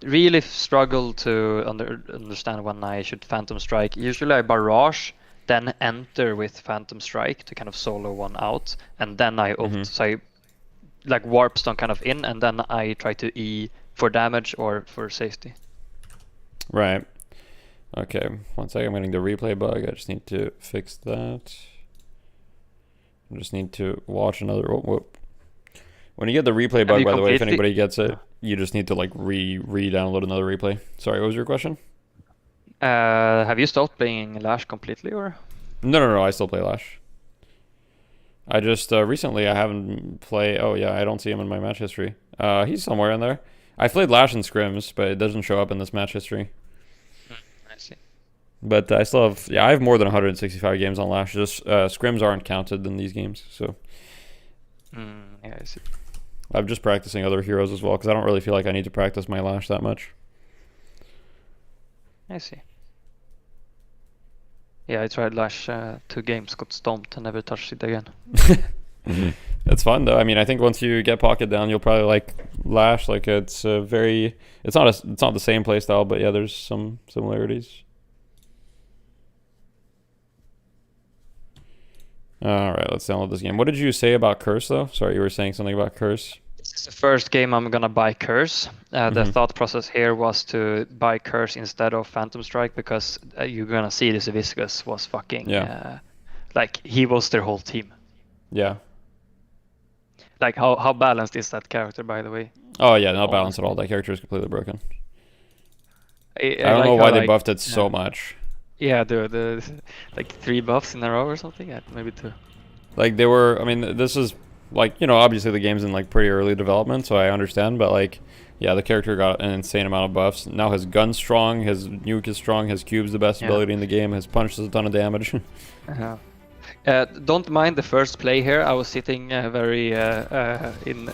really struggle to understand when I should Phantom Strike. Usually I barrage, then enter with Phantom Strike to kind of solo one out, and then I ult. So I like warp stone kind of in, and then I try to E for damage or for safety. Right. Okay, one second, I'm getting the replay bug. I just need to fix that. I just need to watch another. Oh, whoop. When you get the replay bug, by the way, if anybody gets it, you just need to like re-download another replay. Sorry, what was your question? Have you stopped playing Lash completely, or? No, I still play Lash. I just recently I haven't played. Oh yeah, I don't see him in my match history. He's somewhere in there. I played Lash in scrims, but it doesn't show up in this match history. I see. But I still have, I have more than 165 games on Lash. Just scrims aren't counted in these games, so. Yeah, I see. I'm just practicing other heroes as well, because I don't really feel like I need to practice my Lash that much. I see. Yeah, I tried Lash 2 games, got stomped, and never touched it again. It's fun though. I mean, I think once you get Pocket down, you'll probably like Lash. Like it's it's not the same playstyle, but yeah, there's some similarities. All right, let's download this game. What did you say about Curse though? Sorry, you were saying something about Curse. This is the first game I'm gonna buy Curse. The thought process here was to buy Curse instead of Phantom Strike, because you're gonna see this Viscous was fucking like he was their whole team. Yeah. Like how balanced is that character, by the way? Oh yeah, not balanced at all. That character is completely broken. I don't like know why how, they like, buffed it so much. Yeah, the like 3 buffs in a row or something. Yeah, maybe 2. Like they were. I mean, this is like, obviously the game's in like pretty early development, so I understand. But like, yeah, the character got an insane amount of buffs. Now his gun's strong, his nuke is strong, his cube's the best ability in the game. His punch does a ton of damage. Don't mind the first play here. I was sitting very in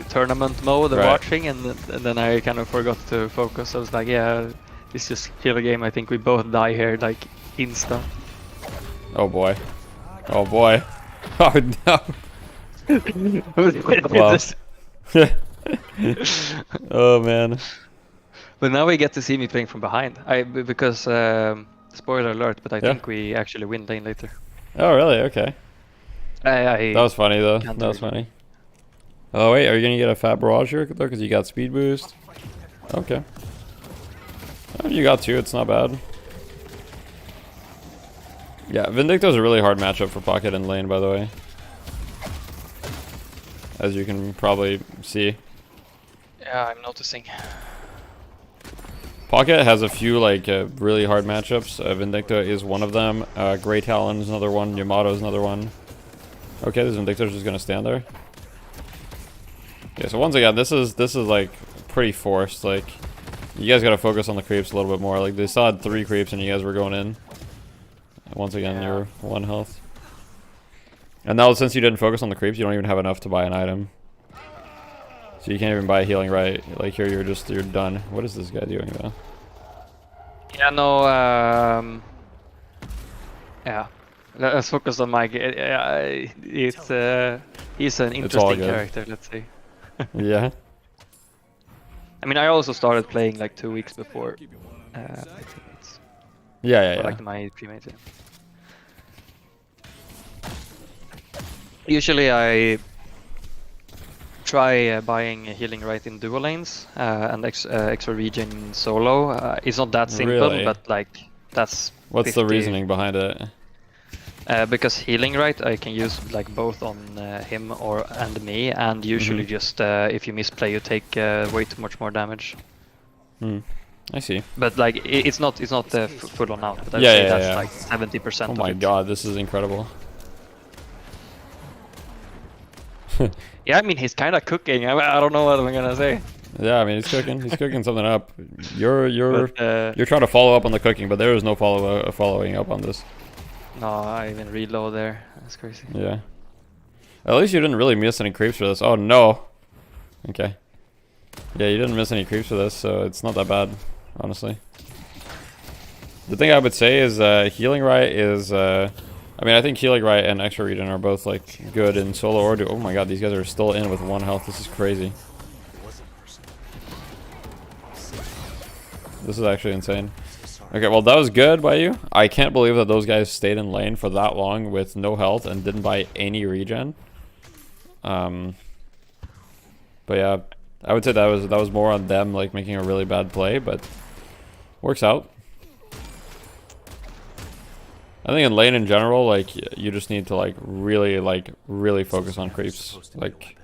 tournament mode Right. watching, and then I kind of forgot to focus. I was like, yeah, this just kill a game. I think we both die here, like instant. Oh boy. Oh boy. Oh no. Wow. Oh man. But now we get to see me playing from behind. Because spoiler alert, but I think we actually win lane later. Oh really? Okay. I That was funny though. can't That was argue. funny. Oh wait, are you gonna get a fat barrage here though? Because you got speed boost. Okay. Oh, you got 2. It's not bad. Yeah, Vindicta's a really hard matchup for Pocket and lane, by the way. As you can probably see. Yeah, I'm noticing. Pocket has a few like really hard matchups. Vindicta is one of them. Grey Talon is another one. Yamato is another one. Okay, this Vindicta's just gonna stand there. Okay, so once again, this is like pretty forced. Like, you guys gotta focus on the creeps a little bit more. Like, they still had 3 creeps and you guys were going in. Once again, you're 1 health. And now since you didn't focus on the creeps, you don't even have enough to buy an item. So you can't even buy a healing right. Like here, you're done. What is this guy doing though? Yeah, no. Yeah, let's focus on Mike. He's an interesting good. character. Let's say. Yeah. I mean, I also started playing like 2 weeks before. Yeah. Like my premates. Yeah. Usually I try buying a healing right in dual lanes and extra regen in solo. It's not that simple, Really? but like that's. What's the 50. reasoning behind it? Because healing right, I can use like both on him and me, and usually just if you misplay, you take way too much more damage. I see. But like it's not full on out. But I'd Yeah, say yeah, that's yeah. like 70%. Oh of my it. god, this is incredible. Yeah, I mean he's kind of cooking. I don't know what I'm gonna say. Yeah, I mean he's cooking. He's cooking something up. You're But, trying to follow up on the cooking, but there is no following up on this. no, I even reload there. That's crazy. Yeah. At least you didn't really miss any creeps for this. Oh no. Okay. Yeah, you didn't miss any creeps for this, so it's not that bad, honestly. The thing I would say is healing right is I mean, I think healing right and extra regen are both like good in solo or oh my god, these guys are still in with 1 health. This is crazy. This is actually insane. Okay, well that was good by you. I can't believe that those guys stayed in lane for that long with no health and didn't buy any regen. But yeah, I would say that was more on them like making a really bad play, but works out. I think in lane in general, like you just need to like really focus on creeps. Like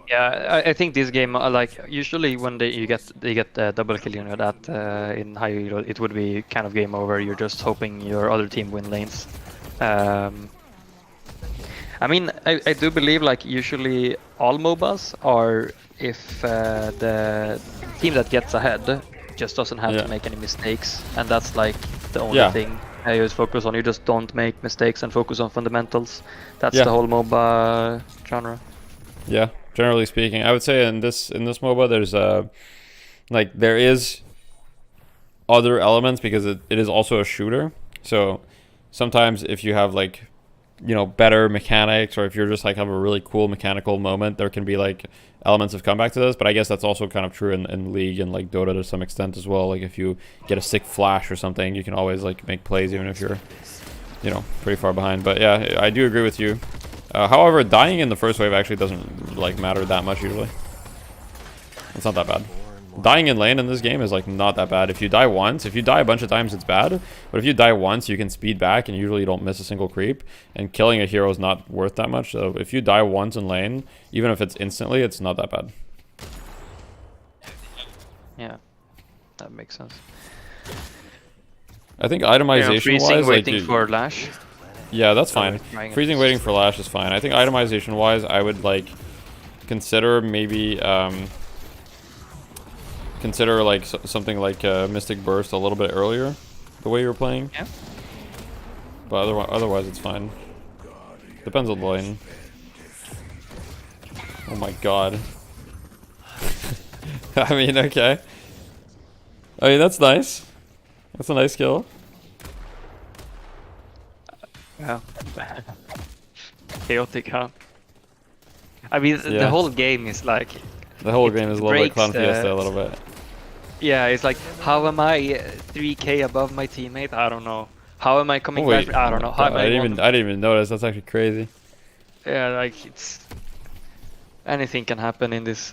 Yeah, I think this game, like usually when they get double kill, you know, that in high elo, it would be kind of game over. You're just hoping your other team win lanes. I mean, I do believe like usually all MOBAs are if the team that gets ahead just doesn't have to make any mistakes, and that's like the only thing I always focus on. You just don't make mistakes and focus on fundamentals. That's the whole MOBA genre. Yeah, generally speaking, I would say in this MOBA, there's like there is other elements because it is also a shooter. So sometimes if you have like, you know, better mechanics, or if you're just like have a really cool mechanical moment, there can be like elements of comeback to this. But I guess that's also kind of true in League and like Dota to some extent as well. Like if you get a sick flash or something, you can always like make plays even if you're, you know, pretty far behind. But yeah, I do agree with you. However, dying in the first wave actually doesn't like matter that much usually. It's not that bad. Dying in lane in this game is like not that bad. If you die once, if you die a bunch of times, it's bad. But if you die once, you can speed back and usually you don't miss a single creep. And killing a hero is not worth that much. So if you die once in lane, even if it's instantly, it's not that bad. Yeah, that makes sense. I think itemization wise, waiting like, for Lash. Yeah, that's fine. trying it. Freezing waiting for Lash is fine. I think itemization wise, I would like consider maybe consider like something like Mystic Burst a little bit earlier, the way you were playing. Yeah. But otherwise it's fine. Depends on the lane. Oh my god. I mean, okay. I mean, that's nice. That's a nice kill. Yeah. Chaotic, huh? I mean, Yeah. the whole game is like... The whole it game is a little bit breaks Clown Fiesta a little bit. Yeah, it's like, how am I 3k above my teammate? I don't know. How am I coming back? I don't know. How am I didn't even notice. That's actually crazy. Yeah, like it's... Anything can happen in this...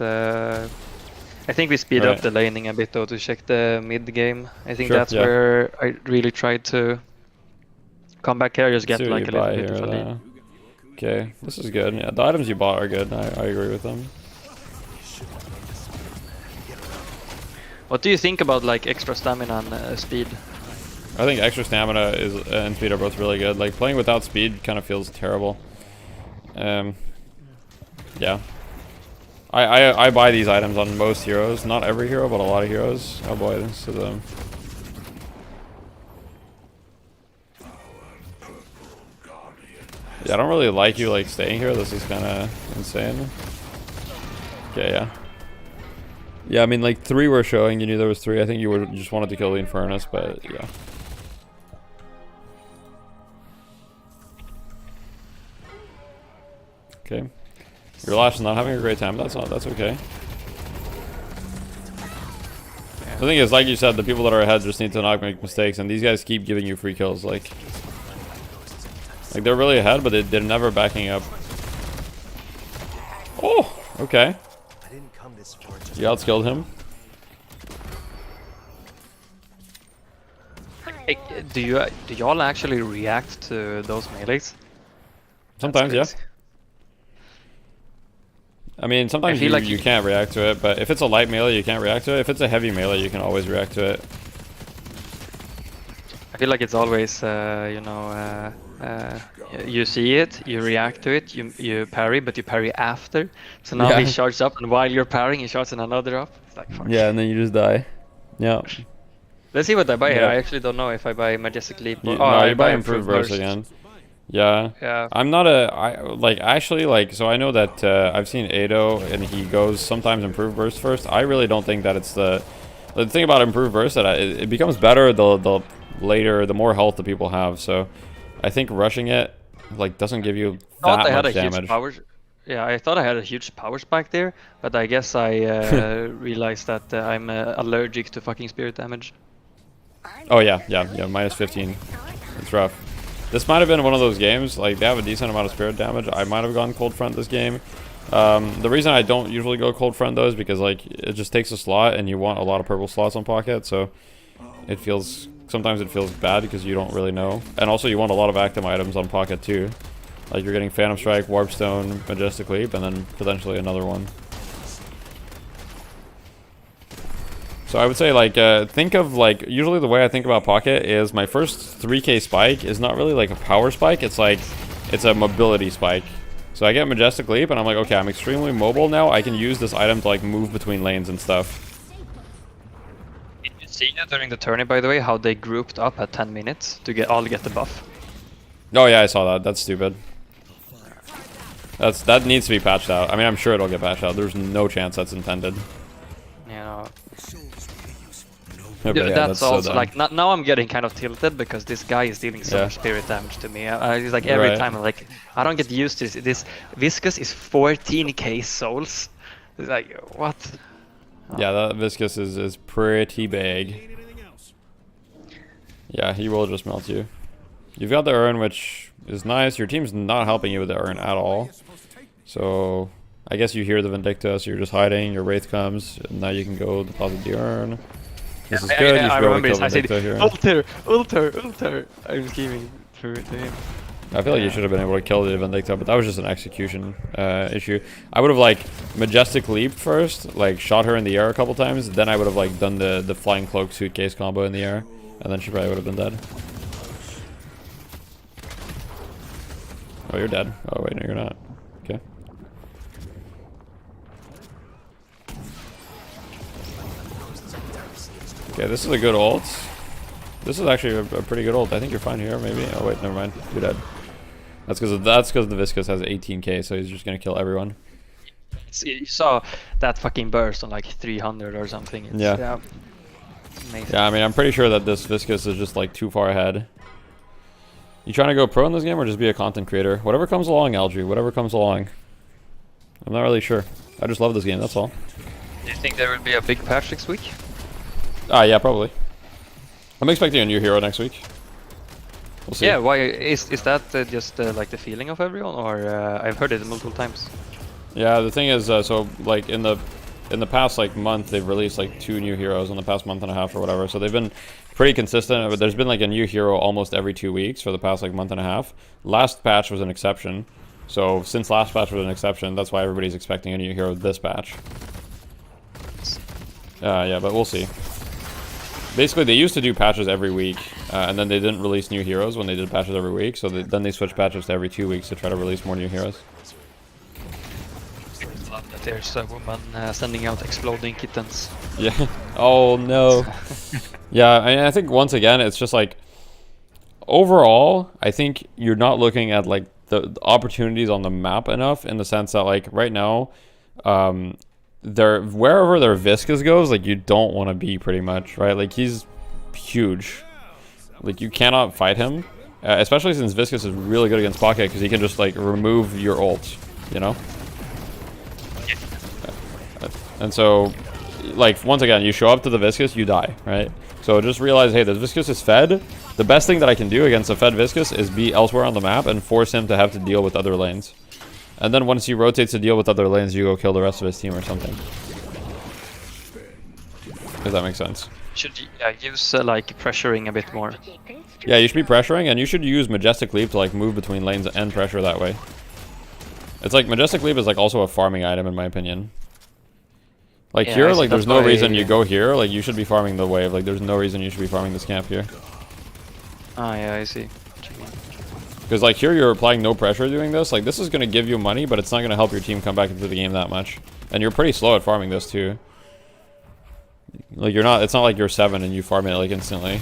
I think we speed up the laning a bit though to check the mid game. I think that's where I really tried to come back here, just get like a little bit of a lead. Okay, this is good. Yeah, the items you bought are good. I agree with them. What do you think about like extra stamina and speed? I think extra stamina and speed are both really good. Like playing without speed kind of feels terrible. Yeah. I buy these items on most heroes. Not every hero, but a lot of heroes. Oh boy, this is yeah, I don't really like you like staying here. This is kind of insane. Okay, yeah. Yeah, I mean like 3 were showing. You knew there was 3. I think you just wanted to kill the Infernus, but yeah. Okay. Your Lash is not having a great time. That's okay. The thing is, like you said, the people that are ahead just need to not make mistakes, and these guys keep giving you free kills. Like they're really ahead, but they're never backing up. Oh, okay. You outskilled him. Hey, do y'all actually react to those melees? Sometimes, yeah. I mean, sometimes you can't react to it, but if it's a light melee, you can't react to it. If it's a heavy melee, you can always react to it. I feel like it's always, you know, you see it, you react to it, you parry, but you parry after. So now he charges up, and while you're parrying, he charges another up. It's like, fuck. Yeah, and then you just die. Yeah. Let's see what I buy here. I actually don't know if I buy Majestic Leap. No, I buy Improved Burst again. Yeah. I'm not so I know that I've seen Ado and he goes sometimes Improved Burst first. I really don't think that it's the thing about Improved Burst that it becomes better the later, the more health the people have. So I think rushing it like doesn't give you that much damage. Yeah, I thought I had a huge power spike there, but I guess I realized that I'm allergic to fucking spirit damage. Oh yeah, minus 15. It's rough. This might have been one of those games, like they have a decent amount of spirit damage. I might have gone cold front this game. The reason I don't usually go cold front though is because like it just takes a slot and you want a lot of purple slots on pocket, so sometimes it feels bad because you don't really know. And also you want a lot of active items on pocket too. Like you're getting Phantom Strike, Warpstone, Majestic Leap, and then potentially another one. So I would say like think of like usually the way I think about pocket is my first 3k spike is not really like a power spike, it's like it's a mobility spike. So I get Majestic Leap and I'm like, okay, I'm extremely mobile now. I can use this item to like move between lanes and stuff. Did you see that during the tourney, by the way, how they grouped up at 10 minutes to all get the buff? Oh yeah, I saw that. That's stupid. That needs to be patched out. I mean, I'm sure it'll get patched out. There's no chance that's intended. Yeah. Okay, yeah, that's also so like now I'm getting kind of tilted because this guy is dealing so much spirit damage to me. It's like every time I'm like, I don't get used to this. Viscous is 14k souls. It's like what? Yeah, that Viscous is pretty big. Yeah, he will just melt you. You've got the urn, which is nice. Your team's not helping you with the urn at all. So I guess you hear the Vindicta, so you're just hiding. Your Wraith comes, and now you can go deposit the urn. This is good. I remember this. I said, here. Ulter. I'm screaming through it to him. I feel like you should have been able to kill the Vindicta, but that was just an execution issue. I would have like Majestic Leaped first, like shot her in the air a couple times. Then I would have like done the Flying Cloak Suitcase combo in the air, and then she probably would have been dead. Oh, you're dead. Oh wait, no, you're not. Okay. Okay, this is a good ult. This is actually a pretty good ult. I think you're fine here, maybe. Oh wait, never mind. You're dead. That's because the Viscous has 18k, so he's just gonna kill everyone. You saw that fucking burst on like 300 or something. It's, Yeah. Amazing. Yeah, I mean, I'm pretty sure that this Viscous is just like too far ahead. You trying to go pro in this game or just be a content creator? Whatever comes along, Algie. Whatever comes along. I'm not really sure. I just love this game, that's all. Do you think there will be a big patch next week? Yeah, probably. I'm expecting a new hero next week. We'll see. Yeah, why is that just like the feeling of everyone, or I've heard it multiple times. Yeah, the thing is, so like in the past like month, they've released like 2 new heroes in the past month and a half or whatever. So they've been pretty consistent. But there's been like a new hero almost every 2 weeks for the past like month and a half. Last patch was an exception. So since last patch was an exception, that's why everybody's expecting a new hero this patch. Yeah, but we'll see. Basically, they used to do patches every week, and then they didn't release new heroes when they did patches every week. So then they switched patches to every 2 weeks to try to release more new heroes. Love that there's a woman sending out exploding kittens. Yeah. Oh no. Yeah, I think once again, it's just like overall, I think you're not looking at like the opportunities on the map enough, in the sense that like right now, wherever their Viscous goes, like you don't want to be, pretty much, right? Like he's huge. Like you cannot fight him, especially since Viscous is really good against Pocket because he can just like remove your ult, you know. And so, like, once again, you show up to the Viscous, you die, right? So just realize, hey, the Viscous is fed. The best thing that I can do against a fed Viscous is be elsewhere on the map and force him to have to deal with other lanes. And then once he rotates to deal with other lanes, you go kill the rest of his team or something. If that makes sense. Should use like pressuring a bit more. Yeah, you should be pressuring, and you should use Majestic Leap to like move between lanes and pressure that way. It's like Majestic Leap is like also a farming item in my opinion. Like yeah, here, like there's no reason you go here. Like you should be farming the wave. Like there's no reason you should be farming this camp here. Ah, yeah, I see. Because like here you're applying no pressure doing this. Like this is going to give you money, but it's not going to help your team come back into the game that much. And you're pretty slow at farming this too. Like you're not. It's not like you're 7 and you farm it like instantly.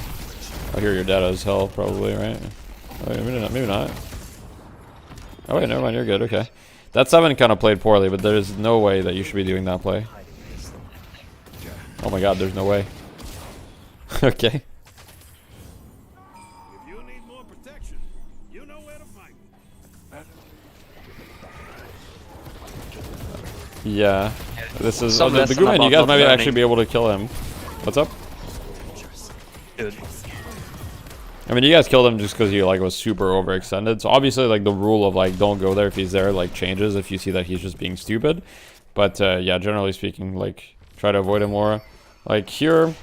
Oh, here you're dead as hell probably, right? Oh, wait, maybe not. Oh wait, never mind. You're good. Okay. That 7 kind of played poorly, but there's no way that you should be doing that play. Oh my god, there's no way. Okay. If you need more protection, you know where to find me. Yeah. This is... Some the lesson good man, you about guys not might learning. actually be able to kill him. What's up? Dude. I mean, you guys killed him just because he, like, was super overextended. So, obviously, like, the rule of, like, don't go there if he's there, like, changes if you see that he's just being stupid. But, yeah, generally speaking, like, try to avoid him more. Like, here,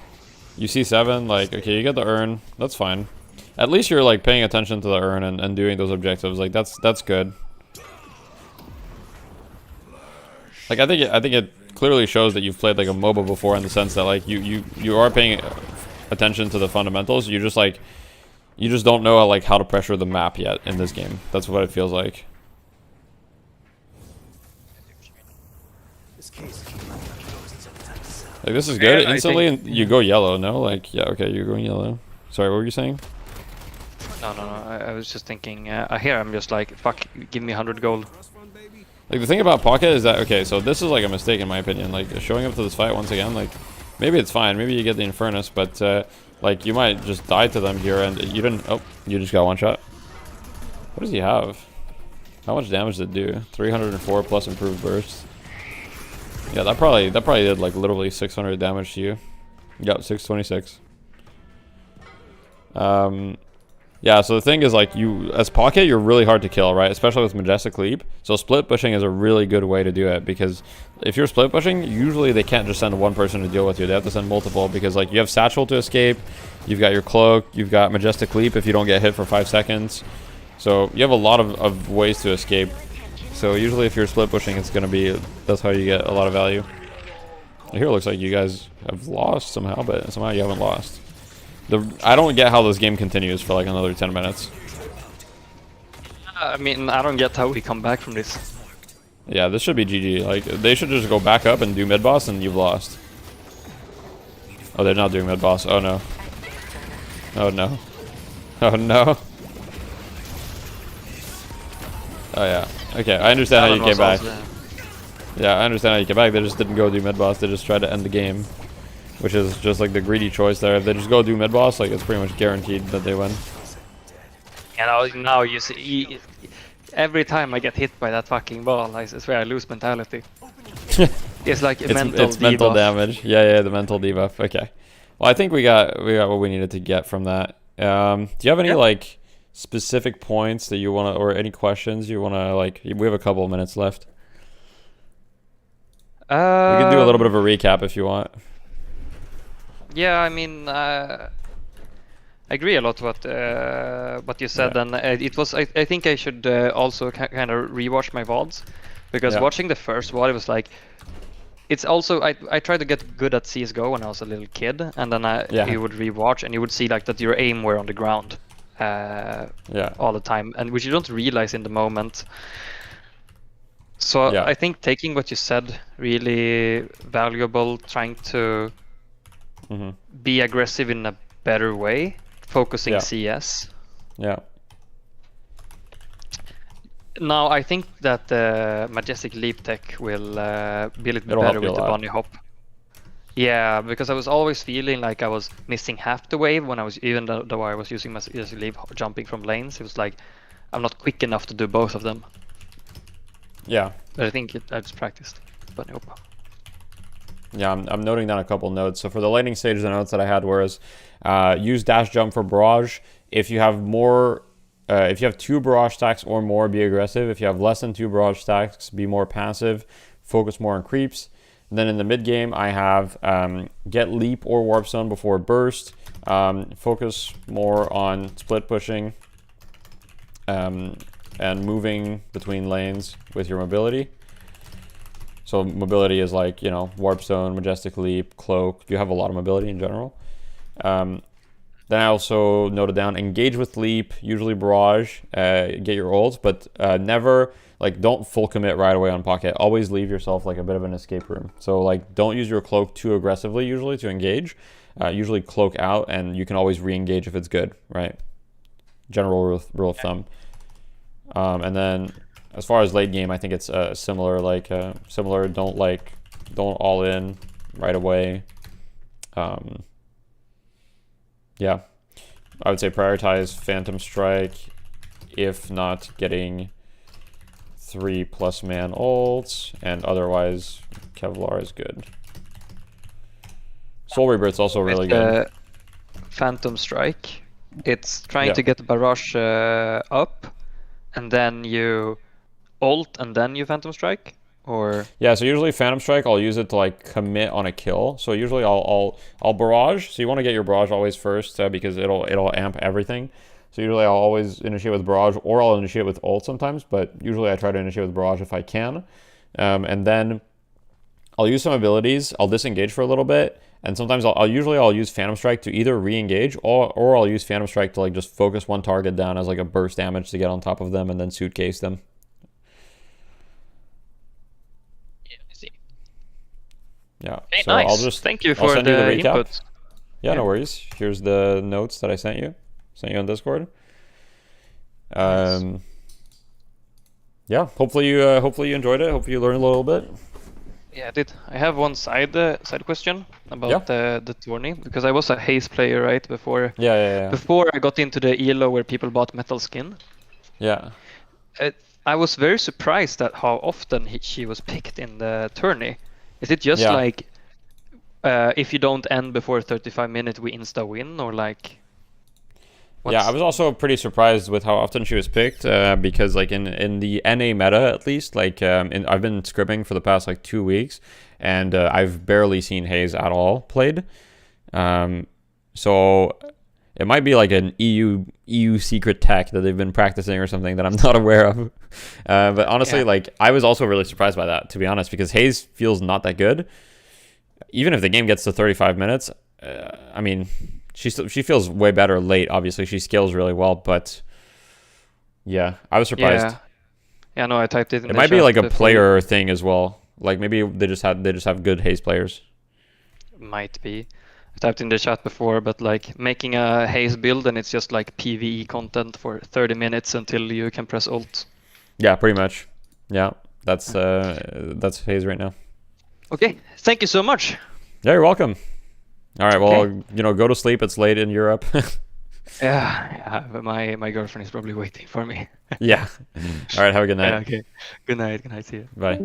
you see 7, like, okay, you get the urn. That's fine. At least you're, like, paying attention to the urn and doing those objectives. Like, that's good. Like, I think it clearly shows that you've played, like, a MOBA before, in the sense that, like, you are paying attention to the fundamentals. You just, like... You just don't know like how to pressure the map yet in this game. That's what it feels like. Like this is good. Yeah, Instantly you go yellow, no? Like yeah, okay, you're going yellow. Sorry, what were you saying? No. I was just thinking. Here I'm just like, fuck, give me 100 gold. Like the thing about Pocket is that okay, so this is like a mistake in my opinion. Like showing up to this fight once again, like maybe it's fine. Maybe you get the Infernus, but like you might just die to them here, and you didn't. Oh, you just got one shot. What does he have? How much damage did it do? 304 plus improved burst. Yeah, that probably did like literally 600 damage to you. Yep, 626. Yeah, so the thing is like you as Pocket, you're really hard to kill, right? Especially with Majestic Leap. So split pushing is a really good way to do it, because if you're split pushing, usually they can't just send one person to deal with you. They have to send multiple, because like you have Satchel to escape, you've got your Cloak, you've got Majestic Leap if you don't get hit for 5 seconds. So you have a lot of ways to escape. So usually if you're split pushing, it's going to be, that's how you get a lot of value. Here it looks like you guys have lost somehow, but somehow you haven't lost. I don't get how this game continues for like another 10 minutes. I mean, I don't get how we come back from this. Yeah, this should be GG. Like, they should just go back up and do mid-boss and you've lost. Oh, they're not doing mid-boss. Oh, no. Oh, no. Oh, no. Oh yeah. Okay, I understand how you Alan came was back. also- Yeah, I understand how you came back. They just didn't go do mid boss. They just tried to end the game, which is just like the greedy choice there. If they just go do mid boss, like it's pretty much guaranteed that they win. Now you see, every time I get hit by that fucking ball, I swear I lose mentality. It's like a It's mental damage. Yeah, the mental debuff. Okay. Well, I think we got what we needed to get from that. Do you have any like specific points that you want to, or any questions you want to like? We have a couple of minutes left. We can do a little bit of a recap if you want. Yeah, I mean, I agree a lot what you said, Yeah. and it was. I think I should also kind of rewatch my VODs, because Yeah. watching the first VOD, it was like, it's also I tried to get good at CS:GO when I was a little kid, and then you would rewatch and you would see like that your aim were on the ground, all the time, and which you don't realize in the moment. So I think taking what you said, really valuable, trying to be aggressive in a better way, focusing CS. Yeah. Now I think that the Majestic Leap tech will be a little bit It'll better help you with the a lot. bunny hop. Yeah, because I was always feeling like I was missing half the wave when I was, even though I was using Majestic Leap jumping from lanes. It was like I'm not quick enough to do both of them. Yeah. But I think I just practiced bunny hop. Yeah, I'm noting down a couple notes. So for the lightning stage, the notes that I had was use dash jump for barrage. If you have more, if you have 2 barrage stacks or more, be aggressive. If you have less than 2 barrage stacks, be more passive. Focus more on creeps. And then in the mid game, I have get leap or warp zone before burst. Focus more on split pushing and moving between lanes with your mobility. So mobility is like, you know, warp zone, majestic leap, cloak. You have a lot of mobility in general. Then I also noted down engage with leap, usually barrage, get your ults, but never, like, don't full commit right away on pocket. Always leave yourself like a bit of an escape room. So like, don't use your cloak too aggressively usually to engage. Usually cloak out, and you can always re-engage if it's good, right? General rule of thumb. And then as far as late game, I think it's similar. Like don't all in right away. Yeah, I would say prioritize Phantom Strike, if not getting 3+ man ults, and otherwise Kevlar is good. Soul Rebirth's also really good. Phantom Strike, it's trying to get the barrage up, and then you ult, and then you Phantom Strike, or yeah. So usually Phantom Strike, I'll use it to like commit on a kill. So usually I'll barrage. So you want to get your barrage always first because it'll amp everything. So usually I'll always initiate with barrage, or I'll initiate with ult sometimes. But usually I try to initiate with barrage if I can, and then I'll use some abilities. I'll disengage for a little bit. And sometimes I'll use Phantom Strike to either re-engage, or I'll use Phantom Strike to like just focus one target down as like a burst damage to get on top of them and then suitcase them. Yeah. Okay, so nice. Thank you for send the, you the recap. input. Yeah, no worries. Here's the notes that I sent you on Discord. Nice. Yeah. Hopefully you enjoyed it. Hopefully you learned a little bit. Yeah, I did. I have one side question about the tourney, because I was a Haze player right before. Yeah. Before I got into the ELO where people bought metal skin. Yeah. I was very surprised at how often she was picked in the tourney. Is it just like if you don't end before 35 minutes, we insta win, or like? Yeah, I was also pretty surprised with how often she was picked because like in the NA meta at least, like I've been scrimming for the past like 2 weeks, and I've barely seen Haze at all played. So it might be like an EU secret tech that they've been practicing or something that I'm not aware of. But honestly, like I was also really surprised by that, to be honest, because Haze feels not that good. Even if the game gets to 35 minutes, I mean, she feels way better late. Obviously, she scales really well, but yeah, I was surprised. Yeah, no, I typed it in It the might be chat like a before. player thing as well. Like maybe they just have good Haze players. Might be. I typed in the chat before, but like making a Haze build and it's just like PvE content for 30 minutes until you can press ult. Yeah, pretty much. Yeah, that's Haze right now. Okay, thank you so much. Yeah, you're welcome. All right, well, Okay. you know, go to sleep. It's late in Europe. Yeah, but my girlfriend is probably waiting for me. Yeah. All right, have a good night. Yeah, okay. Good night. Good night. See you. Bye.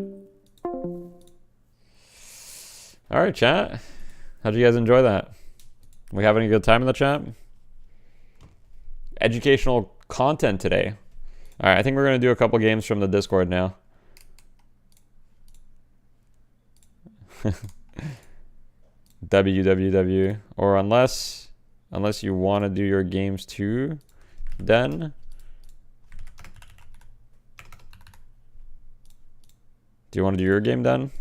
All right, chat. How'd you guys enjoy that? We having a good time in the chat? Educational content today. All right, I think we're going to do a couple games from the Discord now. www. Or unless you want to do your games too, then. Do you want to do your game then?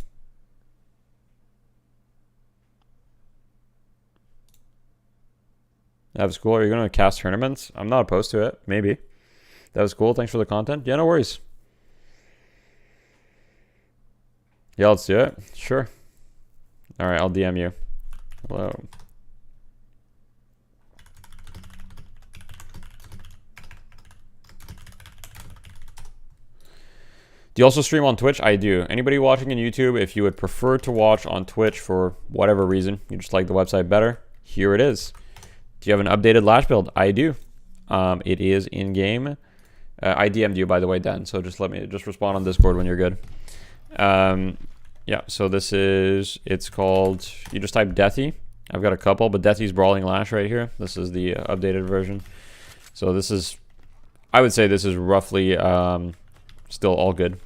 That was cool. Are you going to cast tournaments? I'm not opposed to it. Maybe. That was cool. Thanks for the content. Yeah, no worries. Yeah, let's do it. Sure. All right, I'll DM you. Hello. Do you also stream on Twitch? I do. Anybody watching on YouTube, if you would prefer to watch on Twitch for whatever reason, you just like the website better, here it is. Do you have an updated Lash build? I do. It is in game. I DM'd you, by the way, Dan, so just respond on Discord when you're good. Yeah, so this is, it's called, you just type Deathy. I've got a couple, but Deathy's Brawling Lash right here. This is the updated version. So this is, I would say this is roughly still all good.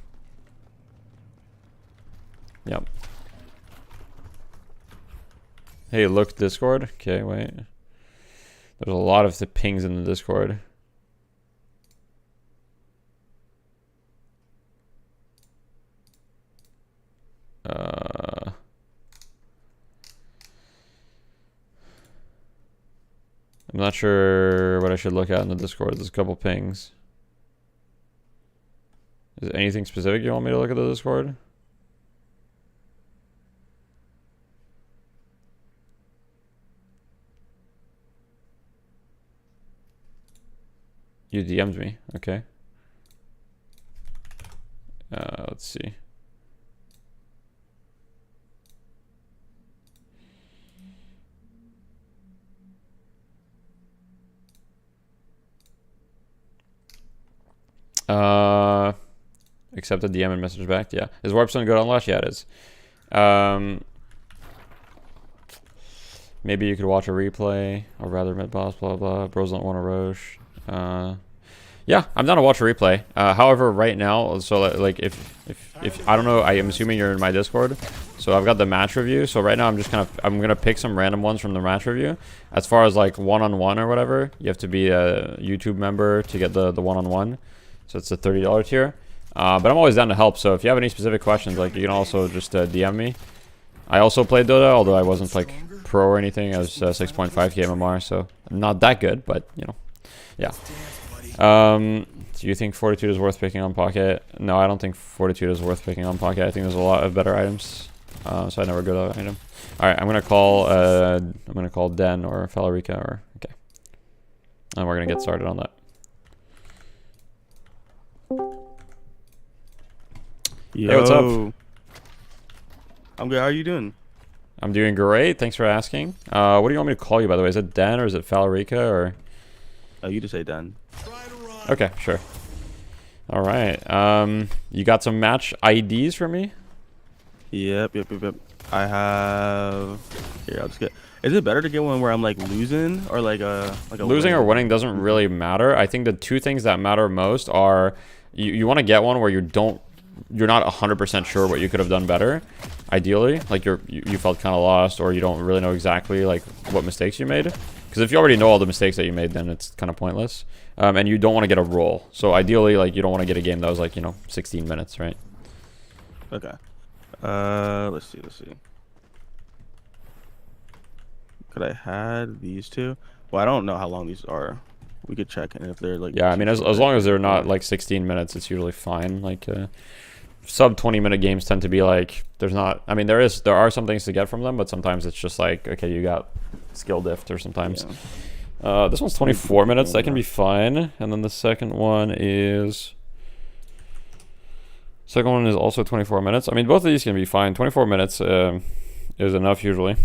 Yep. Hey, look, Discord. Okay, wait. There's a lot of the pings in the Discord. I'm not sure what I should look at in the Discord. There's a couple pings. Is there anything specific you want me to look at the Discord? You DM'd me. Okay. Let's see. Accepted DM and message back. Yeah. Is Warpstone good on Lash? Yeah, it is. Maybe you could watch a replay, or rather mid boss, blah blah. Bros don't want to Roche. Yeah, I'm down to watch a replay. However, right now, so like if I don't know, I am assuming you're in my Discord, so I've got the match review. So right now I'm gonna pick some random ones from the match review. As far as like one-on-one or whatever, you have to be a YouTube member to get the one-on-one. So it's a $30 tier. But I'm always down to help. So if you have any specific questions, like you can also just DM me. I also played Dota, although I wasn't like pro or anything. I was 6.5k MMR, so not that good, but you know, yeah. Do you think Fortitude is worth picking on Pocket? No, I don't think Fortitude is worth picking on Pocket. I think there's a lot of better items, so I never go that item. All right, I'm gonna call Den or Felarica, or okay, and we're gonna get started on that. Yo. Hey, what's up? I'm good. How are you doing? I'm doing great. Thanks for asking. What do you want me to call you, by the way? Is it Dan or is it Felarica or? Oh, you just say Dan. Okay, sure. All right. You got some match IDs for me? Yep. I have. Here, I'll just get. Is it better to get one where I'm like losing or like a losing or winning doesn't really matter. I think the two things that matter most are you want to get one where you're not 100% sure what you could have done better. Ideally, like you felt kind of lost, or you don't really know exactly like what mistakes you made. Because if you already know all the mistakes that you made, then it's kind of pointless. And you don't want to get a roll. So ideally, like you don't want to get a game that was like 16 minutes, right? Okay. Let's see. Could I had these two? Well, I don't know how long these are. We could check, and if they're like. Yeah, I mean, as long as they're not like 16 minutes, it's usually fine. Like sub 20-minute games tend to be like there's not. I mean, there are some things to get from them, but sometimes it's just like okay, you got skill diff, or sometimes. Yeah. This one's 24 minutes. That can be fine. And then the second one is Second one is also 24 minutes. I mean, both of these can be fine. 24 minutes is enough usually.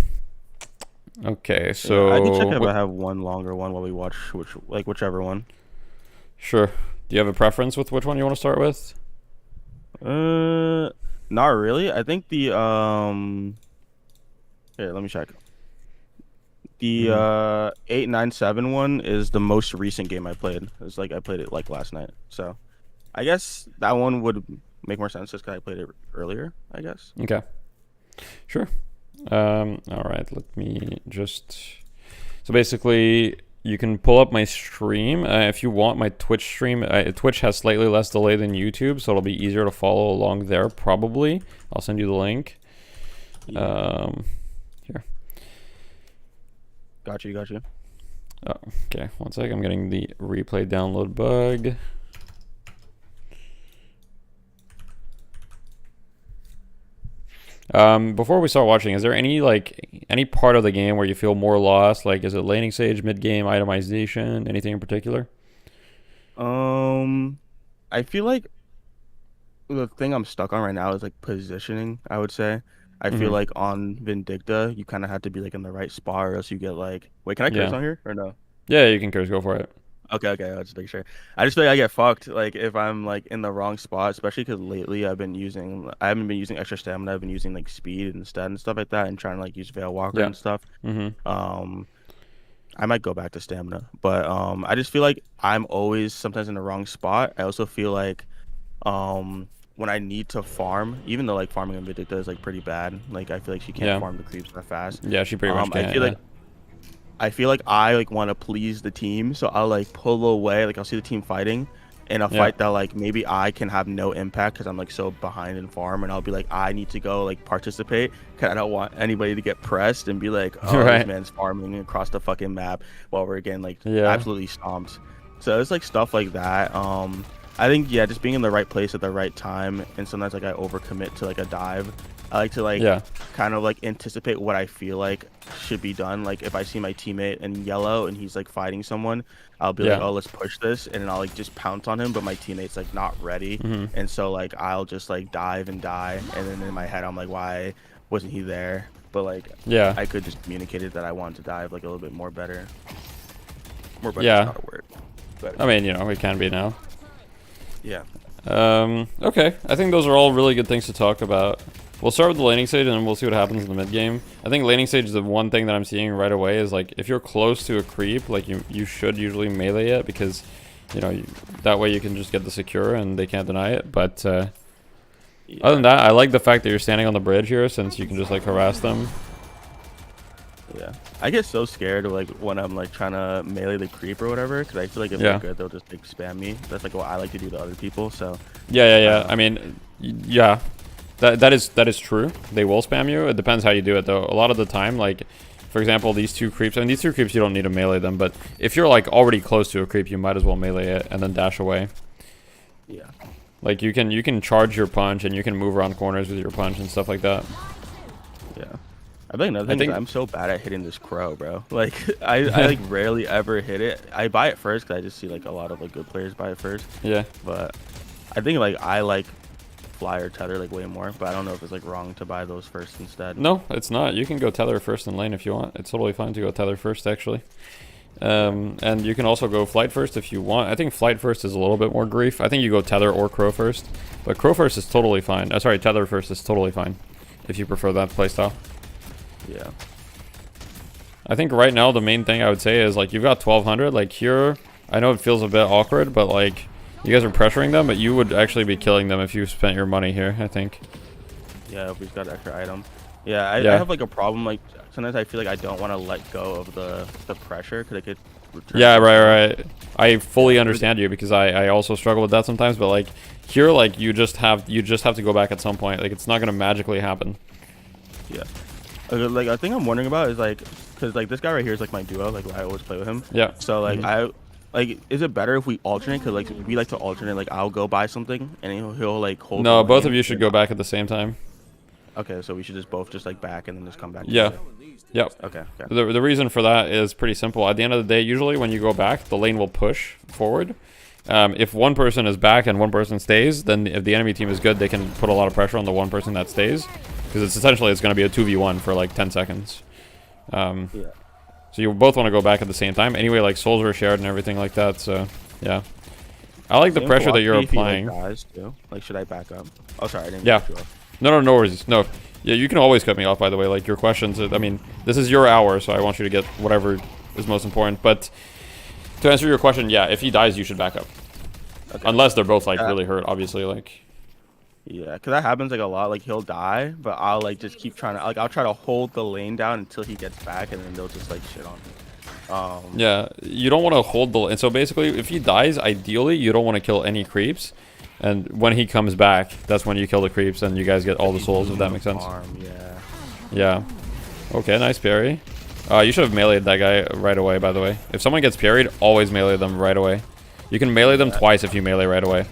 Okay, so I can check if I have one longer one while we watch whichever one. Sure. Do you have a preference with which one you want to start with? Not really. I think the here, let me check. The 897 one is the most recent game I played. It's like I played it like last night. So I guess that one would make more sense just because I played it earlier, I guess. Okay. Sure. All right, let me just... So basically, you can pull up my stream. If you want my Twitch stream, Twitch has slightly less delay than YouTube, so it'll be easier to follow along there, probably. I'll send you the link. Here. Got you. Oh, okay, one sec. I'm getting the replay download bug. Before we start watching, is there any part of the game where you feel more lost? Like, is it laning stage, mid game, itemization, anything in particular? I feel like the thing I'm stuck on right now is like positioning, I would say. I feel like on Vindicta, you kind of have to be like in the right spot, or else you get like. Wait, can I curse on here or no? Yeah, you can curse. Go for it. Okay, I'll just make sure. I just feel like I get fucked like if I'm like in the wrong spot, especially because lately I haven't been using extra stamina. I've been using like speed instead and stuff like that, and trying to like use Veil Walker and stuff. I might go back to stamina, but I just feel like I'm always sometimes in the wrong spot. I also feel like when I need to farm, even though like farming in Vindicta is like pretty bad, like I feel like she can't farm the creeps that fast. Yeah, she pretty much can't. I feel like I like want to please the team, so I'll like pull away. Like I'll see the team fighting, in a fight that like maybe I can have no impact because I'm like so behind in farm, and I'll be like, I need to go like participate because I don't want anybody to get pressed and be like, oh, this man's farming across the fucking map while we're getting like absolutely stomped. So it's like stuff like that. I think just being in the right place at the right time, and sometimes like I overcommit to like a dive. I like to like kind of like anticipate what I feel like should be done. Like if I see my teammate in yellow and he's like fighting someone, I'll be like, oh, let's push this, and then I'll like just pounce on him, but my teammate's like not ready, and so like I'll just like dive and die, and then in my head I'm like, why wasn't he there? But like I could just communicate it that I wanted to dive like a little bit more better. More better is not a word. Better. I mean, you know, it can be now. Yeah. Okay, I think those are all really good things to talk about. We'll start with the laning stage, and then we'll see what happens in the mid game. I think laning stage is the one thing that I'm seeing right away is like if you're close to a creep, like you should usually melee it because, you know, that way you can just get the secure and they can't deny it. But other than that, I like the fact that you're standing on the bridge here since you can just like harass them. Yeah, I get so scared like when I'm like trying to melee the creep or whatever because I feel like if they're good, they'll just like spam me. That's like what I like to do to other people. So I mean, That is true. They will spam you. It depends how you do it, though. A lot of the time, like, for example, these two creeps. I mean, these two creeps, you don't need to melee them. But if you're, like, already close to a creep, you might as well melee it and then dash away. Yeah. Like, you can charge your punch, and you can move around corners with your punch and stuff like that. Yeah. I think another thing is I'm so bad at hitting this crow, bro. Like, I like, rarely ever hit it. I buy it first because I just see, like, a lot of, like, good players buy it first. Yeah. But I think, like, I like fly or tether like way more, but I don't know if it's like wrong to buy those first instead. No, it's not. You can go tether first in lane if you want. It's totally fine to go tether first, actually. And you can also go flight first if you want. I think flight first is a little bit more grief. I think you go tether or crow first, but crow first is totally fine. Sorry, tether first is totally fine if you prefer that playstyle. Yeah. I think right now the main thing I would say is like you've got 1200. Like here, I know it feels a bit awkward, but like you guys are pressuring them, but you would actually be killing them if you spent your money here, I think. Yeah, if we've got extra item. Yeah, I have like a problem. Like sometimes I feel like I don't want to let go of the pressure because it could return. Yeah, right. I fully understand you because I also struggle with that sometimes. But like here, like you just have to go back at some point. Like it's not gonna magically happen. Yeah. Like a thing I'm wondering about is like because like this guy right here is like my duo. Like I always play with him. Yeah. So like Like, is it better if we alternate? Because, like, we like to alternate. Like, I'll go buy something, and he'll like, hold. No, both of you should go back at the same time. Okay, so we should just both just, like, back and then just come back. Yeah. Yep. Okay. The reason for that is pretty simple. At the end of the day, usually when you go back, the lane will push forward. If one person is back and one person stays, then if the enemy team is good, they can put a lot of pressure on the one person that stays, because it's essentially going to be a 2v1 for like 10 seconds. Yeah. So you both want to go back at the same time. Anyway, like souls are shared and everything like that. So yeah, I like the Same pressure that you're philosophy if he, applying. like, dies, too. Like, should I back up? Oh, sorry, I didn't Yeah. cut you off. No worries. No. Yeah, you can always cut me off, by the way. Like, your questions, I mean, this is your hour, so I want you to get whatever is most important. But to answer your question, yeah, if he dies, you should back up. Okay. Unless they're both, like, really hurt, obviously, like... Yeah, because that happens, like, a lot. Like, he'll die, but I'll, like, just keep trying to... Like, I'll try to hold the lane down until he gets back, and then they'll just, like, shit on him. Yeah, you don't want to hold the... And so, basically, if he dies, ideally, you don't want to kill any creeps. And when he comes back, that's when you kill the creeps, and you guys get all the souls, if that makes sense. Yeah. Yeah. Okay, nice parry. You should have meleeed that guy right away, by the way. If someone gets parried, always melee them right away. You can melee them twice if you melee right away.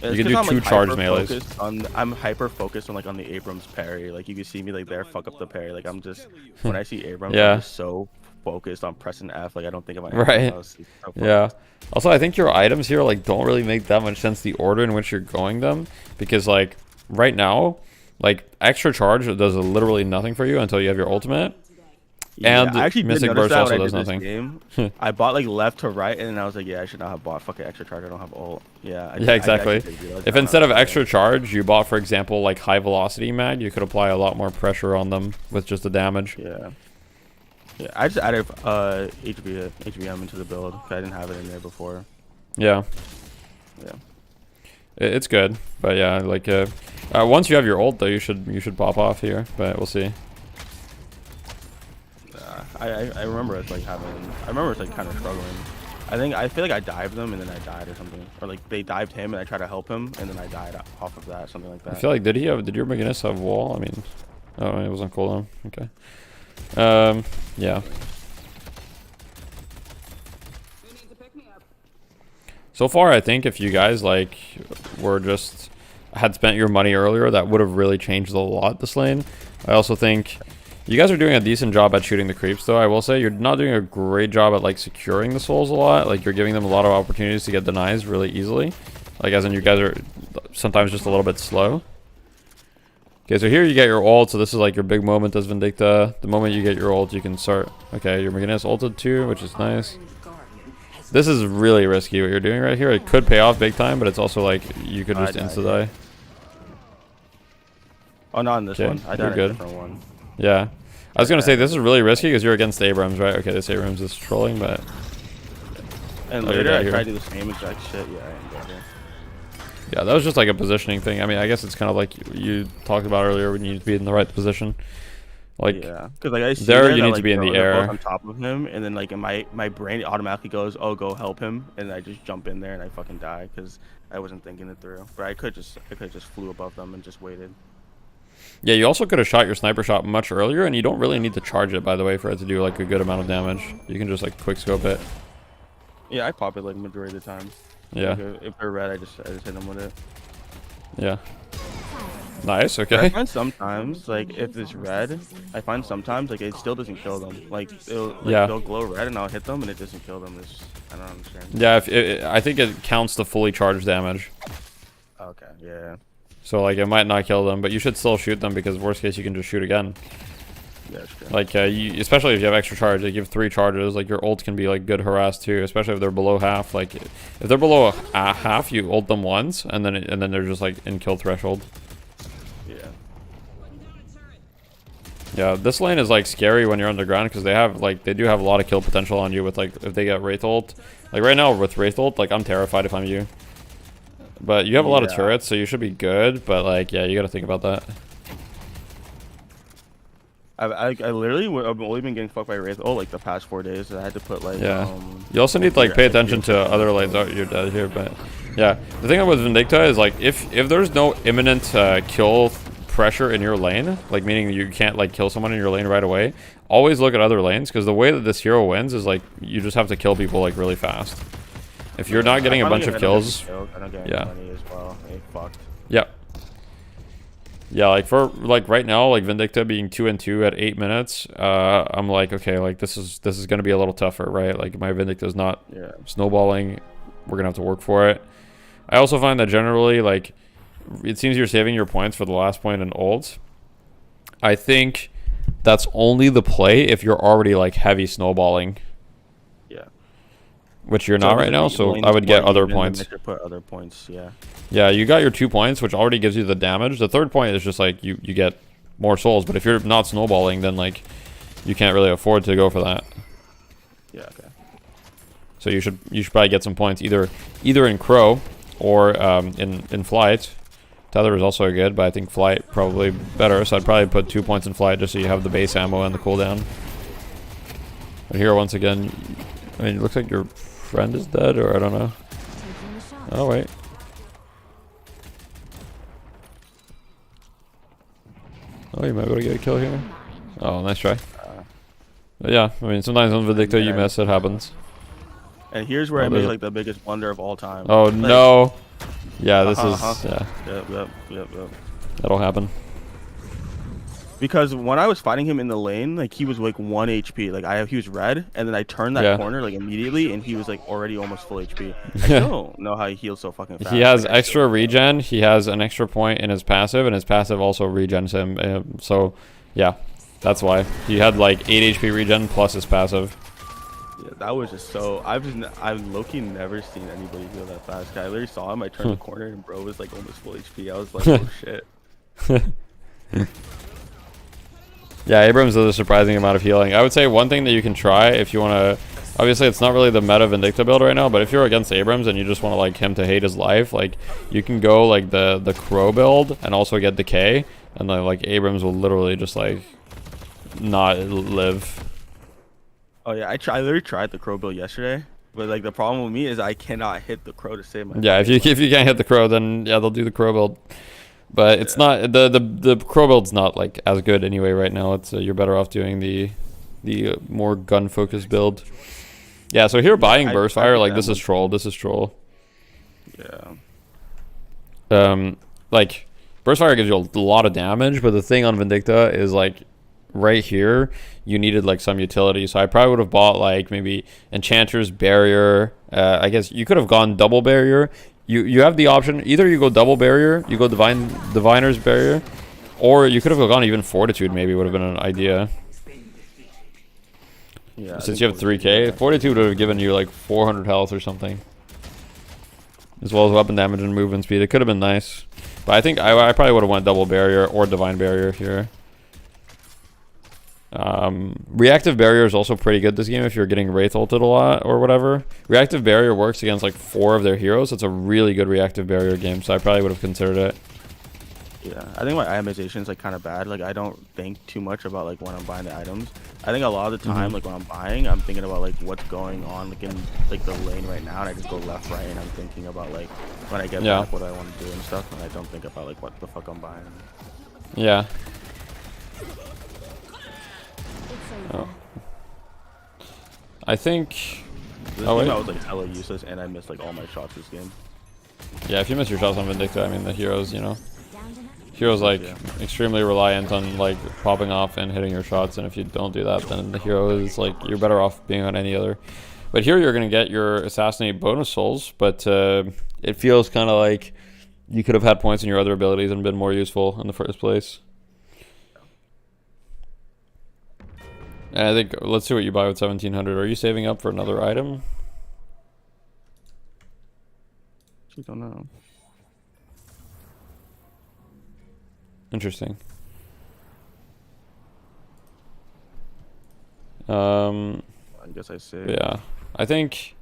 It's You can do I'm, two charge melees. I'm hyper focused on, like, on the Abrams parry. Like, you can see me, like, there, fuck up the parry. Like, I'm just... When I see Abrams, Yeah. I'm just so focused on pressing F. Like, I don't think about Right. anything else. It's so Yeah. Also, I think your items here, like, don't really make that much sense, the order in which you're going them. Because, like, right now, like, extra charge does literally nothing for you until you have your ultimate. Yeah, And I actually did Mystic notice Burst that also when I does did this nothing. game. I bought, like, left to right, and then I was like, yeah, I should not have bought fucking extra charge. I don't have ult. Yeah. Yeah, exactly. If instead of extra charge, charge, you bought, for example, like, high velocity mag, you could apply a lot more pressure on them with just the damage. Yeah. Yeah, I just added HVM into the build, 'cause I didn't have it in there before. Yeah. Yeah. It's good, but yeah, like once you have your ult though, you should pop off here, but we'll see. I remember it's like I remember it's like kind of struggling. I feel like I dived them and then I died or something, or like they dived him and I tried to help him and then I died off of that, something like that. I feel like did your McGinnis have wall? I mean, oh, it was on cooldown. Okay. Yeah. So far, I think if you guys like had spent your money earlier, that would have really changed a lot this lane. I also think you guys are doing a decent job at shooting the creeps, though. I will say you're not doing a great job at like securing the souls a lot. Like you're giving them a lot of opportunities to get denies really easily. Like as in you guys are sometimes just a little bit slow. Okay, so here you get your ult, so this is like your big moment as Vindicta. The moment you get your ult, you can start. Okay, your McGinnis ulted too, which is nice. This is really risky what you're doing right here. It could pay off big time, but it's also like you could just insta-die. Oh, not in this one. I died in a different one. Yeah. I was going to say, this is really risky because you're against Abrams, right? Okay, this Abrams is trolling, but... And later I tried to do the same exact shit. Yeah, I am dead here. Yeah, that was just like a positioning thing. I mean, I guess it's kind of like you talked about earlier when you need to be in the right position. Like, yeah, because like I see there that, you need like, to be in the they're both air. on top of him, and then like in my brain automatically goes, oh, go help him, and I just jump in there and I fucking die because I wasn't thinking it through. But I could just flew above them and just waited. Yeah, you also could have shot your sniper shot much earlier, and you don't really need to charge it, by the way, for it to do like a good amount of damage. You can just like quick scope it. Yeah, I pop it like majority of the time. Yeah. Like, if they're red, I just hit them with it. Yeah. Nice. I Okay. find sometimes like if it's red, I find sometimes like it still doesn't kill them. Like they'll glow red and I'll hit them and it doesn't kill them. I don't understand. Yeah, I think it counts the fully charged damage. Okay. Yeah. So like it might not kill them, but you should still shoot them because worst case you can just shoot again. Yeah, that's true. Like especially if you have extra charge, like you have 3 charges, like your ult can be like good harass too, especially if they're below half. Like if they're below a half, you ult them once, and then they're just like in kill threshold. Yeah. Yeah, this lane is like scary when you're underground because they do have a lot of kill potential on you with like if they get Wraith ult. Like right now with Wraith ult, like I'm terrified if I'm you. But you have a lot of turrets, so you should be good. But like, yeah, you got to think about that. I literally I've only been getting fucked by Wraith like the past 4 days. I had to put like you also need to like pay attention to other lanes. Oh, you're dead here, but yeah, the thing with Vindicta is like if there's no imminent kill pressure in your lane, like meaning you can't like kill someone in your lane right away, always look at other lanes because the way that this hero wins is like you just have to kill people like really fast. If you're not getting a bunch of kills, yeah. Yep. Yeah, like for like right now, like Vindicta being 2-2 at 8 minutes, I'm like, okay, like this is gonna be a little tougher, right? Like my Vindicta's not snowballing we're gonna have to work for it. I also find that generally, like, it seems you're saving your points for the last point in ults. I think that's only the play if you're already like heavy snowballing. Yeah. Which you're not right now, so I would get other points. Put other points, yeah. Yeah, you got your 2 points, which already gives you the damage. The third point is just like you get more souls, but if you're not snowballing, then like you can't really afford to go for that. Yeah, okay. So you should probably get some points either in Crow or in Flight. Tether is also good, but I think Flight probably better, so I'd probably put 2 points in Flight just so you have the base ammo and the cooldown. But here, once again, I mean, it looks like your friend is dead, or I don't know. Oh, wait. Oh, you might be able to get a kill here. Oh, nice try. But yeah, I mean, sometimes on Vindicta you miss, it happens. And here's where I made like the biggest blunder of all time. Oh, like, no. Yeah, this is, yeah. Yep. That'll happen. Because when I was fighting him in the lane, like he was like 1 HP. Like he was red, and then I turned that corner like immediately, and he was like already almost full HP. I still don't know how he heals so fucking fast. He has extra regen. He has an extra point in his passive, and his passive also regens him. So, yeah, that's why he had like 8 HP regen plus his passive. Yeah, that was just so. I've low-key never seen anybody heal that fast. I literally saw him. I turned the corner, and bro was like almost full HP. I was like, oh shit. Yeah, Abrams does a surprising amount of healing. I would say one thing that you can try if you want to... Obviously, it's not really the meta Vindicta build right now, but if you're against Abrams and you just want to like him to hate his life, like you can go like the Crow build and also get Decay, and then like Abrams will literally just like not live. Oh yeah, I literally tried the Crow build yesterday, but like the problem with me is I cannot hit the Crow to save my Yeah, if you can't hit the Crow, then yeah, they'll do the Crow build. But it's not the Crow build's not like as good anyway right now. It's you're better off doing the more gun focused build. Yeah, so here buying burst fire, like this is troll. This is troll. Yeah. Like burst fire gives you a lot of damage, but the thing on Vindicta is like right here you needed like some utility. So I probably would have bought like maybe Enchanter's Barrier. I guess you could have gone double barrier. You have the option, either you go double barrier, you go Diviner's Barrier, or you could have gone even Fortitude maybe would have been an idea. Yeah. Since you have 3k, Fortitude would have given you like 400 health or something. As well as weapon damage and movement speed. It could have been nice. But I think I probably would have went double barrier or Divine Barrier here. Reactive Barrier is also pretty good this game if you're getting Wraith ulted a lot or whatever. Reactive Barrier works against like 4 of their heroes. It's a really good Reactive Barrier game, so I probably would have considered it. Yeah, I think my itemization is like kind of bad. Like I don't think too much about like when I'm buying the items. I think a lot of the time, like when I'm buying, I'm thinking about like what's going on like in like the lane right now, and I just go left, right, and I'm thinking about like when I get back what I want to do and stuff, and I don't think about like what the fuck I'm buying. Yeah. Oh. I think. This game I was like hella useless, and I missed like all my shots this game. Yeah, if you miss your shots on Vindicta, I mean the heroes, you know, heroes like extremely reliant on like popping off and hitting your shots, and if you don't do that, then the hero is like you're better off being on any other. But here you're gonna get your assassinate bonus souls, but it feels kind of like you could have had points in your other abilities and been more useful in the first place. And I think let's see what you buy with 1700. Are you saving up for another item? I don't know. Interesting. I guess I save. Yeah, I think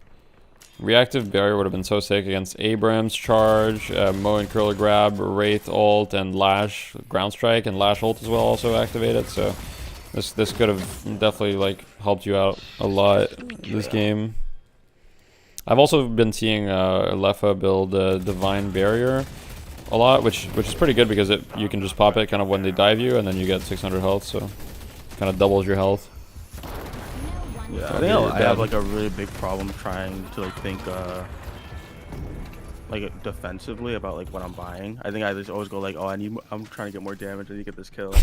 Reactive Barrier would have been so sick against Abrams charge, Mow and Curler grab, Wraith ult, and Lash ground strike, and Lash ult as well also activated. So this could have definitely like helped you out a lot this game. I've also been seeing Lefa build Divine Barrier a lot, which is pretty good because you can just pop it kind of when they dive you, and then you get 600 health, so kind of doubles your health. Yeah, I think I have like a really big problem trying to like think like defensively about like what I'm buying. I think I just always go like, oh, I'm trying to get more damage, I need to get this kill.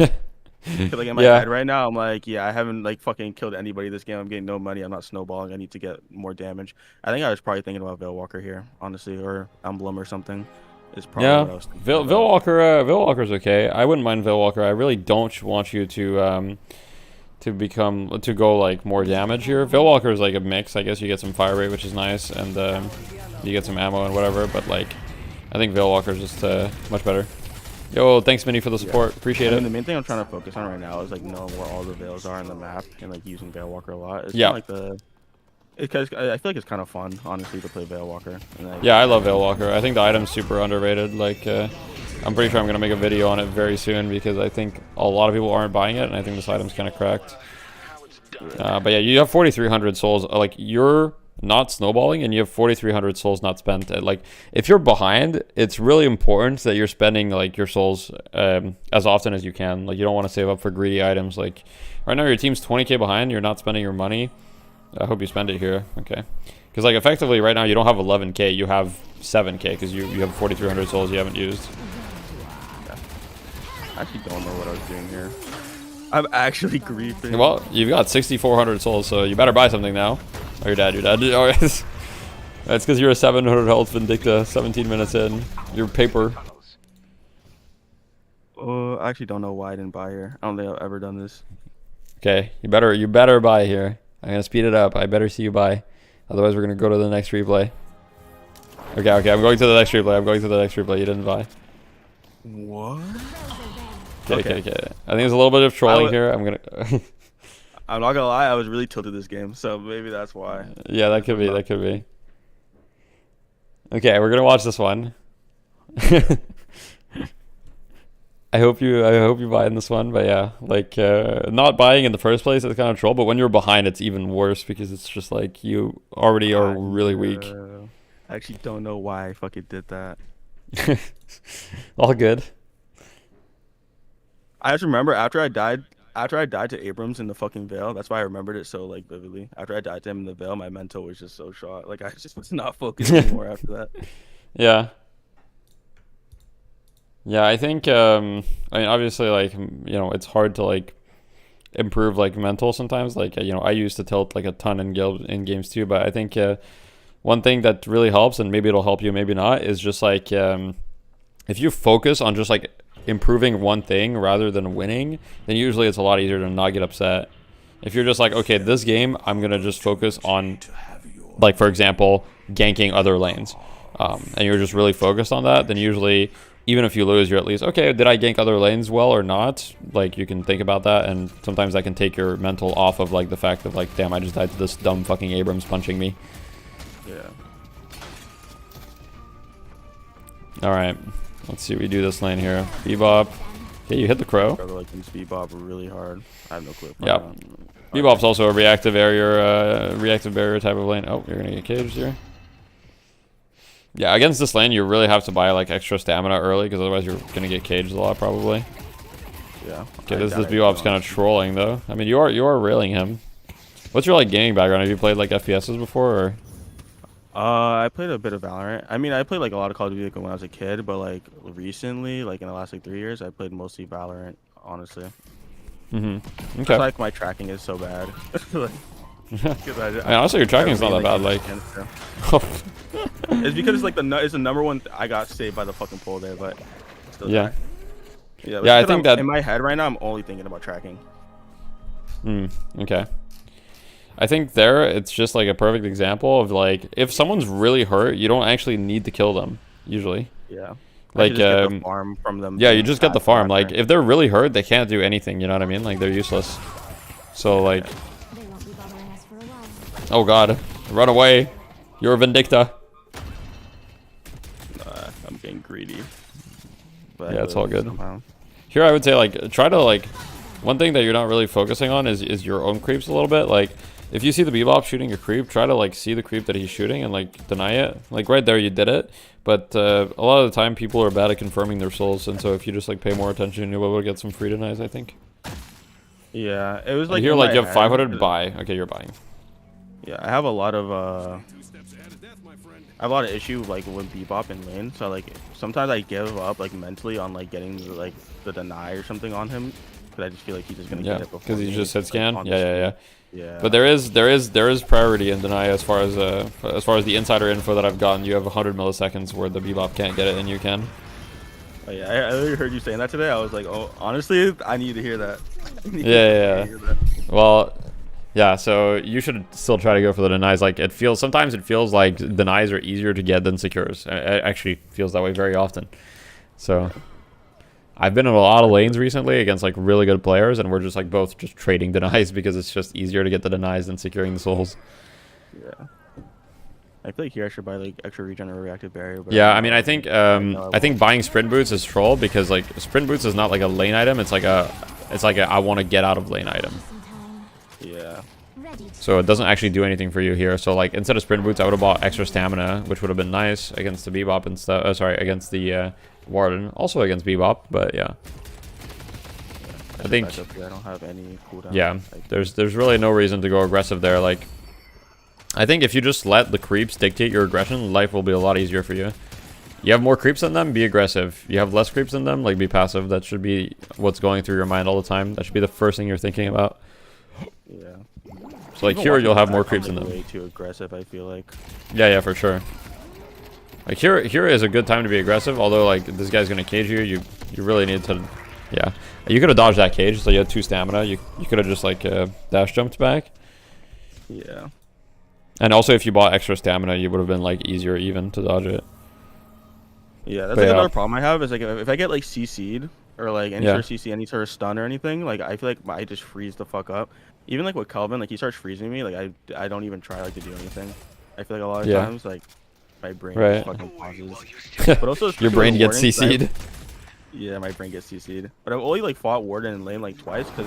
'Cause, like in my Yeah. head right now, I'm like, yeah, I haven't like fucking killed anybody this game. I'm getting no money. I'm not snowballing. I need to get more damage. I think I was probably thinking about Veilwalker here, honestly, or Emblem or something. Is probably what I Yeah, was thinking about. Veilwalker's okay. I wouldn't mind Veilwalker. I really don't want you to go like more damage here. Veilwalker is like a mix. I guess you get some fire rate, which is nice, and you get some ammo and whatever. But like, I think Veilwalker is just much better. Yo, thanks Minnie for the support. Appreciate I it. mean, the main thing I'm trying to focus on right now is like knowing where all the veils are in the map and like using Veilwalker a lot. It's Yeah. Like because I feel like it's kind of fun, honestly, to play Veilwalker. And, like, Yeah, I love Veilwalker. I think the item's super underrated. Like, I'm pretty sure I'm gonna make a video on it very soon because I think a lot of people aren't buying it, and I think this item's kind of cracked. But yeah, you have 4,300 souls. Like, you're not snowballing, and you have 4,300 souls not spent. Like, if you're behind, it's really important that you're spending like your souls as often as you can. Like, you don't want to save up for greedy items. Like, right now your team's 20k behind. You're not spending your money. I hope you spend it here. Okay. Because, like, effectively, right now, you don't have 11k. You have 7k because you have 4,300 souls you haven't used. I actually don't know what I was doing here. I'm actually griefing. Well, you've got 6,400 souls, so you better buy something now. Oh, you're dead. Oh, yes. That's because you're a 700 health Vindicta 17 minutes in. You're paper. I actually don't know why I didn't buy here. I don't think I've ever done this. Okay, you better buy here. I'm gonna speed it up. I better see you buy. Otherwise, we're gonna go to the next replay. Okay, I'm going to the next replay. You didn't buy. What? Okay. I think there's a little bit of trolling here. I'm gonna. I'm not gonna lie, I was really tilted this game, so maybe that's why. Yeah, that could be. Okay, we're gonna watch this one. I hope you buy in this one, but yeah, like not buying in the first place is kind of troll, but when you're behind, it's even worse because it's just like you already are really weak. I actually don't know why I fucking did that. All good. I just remember after I died to Abrams in the fucking Veil, that's why I remembered it so like vividly. After I died to him in the Veil, my mental was just so shot. Like I just was not focused anymore after that. Yeah. Yeah, I think I mean, obviously, like, you know, it's hard to like improve like mental sometimes. Like, you know, I used to tilt like a ton in games too, but I think one thing that really helps, and maybe it'll help you, maybe not, is just like if you focus on just like improving one thing rather than winning, then usually it's a lot easier to not get upset. If you're just like, okay, this game I'm gonna just focus on, like, for example, ganking other lanes, and you're just really focused on that, then usually even if you lose, you're at least, okay, did I gank other lanes well or not? Like, you can think about that, and sometimes that can take your mental off of like the fact of like, damn, I just died to this dumb fucking Abrams punching me. Yeah. Alright, let's see what we do this lane here. Bebop. Okay, you hit the crow. Brother, like this Bebop really hard. I have no clue. Yeah. Bebop's also a reactive barrier type of lane. Oh, you're gonna get caged here. Yeah, against this lane, you really have to buy like extra stamina early because otherwise you're gonna get caged a lot probably. Yeah. Okay, this Bebop's kind of trolling though. I mean, you are railing him. What's your like gaming background? Have you played like FPSs before or? I played a bit of Valorant. I mean, I played like a lot of Call of Duty when I was a kid, but like recently, like in the last like 3 years, I played mostly Valorant, honestly. Okay. It's like my tracking is so bad. Like, I mean, honestly, your tracking is not that bad. Like, it's because it's like it's the number one. I got saved by the fucking pole there, but still yeah. Yeah, I think that in my head right now, I'm only thinking about tracking. Okay. I think there, it's just like a perfect example of like, if someone's really hurt, you don't actually need to kill them usually. Yeah. Like, get the farm from them. Yeah, you just get the farm. Like, if they're really hurt, they can't do anything. You know what I mean? Like, they're useless. So like, oh god, run away! You're a Vindicta. I'm getting greedy. But Yeah, it's all good. Somehow. Here, I would say like, try to like, one thing that you're not really focusing on is your own creeps a little bit. Like, if you see the Bebop shooting a creep, try to like see the creep that he's shooting and like deny it. Like right there, you did it. But a lot of the time, people are bad at confirming their souls, and so if you just like pay more attention, you'll be able to get some free denies, I think. Yeah, it was like. And here, like you have 500 buy. Okay, you're buying. Yeah, I have a lot of issue like with Bebop and lane. So like sometimes I give up like mentally on like getting like the deny or something on him, because I just feel like he's just gonna Yeah, get it before because he me, just hit like, scan. on Yeah, the yeah, screen. yeah. Yeah. But there is priority in deny as far as the insider info that I've gotten. You have 100 milliseconds where the Bebop can't get it, and you can. Oh, yeah, I literally heard you saying that today. I was like, oh, honestly, I need to hear that. Yeah. Well, yeah. So you should still try to go for the denies. Like sometimes it feels like denies are easier to get than secures. It actually feels that way very often. So I've been in a lot of lanes recently against like really good players, and we're just like both just trading denies because it's just easier to get the denies than securing the souls. Yeah. I feel like here I should buy like extra regen or reactive barrier. But Yeah, I mean, I think buying sprint boots is troll because like sprint boots is not like a lane item. It's like a I want to get out of lane item. Yeah. So it doesn't actually do anything for you here. So like instead of sprint boots, I would have bought extra stamina, which would have been nice against the Bebop and stuff. Sorry, against the Warden, also against Bebop. But yeah, I think I don't have any cooldown. yeah, there's really no reason to go aggressive there. Like I think if you just let the creeps dictate your aggression, life will be a lot easier for you. You have more creeps than them, be aggressive. You have less creeps than them, like be passive. That should be what's going through your mind all the time. That should be the first thing you're thinking about. Yeah. So like here you'll have more creeps than them. Way too aggressive, I feel like. Yeah, for sure. Like here is a good time to be aggressive. Although like this guy's gonna cage you, you really need to. Yeah, you could have dodged that cage, so you had 2 stamina. You could have just like dash jumped back. Yeah. And also, if you bought extra stamina, you would have been like easier even to dodge it. Yeah, that's like another problem I have is like if I get like CC'd or like any sort of CC, any sort of stun or anything, like I feel like I just freeze the fuck up. Even like with Kelvin, like he starts freezing me, like I don't even try like to do anything. I feel like a lot of times like my brain just fucking pauses. But also your brain gets CC'd. Yeah, my brain gets CC'd. But I've only like fought Warden and lane like twice because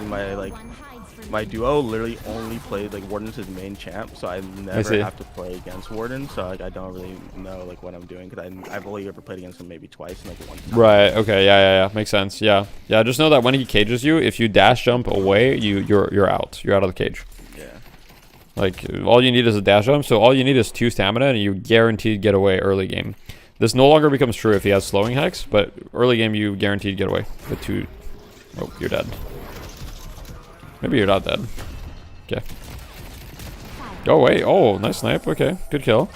my duo literally only played like Warden's his main champ, so I never have to play against Warden. So like I don't really know like what I'm doing because I've only ever played against him maybe twice and like one time. Right. Okay. Yeah. Makes sense. Yeah. Just know that when he cages you, if you dash jump away, you're out. You're out of the cage. Yeah. Like all you need is a dash jump. So all you need is 2 stamina, and you guaranteed get away early game. This no longer becomes true if he has slowing hex, but early game you guaranteed get away with 2. Oh, you're dead. Maybe you're not dead. Okay. Go away. Oh, nice snipe. Okay, good kill.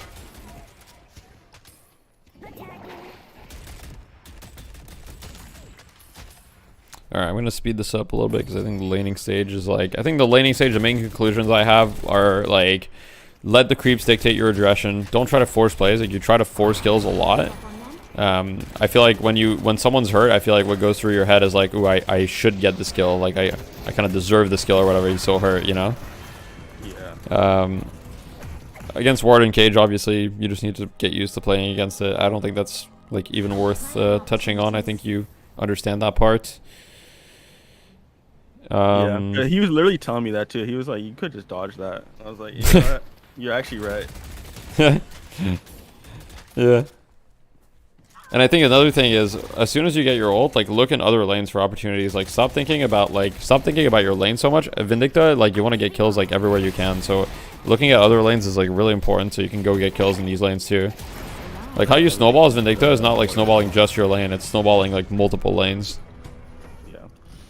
Alright, I'm going to speed this up a little bit because I think the laning stage is like... I think the laning stage, the main conclusions I have are like... Let the creeps dictate your aggression. Don't try to force plays. Like you try to force kills a lot. I feel like when someone's hurt, I feel like what goes through your head is like, ooh, I should get the skill. Like I kind of deserve the skill or whatever. He's so hurt, you know? Yeah. Against Warden Cage, obviously, you just need to get used to playing against it. I don't think that's like even worth touching on. I think you understand that part. Yeah, he was literally telling me that too. He was like, you could just dodge that. I was like, you know what? You're actually right. Yeah. And I think another thing is, as soon as you get your ult, like look in other lanes for opportunities. Like stop thinking about your lane so much. Vindicta, like you want to get kills like everywhere you can. So looking at other lanes is like really important, so you can go get kills in these lanes too. Like how you snowball as Vindicta is not like snowballing just your lane. It's snowballing like multiple lanes.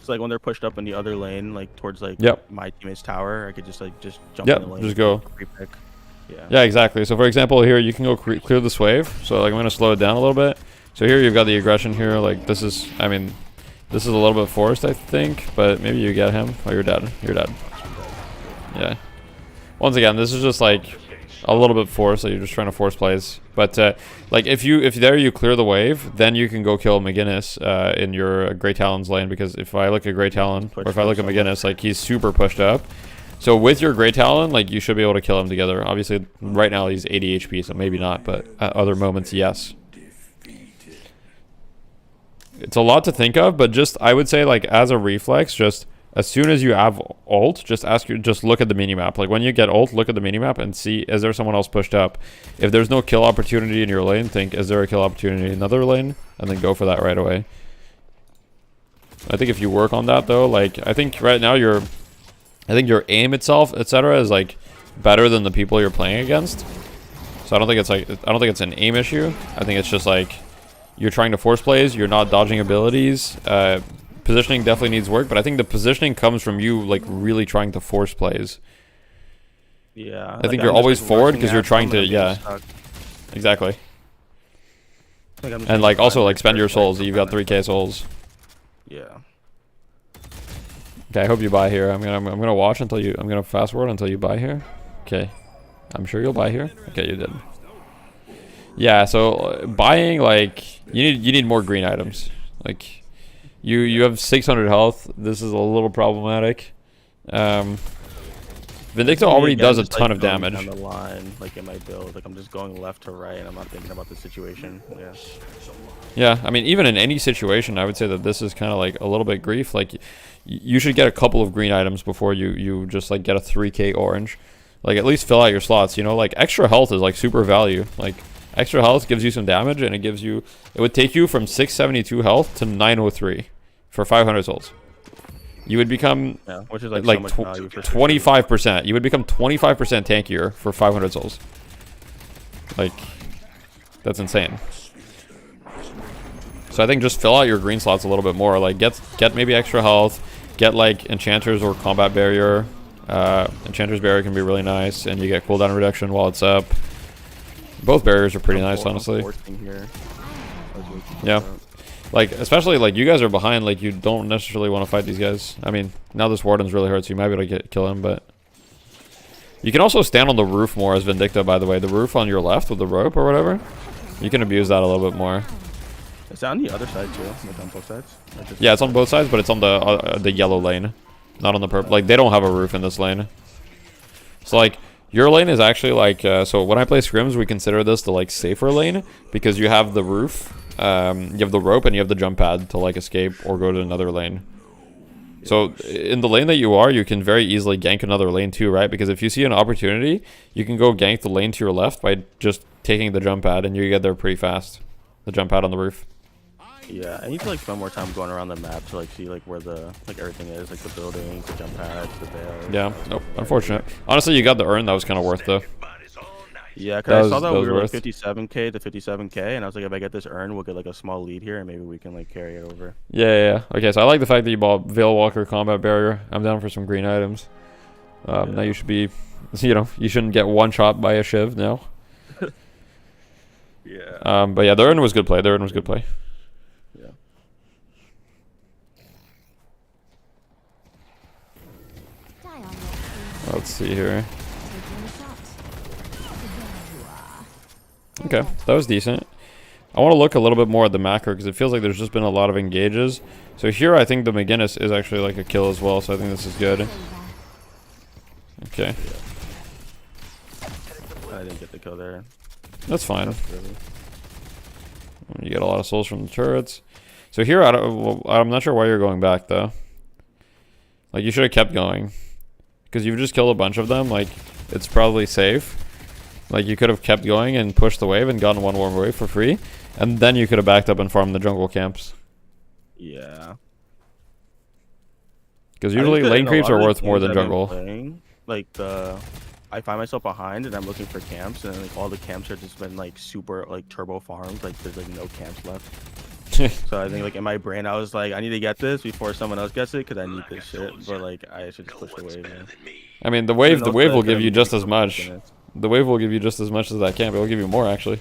So like when they're pushed up in the other lane, like towards like my teammate's tower, I could just jump in the lane. Just go. Pick. Yeah, exactly. So for example, here you can go clear this wave. So like I'm gonna slow it down a little bit. So here you've got the aggression here. Like this is, I mean, this is a little bit forced, I think, but maybe you get him. Oh, you're dead. You're dead. Yeah. Once again, this is just like a little bit forced. So you're just trying to force plays. But like if there you clear the wave, then you can go kill McGinnis in your Grey Talon's lane, because if I look at Grey Talon or if I look at McGinnis, like he's super pushed up. So with your Grey Talon, like you should be able to kill him together. Obviously, right now he's 80 HP, so maybe not, but at other moments, yes. It's a lot to think of, but just I would say like as a reflex, just as soon as you have ult, just look at the minimap. Like when you get ult, look at the minimap and see, is there someone else pushed up? If there's no kill opportunity in your lane, think, is there a kill opportunity in another lane? And then go for that right away. I think if you work on that though, like I think right now your aim itself, etc., is like better than the people you're playing against. So I don't think it's an aim issue. I think it's just like you're trying to force plays, you're not dodging abilities. positioning definitely needs work, but I think the positioning comes from you like really trying to force plays. Yeah. I think you're always forward because you're trying to, yeah, exactly. And like also like spend your souls. You've got 3k souls. Yeah. Okay, I hope you buy here. I'm gonna watch until you. I'm gonna fast forward until you buy here. Okay, I'm sure you'll buy here. Okay, you did. Yeah. So buying, like, you need more green items. Like you have 600 health. This is a little problematic. Vindicta already does a ton of damage. Down the line, like in my build, like I'm just going left to right, and I'm not thinking about the situation. Yeah. Yeah, I mean, even in any situation, I would say that this is kind of like a little bit grief. Like, you should get a couple of green items before you just like get a 3k orange. Like, at least fill out your slots. You know, like extra health is like super value. Like, extra health gives you some damage, and it would take you from 672 health to 903 for 500 souls. You would become which is like, like so much value for 25%. You would become 25% tankier for 500 souls. Like, that's insane. So I think just fill out your green slots a little bit more. Like, get maybe extra health. Get like enchanters or combat barrier. Enchanter's barrier can be really nice, and you get cooldown reduction while it's up. Both barriers are pretty nice, honestly. Yeah. Like, especially, like, you guys are behind, like, you don't necessarily want to fight these guys. I mean, now this Warden's really hurt, so you might be able to kill him, but... You can also stand on the roof more as Vindicta, by the way. The roof on your left with the rope or whatever. You can abuse that a little bit more. Is that on the other side, too? Like, on both sides? Yeah, it's on both sides, but it's on the yellow lane. Not on the purple. Like, they don't have a roof in this lane. So, like... Your lane is actually like, so when I play scrims, we consider this the like safer lane because you have the roof, you have the rope, and you have the jump pad to like escape or go to another lane. So in the lane that you are, you can very easily gank another lane too, right? Because if you see an opportunity, you can go gank the lane to your left by just taking the jump pad, and you get there pretty fast. The jump pad on the roof. Yeah, I need to like spend more time going around the map to like see like where the everything is, like the buildings, the jump pads, the bales. Yeah, nope, unfortunate. Honestly, you got the urn. That was kind of worth though. Yeah, because I saw that we were like 57k to 57k, and I was like, if I get this urn, we'll get like a small lead here, and maybe we can like carry it over. Yeah. Okay, so I like the fact that you bought Veil Walker combat barrier. I'm down for some green items. Now you should be, you know, you shouldn't get one shot by a Shiv now. Yeah. But yeah, the urn was good play. The urn was good play. Let's see here. Okay, that was decent. I want to look a little bit more at the macro because it feels like there's just been a lot of engages. So here I think the McGinnis is actually like a kill as well, so I think this is good. Okay. I didn't get the kill there. That's fine. You get a lot of souls from the turrets. So here, I'm not sure why you're going back though. Like, you should have kept going. Because you've just killed a bunch of them, like, it's probably safe. Like, you could have kept going and pushed the wave and gotten one more wave for free. And then you could have backed up and farmed the jungle camps. Yeah. Because usually lane creeps are worth more than jungle. Like, I find myself behind and I'm looking for camps, and like all the camps are just been like super like turbo farmed. Like, there's like no camps left. So I think like in my brain I was like, I need to get this before someone else gets it because I need this shit. But like I should just push the wave. Man. I mean, the wave will give you just as much. The wave will give you just as much as that camp. It will give you more actually.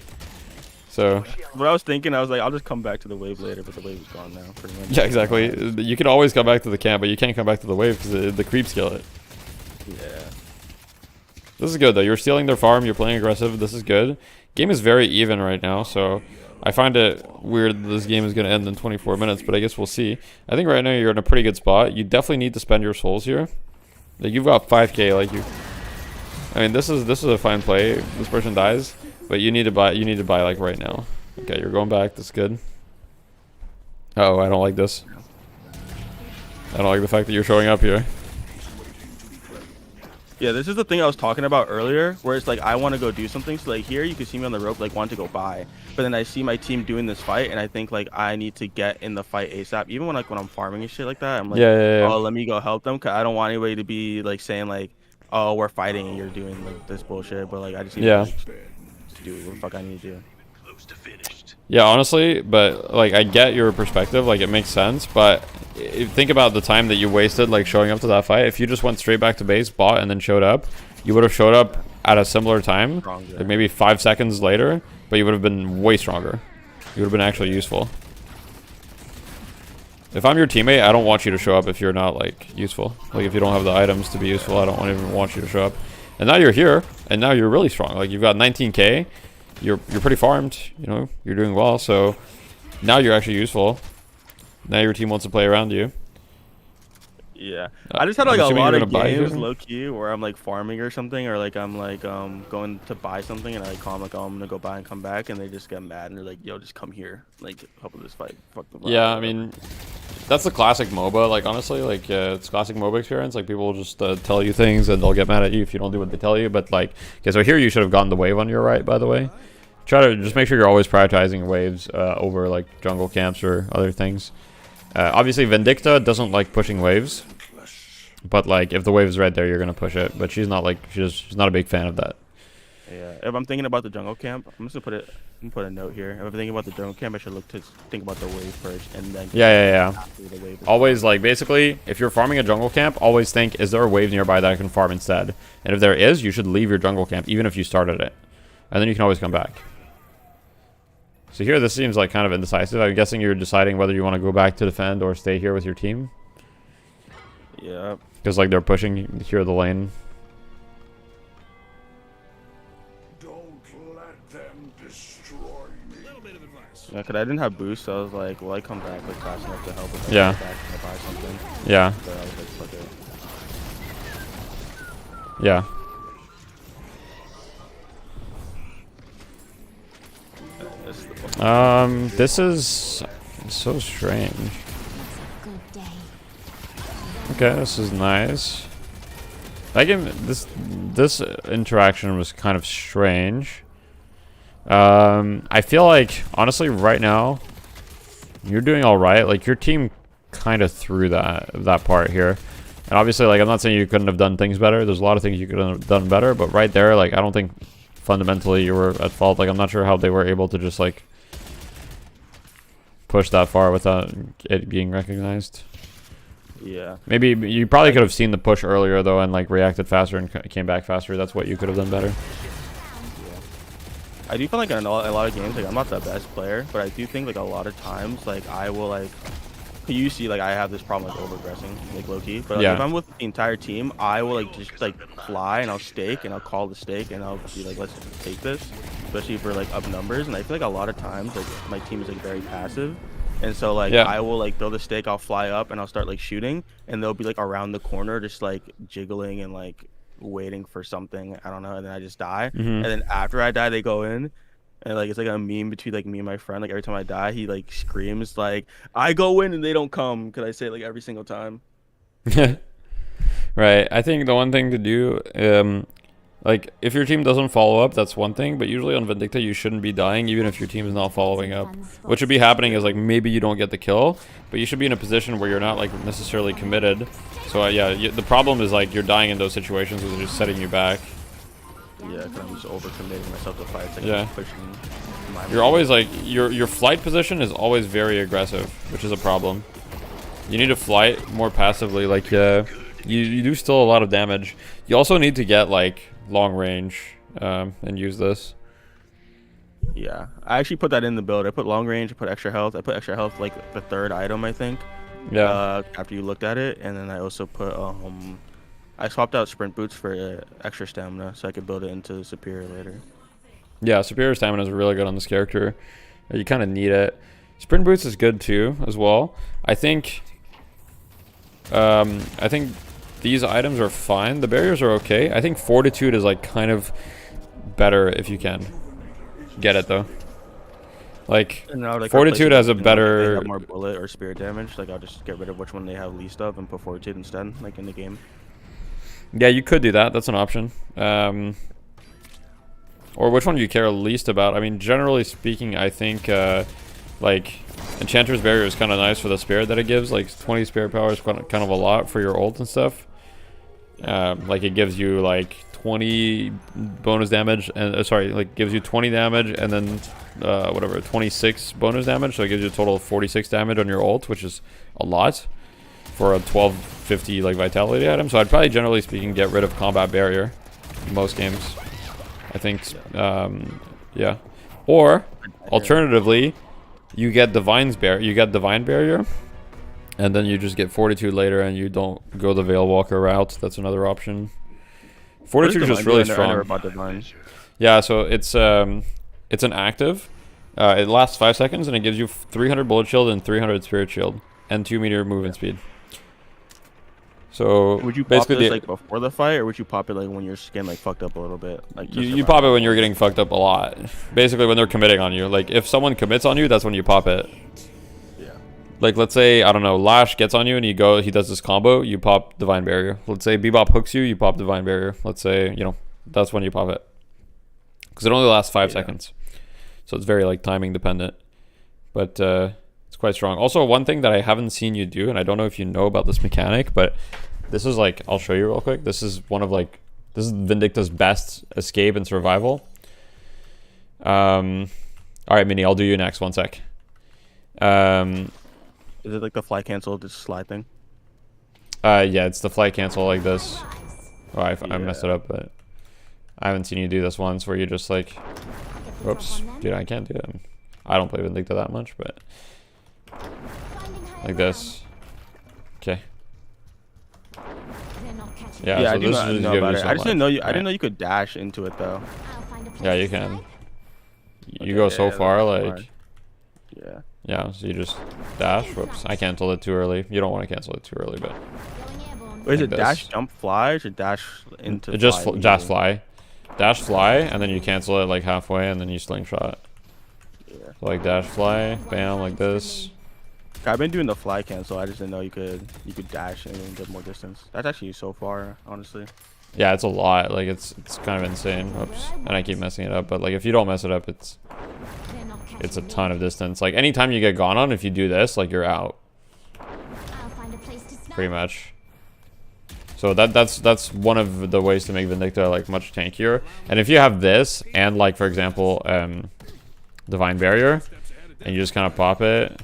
So. What I was thinking, I was like, I'll just come back to the wave later, but the wave is gone now. Pretty much. Yeah, exactly. You can always come back to the camp, but you can't come back to the wave because the creeps kill it. Yeah. This is good though. You're stealing their farm. You're playing aggressive. This is good. Game is very even right now, so. I find it weird that this game is going to end in 24 minutes, but I guess we'll see. I think right now you're in a pretty good spot. You definitely need to spend your souls here. Like, you've got 5k, like you. I mean, this is a fine play. This person dies, but you need to buy like right now. Okay, you're going back. That's good. Oh, I don't like this. I don't like the fact that you're showing up here. Yeah, this is the thing I was talking about earlier, where it's like I want to go do something. So like here, you can see me on the rope, like want to go by, but then I see my team doing this fight, and I think like I need to get in the fight ASAP. Even when I'm farming and shit like that, I'm like, oh, let me go help them, cause I don't want anybody to be like saying like, oh, we're fighting and you're doing like this bullshit. But like I just need to like, do what the fuck I need to do. Yeah, honestly, but like I get your perspective, like it makes sense, but think about the time that you wasted like showing up to that fight. If you just went straight back to base, bought, and then showed up, you would have showed up at a similar time, like maybe 5 seconds later, but you would have been way stronger. You would have been actually useful. If I'm your teammate, I don't want you to show up if you're not like useful. Like if you don't have the items to be useful, I don't even want you to show up. And now you're here, and now you're really strong. Like you've got 19k, you're pretty farmed. You know, you're doing well. So now you're actually useful. Now your team wants to play around you. Yeah, I just had like a assuming lot you're of gonna buy games here? low key where I'm like farming or something, or like I'm like going to buy something and I call them like, oh, I'm gonna go buy and come back, and they just get mad and they're like, yo, just come here, like help with this fight. Fuck the Yeah, I mean, that's the classic MOBA. Like honestly, like it's classic MOBA experience. Like people will just tell you things and they'll get mad at you if you don't do what they tell you. But like, okay, so here you should have gotten the wave on your right, by the way. Try to just make sure you're always prioritizing waves over like jungle camps or other things. Obviously, Vindicta doesn't like pushing waves, but like if the wave is right there, you're gonna push it. But she's not like she's not a big fan of that. Yeah, if I'm thinking about the jungle camp, I'm just gonna put a note here. If I'm thinking about the jungle camp, I should look to think about the wave first, and then Yeah. after the wave. Always like basically, if you're farming a jungle camp, always think, is there a wave nearby that I can farm instead? And if there is, you should leave your jungle camp, even if you started it, and then you can always come back. So here, this seems like kind of indecisive. I'm guessing you're deciding whether you want to go back to defend or stay here with your team. Yeah. Because like they're pushing here the lane. Don't let them destroy me. A little bit of advice. Yeah, cause I didn't have boost, so I was like, well, I come back like fast enough to help if I Yeah. get back and I buy something. Yeah. But I was like, fuck it. Yeah. This is so strange. Good day. Okay, this is nice. That game, this interaction was kind of strange. I feel like honestly right now you're doing all right. Like your team kind of threw that part here, and obviously like I'm not saying you couldn't have done things better. There's a lot of things you could have done better, but right there, like I don't think fundamentally you were at fault. Like I'm not sure how they were able to just like push that far without it being recognized. Yeah. Maybe you probably could have seen the push earlier though and like reacted faster and came back faster. That's what you could have done better. I do feel like in a lot of games, like I'm not the best player, but I do think like a lot of times, like I will like, you see like I have this problem like over-aggressing, like low-key, but like, Yeah. if I'm with the entire team, I will like just like fly and I'll stake and I'll call the stake and I'll be like, let's take this, especially for like up numbers. And I feel like a lot of times like my team is like very passive, and so like Yeah. I will like throw the stake, I'll fly up and I'll start like shooting, and they'll be like around the corner just like jiggling and like waiting for something, I don't know, and then I just die. And then after I die, they go in, and like it's like a meme between like me and my friend. Like every time I die, he like screams like, I go in and they don't come, because I say it like every single time. Right. I think the one thing to do, like if your team doesn't follow up, that's one thing, but usually on Vindicta you shouldn't be dying even if your team is not following up. What should be happening is like maybe you don't get the kill, but you should be in a position where you're not like necessarily committed. So yeah, the problem is like you're dying in those situations, which is just setting you back. Yeah, because I'm just overcommitting myself to fights. Like, Yeah. pushing my You're always like your flight position is always very aggressive, which is a problem. You need to flight more passively. Like you do still a lot of damage. You also need to get like long range and use this. Yeah, I actually put that in the build. I put long range, I put extra health. I put extra health like the third item, I think. Yeah. After you looked at it, and then I also put I swapped out sprint boots for extra stamina, so I could build it into superior later. Yeah, superior stamina is really good on this character. You kind of need it. Sprint boots is good too, as well. I think these items are fine. The barriers are okay. I think fortitude is like kind of better if you can get it though. Like And now, like, fortitude has a they better. have more bullet or spirit damage. Like I'll just get rid of which one they have least of and put fortitude instead, like in the game. Yeah, you could do that. That's an option. Or which one do you care least about? I mean, generally speaking, I think like Enchanter's Barrier is kind of nice for the spirit that it gives. Like 20 spirit power is kind of a lot for your ult and stuff. Like it gives you like 20 bonus damage and like gives you 20 damage and then whatever 26 bonus damage. So it gives you a total of 46 damage on your ult, which is a lot. for a 1250 like vitality item. So I'd probably, generally speaking, get rid of combat barrier in most games. I think, yeah. Or alternatively, you get divine barrier, and then you just get fortitude later, and you don't go the Veil Walker route. That's another option. Fortitude is just really strong. Yeah, so it's an active. It lasts 5 seconds, and it gives you 300 bullet shield and 300 spirit shield, and 2 meter movement speed. So would you pop basically this like before the fight, or would you pop it like when you're getting like fucked up a little bit? Like you pop it when you're getting fucked up a lot. Basically, when they're committing on you. Like if someone commits on you, that's when you pop it. Yeah. Like let's say, I don't know, Lash gets on you and he does this combo, you pop Divine Barrier. Let's say Bebop hooks you, you pop Divine Barrier. Let's say, you know, that's when you pop it. Because it only lasts 5 seconds. So it's very like timing dependent. But it's quite strong. Also, one thing that I haven't seen you do, and I don't know if you know about this mechanic, but this is like, I'll show you real quick. This is this is Vindicta's best escape and survival. Alright, Mini, I'll do you next. 1 sec. Is it like the fly cancel, just slide thing? Yeah, it's the fly cancel like this. Oh, I messed it up, but I haven't seen you do this once where you just like, whoops, dude, I can't do it. I don't play Vindicta that much, but like this. Okay. Yeah, so I do this not is know give about you it. some I just didn't know life. you. I didn't know you could dash into it though. Yeah, you can. You Okay, go so yeah, far, that's like. fine. Yeah. Yeah, so you just dash. Whoops, I canceled it too early. You don't want to cancel it too early, but. Wait, is like it dash, jump, fly, or should dash into? It just fly dash fly. Dash fly, and then you cancel it like halfway, and then you slingshot. Yeah. So like dash fly, bam, like this. I've been doing the fly cancel. I just didn't know you could dash and get more distance. That's actually so far, honestly. Yeah, it's a lot. Like it's kind of insane. Oops, and I keep messing it up. But like if you don't mess it up, it's a ton of distance. Like anytime you get gone on, if you do this, like you're out. Pretty much. So that's one of the ways to make Vindicta like much tankier. And if you have this and like for example, Divine Barrier, and you just kind of pop it,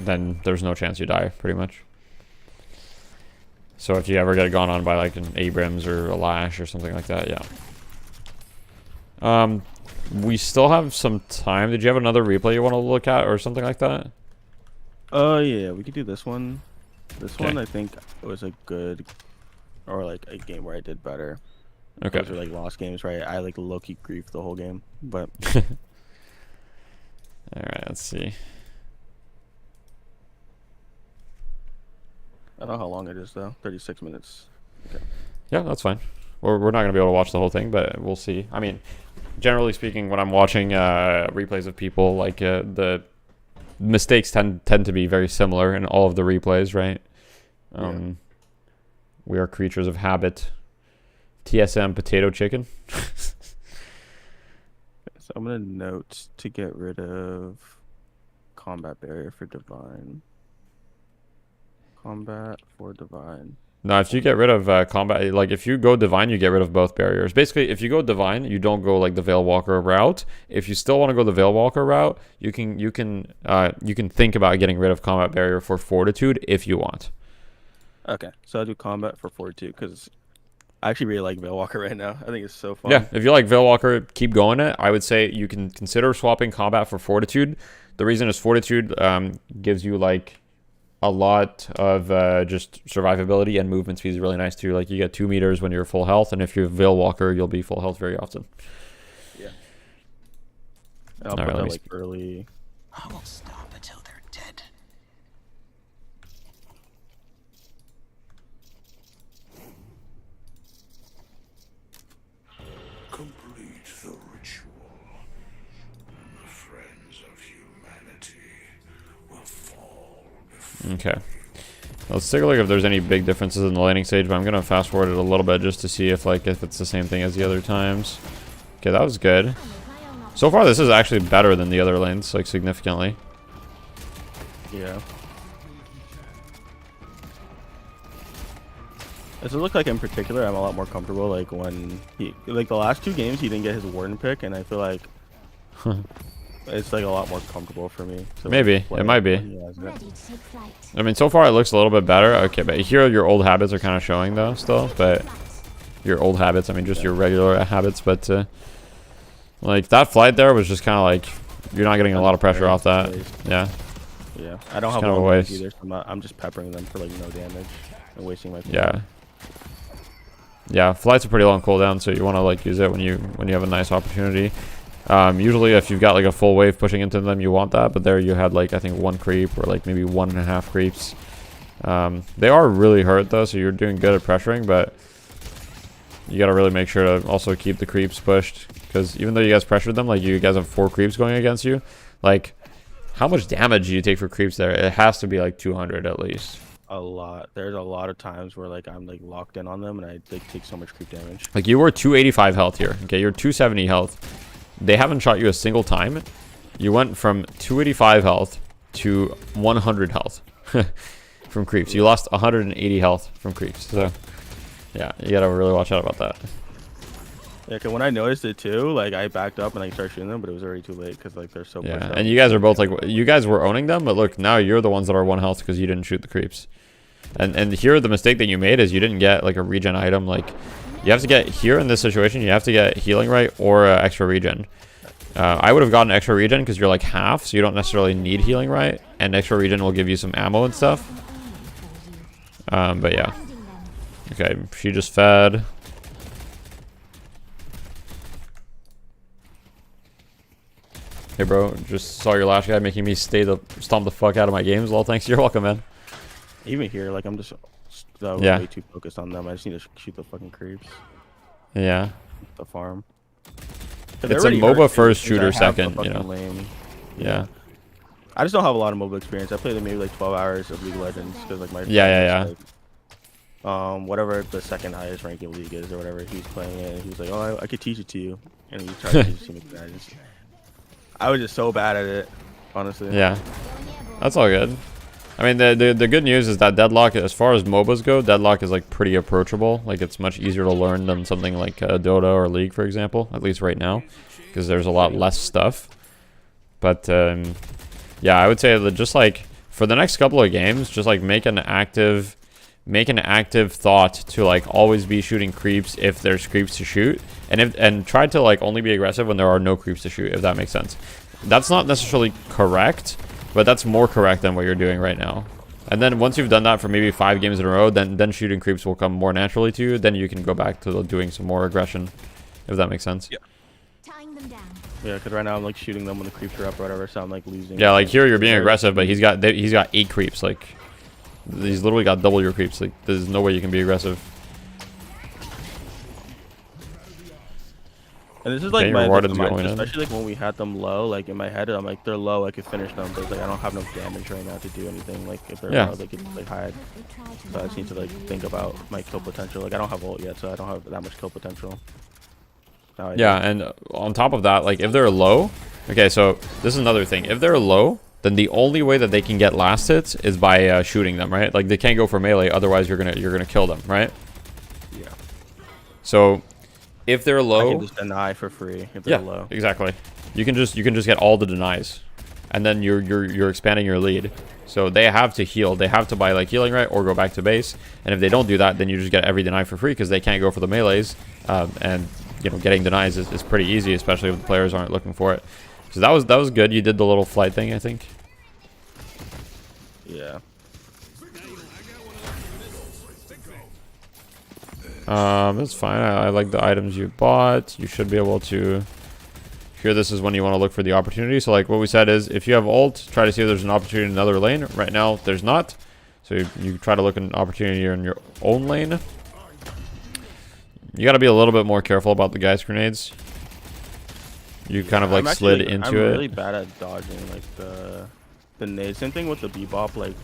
then there's no chance you die, pretty much. So if you ever get gone on by like an Abrams or a Lash or something like that, yeah. We still have some time. Did you have another replay you want to look at or something like that? Yeah, we could do this one. This Okay. one I think was a good, or like a game where I did better. Okay. Those are like lost games, right? I like low-key griefed the whole game, but. All right, let's see. I don't know how long it is though. 36 minutes. Okay. Yeah, that's fine. We're not gonna be able to watch the whole thing, but we'll see. I mean, generally speaking, when I'm watching replays of people, like the mistakes tend to be very similar in all of the replays, right? We are creatures of habit. TSM potato chicken. So I'm gonna note to get rid of combat barrier for divine. Combat for divine. No, if you get rid of combat, like if you go divine, you get rid of both barriers. Basically, if you go divine, you don't go like the Veil Walker route. If you still want to go the Veil Walker route, you can think about getting rid of combat barrier for fortitude if you want. Okay, so I'll do combat for fortitude because I actually really like Veil Walker right now. I think it's so fun. Yeah, if you like Veil Walker, keep going it. I would say you can consider swapping combat for fortitude. The reason is fortitude gives you like a lot of just survivability, and movement speed is really nice too. Like you get 2 meters when you're full health, and if you're Veil Walker, you'll be full health very often. Yeah. I'll All put right, that like early. I won't stop until they're dead. Complete the ritual. The friends of humanity will fall before. Okay. Let's take a look if there's any big differences in the laning stage, but I'm gonna fast forward it a little bit just to see if it's the same thing as the other times. Okay, that was good. So far, this is actually better than the other lanes, like significantly. Yeah. Does it look like in particular I'm a lot more comfortable like when he like the last 2 games he didn't get his warden pick, and I feel like It's like a lot more comfortable for me. To, Maybe. like, play It might be. when he has it. Ready to take flight. I mean, so far it looks a little bit better. Okay, but here your old habits are kind of showing though still. But your old habits, I mean, just your regular habits. But like that flight there was just kind of like you're not getting a lot of pressure off that. Yeah. Yeah, I don't Just have kind of a long waste. range either, so I'm just peppering them for like no damage and wasting my. Yeah. Yeah, flight's a pretty long cooldown, so you want to like use it when you have a nice opportunity. Usually, if you've got like a full wave pushing into them, you want that. But there you had like I think 1 creep or like maybe 1.5 creeps. They are really hurt though, so you're doing good at pressuring, but you got to really make sure to also keep the creeps pushed, because even though you guys pressured them, like you guys have 4 creeps going against you, like how much damage do you take for creeps there? It has to be like 200 at least. A lot. There's a lot of times where like I'm like locked in on them and I like take so much creep damage. Like you were 285 health here. Okay, you're 270 health. They haven't shot you a single time. You went from 285 health to 100 health from creeps. You lost 180 health from creeps. So yeah, you gotta really watch out about that. Yeah, cause when I noticed it too, like I backed up and I started shooting them, but it was already too late because like they're so. Yeah, pushed up. and you guys are both like, you guys were owning them, but look, now you're the ones that are 1 health because you didn't shoot the creeps. And here the mistake that you made is you didn't get like a regen item. Like you have to get here in this situation, you have to get healing right or extra regen. I would have gotten extra regen because you're like half, so you don't necessarily need healing right, and extra regen will give you some ammo and stuff. But yeah. Okay, she just fed. Hey bro, just saw your Lash guy making me stomp the fuck out of my games. Well, thanks. You're welcome, man. Even here, like I'm just Yeah. way too focused on them. I just need to shoot the fucking creeps. Yeah. The farm. It's a MOBA first, shooter second, you know. Lane. Yeah. I just don't have a lot of MOBA experience. I played maybe like 12 hours of League of Legends because like my Yeah. friend was, like, whatever the second highest ranking league is or whatever, he's playing it and he was like, oh, I could teach it to you, and he tried to teach it to me. I was just so bad at it, honestly. Yeah. That's all good. I mean, the good news is that Deadlock, as far as MOBAs go, Deadlock is like pretty approachable. Like it's much easier to learn than something like Dota or League, for example, at least right now, because there's a lot less stuff. But yeah, I would say that just like for the next couple of games, just like make an active thought to like always be shooting creeps if there's creeps to shoot, and try to like only be aggressive when there are no creeps to shoot, if that makes sense. That's not necessarily correct, but that's more correct than what you're doing right now. And then once you've done that for maybe 5 games in a row, then shooting creeps will come more naturally to you. Then you can go back to doing some more aggression, if that makes sense. Yeah. Tying them down. Yeah, because right now I'm like shooting them when the creeps are up or whatever, so I'm like losing. Yeah, like here you're being aggressive, but he's got 8 creeps. Like he's literally got double your creeps. Like there's no way you can be aggressive. And this is like Getting my rewarded mindset, going in. especially like when we had them low. Like in my head, I'm like, they're low, I could finish them, but like I don't have enough damage right now to do anything. Like if they're low, they could like hide. So I just need to like think about my kill potential. Like I don't have ult yet, so I don't have that much kill potential. Yeah, and on top of that, like if they're low, okay, so this is another thing. If they're low, then the only way that they can get last hits is by shooting them, right? Like they can't go for melee, otherwise you're gonna kill them, right? Yeah. So if they're low, I can just deny for free if they're low. Exactly. You can just get all the denies, and then you're expanding your lead. So they have to heal. They have to buy like healing right or go back to base. And if they don't do that, then you just get every deny for free because they can't go for the melees. And you know, getting denies is pretty easy, especially if the players aren't looking for it. So that was good. You did the little flight thing, I think. Yeah. That's fine. I like the items you bought. You should be able to. Here, this is when you want to look for the opportunity. So, like what we said is, if you have ult, try to see if there's an opportunity in another lane. Right now, there's not. So you try to look at an opportunity in your own lane. You got to be a little bit more careful about the guy's grenades. You kind of like slid into I'm it. really bad at dodging like the nade. Same thing with the bebop. Like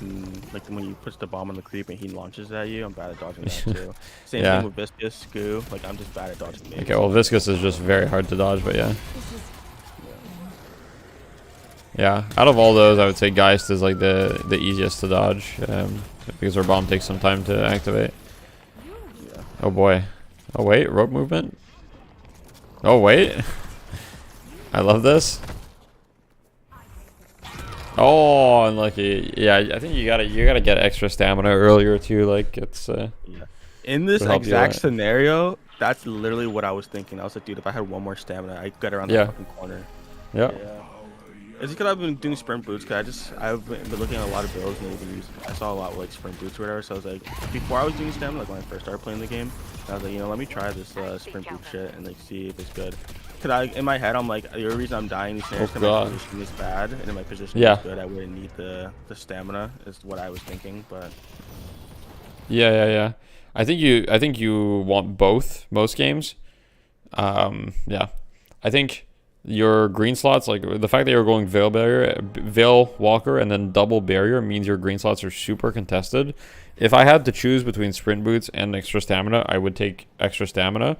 when you push the bomb on the creep and he launches at you, I'm bad at dodging that too. Same thing with Viscous, Scoo. Like I'm just bad at dodging nades. Okay, well Viscous is just very hard to dodge, but yeah. Yeah, out of all those, I would say Geist is like the easiest to dodge because our bomb takes some time to activate. Yeah. Oh boy. Oh wait, rope movement. Oh wait. I love this. Oh, unlucky. Yeah, I think you gotta get extra stamina earlier too. Like it's Yeah. In this to help you exact out. scenario, that's literally what I was thinking. I was like, dude, if I had one more stamina, I'd get around Yeah. that fucking corner. yeah. Yeah. It's because I've been doing sprint boots. Cause I've been looking at a lot of builds and I saw a lot with like sprint boots or whatever. So I was like, before I was doing stamina, like when I first started playing the game, I was like, you know, let me try this sprint boot shit and like see if it's good. Cause in my head, I'm like, the only reason I'm dying these scenarios Oh, because my God. position is bad, and if my position Yeah. is good, I wouldn't need the stamina. Is what I was thinking, but Yeah. I think you want both most games. Yeah. I think your green slots, like the fact that you're going Veil Walker and then double barrier means your green slots are super contested. If I had to choose between sprint boots and extra stamina, I would take extra stamina.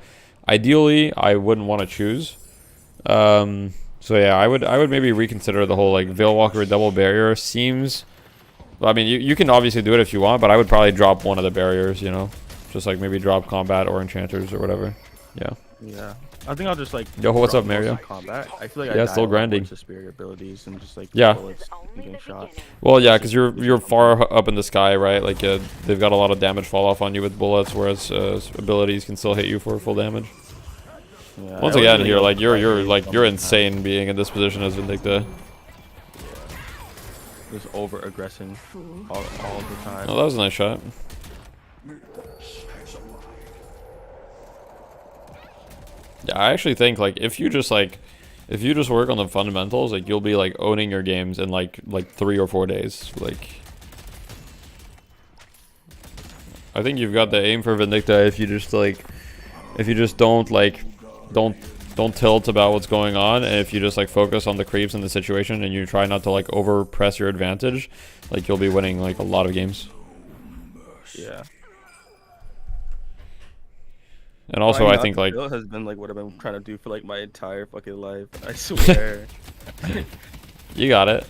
Ideally, I wouldn't want to choose. So yeah, I would maybe reconsider the whole like Veil Walker double barrier. Seems, I mean, you can obviously do it if you want, but I would probably drop one of the barriers, you know, just like maybe drop combat or enchanters or whatever. yeah. I think I'll just like. Yo, what's drop up, most of Mario? Combat. I feel like Yeah, I still die a lot grinding. with superior abilities and just like Yeah. bullets and getting shot. Well, yeah, because you're far up in the sky, right? Like they've got a lot of damage fall off on you with bullets, whereas abilities can still hit you for full damage. Yeah, Once I again, wasn't you're able like to you're fight you're Haze insane being in this position as Vindicta. Just over aggressing all the time. Oh, that was a nice shot. Yeah, I actually think like if you just work on the fundamentals, like you'll be like owning your games in like 3 or 4 days. Like I think you've got the aim for Vindicta if you just don't tilt about what's going on, and if you just like focus on the creeps and the situation and you try not to like over press your advantage, like you'll be winning like a lot of games. Yeah. And also I think like build has been like what I've been trying to do for like my entire fucking life. I swear. you got it.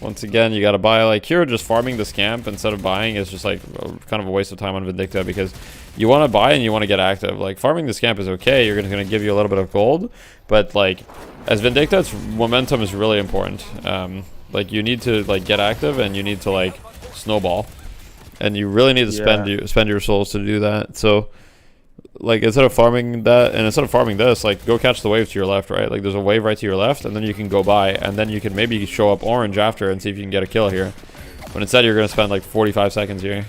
Once again, you gotta buy, like here, just farming the scamp instead of buying is just like kind of a waste of time on Vindicta because you want to buy and you want to get active. Like farming the scamp is okay, you're gonna give you a little bit of gold, but like as Vindicta, momentum is really important. Like you need to like get active and you need to like snowball, and you really need to spend your souls to do that. So like instead of farming that and instead of farming this, like go catch the wave to your left, right? Like there's a wave right to your left, and then you can go by, and then you can maybe show up orange after and see if you can get a kill here. But instead you're gonna spend like 45 seconds here.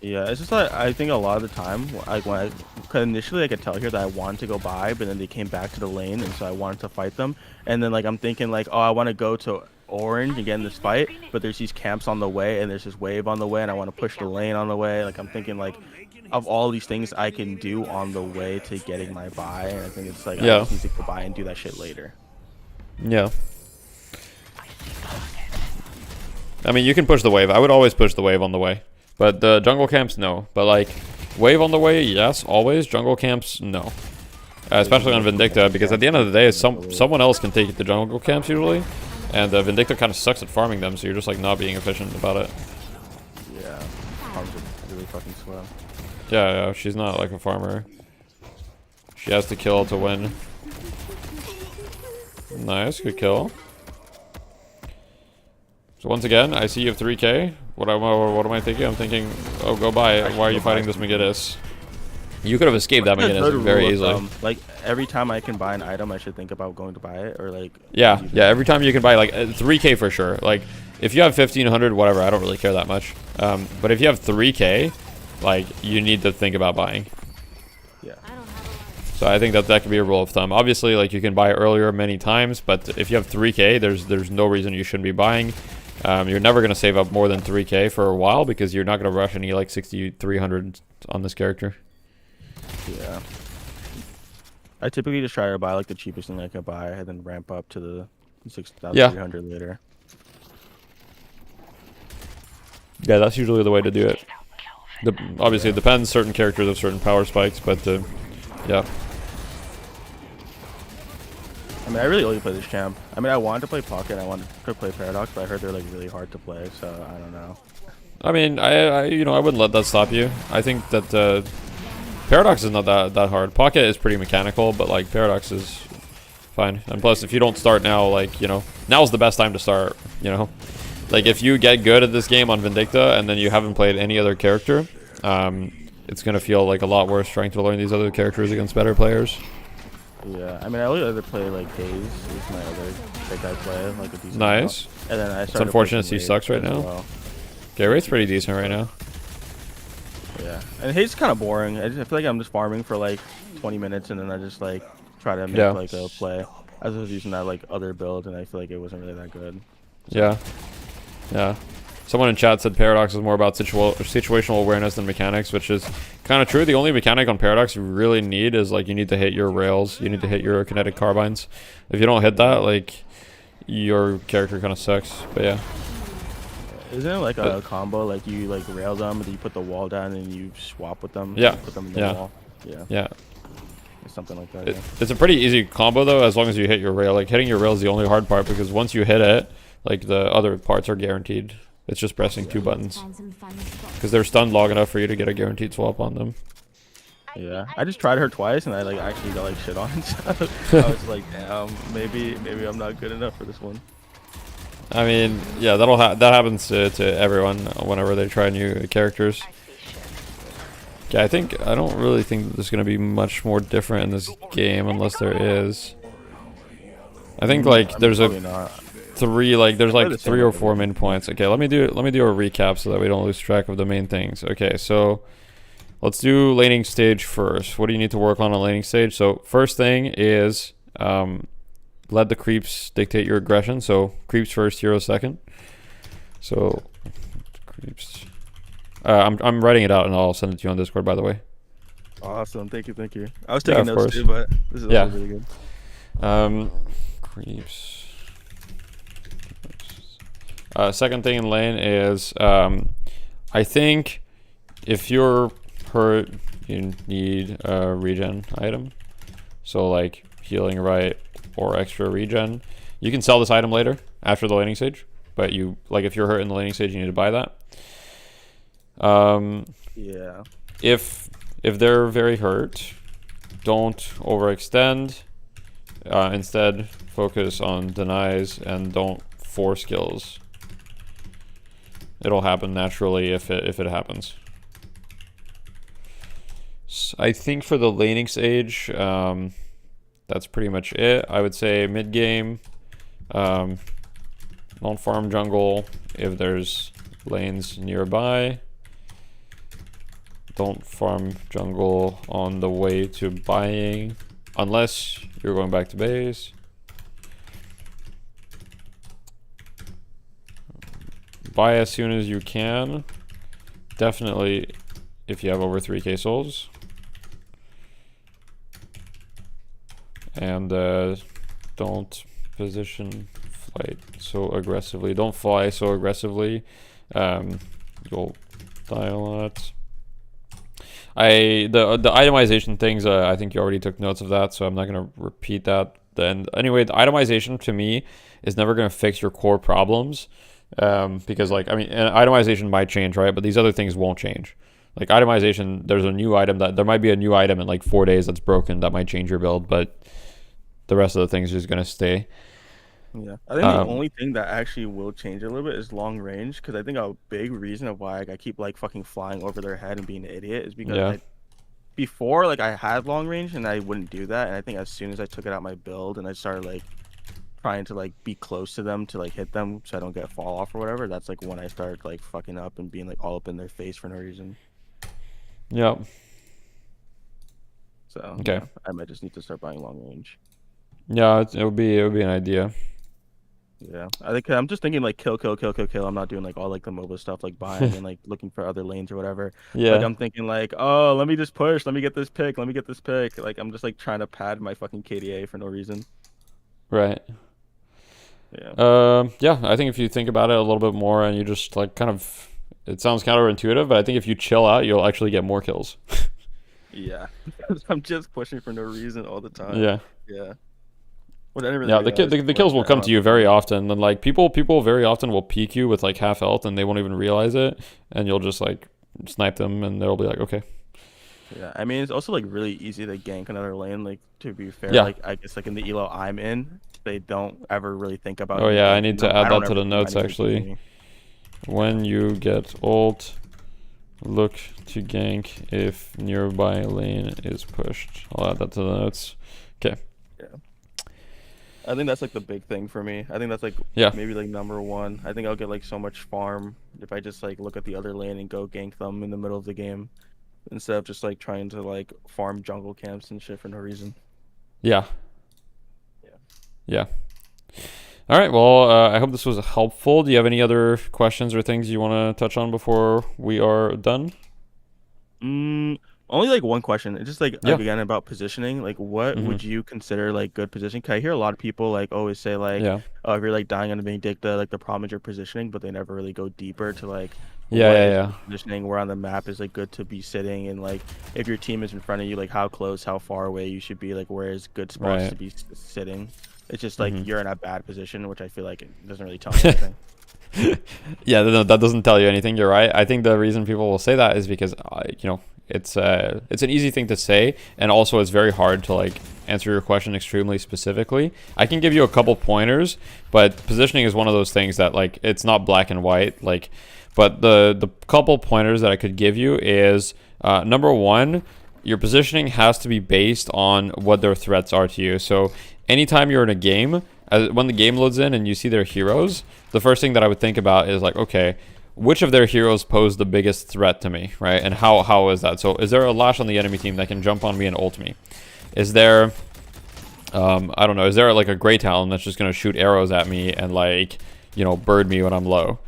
Yeah, it's just like I think a lot of the time, like when cause initially I could tell here that I wanted to go by, but then they came back to the lane, and so I wanted to fight them. And then like I'm thinking like, oh, I want to go to orange and get in this fight, but there's these camps on the way, and there's this wave on the way, and I want to push the lane on the way. Like I'm thinking like of all these things I can do on the way to getting my buy, and I think it's like I just need to go by and do that shit later. Yeah. I mean, you can push the wave. I would always push the wave on the way. But the jungle camps, no. But like, wave on the way, yes, always. Jungle camps, no. Especially on Vindicta, because at the end of the day, someone else can take the jungle camps usually. And Vindicta kind of sucks at farming them, so you're just like not being efficient about it. Yeah, farms are really fucking slow. Yeah, she's not like a farmer. She has to kill to win. Nice, good kill. So once again, I see you have 3k. What am I thinking? I'm thinking, oh, go buy it. Why are you fighting this Megiddos? You could have escaped that Megiddos very easily. Like every time I can buy an item, I should think about going to buy it, or like. Yeah. Every time you can buy like 3k for sure. Like if you have 1500, whatever, I don't really care that much. But if you have 3k, like you need to think about buying. Yeah. So I think that could be a rule of thumb. Obviously, like you can buy earlier many times, but if you have 3k, there's no reason you shouldn't be buying. You're never going to save up more than 3k for a while because you're not going to rush any like 6300 on this character. Yeah. I typically just try to buy like the cheapest thing I can buy and then ramp up to the 6300 later. Yeah, that's usually the way to do it. Obviously, it depends. Certain characters have certain power spikes, but yeah. I mean, I really only play this champ. I mean, I wanted to play Pocket, I wanted to play Paradox, but I heard they're like really hard to play, so I don't know. I mean, I wouldn't let that stop you. I think that Paradox is not that hard. Pocket is pretty mechanical, but like Paradox is fine. And plus, if you don't start now, like, you know, now's the best time to start, you know? Like, if you get good at this game on Vindicta and then you haven't played any other character, it's going to feel like a lot worse trying to learn these other characters against better players. Yeah, I mean, I only ever play like Haze is my other pick I play, like a decent Nice. amount. And then I It's started unfortunate playing he sucks right as now. well. Okay, Wraith's pretty decent right now. Yeah, and Haze is kind of boring. I feel like I'm just farming for like 20 minutes and then I just like try to make like a play. I was using that like other build and I feel like it wasn't really that good. Yeah. Yeah. Someone in chat said Paradox is more about situational awareness than mechanics, which is kind of true. The only mechanic on Paradox you really need is like you need to hit your rails. You need to hit your kinetic carbines. If you don't hit that, like your character kind of sucks. But yeah. Isn't it like a combo? Like you like rail them and then you put the wall down and you swap with them? Yeah. Put them in the wall. Yeah. Yeah. It's something like that. It's a pretty easy combo though, as long as you hit your rail. Like hitting your rail is the only hard part because once you hit it, like the other parts are guaranteed. It's just pressing 2 buttons because they're stunned long enough for you to get a guaranteed swap on them. Yeah, I just tried her twice and I like actually got like shit on. So I was like, damn, maybe I'm not good enough for this one. I mean, yeah, that happens to everyone whenever they try new characters. Yeah, I don't really think there's gonna be much more different in this game unless there is. I think like there's there's like 3 or 4 main points. Okay, let me do a recap so that we don't lose track of the main things. Okay, so let's do laning stage first. What do you need to work on laning stage? So first thing is let the creeps dictate your aggression. So creeps first, hero second. So creeps. I'm writing it out and I'll send it to you on Discord, by the way. Awesome, thank you. I was taking notes too, but this is also really good. Creeps. Second thing in lane is I think if you're hurt, you need a regen item. So like healing right or extra regen. You can sell this item later after the laning stage, but if you're hurt in the laning stage, you need to buy that. Yeah. If they're very hurt, don't overextend. Instead, focus on denies and don't force kills. It'll happen naturally if it happens. So I think for the laning stage, that's pretty much it. I would say mid game, don't farm jungle if there's lanes nearby. Don't farm jungle on the way to buying unless you're going back to base. Buy as soon as you can. Definitely if you have over 3k souls. And don't position flight so aggressively. Don't fly so aggressively. You'll die a lot. The itemization things, I think you already took notes of that, so I'm not going to repeat that. Then anyway, the itemization to me is never going to fix your core problems. Because like, I mean, itemization might change, right? But these other things won't change. Like itemization, there might be a new item in like 4 days that's broken that might change your build, but the rest of the things are just going to stay. Yeah, I think the only thing that actually will change a little bit is long range, because I think a big reason of why I keep like fucking flying over their head and being an idiot is because before like I had long range and I wouldn't do that, and I think as soon as I took it out my build and I started like trying to like be close to them to like hit them so I don't get fall off or whatever, that's like when I started like fucking up and being like all up in their face for no reason. Yeah. So okay, yeah, I might just need to start buying long range. Yeah, it would be an idea. Yeah, I think I'm just thinking like kill. I'm not doing like all like the MOBA stuff like buying and like looking for other lanes or whatever. Yeah. Like I'm thinking like, oh, let me just push, let me get this pick. Like I'm just like trying to pad my fucking KDA for no reason. Right. Yeah. Yeah, I think if you think about it a little bit more and you just like kind of, it sounds counterintuitive, but I think if you chill out, you'll actually get more kills. Yeah. I'm just pushing for no reason all the time. Yeah. Yeah. Really yeah, the kills will come to you very often, and like people very often will peek you with like half health and they won't even realize it, and you'll just like snipe them and they'll be like, okay. Yeah, I mean it's also like really easy to gank another lane. Like to be fair, Yeah. like I guess like in the elo I'm in, they don't ever really think about. Oh me yeah, I ganking need to them. add I don't that to ever the do notes anything to actually. me. When you get ult, look to gank if nearby lane is pushed. I'll add that to the notes. Okay. I think that's like the big thing for me. I think that's like Yeah. maybe like number one. I think I'll get like so much farm if I just like look at the other lane and go gank them in the middle of the game instead of just like trying to like farm jungle camps and shit for no reason. Yeah. Yeah. Yeah. All right. Well, I hope this was helpful. Do you have any other questions or things you want to touch on before we are done? Only like one question. It's just like Yeah. again about positioning. Like, what would you consider like good positioning? 'Cause I hear a lot of people like always say like, Yeah. oh, if you're like dying on the Vindicta, like the problem is your positioning, but they never really go deeper to like Yeah, what yeah, is yeah. good positioning, where on the map is like good to be sitting, and like if your team is in front of you, like how close, how far away you should be, like where is good spots Right. to be sitting. It's just like you're in a bad position, which I feel like it doesn't really tell me anything. Yeah, that doesn't tell you anything. You're right. I think the reason people will say that is because it's an easy thing to say, and also it's very hard to like answer your question extremely specifically. I can give you a couple pointers, but positioning is one of those things that like it's not black and white. Like, but the couple pointers that I could give you is number one, your positioning has to be based on what their threats are to you. So anytime you're in a game, when the game loads in and you see their heroes, the first thing that I would think about is like, okay, which of their heroes pose the biggest threat to me, right? And how is that? So is there a Lash on the enemy team that can jump on me and ult me? Is there, I don't know, is there like a Grey Talon that's just going to shoot arrows at me and like, bird me when I'm low?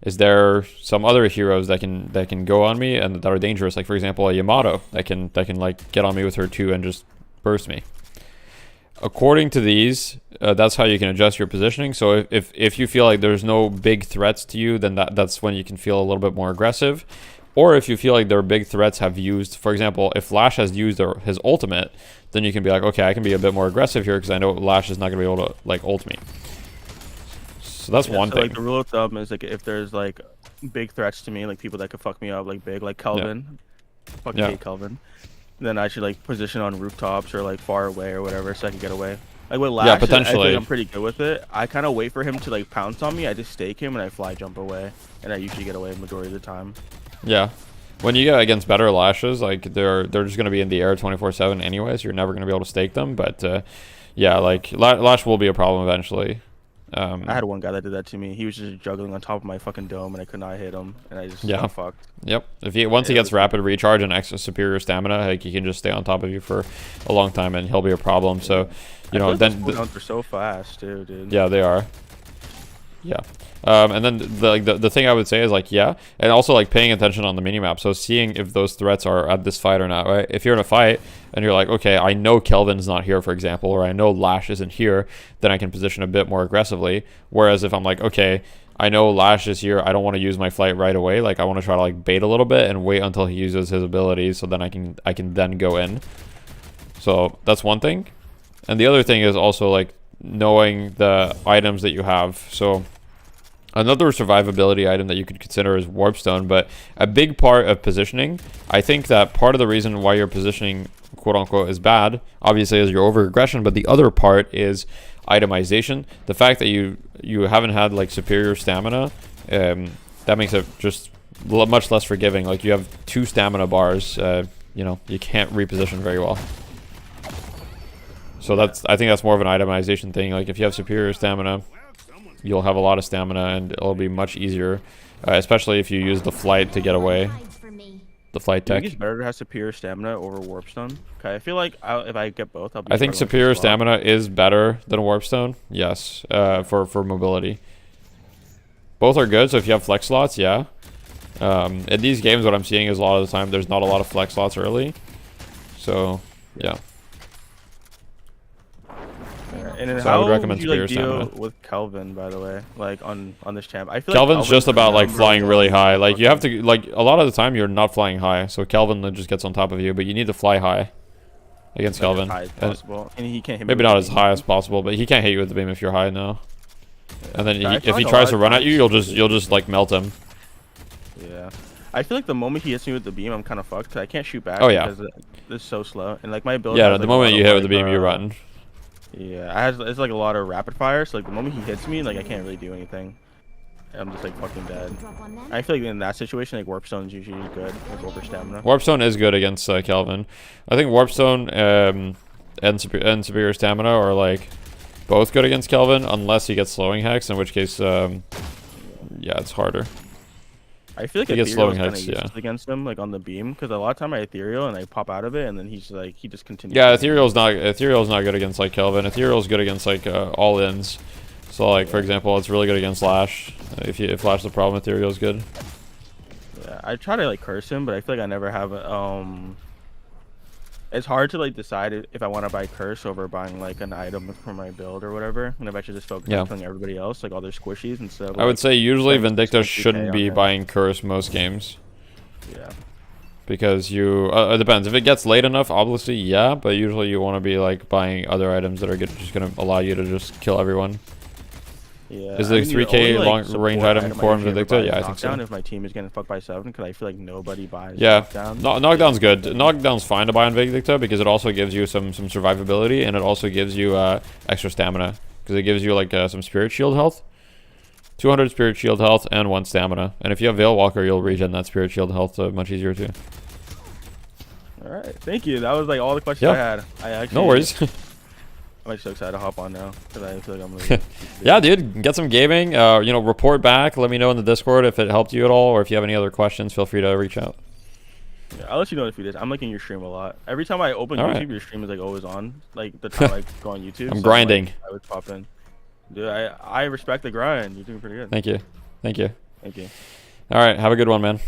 Is there some other heroes that can go on me and that are dangerous? Like for example, a Yamato that can like get on me with her 2 and just burst me. According to these, that's how you can adjust your positioning. So if you feel like there's no big threats to you, then that's when you can feel a little bit more aggressive. Or if you feel like their big threats have used, for example, if Lash has used his ultimate, then you can be like, okay, I can be a bit more aggressive here because I know Lash is not going to be able to like ult me. So that's one thing. Like the rule of thumb is like if there's like big threats to me, like people that could fuck me up, like big, like Kelvin, fucking hate Kelvin. Then I should like position on rooftops or like far away or whatever so I can get away. Like with Lash, potentially. I think I'm pretty good with it. I kind of wait for him to like pounce on me. I just stake him and I fly jump away, and I usually get away the majority of the time. Yeah, when you get against better Lashes, like they're just gonna be in the air 24/7 anyways. You're never gonna be able to stake them. But yeah, like Lash will be a problem eventually. I had one guy that did that to me. He was just juggling on top of my fucking dome, and I could not hit him, and I just got fucked. Yep. Once he gets rapid recharge and extra superior stamina, like he can just stay on top of you for a long time, and he'll be a problem. So, then cooldowns are so fast too, dude. Yeah, they are. Yeah. And then the thing I would say is like, yeah, and also like paying attention on the minimap. So seeing if those threats are at this fight or not, right? If you're in a fight and you're like, okay, I know Kelvin's not here, for example, or I know Lash isn't here, then I can position a bit more aggressively. Whereas if I'm like, okay, I know Lash is here, I don't want to use my flight right away. Like I want to try to like bait a little bit and wait until he uses his abilities, so then I can then go in. So that's one thing. And the other thing is also like knowing the items that you have. So another survivability item that you could consider is Warpstone, but a big part of positioning, I think that part of the reason why your positioning, quote unquote, is bad, obviously is your over-aggression, but the other part is itemization. The fact that you haven't had like superior stamina, that makes it just much less forgiving. Like you have 2 stamina bars, you can't reposition very well. So I think that's more of an itemization thing. Like if you have superior stamina, you'll have a lot of stamina and it'll be much easier, especially if you use the flight to get away. The flight tech. I think it's better to have superior stamina over Warpstone. Okay, I feel like if I get both, I'll be. I think superior stamina is better than Warpstone. Yes, for mobility. Both are good. So if you have flex slots, yeah. In these games, what I'm seeing is a lot of the time there's not a lot of flex slots early. So yeah. And then So I would recommend would you like superior deal stamina. with Kelvin, by the way, like on this champ? I feel Kelvin's like just about like flying really high. Like you have to. to like a lot of the time you're not flying high, so Kelvin just gets on top of you, but you need to fly high against Kelvin. As high as possible. And he can't hit me Maybe with not the as beam. high as possible, but he can't hit you with the beam if you're high now. And then I if feel he like a tries lot to of run at you, times- you'll just like melt him. Yeah. I feel like the moment he hits me with the beam, I'm kind of fucked. 'Cause I can't shoot back. Oh, yeah. Because it's so slow, and like my build. Yeah, has, the like, a moment lot you of, hit with the like, beam, you run. Yeah, it's like a lot of rapid fire. So like the moment he hits me, like I can't really do anything. I'm just like fucking dead. Drop on them. I feel like in that situation, like warp stone's usually good, like over stamina. Warpstone is good against Kelvin. I think Warpstone and Superior Stamina are like both good against Kelvin, unless he gets slowing hex, in which case, yeah, it's harder. I feel like He gets Ethereal's slowing kind of hex, useless yeah. against him, like on the beam, because a lot of time I Ethereal and I pop out of it, and then he just continues. Yeah, Ethereal's not good against like Kelvin. Ethereal's good against like all ins. So like for example, it's really good against Lash. If Lash is the problem, Ethereal's good. Yeah, I try to like curse him, but I feel like I never have it's hard to like decide if I want to buy curse over buying like an item for my build or whatever, and if I should just focus on killing everybody else, like all their squishies instead of, I would say usually Vindicta 60K shouldn't on be him. buying curse most games. Yeah. Because you, it depends. If it gets late enough, obviously, yeah. But usually you want to be like buying other items that are just going to allow you to just kill everyone. Yeah. Is the 3K only, long support range item core in usually ever Vindicta? buy is Yeah, I think so. Knockdown if my team is getting fucked by 7, because I feel like nobody buys Yeah, knockdown. knockdown's good. Knockdown's fine to buy on Vindicta because it also gives you some survivability, and it also gives you extra stamina because it gives you like some spirit shield health, 200 spirit shield health, and 1 stamina. And if you have Veil Walker, you'll regen that spirit shield health much easier too. All right, thank you. That was like all the questions Yeah. I had. I actually. No worries. I'm like so excited to hop on now because I feel like I'm really. Yeah, dude, get some gaming. You know, report back. Let me know in the Discord if it helped you at all, or if you have any other questions. Feel free to reach out. Yeah, I'll let you know in a few days. I'm liking your stream a lot. Every time I open All YouTube, right. your stream is like always on. Like the time I go on YouTube. I'm so, grinding. Like, I would pop in. Dude, I respect the grind. You're doing pretty good. Thank you. Thank you. Thank you. All right, have a good one, man.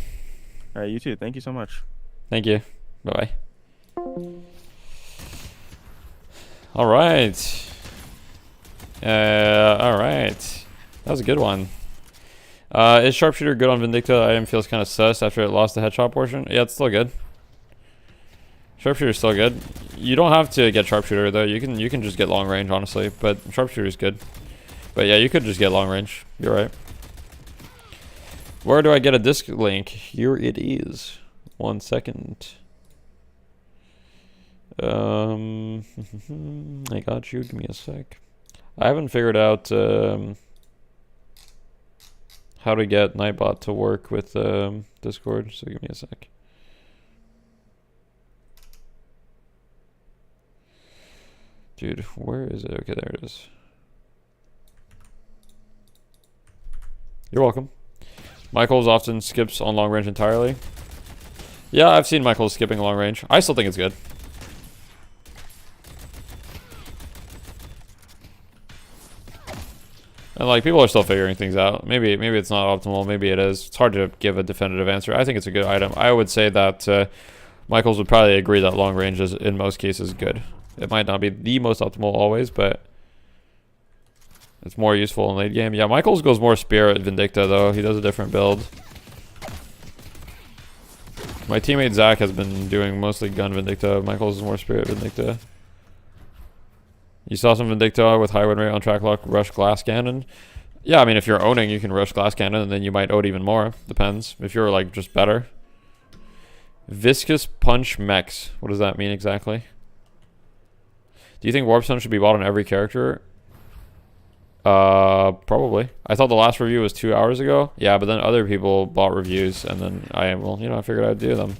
All right, you too. Thank you so much. Thank you. Bye-bye. All right. All right. That was a good one. Is Sharpshooter good on Vindicta? Item feels kind of sus after it lost the headshot portion. Yeah, it's still good. Sharpshooter's still good. You don't have to get Sharpshooter though. You can just get long range, honestly. But Sharpshooter's good. But yeah, you could just get long range. You're right. Where do I get a disc link? Here it is. 1 second. I got you. Give me a sec. I haven't figured out how to get Nightbot to work with Discord, so give me a sec. Dude, where is it? Okay, there it is. You're welcome. Michaels often skips on long range entirely. Yeah, I've seen Michaels skipping long range. I still think it's good. And like people are still figuring things out. Maybe it's not optimal. Maybe it is. It's hard to give a definitive answer. I think it's a good item. I would say that Michaels would probably agree that long range is in most cases good. It might not be the most optimal always, but it's more useful in late game. Yeah, Michaels goes more Spirit Vindicta though. He does a different build. My teammate Zach has been doing mostly gun Vindicta. Michaels is more Spirit Vindicta. You saw some Vindicta with high win rate on track lock, rush glass cannon. Yeah, I mean, if you're owning, you can rush glass cannon, and then you might own even more. Depends. If you're, like, just better. Viscous punch mechs. What does that mean exactly? Do you think Warpstone should be bought on every character? Probably. I thought the last review was 2 hours ago. Yeah, but then other people bought reviews, and then I figured I'd do them.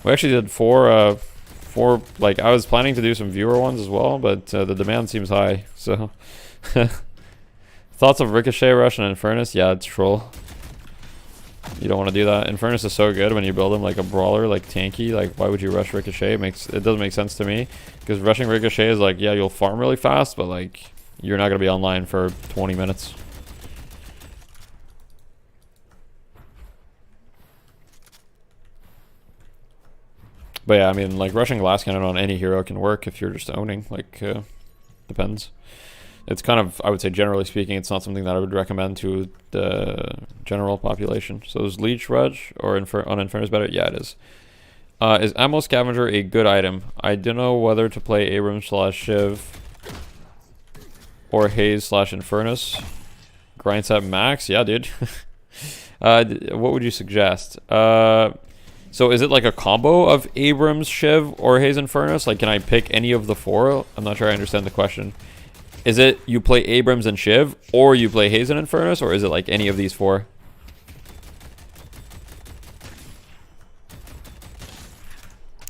We actually did four, like, I was planning to do some viewer ones as well, but the demand seems high, so. Thoughts of Ricochet Rush and Infernus? Yeah, it's troll. You don't want to do that. Infernus is so good when you build him like a brawler, like tanky. Like, why would you rush Ricochet? It doesn't make sense to me, because rushing Ricochet is like, yeah, you'll farm really fast, but like, you're not going to be online for 20 minutes. But yeah, I mean, like, rushing glass cannon on any hero can work if you're just owning. Like, depends. It's kind of, I would say, generally speaking, it's not something that I would recommend to the general population. So is Leech Rush or on Infernus better? Yeah, it is. Is Ammo Scavenger a good item? I don't know whether to play Abrams/Shiv or Haze/Infernus. Grind set max? Yeah, dude. What would you suggest? So is it like a combo of Abrams, Shiv, or Haze and Furnace? Like, can I pick any of the 4? I'm not sure I understand the question. Is it you play Abrams and Shiv, or you play Haze and Furnace, or is it like any of these 4?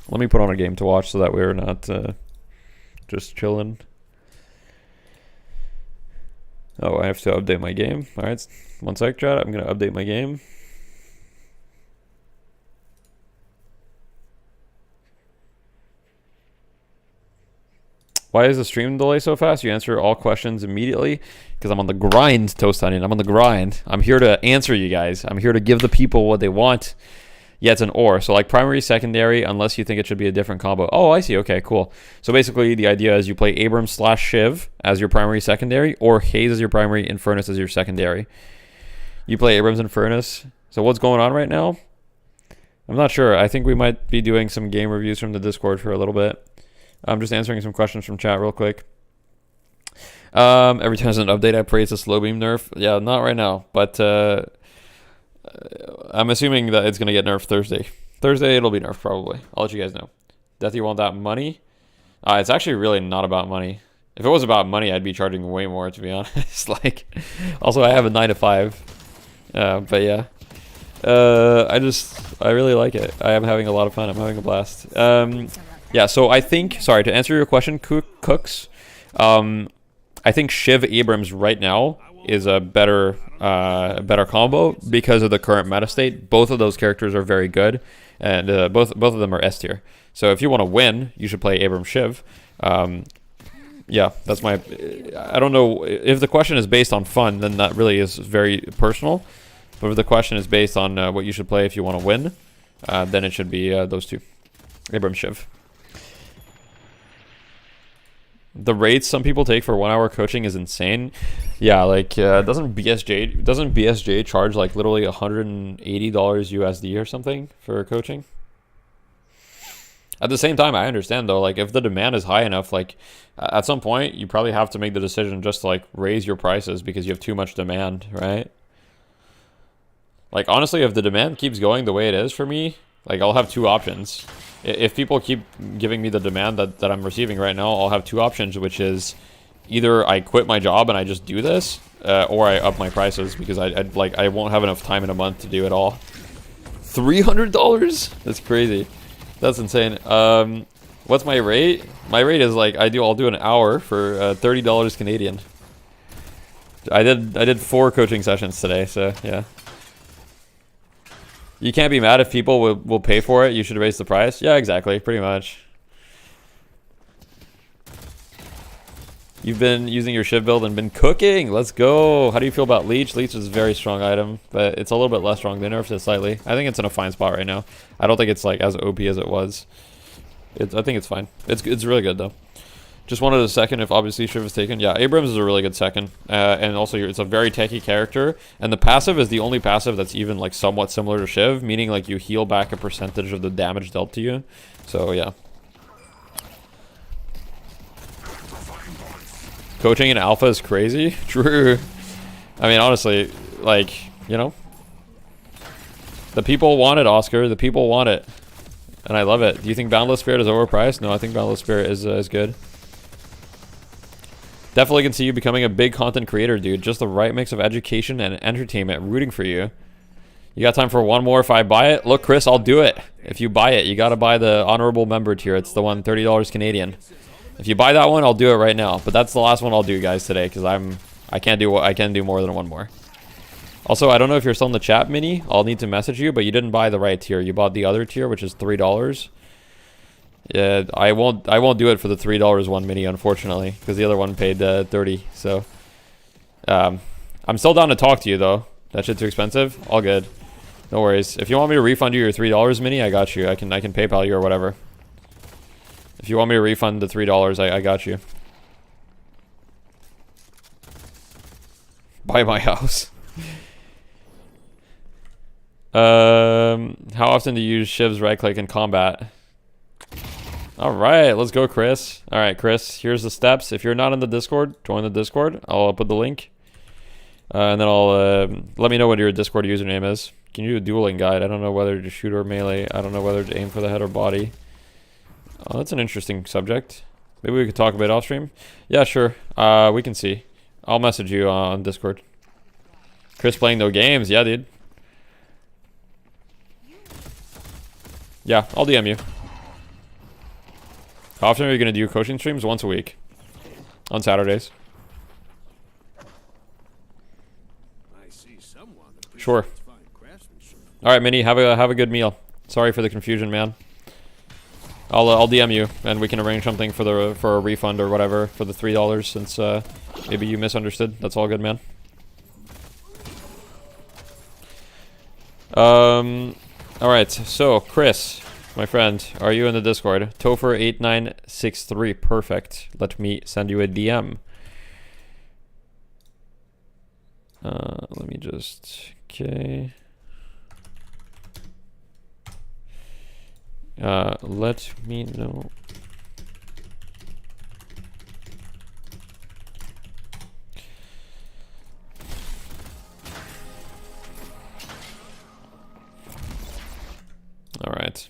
Let me put on a game to watch so that we're not just chilling. Oh, I have to update my game. All right, 1 sec, chat. I'm going to update my game. Why is the stream delay so fast? You answer all questions immediately because I'm on the grind, Toast Onion. I'm on the grind. I'm here to answer you guys. I'm here to give the people what they want. Yeah, it's an or. So like primary, secondary, unless you think it should be a different combo. Oh, I see. Okay, cool. So basically the idea is you play Abrams / Shiv as your primary, secondary, or Haze as your primary and Furnace as your secondary. You play Abrams and Furnace. So what's going on right now? I'm not sure. I think we might be doing some game reviews from the Discord for a little bit. I'm just answering some questions from chat real quick. Every time there's an update, I pray it's a slow beam nerf. Yeah, not right now, but I'm assuming that it's going to get nerfed Thursday. Thursday, it'll be nerfed probably. I'll let you guys know. Death, you want that money? It's actually really not about money. If it was about money, I'd be charging way more, to be honest. Like, also, I have a 9 to 5. But yeah. I really like it. I am having a lot of fun. I'm having a blast. Yeah, so I think, sorry, to answer your question, Cooks, I think Shiv Abrams right now is a better combo because of the current meta state. Both of those characters are very good, and both of them are S tier. So if you want to win, you should play Abrams Shiv. Yeah, that's my... I don't know, if the question is based on fun, then that really is very personal. But if the question is based on what you should play if you want to win, then it should be those two. Abrams Shiv. The rates some people take for 1 hour coaching is insane. Yeah, like doesn't BSJ charge like literally $180 USD or something for coaching? At the same time, I understand though, like if the demand is high enough, like at some point you probably have to make the decision just to like raise your prices because you have too much demand, right? Like honestly, if the demand keeps going the way it is for me, like I'll have 2 options. If people keep giving me the demand that I'm receiving right now, I'll have 2 options, which is either I quit my job and I just do this, or I up my prices because I won't have enough time in a month to do it all. $300? That's crazy. That's insane. What's my rate? My rate is like I'll do an hour for $30 Canadian. I did 4 coaching sessions today, so yeah. You can't be mad if people will pay for it. You should raise the price. Yeah, exactly. Pretty much. You've been using your Shiv build and been cooking. Let's go. How do you feel about Leech? Leech is a very strong item, but it's a little bit less strong. They nerfed it slightly. I think it's in a fine spot right now. I don't think it's like as OP as it was. I think it's fine. It's really good though. Just wanted a second if obviously Shiv is taken. Yeah, Abrams is a really good second. And also it's a very techy character. And the passive is the only passive that's even like somewhat similar to Shiv, meaning like you heal back a percentage of the damage dealt to you. So yeah. Coaching in alpha is crazy. True. I mean, honestly, like, you know, the people want it, Oscar. The people want it. And I love it. Do you think Boundless Spirit is overpriced? No, I think Boundless Spirit is good. Definitely can see you becoming a big content creator, dude. Just the right mix of education and entertainment. Rooting for you. You got time for one more if I buy it? Look, Chris, I'll do it. If you buy it, you got to buy the honorable member tier. It's the one, $30 Canadian. If you buy that one, I'll do it right now. But that's the last one I'll do, guys, today, because I can do more than one more. Also, I don't know if you're still in the chat, Mini. I'll need to message you, but you didn't buy the right tier. You bought the other tier, which is $3. Yeah, I won't do it for the $3 one, Mini, unfortunately, because the other one paid $30. So, I'm still down to talk to you though. That shit's too expensive. All good. No worries. If you want me to refund you your $3, Mini, I got you. I can PayPal you or whatever. If you want me to refund the $3, I got you. Buy my house. How often do you use Shiv's right click in combat? All right, let's go, Chris. All right, Chris, here's the steps. If you're not in the Discord, join the Discord. I'll put the link. And then I'll let me know what your Discord username is. Can you do a dueling guide? I don't know whether to shoot or melee. I don't know whether to aim for the head or body. Oh, that's an interesting subject. Maybe we could talk a bit off stream. Yeah, sure. We can see. I'll message you on Discord. Chris playing no games. Yeah, dude. Yeah, I'll DM you. How often are you going to do coaching streams? Once a week. On Saturdays. Sure. Alright, Minnie, have a good meal. Sorry for the confusion, man. I'll DM you and we can arrange something for a refund or whatever for the $3 since maybe you misunderstood. That's all good, man. Alright, so Chris, my friend, are you in the Discord? Topher8963, perfect. Let me send you a DM. Let me just, okay. Let me know. All right.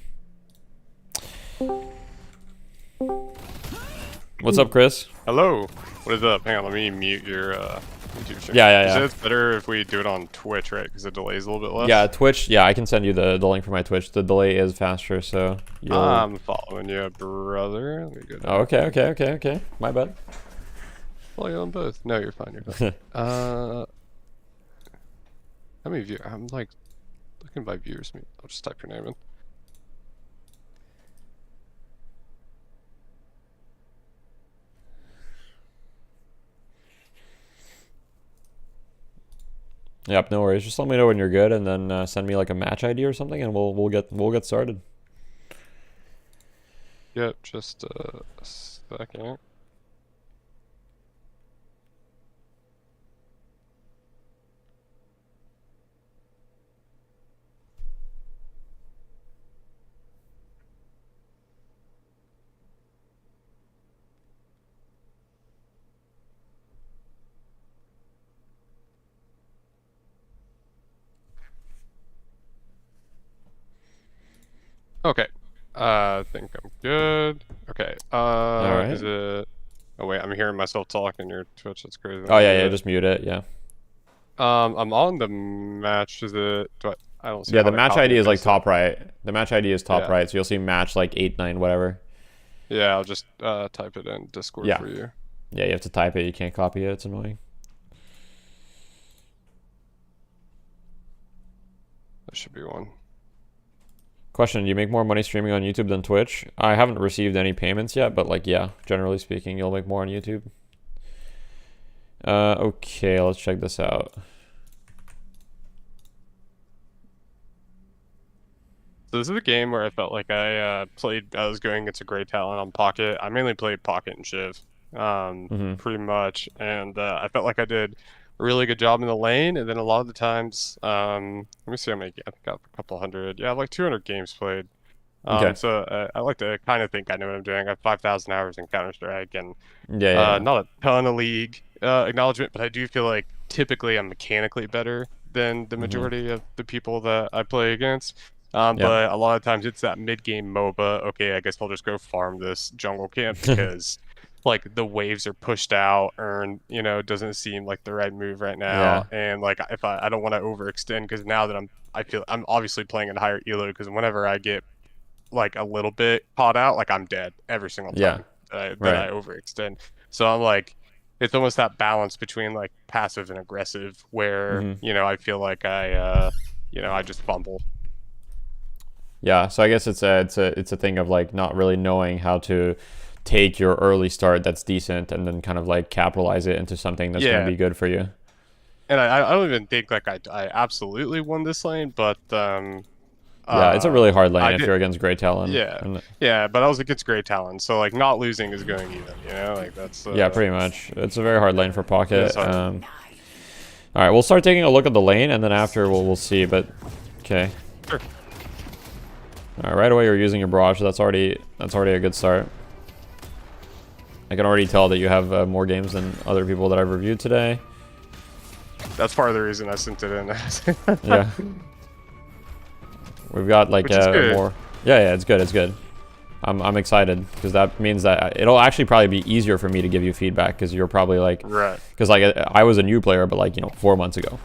What's up, Chris? Hello. What is up? Hang on, let me mute your YouTube stream. Yeah. It's better if we do it on Twitch, right? Because the delay is a little bit less. Yeah, Twitch. Yeah, I can send you the link for my Twitch. The delay is faster, so you'll... I'm following you, brother. Let me go down. Oh, okay. My bad. Follow you on both. No, you're fine. You're fine. How many viewers? I'm like looking by viewers. I'll just type your name in. Yep, no worries. Just let me know when you're good, and then send me like a match ID or something, and we'll get started. Yep, just a second. Okay, I think I'm good. Okay, Alright. Is it... Oh wait, I'm hearing myself talk in your Twitch, that's crazy. Oh yeah, just mute it, yeah. I'm on the match, is it... I don't see Yeah, how the match copy ID is like paste it. top right. The match ID is top Yeah. right, so you'll see match like 8, 9, whatever. Yeah, I'll just type it in Discord Yeah. for you. Yeah, you have to type it, you can't copy it, it's annoying. That should be one. Question, do you make more money streaming on YouTube than Twitch? I haven't received any payments yet, but like, yeah, generally speaking, you'll make more on YouTube. Okay, let's check this out. So this is a game where I felt like I was going against a great talent on Pocket. I mainly played Pocket and Shiv, pretty much, and I felt like I did a really good job in the lane, and then a lot of the times, let me see how many, I think I got a couple hundred, yeah, like 200 games played. Okay. So I like to kind of think I know what I'm doing. I have 5,000 hours in Counter-Strike, and Yeah. not a ton of League acknowledgement, but I do feel like typically I'm mechanically better than the majority of the people that I play against. But a lot of times it's that mid-game MOBA. Okay, I guess I'll just go farm this jungle camp because like the waves are pushed out, or doesn't seem like the right move right now. And like if I don't want to overextend, because now that I feel I'm obviously playing at higher elo, because whenever I get like a little bit caught out, like I'm dead every single time that I overextend. So I'm like, it's almost that balance between like passive and aggressive, where I feel like I just fumble. Yeah, so I guess it's a thing of like not really knowing how to take your early start that's decent and then kind of like capitalize it into something that's going to be good for you. And I don't even think like I absolutely won this lane, but yeah, it's a really hard lane if you're against great talent. Yeah, but I was against great talent, so like not losing is going even, like that's yeah, pretty much. It's a very hard lane for Pocket. All right, we'll start taking a look at the lane, and then after we'll see. But okay. Sure. All right, right away you're using your barrage. So that's already a good start. I can already tell that you have more games than other people that I've reviewed today. That's part of the reason I sent it in. Yeah. We've got like more. Yeah, it's good. It's good. I'm excited because that means that it'll actually probably be easier for me to give you feedback because you're probably like, right. Because like I was a new player, but like 4 months ago.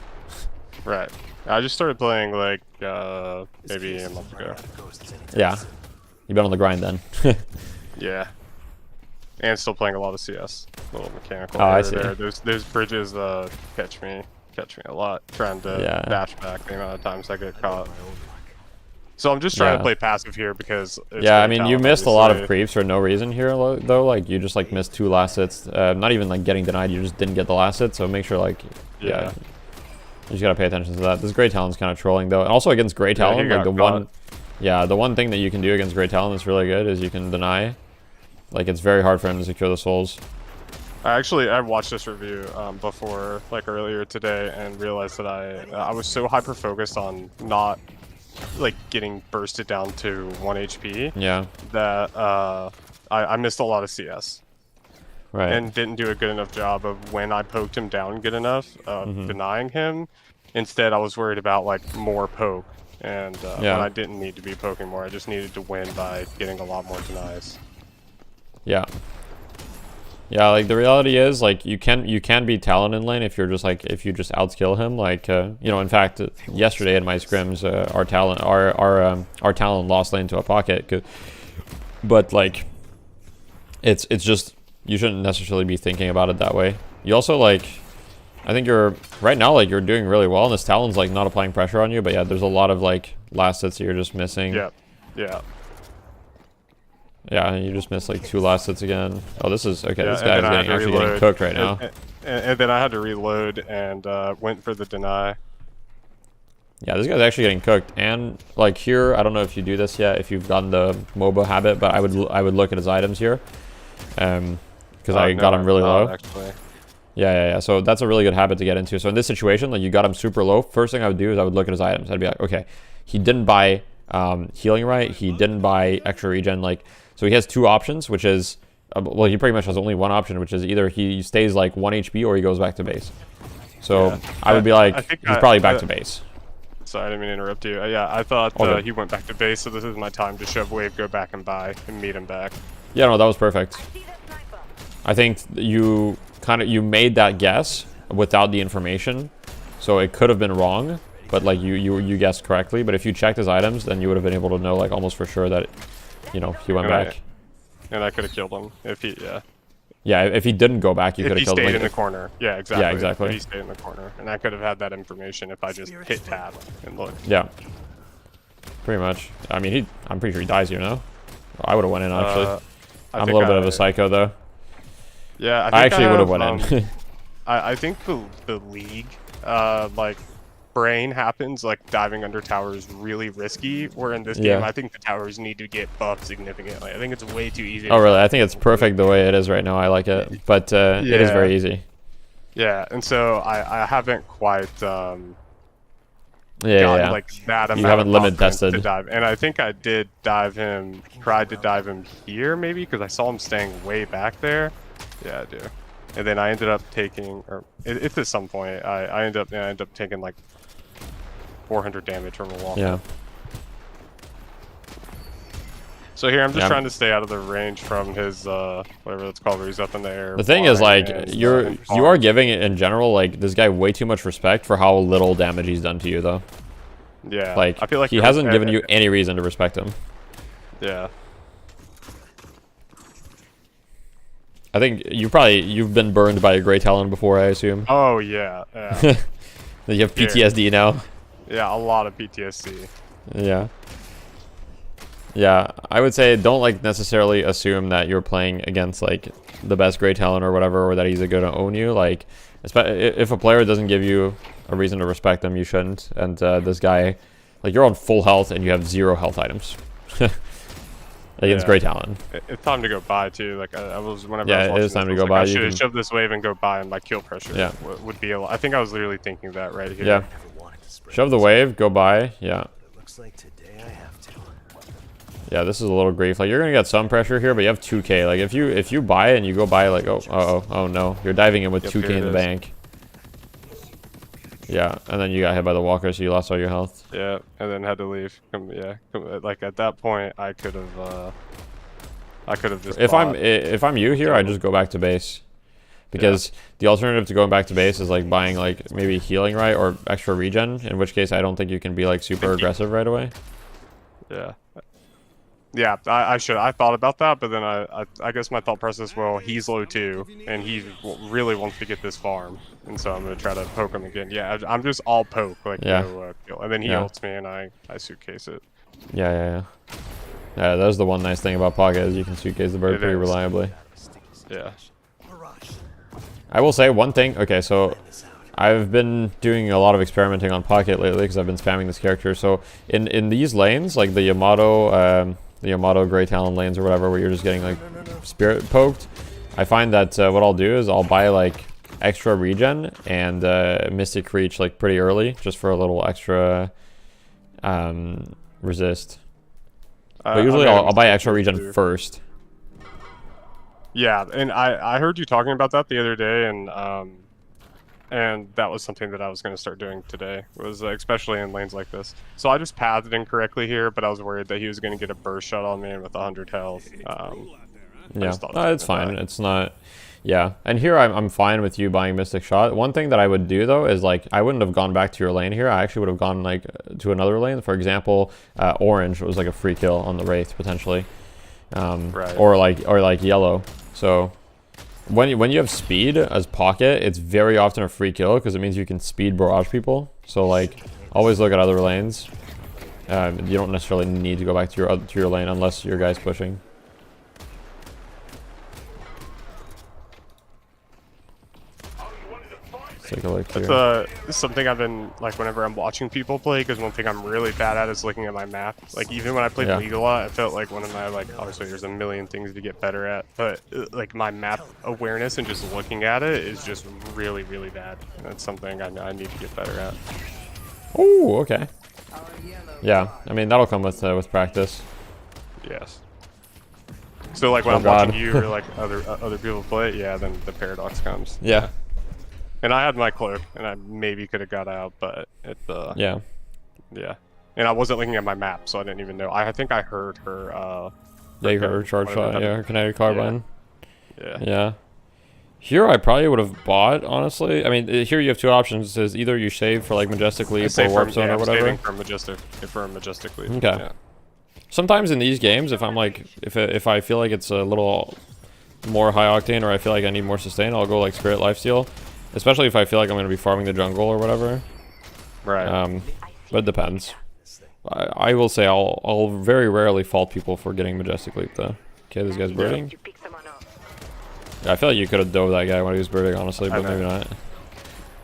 Right. I just started playing like maybe a month ago. Yeah. You've been on the grind then. Yeah. And still playing a lot of CS. A little mechanical. Oh, I see. There. Those bridges catch me a lot. Trying to dash back the amount of times I get caught. So I'm just trying to play passive here because it's I mean, you missed a lot of creeps for no reason here though. Like you just like missed 2 last hits. Not even like getting denied. You just didn't get the last hit. So make sure like you just gotta pay attention to that. This Grey Talon's kind of trolling though, and also against Grey Talon, like the one thing that you can do against Grey Talon that's really good is you can deny. Like it's very hard for him to secure the souls. I watched this review before, like earlier today, and realized that I was so hyper focused on not like getting bursted down to 1 HP. Yeah. That I missed a lot of CS. Right. And didn't do a good enough job of when I poked him down good enough denying him. Instead, I was worried about like more poke, and when I didn't need to be poking more, I just needed to win by getting a lot more denies. Yeah. Yeah, like the reality is like you can beat Talon in lane if you just outskill him. Like in fact yesterday in my scrims our Talon lost lane to a pocket, but like it's just you shouldn't necessarily be thinking about it that way. You also like I think you're right now like you're doing really well and this Talon's like not applying pressure on you, but yeah, there's a lot of like last hits that you're just missing. Yeah, you just missed like 2 last hits again. Oh, this is okay. This guy's actually getting cooked right now. And then I had to reload and went for the deny. Yeah, this guy's actually getting cooked. And like here, I don't know if you do this yet, if you've gotten the MOBA habit, but I would look at his items here, because I got him really low. Actually. Yeah. So that's a really good habit to get into. So in this situation, like you got him super low. First thing I would do is I would look at his items. I'd be like, okay, he didn't buy healing right. He didn't buy extra regen. Like. So he has 2 options, which is, well, he pretty much has only 1 option, which is either he stays like 1 HP or he goes back to base. So I would be like, he's probably back to base. Sorry, I didn't mean to interrupt you. Yeah, I thought he went back to base, so this is my time to shove wave, go back and buy, and meet him back. Yeah, no, that was perfect. I think you made that guess without the information, so it could have been wrong, but like you guessed correctly. But if you checked his items, then you would have been able to know like almost for sure that. He went back. And I could have killed him if he, Yeah, if he didn't go back, you could have killed him. If he stayed in the corner. Yeah, exactly. Yeah, exactly. If he stayed in the corner. And I could have had that information if I just hit tab and looked. Yeah. Pretty much. I mean, I'm pretty sure he dies here now. I would have went in, actually. I'm a little bit of a psycho, though. Yeah, I actually would have went in. I think the league, like, brain happens, like diving under towers really risky, where in this game I think the towers need to get buffed significantly. I think it's way too easy. Oh really? I think it's perfect the way it is right now. I like it, but it is very easy. Yeah, and so I haven't quite gotten like that amount. You haven't limit tested to dive, and I think I did dive him, tried to dive him here maybe because I saw him staying way back there. Yeah, I do. And then I ended up taking, or if at some point I end up taking like 400 damage from a wall. Yeah. So here I'm just trying to stay out of the range from his whatever that's called, where he's up in the air. The thing is, like, you are giving it in general like this guy way too much respect for how little damage he's done to you, though. Yeah. Like, I feel like he hasn't given you any reason to respect him. Yeah. I think you've been burned by a Grey Talon before, I assume. Oh yeah. You have PTSD now. Yeah, a lot of PTSD. Yeah, I would say don't like necessarily assume that you're playing against like the best Grey Talon or whatever, or that he's going to own you. Like, if a player doesn't give you a reason to respect them, you shouldn't. And this guy, like, you're on full health and you have 0 health items against Grey Talon. It's time to go buy too. Like I was whenever. Yeah, I was it is time to go buy. I should have shoved this wave and go buy, and my kill pressure would be a lot. I think I was literally thinking that right here. Yeah. Shove the wave, go buy. Yeah. Looks like today I have to. Yeah, this is a little grief. Like, you're gonna get some pressure here, but you have 2k. Like, if you buy it and you go buy, like, oh no, you're diving in with 2k in the bank. Yeah, and then you got hit by the walker, so you lost all your health. Yeah, and then had to leave. Like at that point, I could have just. If I'm you here, I just go back to base, because the alternative to going back to base is like buying like maybe healing right or extra regen. In which case, I don't think you can be like super aggressive right away. Yeah. Yeah, I should. I thought about that, but then I guess my thought process, well, he's low too, and he really wants to get this farm, and so I'm gonna try to poke him again. Yeah, I'm just all poke, like no kill, and then he ults me, and I suitcase it. Yeah. That's the one nice thing about Pocket is you can suitcase the bird pretty reliably. Yeah. I will say one thing. Okay, so I've been doing a lot of experimenting on Pocket lately because I've been spamming this character. So in these lanes, like the Yamato Grey Talon lanes or whatever, where you're just getting like spirit poked, I find that what I'll do is I'll buy like extra regen and Mystic Reach like pretty early, just for a little extra resist. But usually I'll buy extra regen first. Yeah, and I heard you talking about that the other day, and that was something that I was going to start doing today, was especially in lanes like this. So I just pathed incorrectly here, but I was worried that he was going to get a burst shot on me with 100 health. Yeah, it's fine. It's not... Yeah, and here I'm fine with you buying Mystic Shot. One thing that I would do, though, is like, I wouldn't have gone back to your lane here. I actually would have gone like to another lane. For example, Orange was like a free kill on the Wraith, potentially. Right. Or like Yellow. So... When you have speed as Pocket, it's very often a free kill because it means you can speed barrage people. So like, always look at other lanes. You don't necessarily need to go back to your lane unless your guy's pushing. Take a look here. That's something I've been, like, whenever I'm watching people play, because one thing I'm really bad at is looking at my map. Like, even when I played League a lot, I felt like one of my, like, obviously there's a million things to get better at, but, like, my map awareness and just looking at it is just really, really bad. And that's something I need to get better at. Oh, okay. Yeah, I mean, that'll come with practice. Yes. So, like, when I'm watching you or, like, other people play, yeah, then the paradox comes. Yeah. And I had my cloak, and I maybe could have got out, but yeah. And I wasn't looking at my map, so I didn't even know. I think I heard her. Yeah, you heard her charge shot. Yeah, her kinetic carbine. Yeah. Here, I probably would have bought. Honestly, I mean, here you have two options. It says either you shave for like Majestic Leap or Warp Zone or whatever. For Majestic Leap. Okay. Yeah. Sometimes in these games, if I'm like, if I feel like it's a little more high octane or I feel like I need more sustain, I'll go like Spirit Lifesteal. Especially if I feel like I'm going to be farming the jungle or whatever. Right. But it depends. I will say I'll very rarely fault people for getting Majestic Leap though. Okay, this guy's birding. Yeah, I feel like you could have dove that guy when he was birding, honestly, but maybe not.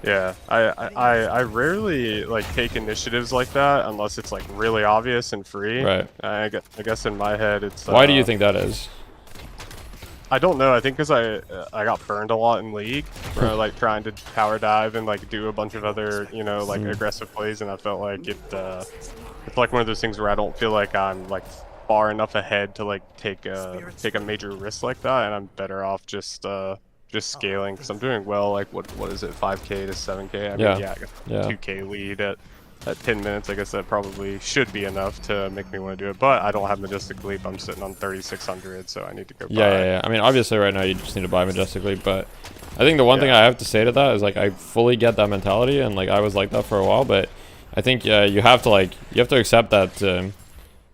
Yeah, I rarely like take initiatives like that unless it's like really obvious and free. Right. I guess in my head it's. Why do you think that is? I don't know. I think because I got burned a lot in League, where like trying to tower dive and like do a bunch of other like aggressive plays, and I felt like it's like one of those things where I don't feel like I'm like far enough ahead to like take a major risk like that, and I'm better off just scaling because I'm doing well. Like what is it, 5k to 7k? I mean, I got 2k lead at 10 minutes. I guess that probably should be enough to make me want to do it, but I don't have Majestic Leap. I'm sitting on 3600, so I need to go buy. Yeah. I mean, obviously right now you just need to buy Majestic Leap, but I think the one thing I have to say to that is like I fully get that mentality, and like I was like that for a while, but I think you have to accept that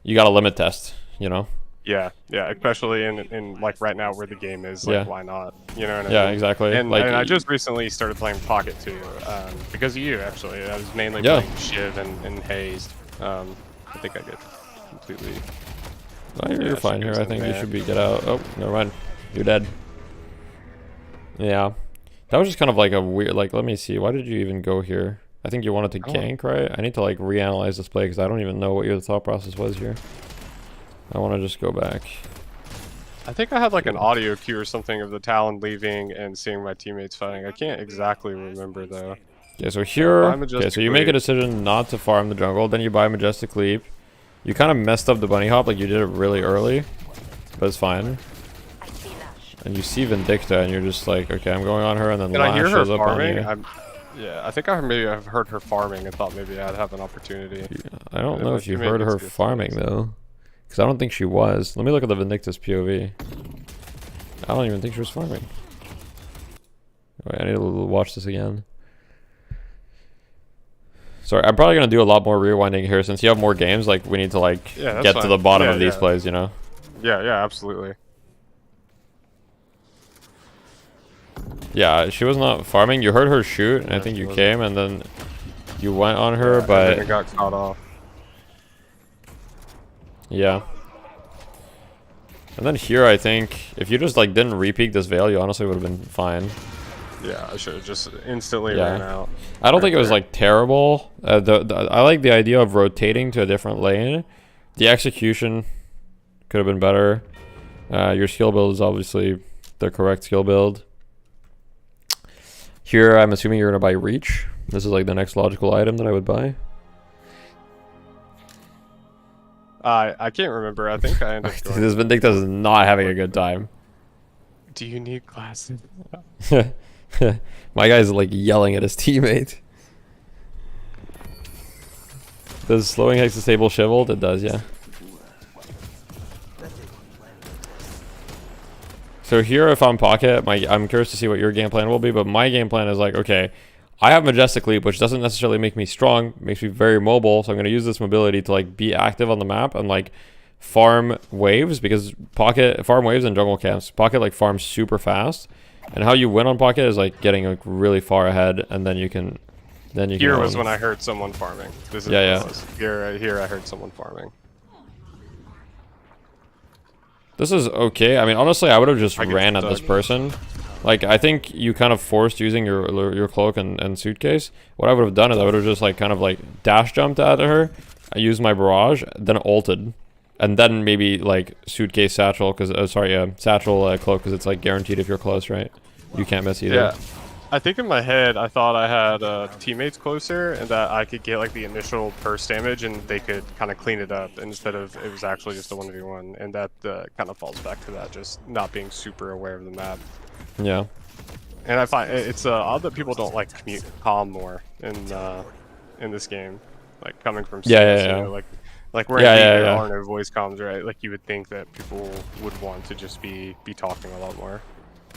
you got a limit test, Yeah, especially in like right now where the game is, like why not? You know what I mean? Yeah, exactly. And I just recently started playing Pocket too, because of you actually. I was mainly playing Shiv and Haze. I think I get completely. Oh, you're fine here. I think you should get out. Oh, never mind. You're dead. Yeah, that was just kind of like a weird. Like, let me see. Why did you even go here? I think you wanted to gank, right? I need to like reanalyze this play because I don't even know what your thought process was here. I want to just go back. I think I had like an audio cue or something of the Talon leaving and seeing my teammates fighting. I can't exactly remember though. Okay, so here, so you make a decision not to farm the jungle, then you buy Majestic Leap. You kind of messed up the bunny hop, like you did it really early, but it's fine. And you see Vindicta, and you're just like, okay, I'm going on her, and then Lash shows up on you. Yeah, I think maybe I've heard her farming and thought maybe I'd have an opportunity. I don't know if you Maybe heard it's her good farming things. though, because I don't think she was. Let me look at the Vindicta's POV. I don't even think she was farming. Wait, I need to watch this again. Sorry, I'm probably gonna do a lot more rewinding here since you have more games. Like we need to like Yeah, that's get to fine. the bottom Yeah, of these yeah. plays, you know. Yeah, absolutely. Yeah, she was not farming. You heard her shoot, and I think you came, and then you went on her, And but it got caught off. yeah. And then here, I think if you just like didn't repeat this veil, you honestly would have been fine. Yeah, I should have just instantly Yeah. ran out. I don't right think it was there. like terrible. I like the idea of rotating to a different lane. The execution could have been better. Your skill build is obviously the correct skill build. Here, I'm assuming you're gonna buy reach. This is like the next logical item that I would buy. I can't remember. I think I ended up going. This Vindicta is not having a good time. Do you need glasses? My guy's like yelling at his teammate. Does slowing hex disable shiveled? It does, yeah. So here, if I'm pocket, I'm curious to see what your game plan will be, but my game plan is like, okay, I have Majestic Leap, which doesn't necessarily make me strong, makes me very mobile, so I'm going to use this mobility to like be active on the map and like farm waves, because pocket farm waves and jungle camps. Pocket like farms super fast, and how you win on pocket is like getting like really far ahead, and then you can Here was win. when I heard someone farming. This is Yeah, what it was. Here I heard someone farming. This is okay. I mean, honestly, I would have just I get ran at stuck. this person. Like, I think you kind of forced using your cloak and suitcase. What I would have done is I would have just like kind of like dash jumped at her. I used my barrage, then ulted, and then maybe like suitcase satchel because satchel cloak because it's like guaranteed if you're close, right? You can't miss either. Yeah. I think in my head, I thought I had teammates closer and that I could get like the initial burst damage and they could kind of clean it up instead of it was actually just a 1v1. And that kind of falls back to that, just not being super aware of the map. Yeah. And I find it's odd that people don't like calm more in this game, like coming from CS, Yeah. You know, like we're in there are no voice comms, right? Like you would think that people would want to just be talking a lot more.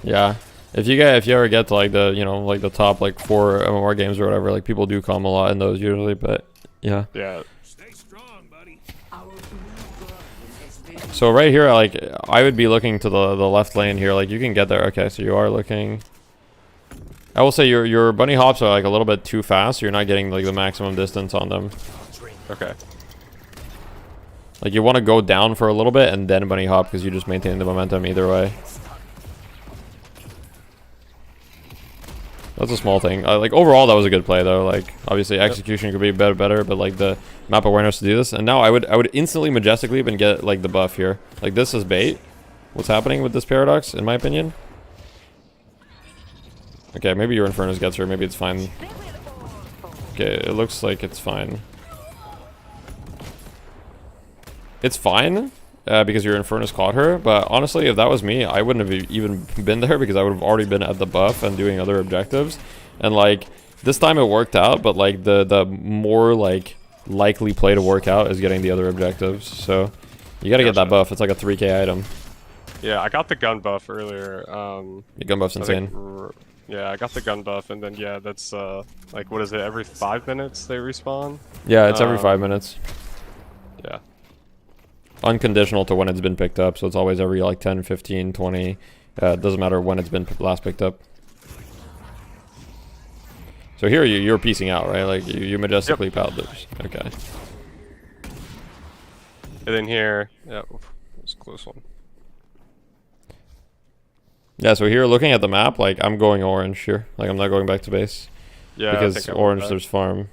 Yeah. If you ever get to like the like the top like 4 MMR games or whatever, like people do calm a lot in those usually, but yeah. Yeah. Stay strong, buddy. So right here, like I would be looking to the left lane here. Like you can get there. Okay, so you are looking. I will say your bunny hops are like a little bit too fast. So you're not getting like the maximum distance on them. Okay. Like you want to go down for a little bit and then bunny hop because you just maintain the momentum either way. That's a small thing. Like overall, that was a good play though. Like obviously execution could be better, but like the map awareness to do this. And now I would instantly Majestic Leap and get like the buff here. Like this is bait. What's happening with this paradox, in my opinion? Okay, maybe your Infernus gets her. Maybe it's fine. Okay, it looks like it's fine. It's fine. Because your Infernus caught her, but honestly, if that was me, I wouldn't have even been there because I would have already been at the buff and doing other objectives. And like this time it worked out, but like the more like likely play to work out is getting the other objectives. So you got to get that buff. It's like a 3k item. Yeah, I got the gun buff earlier. The gun buff's insane. Yeah, I got the gun buff, and then yeah, that's like what is it? Every 5 minutes they respawn. Yeah, it's every 5 minutes. Yeah. Unconditional to when it's been picked up, so it's always every like 10, 15, 20. It doesn't matter when it's been last picked up. So here you're piecing out, right? Like you Majestic Leap out those. Okay. And then here, yeah, it's a close one. Yeah, so here looking at the map, like I'm going orange here. Like I'm not going back to base. Yeah, because orange there's farm.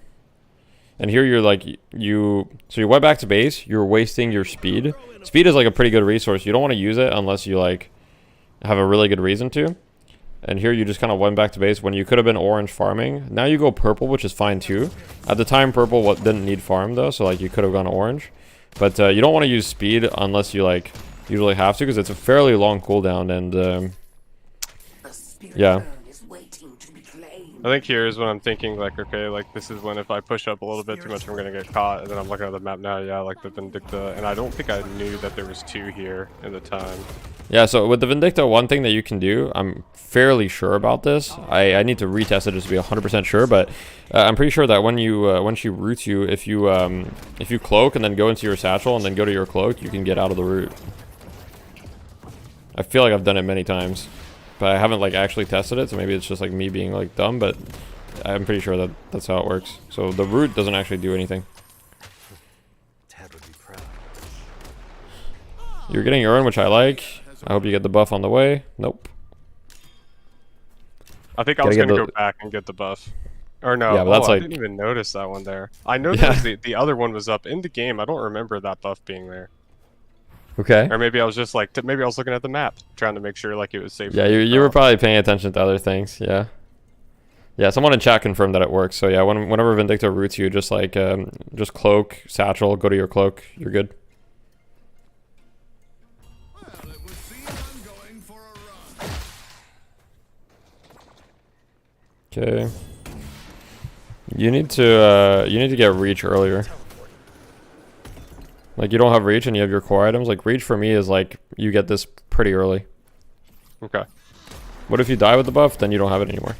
And here you're like so you went back to base, you're wasting your speed. Speed is like a pretty good resource. You don't want to use it unless you like have a really good reason to. And here you just kind of went back to base when you could have been orange farming. Now you go purple, which is fine too. At the time purple didn't need farm though, so like you could have gone orange. But you don't want to use speed unless you like usually have to because it's a fairly long cooldown and yeah. I think here is when I'm thinking like, okay, like this is when if I push up a little bit too much, I'm gonna get caught. And then I'm looking at the map now, yeah, like the Vindicta, and I don't think I knew that there was 2 here in the time. Yeah, so with the Vindicta, one thing that you can do, I'm fairly sure about this. I need to retest it just to be 100% sure, but I'm pretty sure that when she roots you, if you cloak and then go into your satchel and then go to your cloak, you can get out of the root. I feel like I've done it many times, but I haven't like actually tested it, so maybe it's just like me being like dumb, but I'm pretty sure that that's how it works. So the root doesn't actually do anything. Dad would be proud. You're getting Urn, which I like. I hope you get the buff on the way. Nope. I think I was gonna go back and get the buff. Or no, yeah, but that's I like... didn't even notice that one there. I know the other one was up in the game. I don't remember that buff being there. Okay. Or maybe I was just like, maybe I was looking at the map, trying to make sure like it was safe. Yeah, you were probably paying attention to other things. Yeah. Yeah, someone in chat confirmed that it works. So yeah, whenever Vindicta roots you, just like just cloak, satchel, go to your cloak. You're good. Okay. You need to get reach earlier. Like you don't have reach and you have your core items. Like reach for me is like you get this pretty early. Okay. What if you die with the buff? Then you don't have it anymore.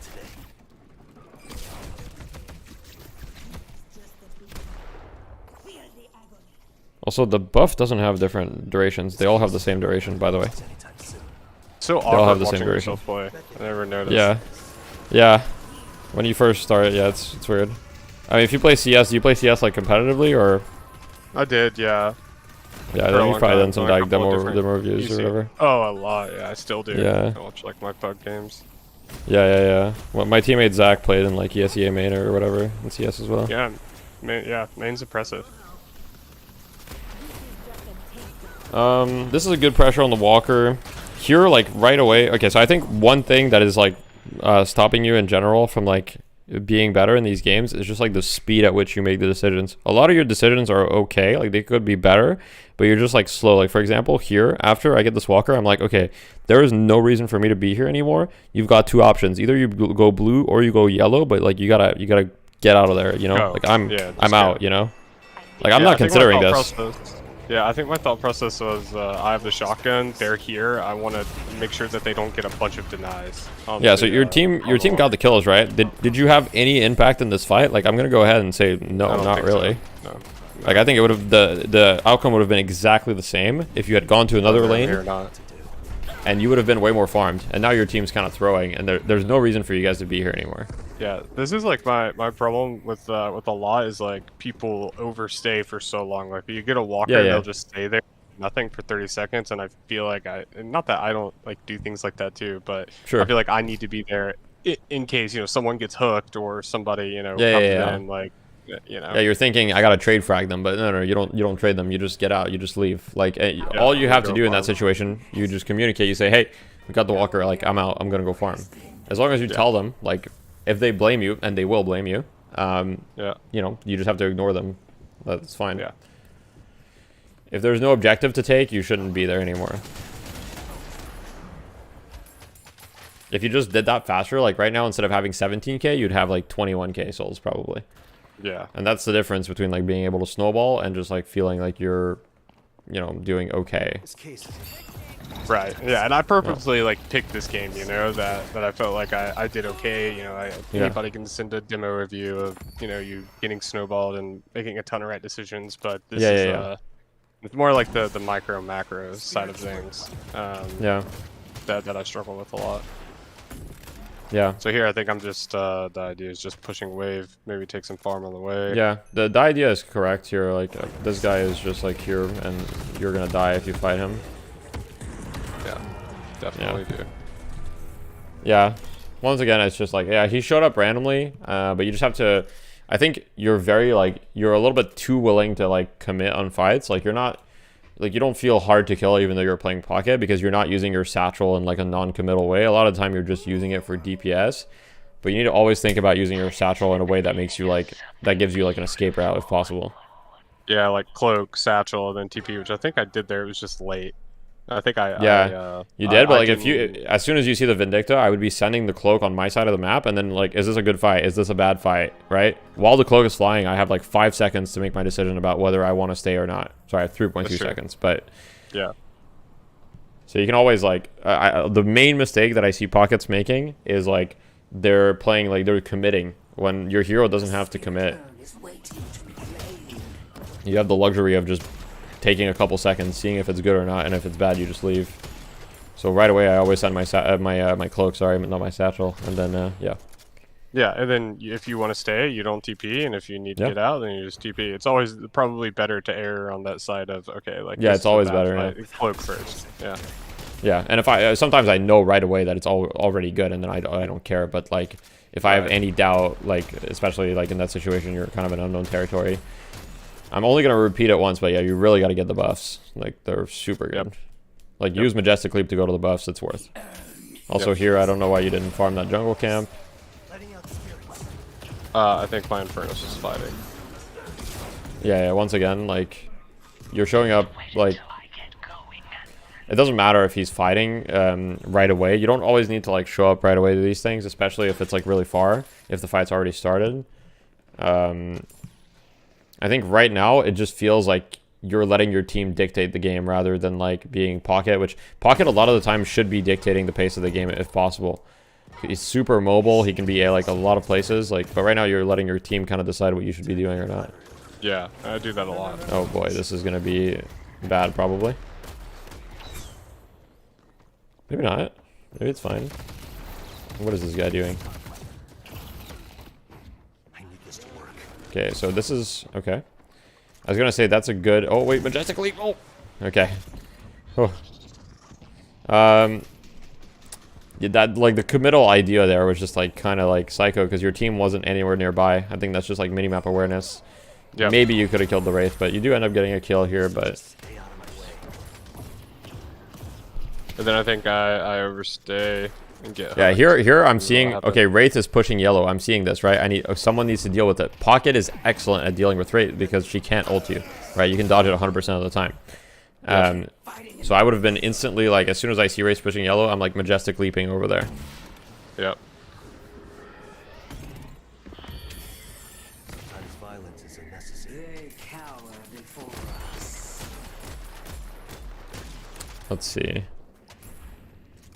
Also, the buff doesn't have different durations. They all have the same duration, by the way. So they all have the watching same duration. Play. I never noticed. Yeah. Yeah. When you first start, yeah, it's weird. I mean, if you play CS, do you play CS like competitively or? I did, yeah. Yeah, then you've probably done some demo reviews or whatever. Oh, a lot. Yeah, I still do. Yeah. I watch like my pug games. Yeah. Well, my teammate Zach played in like ESEA main or whatever in CS as well. Yeah, main's impressive. This is a good pressure on the walker. Here, like right away. Okay, so I think one thing that is like stopping you in general from like being better in these games is just like the speed at which you make the decisions. A lot of your decisions are okay, like they could be better, but you're just like slow. Like for example, here after I get this walker, I'm like, okay, there is no reason for me to be here anymore. You've got 2 options: either you go blue or you go yellow. But like you gotta get out of there, you know. Like I'm out, you know. Like I'm not considering this. Yeah, I think my thought process was I have the shotgun, they're here, I want to make sure that they don't get a bunch of denies. Yeah, so your team got the kills, right? Did you have any impact in this fight? Like I'm gonna go ahead and say no, not really. So. No. Like I think it would have the outcome would have been exactly the same if you had gone to another lane and you would have been way more farmed. And now your team's kind of throwing, and there's no reason for you guys to be here anymore. Yeah, this is like my problem with a lot is like people overstay for so long. Like you get a walker, they'll just stay there, nothing for 30 seconds, and I feel like not that I don't like do things like that too, but I feel like I need to be there in case someone gets hooked or somebody comes in like. Yeah, you're thinking I gotta trade frag them, but no, you don't trade them. You just get out. You just leave. Like all you have to do in that situation, you just communicate. You say, hey, we got the walker. Like I'm out. I'm gonna go farm. As long as you tell them, like if they blame you, and they will blame you, you just have to ignore them. That's fine. Yeah. If there's no objective to take, you shouldn't be there anymore. If you just did that faster, like right now, instead of having 17k, you'd have like 21k souls probably. Yeah. And that's the difference between like being able to snowball and just like feeling like you're, doing okay. Right. Yeah, and I purposely like picked this game, that I felt like I did okay. Anybody can send a demo review of you getting snowballed and making a ton of right decisions, but this is it's more like the micro macro side of things. That I struggle with a lot. Yeah. So here I think I'm just the idea is just pushing wave, maybe take some farm on the way. Yeah, the idea is correct here. Like this guy is just like here, and you're gonna die if you fight him. Yeah, definitely do. Yeah. Once again, it's just like he showed up randomly, but you just have to. I think you're you're a little bit too willing to like commit on fights. Like you're not. Like you don't feel hard to kill even though you're playing pocket because you're not using your satchel in like a non-committal way. A lot of the time you're just using it for DPS, but you need to always think about using your satchel in a way that makes you that gives you like an escape route if possible. Yeah, like cloak, satchel, and then TP, which I think I did there. It was just late. I think you did, but like if you, as soon as you see the Vindicta, I would be sending the cloak on my side of the map, and then like, is this a good fight? Is this a bad fight? Right? While the cloak is flying, I have like 5 seconds to make my decision about whether I want to stay or not. Sorry, I have 3.2 seconds, but yeah. So you can always like, the main mistake that I see Pockets making is like they're playing like they're committing when your hero doesn't have to commit. You have the luxury of just taking a couple seconds, seeing if it's good or not, and if it's bad, you just leave. So right away, I always send my my cloak, sorry, not my satchel, and then yeah. Yeah, and then if you want to stay, you don't TP, and if you need to get out, then you just TP. It's always probably better to err on that side of okay, like yeah, it's always better. Yeah. Cloak first, yeah. Yeah, and if I sometimes I know right away that it's already good, and then I don't care. But like if I have any doubt, like especially like in that situation, you're kind of in unknown territory. I'm only gonna repeat it once, but yeah, you really got to get the buffs. Like they're super good. Yep. Like use Majestic Leap to go to the buffs. It's worth. Also here, I don't know why you didn't farm that jungle camp. I think my Infernus is fighting. Yeah, once again, like you're showing up like. It doesn't matter if he's fighting right away. You don't always need to like show up right away to these things, especially if it's like really far, if the fight's already started. I think right now it just feels like you're letting your team dictate the game rather than like being Pocket, which Pocket a lot of the time should be dictating the pace of the game if possible. He's super mobile. He can be like a lot of places, like, but right now you're letting your team kind of decide what you should be doing or not. Yeah, I do that a lot. Oh boy, this is gonna be bad probably. Maybe not. Maybe it's fine. What is this guy doing? Okay, so this is okay. I was gonna say that's a good. Oh wait, Majestic Leap. Oh, okay. Oh. Yeah, that like the committal idea there was just like kind of like psycho because your team wasn't anywhere nearby. I think that's just like minimap awareness. Yep. Maybe you could have killed the Wraith, but you do end up getting a kill here. But and then I think I overstay and get. Yeah, here I'm seeing. Okay, Wraith is pushing yellow. I'm seeing this, right? Someone needs to deal with it. Pocket is excellent at dealing with Wraith because she can't ult you, right? You can dodge it 100% of the time. So I would have been instantly like, as soon as I see Wraith pushing yellow, I'm like Majestic Leaping over there. Yep. Let's see.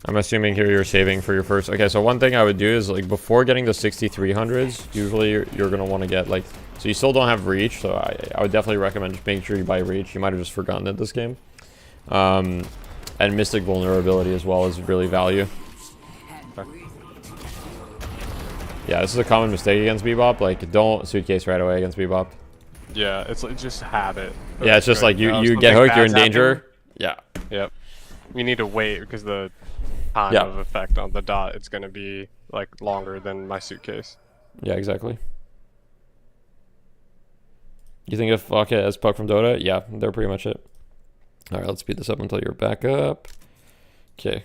I'm assuming here you're saving for your first. Okay, so one thing I would do is like before getting the 6300s, usually you're gonna want to get like. So you still don't have reach, so I would definitely recommend just making sure you buy reach. You might have just forgotten it this game. And Mystic Vulnerability as well is really value. Yeah, this is a common mistake against Bebop. Like, don't suitcase right away against Bebop. Yeah, it's like just habit. Yeah, it's just like you get hooked, you're in danger. Yeah. Yep. You need to wait because the time of effect on the dot, it's going to be like longer than my suitcase. Yeah, exactly. You think if Pocket has Puck from Dota? Yeah, they're pretty much it. All right, let's speed this up until you're back up. Okay.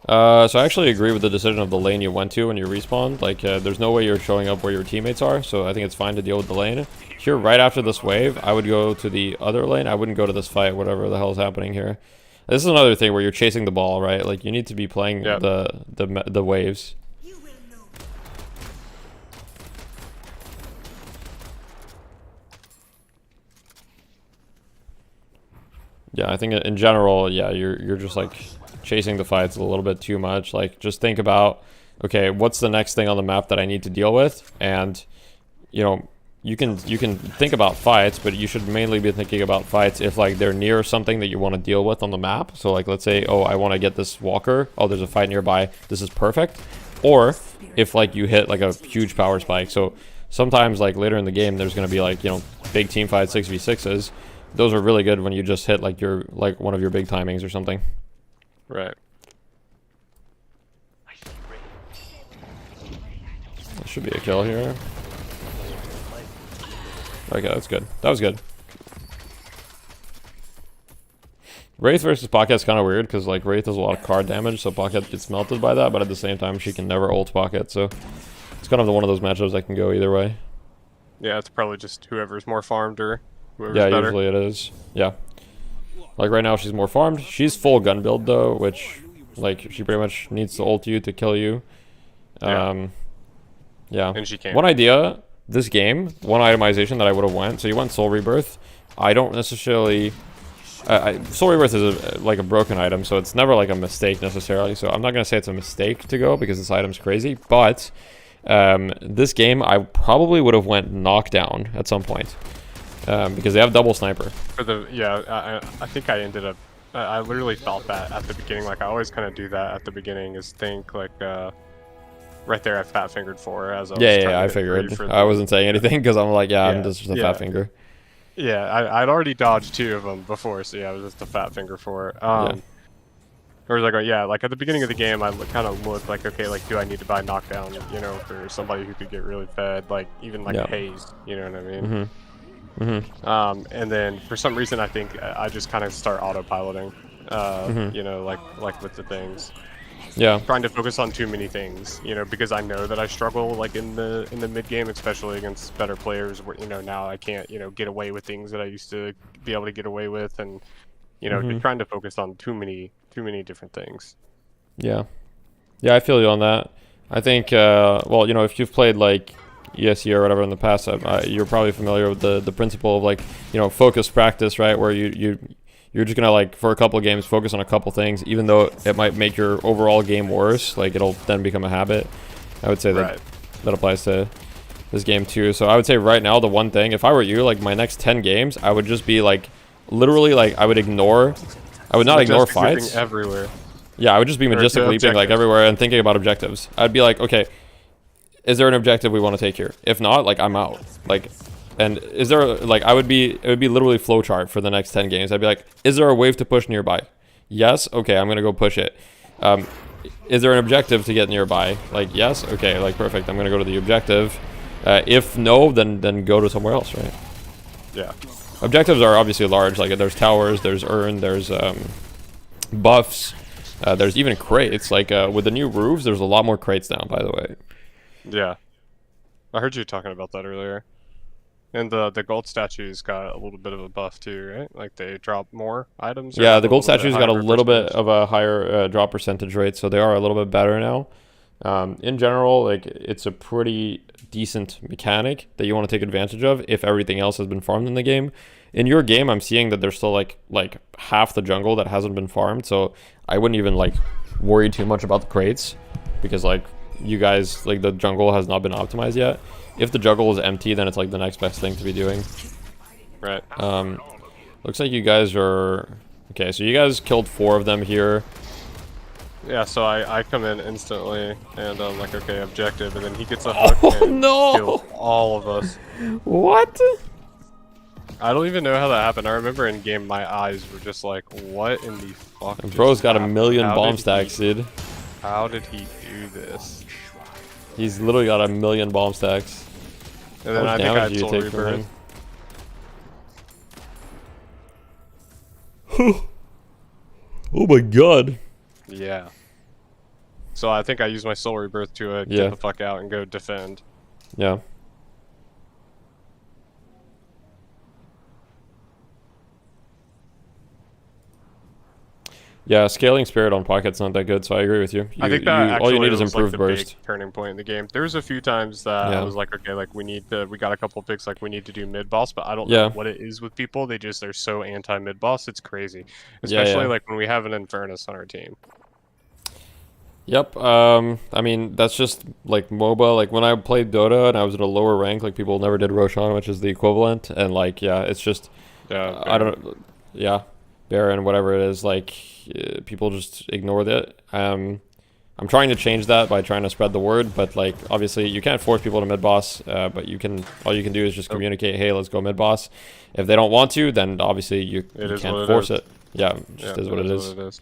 So I actually agree with the decision of the lane you went to when you respawned. Like, there's no way you're showing up where your teammates are, so I think it's fine to deal with the lane. Here, right after this wave, I would go to the other lane. I wouldn't go to this fight, whatever the hell is happening here. This is another thing where you're chasing the ball, right? Like, you need to be playing the waves. Yeah, I think in general, yeah, you're just like chasing the fights a little bit too much. Like, just think about, okay, what's the next thing on the map that I need to deal with? And, you know, you can think about fights, but you should mainly be thinking about fights if like they're near something that you want to deal with on the map. So like, let's say, oh, I want to get this walker. Oh, there's a fight nearby. This is perfect. Or if like you hit like a huge power spike. So sometimes like later in the game, there's going to be like, you know, big team fights, 6v6s. Those are really good when you just hit like one of your big timings or something. Right. That should be a kill here. Okay, that's good. That was good. Wraith versus Pocket is kind of weird because like Wraith does a lot of card damage, so Pocket gets melted by that, but at the same time she can never ult Pocket, so it's kind of one of those matchups that can go either way. Yeah, it's probably just whoever's more farmed or whoever's better. Yeah, usually it is. Yeah. Like right now she's more farmed. She's full gun build though, which like she pretty much needs to ult you to kill you. Yeah. And she can't. One idea this game, one itemization that I would have went. So you went Soul Rebirth. I don't necessarily. Soul Rebirth is like a broken item, so it's never like a mistake necessarily. So I'm not gonna say it's a mistake to go because this item's crazy. But this game, I probably would have went Knockdown at some point because they have double sniper. For the I think I ended up. I literally felt that at the beginning. Like I always kind of do that at the beginning. Is think like right there I fat fingered 4 as I was Yeah, I figured. I wasn't saying anything because I'm like, I'm just a fat finger. Yeah, I'd already dodged 2 of them before, so yeah, it was just a fat finger 4. Or like, like at the beginning of the game, I kind of looked like, okay, like, do I need to buy Knockdown, you know, for somebody who could get really fed, like, even like Haze, you know what I mean? And then for some reason, I think I just kind of start autopiloting, you know, like with the things. Trying to focus on too many things, you know, because I know that I struggle like in the mid game, especially against better players. Where, you know, now I can't, you know, get away with things that I used to be able to get away with, and you know, just trying to focus on too many different things. Yeah, I feel you on that. I think, well, you know, if you've played like ESE or whatever in the past, you're probably familiar with the principle of like, you know, focused practice, right? Where you're just gonna like for a couple of games focus on a couple things, even though it might make your overall game worse. Like it'll then become a habit. I would say that applies to this game too. So I would say right now the one thing, if I were you, like my next 10 games, I would just be like literally like I would not ignore fights everywhere. Yeah, I would just be majestic leaping like everywhere and thinking about objectives. I'd be like, okay, is there an objective we want to take here? If not, like I'm out. Like. And is there like it would be literally flowchart for the next 10 games. I'd be like, is there a wave to push nearby? Yes, okay, I'm gonna go push it. Is there an objective to get nearby? Like yes, okay, like perfect. I'm gonna go to the objective. If no, then go to somewhere else, right? Yeah. Objectives are obviously large. Like there's towers, there's urn, there's buffs, there's even crates. Like with the new roofs, there's a lot more crates now. By the way. Yeah, I heard you talking about that earlier. And the gold statues got a little bit of a buff too, right? Like they drop more items? Yeah, the gold statues got a little bit of a higher drop percentage rate, so they are a little bit better now. In general, like it's a pretty decent mechanic that you want to take advantage of if everything else has been farmed in the game. In your game, I'm seeing that there's still like half the jungle that hasn't been farmed, so I wouldn't even like worry too much about the crates because like you guys, like the jungle has not been optimized yet. If the jungle is empty, then it's like the next best thing to be doing. Right. Looks like you guys are... Okay, so you guys killed 4 of them here. Yeah, so I come in instantly, and I'm like, okay, objective, and then he gets a hook and kills all of us. What? I don't even know how that happened. I remember in game my eyes were just like, what in the fuck? And bro's got a million bomb stacks, dude. How did he do this? He's literally got a million bomb stacks. And then I think I had Soul Rebirth. Oh my god. Yeah. So I think I used my Soul Rebirth to get the fuck out and go defend. Yeah. Yeah, scaling spirit on pocket's not that good, so I agree with you. I think that all you need is was improved like the burst. big turning point in the game. There was a few times that I was like, okay, like we got a couple picks, like we need to do mid boss, but I don't know what it is with people. They're so anti mid boss, it's crazy. Especially like when we have an Infernus on our team. Yep. I mean that's just like MOBA. Like when I played Dota and I was at a lower rank, like people never did Roshan, which is the equivalent, and like it's just I don't Baron, whatever it is, like people just ignore that. I'm trying to change that by trying to spread the word, but like obviously you can't force people to mid boss, but all you can do is just communicate, hey, let's go mid boss. If they don't want to, then obviously you can't force it. Yeah, it just is what it is.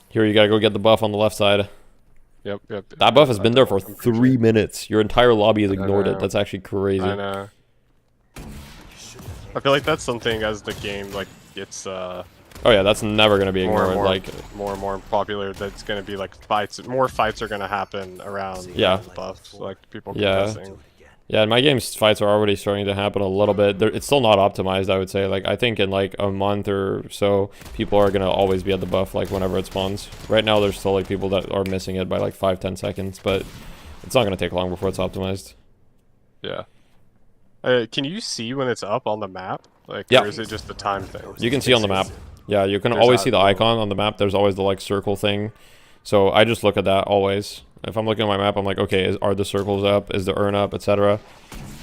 Here you gotta go get the buff on the left side. Yep. That buff has been there for 3 minutes. Your entire lobby has ignored it. That's actually crazy. I know. I feel like that's something as the game like gets oh yeah, that's never gonna be ignored. More and more popular. That's gonna be like fights. More fights are gonna happen around buffs. Like people contesting. Yeah, in my games, fights are already starting to happen a little bit. It's still not optimized, I would say. Like, I think in like a month or so, people are gonna always be at the buff, like whenever it spawns. Right now, there's still like people that are missing it by like 5-10 seconds, but it's not gonna take long before it's optimized. Yeah. Can you see when it's up on the map? Like, yeah. Or is it just the time thing? You can see on the map. Yeah, you can always see the icon on the map. There's always the like circle thing. So I just look at that always. If I'm looking at my map, I'm like, okay, are the circles up? Is the urn up, etc.?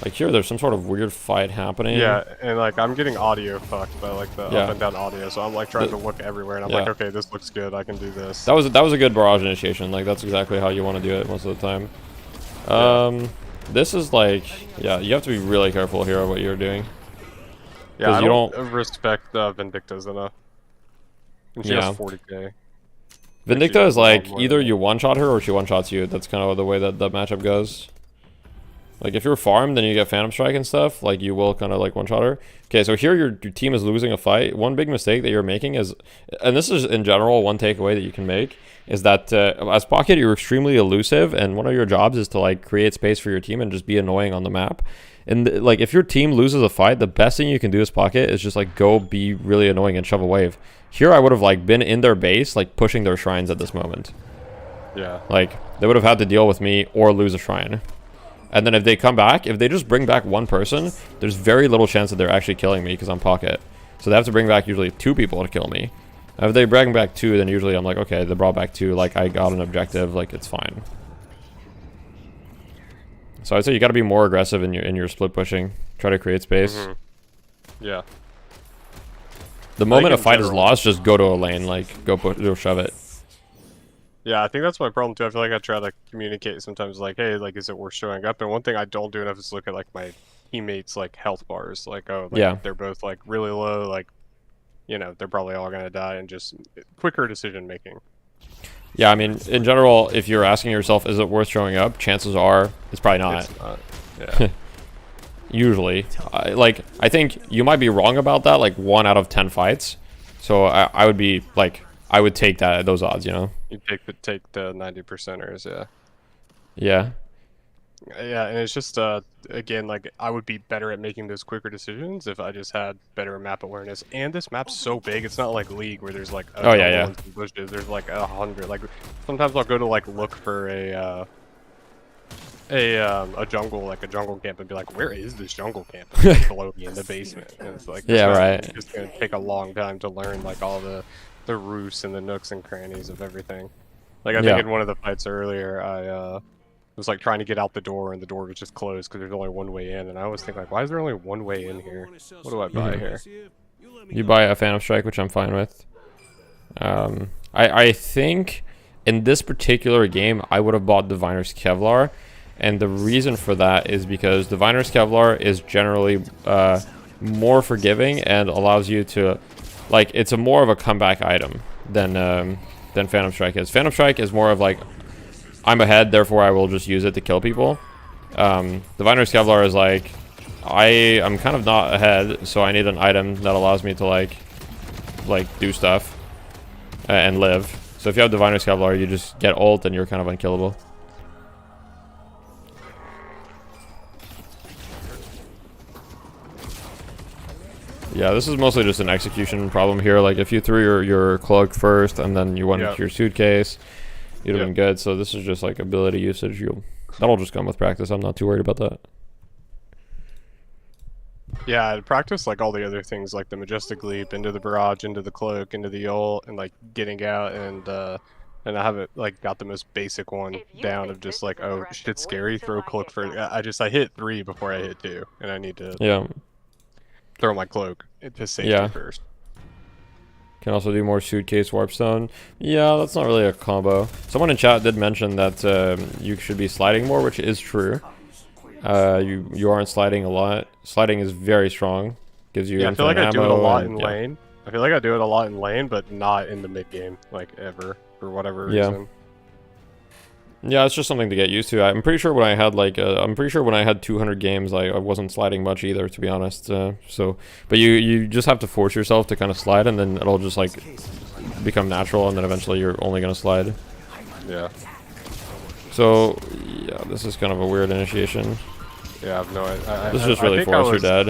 Like here, there's some sort of weird fight happening. Yeah, and like I'm getting audio fucked by like the up and down audio, so I'm like trying to look everywhere, and I'm like, okay, this looks good, I can do this. That was a good barrage initiation. Like that's exactly how you want to do it most of the time. This is like, yeah, you have to be really careful here of what you're doing. Yeah, I don't respect Vindicta's enough. And she has 40k. Vindicta is like either you one-shot her or she one-shots you. That's kind of the way that the matchup goes. Like if you're farmed and you get Phantom Strike and stuff, like you will kind of like one-shot her. Okay, so here your team is losing a fight. One big mistake that you're making is, and this is in general one takeaway that you can make, is that as Pocket you're extremely elusive, and one of your jobs is to like create space for your team and just be annoying on the map. And like if your team loses a fight, the best thing you can do as Pocket is just like go be really annoying and shove a wave. Here I would have like been in their base, like pushing their shrines at this moment. Yeah. Like they would have had to deal with me or lose a shrine. And then if they come back, if they just bring back one person, there's very little chance that they're actually killing me because I'm Pocket. So they have to bring back usually 2 people to kill me. If they bring back 2, then usually I'm like, okay, they brought back 2, like I got an objective, like it's fine. So I'd say you got to be more aggressive in your split pushing. Try to create space. Yeah. The moment a fight is lost, just go to a lane, like go shove it. Yeah, I think that's my problem too. I feel like I try to communicate sometimes, like, hey, like, is it worth showing up? And one thing I don't do enough is look at like my teammates' like health bars. Like, oh, like, they're both like really low. Like, you know, they're probably all gonna die, and just quicker decision making. Yeah, I mean, in general, if you're asking yourself, is it worth showing up? Chances are, it's probably not. It's not. Yeah. Usually, I think you might be wrong about that. Like 1 out of 10 fights. So I would be like, I would take those odds, you know. You take the 90%ers, yeah. Yeah. Yeah, and it's just again, like I would be better at making those quicker decisions if I just had better map awareness. And this map's so big, it's not like League where there's like bushes. There's like 100. Like sometimes I'll go to like look for a jungle, like a jungle camp, and be like, where is this jungle camp? And it's below me in the basement. And it's like, it's just gonna take a long time to learn like all the roofs and the nooks and crannies of everything. Like I think in one of the fights earlier, I was like trying to get out the door, and the door was just closed because there's only one way in. And I always think like, why is there only one way in here? What do I buy here? You buy a Phantom Strike, which I'm fine with. I think in this particular game, I would have bought Diviner's Kevlar. And the reason for that is because Diviner's Kevlar is generally more forgiving and allows you to, like, it's a more of a comeback item than Phantom Strike is. Phantom Strike is more of like, I'm ahead, therefore I will just use it to kill people. Diviner's Kevlar is like, I'm kind of not ahead, so I need an item that allows me to like do stuff and live. So if you have Diviner's Kevlar, you just get ult and you're kind of unkillable. Yeah, this is mostly just an execution problem here. Like if you threw your cloak first and then you went into your suitcase, you'd have been good. So this is just like ability usage. That'll just come with practice. I'm not too worried about that. Yeah, I'd practice like all the other things, like the Majestic Leap, into the Barrage, into the Cloak, into the ult, and like getting out, and I haven't like got the most basic one down of just like, oh shit's scary, throw Cloak first. I hit 3 before I hit 2, and I need to throw my Cloak to safety first. Can also do more suitcase warpstone. Yeah, that's not really a combo. Someone in chat did mention that you should be sliding more, which is true. You aren't sliding a lot. Sliding is very strong. Gives you I feel like I do it a lot in lane. I feel like I do it a lot in lane, but not in the mid game, like ever, for whatever reason. Yeah, it's just something to get used to. I'm pretty sure when I had when I had 200 games, I wasn't sliding much either, to be honest. But you just have to force yourself to kind of slide, and then it'll just like become natural, and then eventually you're only gonna slide. Yeah. So yeah, this is kind of a weird initiation. Yeah, I've no idea. This is just really force you're dead.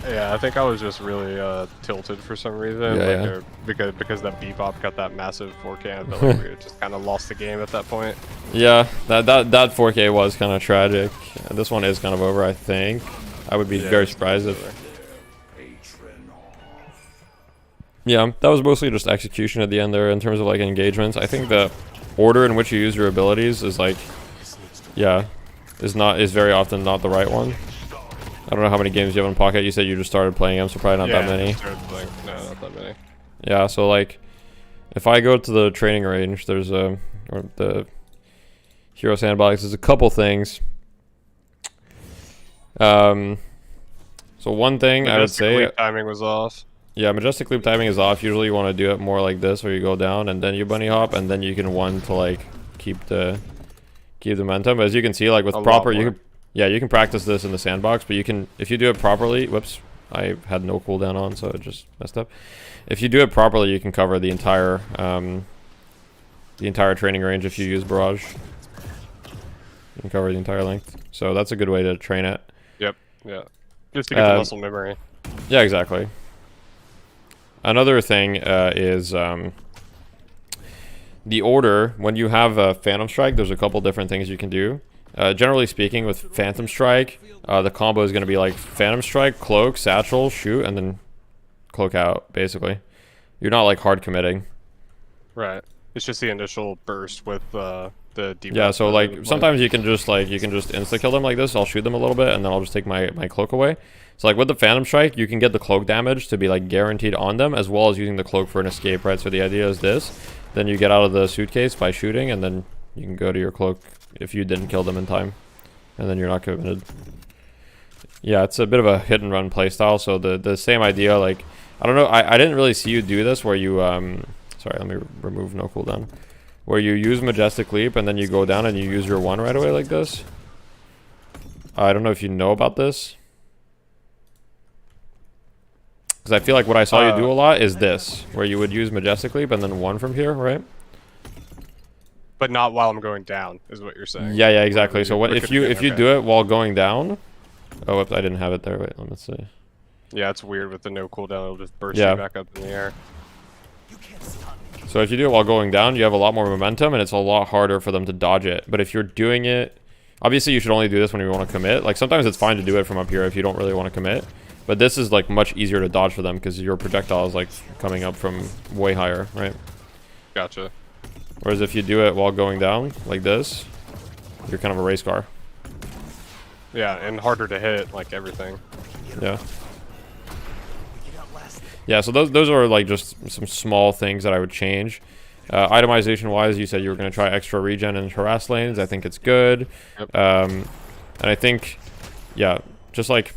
Yeah, I think I was just really tilted for some reason. Yeah, Because that Bebop got that massive 4K, I felt like we just kind of lost the game at that point. Yeah, that 4K was kind of tragic. And this one is kind of over, I think. I would be very surprised if... Yeah, that was mostly just execution at the end there in terms of like engagements. I think the order in which you use your abilities is like, yeah, is very often not the right one. I don't know how many games you have in Pocket. You said you just started playing them, so probably not that many. No, not that many. Yeah, so like, if I go to the training range, there's or the Hero Sandbox, there's a couple things. So one thing I would say, Leap timing was off. Yeah, Majestic Loop timing is off. Usually you want to do it more like this, where you go down and then you bunny hop, and then you can one to like keep the momentum. But as you can see, like with proper, you can practice this in the sandbox, but you can, if you do it properly, whoops, I had no cooldown on, so it just messed up. If you do it properly, you can cover the entire training range. If you use Barrage, you can cover the entire length. So that's a good way to train it. Yep. Yeah. Just to get the muscle memory. Yeah, exactly. Another thing is the order. When you have a Phantom Strike, there's a couple different things you can do. Generally speaking, with Phantom Strike, the combo is going to be like Phantom Strike, Cloak, Satchel, shoot, and then Cloak out, basically. You're not like hard committing. Right. It's just the initial burst with the deep. Yeah, so like sometimes you can just insta kill them like this. I'll shoot them a little bit and then I'll just take my cloak away. So like with the Phantom Strike, you can get the cloak damage to be like guaranteed on them, as well as using the cloak for an escape, right? So the idea is this. Then you get out of the suitcase by shooting, and then you can go to your cloak if you didn't kill them in time. And then you're not committed. Yeah, it's a bit of a hit and run playstyle. So the same idea, like, I don't know, I didn't really see you do this where you, sorry, let me remove no cooldown. Where you use Majestic Leap and then you go down and you use your one right away like this. I don't know if you know about this. Because I feel like what I saw you do a lot is this, where you would use Majestic Leap and then one from here, right? But not while I'm going down, is what you're saying. Yeah, yeah, exactly. So what if you do it while going down? Oh, whoops, I didn't have it there. Wait, let me see. Yeah, it's weird with the no cooldown. It'll just burst you back up in the air. So if you do it while going down, you have a lot more momentum, and it's a lot harder for them to dodge it. But if you're doing it, obviously you should only do this when you want to commit. Like sometimes it's fine to do it from up here if you don't really want to commit. But this is like much easier to dodge for them because your projectile is like coming up from way higher, right? Gotcha. Whereas if you do it while going down like this, you're kind of a race car. Yeah, and harder to hit, like everything. Yeah. Yeah, so those are like just some small things that I would change. Itemization wise, you said you were going to try extra regen and harass lanes. I think it's good. Yep. And I think, yeah, just like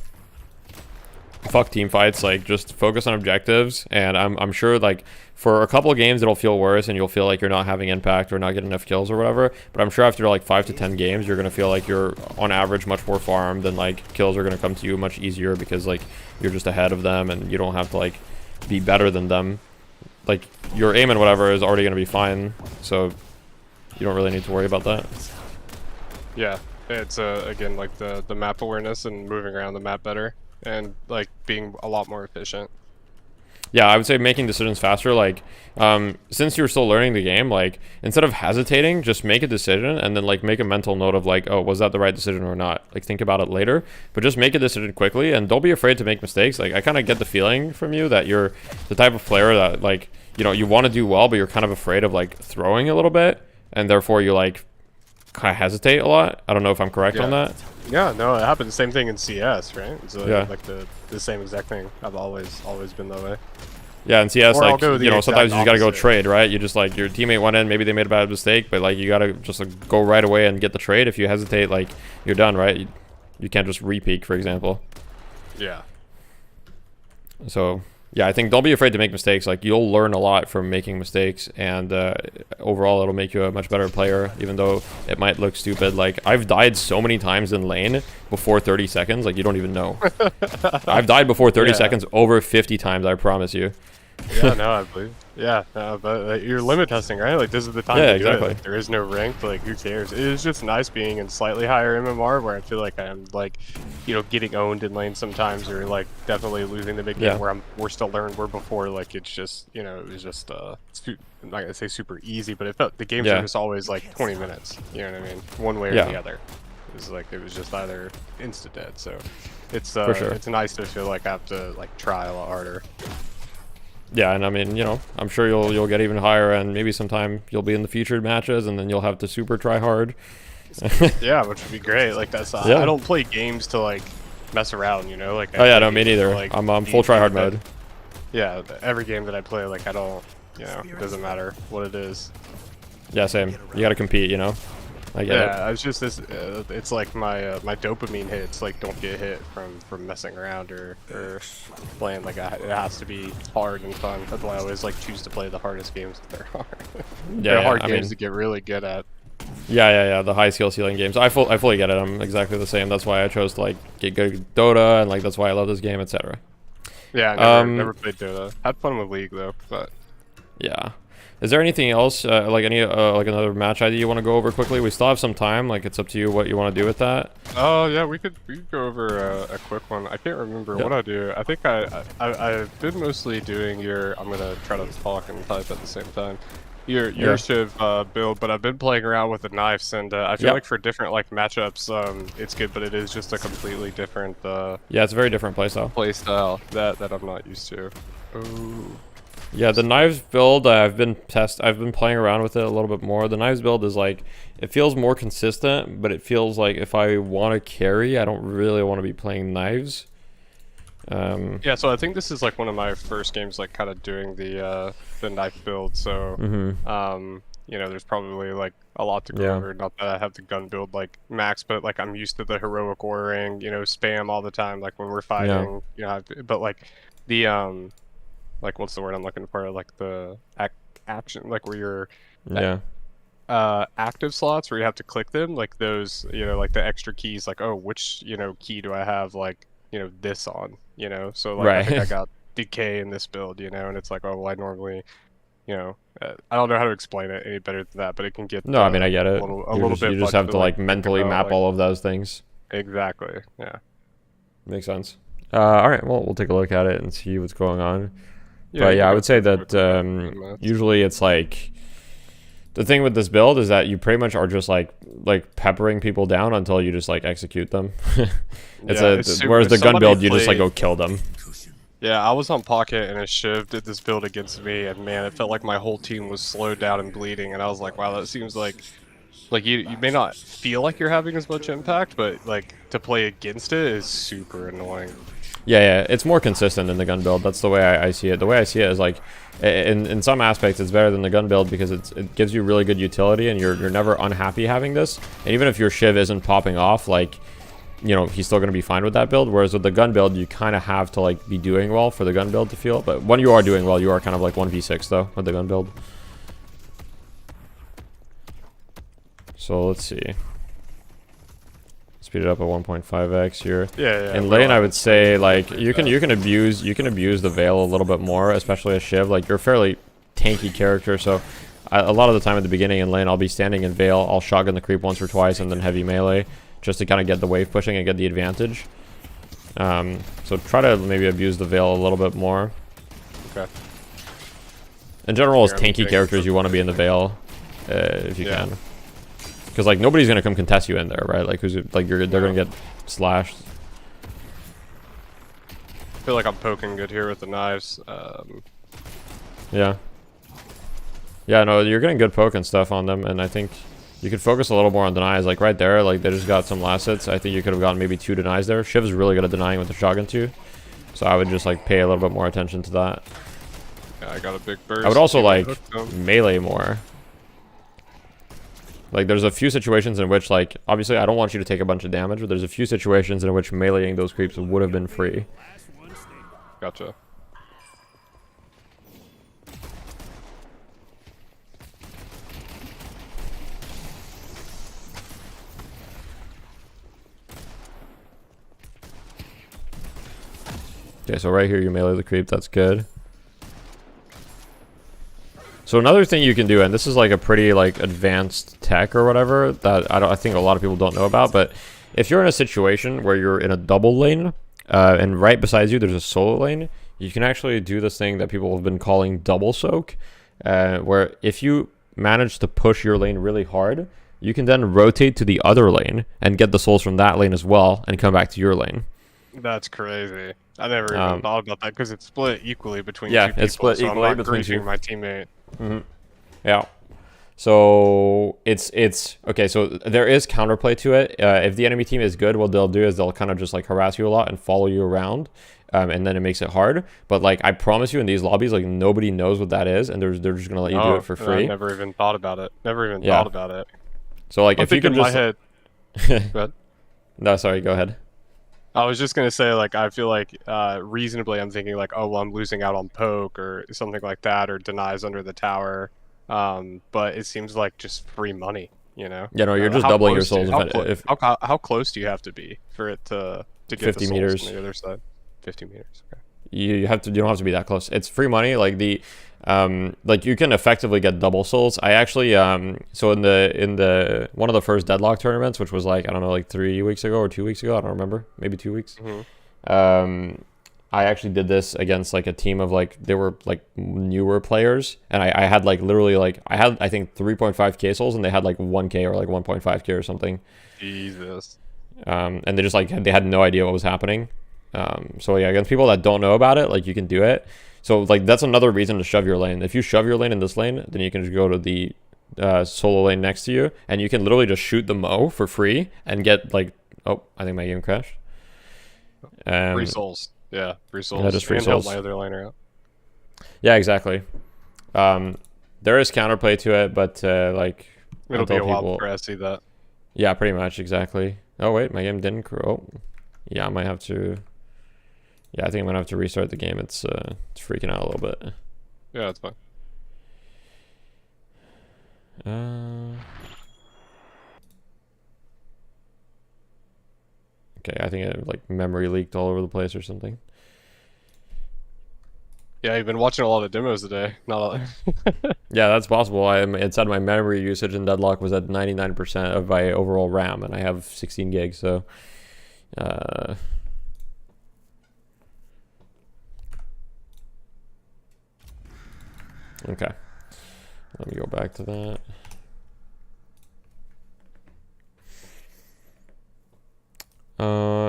fuck team fights, like just focus on objectives. And I'm sure like for a couple of games it'll feel worse and you'll feel like you're not having impact or not getting enough kills or whatever. But I'm sure after like 5 to 10 games you're going to feel like you're on average much more farmed, and like kills are going to come to you much easier because like you're just ahead of them and you don't have to like be better than them. Like your aim and whatever is already going to be fine, so you don't really need to worry about that. Yeah, it's again like the map awareness and moving around the map better and like being a lot more efficient. Yeah, I would say making decisions faster. Like since you're still learning the game, like instead of hesitating, just make a decision and then like make a mental note of like, oh, was that the right decision or not? Like think about it later, but just make a decision quickly and don't be afraid to make mistakes. Like I kind of get the feeling from you that you're the type of player that like, you know, you want to do well, but you're kind of afraid of like throwing a little bit, and therefore you like kind of hesitate a lot. I don't know if I'm correct on that. Yeah, no, it happens. Same thing in CS, right? It's yeah, like the same exact thing. I've always been that way. Yeah, in CS, or like, you know, sometimes you just gotta go trade, right? You just, like, your teammate went in, maybe they made a bad mistake, but, like, you gotta just, like, go right away and get the trade. If you hesitate, like, you're done, right? You can't just re-peek, for example. Yeah. So, yeah, I think don't be afraid to make mistakes. Like, you'll learn a lot from making mistakes, and overall, it'll make you a much better player, even though it might look stupid. Like, I've died so many times in lane before 30 seconds, like, you don't even know. I've died before 30 seconds over 50 times, I promise you. Yeah, no, I believe. Yeah, but you're limit testing, right? Like this is the time Yeah, to do exactly. it. Like, there is no ranked. Like who cares? It is just nice being in slightly higher MMR where I feel like I'm like, you know, getting owned in lane sometimes, or like definitely losing the mid game Yeah. where we're still learned. Where before like it's just, you know, it was just I'm not gonna say super easy, but it felt the games Yeah. were just always like 20 minutes. You know what I mean? One way or Yeah. the other. It was like it was just either insta dead. So it's For sure. it's nice to feel like I have to like try a lot harder. Yeah, and I mean, you know, I'm sure you'll get even higher, and maybe sometime you'll be in the featured matches, and then you'll have to super try hard. Yeah, which would be great. Like that's Yeah. I don't play games to like mess around, you know. Like Oh yeah, play no, me games to, neither. like, I'm be full try hard good. mode. Yeah, every game that I play, like I don't, you know, it doesn't matter what it is. Yeah, same. You gotta compete, you know. I get it. Yeah, it's just this. It's like my my dopamine hits like don't get hit from messing around or playing like it has to be hard and fun. That's why I always like choose to play the hardest games that there are. They're Yeah, hard I games mean, to get really good at. yeah. The high skill ceiling games. I fully get it. I'm exactly the same. That's why I chose to like get good at Dota, and like that's why I love this game, etc. Yeah, I never played Dota. Had fun with League though, but Yeah. Is there anything else, like any like another match idea you want to go over quickly? We still have some time. Like it's up to you what you want to do with that. oh yeah, we could go over a quick one. I can't remember Yeah. what I do. I think I've been mostly doing your. I'm gonna try to talk and type at the same time. Your Yeah. Shiv build, but I've been playing around with the knives, and I feel Yeah. like for different like matchups, it's good, but it is just a completely different Yeah, it's a very different playstyle. play style that I'm not used to. Oh. Yeah, the knives build, I've been playing around with it a little bit more. The knives build is like, it feels more consistent, but it feels like if I want to carry, I don't really want to be playing knives. Yeah, so I think this is like one of my first games, like kind of doing the knife build. So, you know, there's probably like a lot to go Yeah. over. Not that I have the gun build like max, but like I'm used to the heroic ordering, you know, spam all the time, like when we're fighting. You know, but like the like what's the word I'm looking for? Like the action, like where you're Yeah. active slots where you have to click them, like those, you know, like the extra keys, like oh, which, you know, key do I have, like, you know, this on, you know, so like I think I got decay in this build, you know, and it's like, oh well, I normally, you know, I don't know how to explain it any better than that, but it can get No, I mean, I get it. a little bit You just have much to like think mentally about, map like, all of those things. exactly. Yeah. Makes sense. All right, well, we'll take a look at it and see what's going on. Yeah, But you yeah, I can would say go that through it. usually it's like the thing with this build is that you pretty much are just like peppering people down until you just like execute them. Whereas the gun build, you just like go kill them. Yeah, I was on Pocket and a Shiv did this build against me, and man, it felt like my whole team was slowed down and bleeding, and I was like, wow, that seems like you may not feel like you're having as much impact, but like to play against it is super annoying. Yeah, it's more consistent in the gun build. That's the way I see it. The way I see it is like, in some aspects, it's better than the gun build because it gives you really good utility, and you're never unhappy having this. And even if your Shiv isn't popping off, like, you know, he's still going to be fine with that build. Whereas with the gun build, you kind of have to like be doing well for the gun build to feel. But when you are doing well, you are kind of like 1v6 though with the gun build. So let's see. Speed it up at 1.5x here. Yeah. In lane, I would say like you can abuse the Veil a little bit more, especially as Shiv. Like you're a fairly tanky character, so a lot of the time at the beginning in lane, I'll be standing in Veil. I'll shotgun the creep once or twice, and then heavy melee, just to kind of get the wave pushing and get the advantage. So try to maybe abuse the Veil a little bit more. Okay. In general, as tanky characters, you want to be in the Veil if you can. Because like nobody's gonna come contest you in there, right? Like they're gonna get slashed. I feel like I'm poking good here with the knives. Yeah. Yeah, no, you're getting good poke and stuff on them, and I think you could focus a little more on denies. Like right there, like they just got some last hits. I think you could have gotten maybe 2 denies there. Shiv's really good at denying with the shotgun too, so I would just like pay a little bit more attention to that. Yeah, I got a big burst. I would also like melee more. Like there's a few situations in which like obviously I don't want you to take a bunch of damage, but there's a few situations in which meleeing those creeps would have been free. Gotcha. Okay, so right here you melee the creep, that's good. So another thing you can do, and this is like a pretty like advanced tech or whatever that I think a lot of people don't know about, but if you're in a situation where you're in a double lane and right beside you there's a solo lane, you can actually do this thing that people have been calling double soak, where if you manage to push your lane really hard, you can then rotate to the other lane and get the souls from that lane as well and come back to your lane. That's crazy. I never even thought about that because it's split equally between two people. It's split so equally I'm not between two. my teammate. Yeah. So it's okay. So there is counterplay to it. If the enemy team is good, what they'll do is they'll kind of just like harass you a lot and follow you around, and then it makes it hard. But like I promise you, in these lobbies, like nobody knows what that is, and they're just gonna let you do it for free. I never even thought about it. Thought about it. So like I'm if you can just in my head. Go ahead. No, sorry, go ahead. I was just gonna say, like, I feel like reasonably, I'm thinking like, oh, well, I'm losing out on poke or something like that, or denies under the tower. But it seems like just free money, you know? Yeah, no, you're just doubling your souls. How close do you have to be for it to get 50 the souls meters on the other side? 50 meters. Okay. You don't have to be that close. It's free money. Like like you can effectively get double souls. I actually so in the one of the first deadlock tournaments, which was like I don't know, like 3 weeks ago or 2 weeks ago, I don't remember, maybe 2 weeks. I actually did this against like a team of like they were like newer players, and I had like literally like I had I think 3.5k souls and they had like 1k or like 1.5k or something. Jesus. And they just like they had no idea what was happening. So yeah, against people that don't know about it, like you can do it. So like that's another reason to shove your lane. If you shove your lane in this lane, then you can just go to the solo lane next to you, and you can literally just shoot the Mo for free and get like, oh, I think my game crashed. Free souls. Yeah, free souls. Yeah, just free and souls. help my other laner out. Yeah, exactly. There is counterplay to it, but like it'll be a while before I see that. Yeah, pretty much, exactly. Oh wait, my game didn't. Oh, yeah, I might have to. Yeah, I think I'm gonna have to restart the game. It's freaking out a little bit. Yeah, it's fine. Okay, I think it like memory leaked all over the place or something. Yeah, you've been watching a lot of demos today. Not Yeah, that's possible. It said my memory usage in Deadlock was at 99% of my overall RAM, and I have 16 gigs, so okay. Let me go back to that.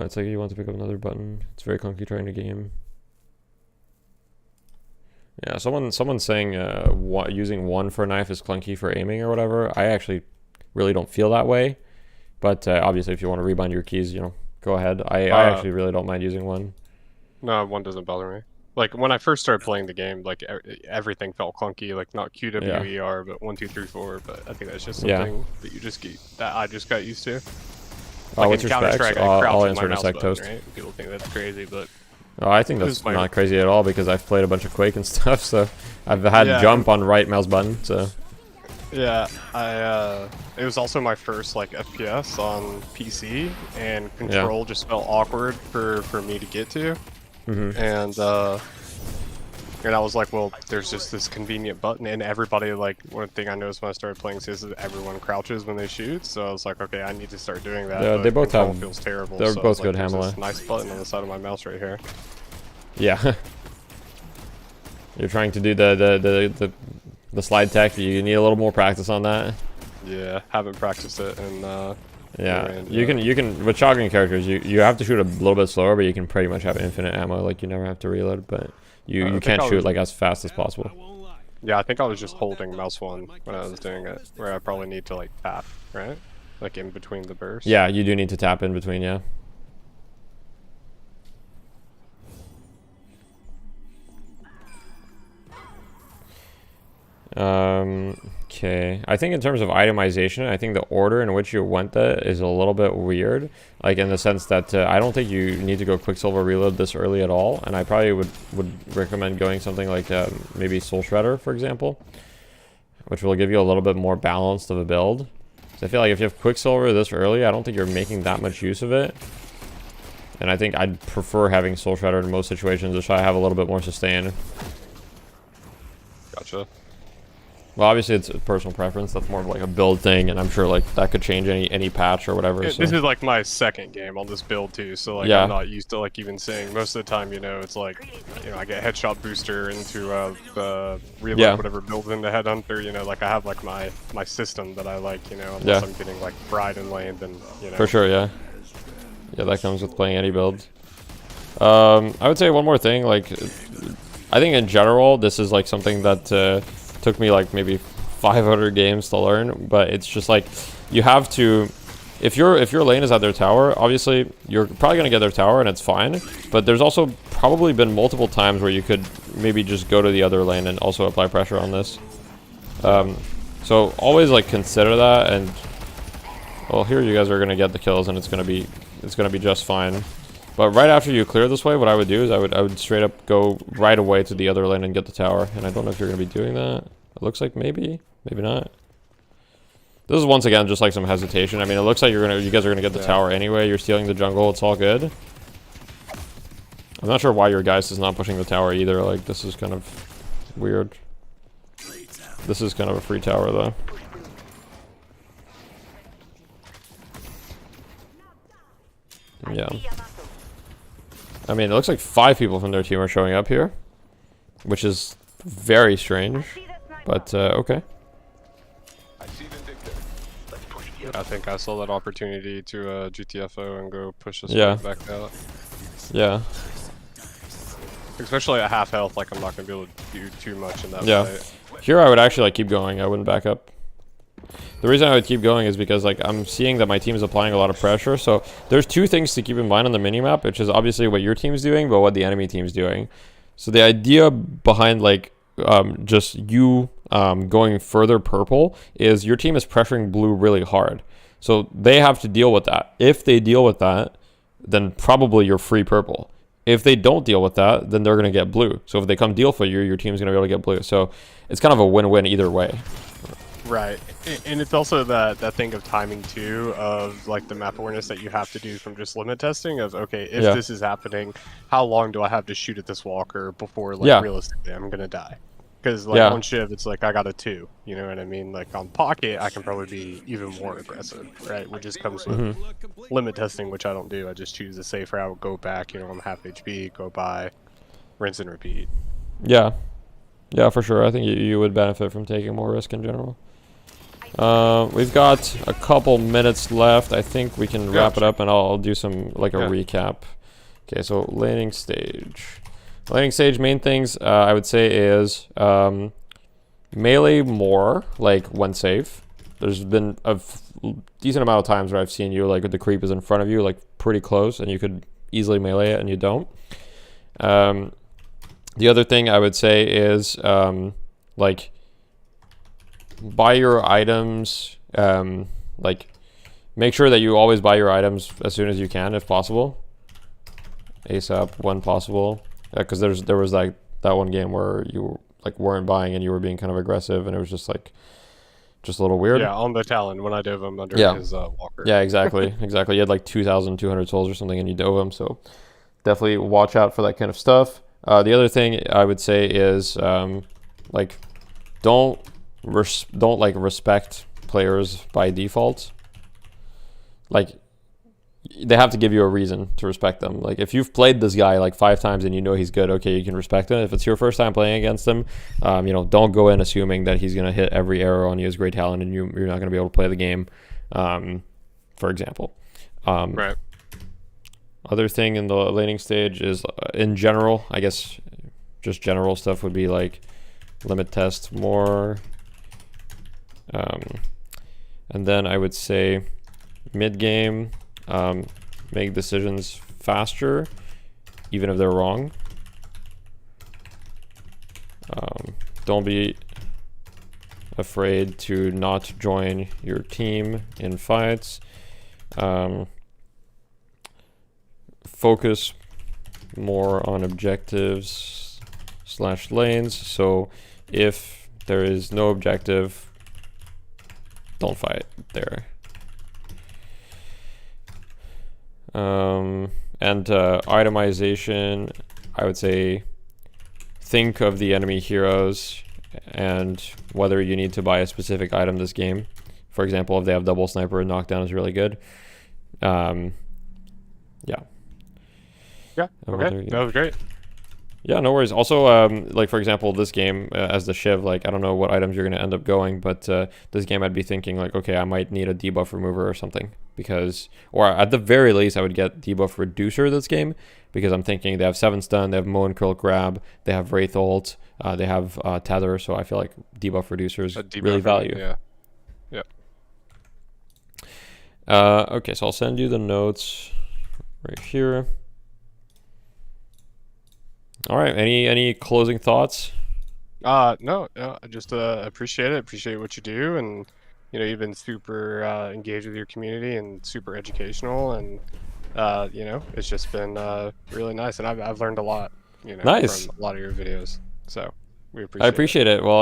It's like you want to pick up another button. It's very clunky trying to game. Yeah, someone's saying using one for a knife is clunky for aiming or whatever. I actually really don't feel that way, but obviously if you want to rebind your keys, you know, go ahead. I actually really don't mind using one. No, one doesn't bother me. Like when I first started playing the game, like everything felt clunky, like not QWER, but 1, 2, 3, 4. But I think that's just something that I just got used to. Like what's your specs? I'll answer in a sec, Toast. Right? People think that's crazy, but oh, I think that's not crazy at all because I've played a bunch of Quake and stuff, so I've had jump on right mouse button. So yeah, it was also my first like FPS on PC, and control just felt awkward for me to get to, and I was like, well, there's just this convenient button, and everybody, like, one thing I noticed when I started playing CS is everyone crouches when they shoot, so I was like, okay, I need to start doing that. Yeah, they both have. Feels terrible. They're both good there's handler. this nice button on the side of my mouse right here. Yeah. You're trying to do the slide tech. You need a little more practice on that. Yeah, haven't practiced it, and yeah, you can with shotgun characters, you have to shoot a little bit slower, but you can pretty much have infinite ammo. Like you never have to reload, but you can't shoot like as fast as possible. Yeah, I think I was just holding mouse 1 when I was doing it, where I probably need to like tap, right? Like in between the bursts. Yeah, you do need to tap in between, yeah. Okay, I think in terms of itemization, I think the order in which you went that is a little bit weird, like in the sense that I don't think you need to go Quicksilver reload this early at all, and I probably would recommend going something like maybe Soul Shredder, for example, which will give you a little bit more balance of a build. So I feel like if you have Quicksilver this early, I don't think you're making that much use of it, and I think I'd prefer having Soul Shredder in most situations, just so I have a little bit more sustain. Gotcha. Well, obviously it's a personal preference. That's more of like a build thing, and I'm sure like that could change any patch or whatever. So. This is like my second game on this build too, so like I'm not used to like even saying. Most of the time, you know, it's like, you know, I get headshot booster into the reload whatever build into headhunter. You know, like I have like my system that I like. You know, unless I'm getting like fried in lane, then you know. For sure, yeah. Yeah, that comes with playing any build. I would say one more thing. Like, I think in general, this is like something that took me like maybe 500 games to learn, but it's just like you have to, if your lane is at their tower, obviously you're probably gonna get their tower and it's fine, but there's also probably been multiple times where you could maybe just go to the other lane and also apply pressure on this. So always like consider that, and well, here you guys are gonna get the kills and it's gonna be just fine. But right after you clear this way, what I would do is I would straight up go right away to the other lane and get the tower. And I don't know if you're going to be doing that. It looks like maybe not. This is once again just like some hesitation. I mean, it looks like you guys are going to get the tower anyway. You're stealing the jungle. It's all good. I'm not sure why your Geist is not pushing the tower either. Like, this is kind of weird. This is kind of a free tower though. Yeah. I mean, it looks like 5 people from their team are showing up here, which is very strange, but okay. I think I saw that opportunity to GTFO and go push this back out. Yeah. Especially at half health, like I'm not going to be able to do too much in that fight. Here I would actually like keep going. I wouldn't back up. The reason I would keep going is because like I'm seeing that my team is applying a lot of pressure. So there's 2 things to keep in mind on the minimap, which is obviously what your team's doing, but what the enemy team's doing. So the idea behind like just you going further purple is your team is pressuring blue really hard. So they have to deal with that. If they deal with that, then probably you're free purple. If they don't deal with that, then they're going to get blue. So if they come deal for you, your team's going to be able to get blue. So it's kind of a win-win either way. Right, and it's also that thing of timing too, of like the map awareness that you have to do from just limit testing of, okay, if this is happening, how long do I have to shoot at this walker before like realistically I'm gonna die? Because like on Shiv, it's like I got a 2, you know what I mean? Like on Pocket, I can probably be even more aggressive, right? Which just comes with limit testing, which I don't do. I just choose the safe route, go back, you know, I'm half HP, go by, rinse and repeat. Yeah, for sure. I think you would benefit from taking more risk in general. We've got a couple minutes left. I think we can wrap it up, and I'll do some like a recap. Okay, so laning stage. Laning stage main things I would say is melee more like when safe. There's been a decent amount of times where I've seen you like the creep is in front of you like pretty close, and you could easily melee it, and you don't. The other thing I would say is like buy your items, like make sure that you always buy your items as soon as you can if possible, ASAP when possible, because there was like that one game where you like weren't buying and you were being kind of aggressive, and it was just a little weird. Yeah, on the Talon when I dove him under his walker. Yeah, exactly. You had like 2,200 souls or something and you dove him, so definitely watch out for that kind of stuff. The other thing I would say is like don't like respect players by default. Like they have to give you a reason to respect them. Like if you've played this guy like 5 times and you know he's good, okay, you can respect him. If it's your first time playing against him, you know, don't go in assuming that he's gonna hit every arrow on you as great talent and you're not gonna be able to play the game, for example. Right. Other thing in the laning stage is in general, I guess just general stuff would be like limit test more. And then I would say mid game, make decisions faster, even if they're wrong. Don't be afraid to not join your team in fights. Focus more on objectives / lanes. So if there is no objective, don't fight there. And itemization, I would say think of the enemy heroes and whether you need to buy a specific item this game. For example, if they have double sniper, knockdown is really good. Yeah. Yeah. Okay. That was great. Yeah, no worries. Also, like for example, this game as the Shiv, like I don't know what items you're gonna end up going, but this game I'd be thinking like, okay, I might need a debuff remover or something because, or at the very least, I would get debuff reducer this game because I'm thinking they have 7 stun, they have Mow and Krill grab, they have Wraith ult, they have tether, so I feel like debuff reducers really value. Yeah. Okay, so I'll send you the notes right here. All right, any closing thoughts? No, I just appreciate it. Appreciate what you do, and you've been super engaged with your community and super educational, and it's just been really nice, and I've learned a lot, Nice. from a lot of your videos. So we I appreciate it. Well,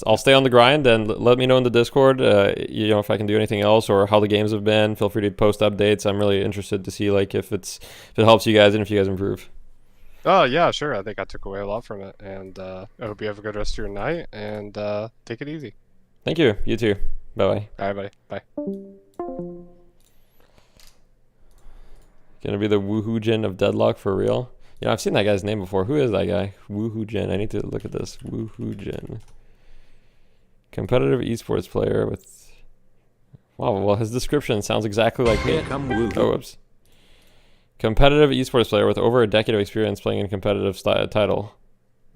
I'll stay on the grind, and let me know in the Discord, if I can do anything else or how the games have been. Feel free to post updates. I'm really interested to see like if it helps you guys and if you guys improve. Oh yeah, sure. I think I took away a lot from it, and I hope you have a good rest of your night, and take it easy. Thank you. You too. Bye-bye. All right, buddy. Bye. Gonna be the Woohoo Jin of Deadlock for real? I've seen that guy's name before. Who is that guy? Woohoo Jin. I need to look at this. Woohoo Jin. Competitive esports player with... Wow, well, his description sounds exactly like me. Oh, whoops. Competitive esports player with over a decade of experience playing in competitive title.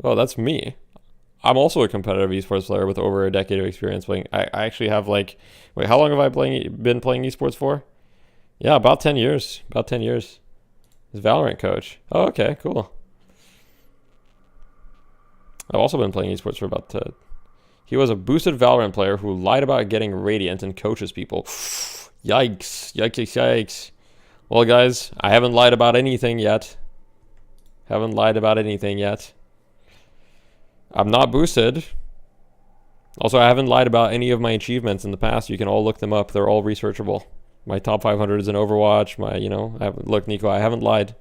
Oh, that's me. I'm also a competitive esports player with over a decade of experience playing. I actually have like... Wait, how long have I been playing esports for? Yeah, about 10 years. About 10 years. He's Valorant coach. Oh, okay, cool. I've also been playing esports for about... He was a boosted Valorant player who lied about getting Radiant and coaches people. Yikes. Yikes, yikes. Well, guys, I haven't lied about anything yet. Haven't lied about anything yet. I'm not boosted. Also, I haven't lied about any of my achievements in the past. You can all look them up. They're all researchable. My top 500 is in Overwatch. Look, Nico, I haven't lied.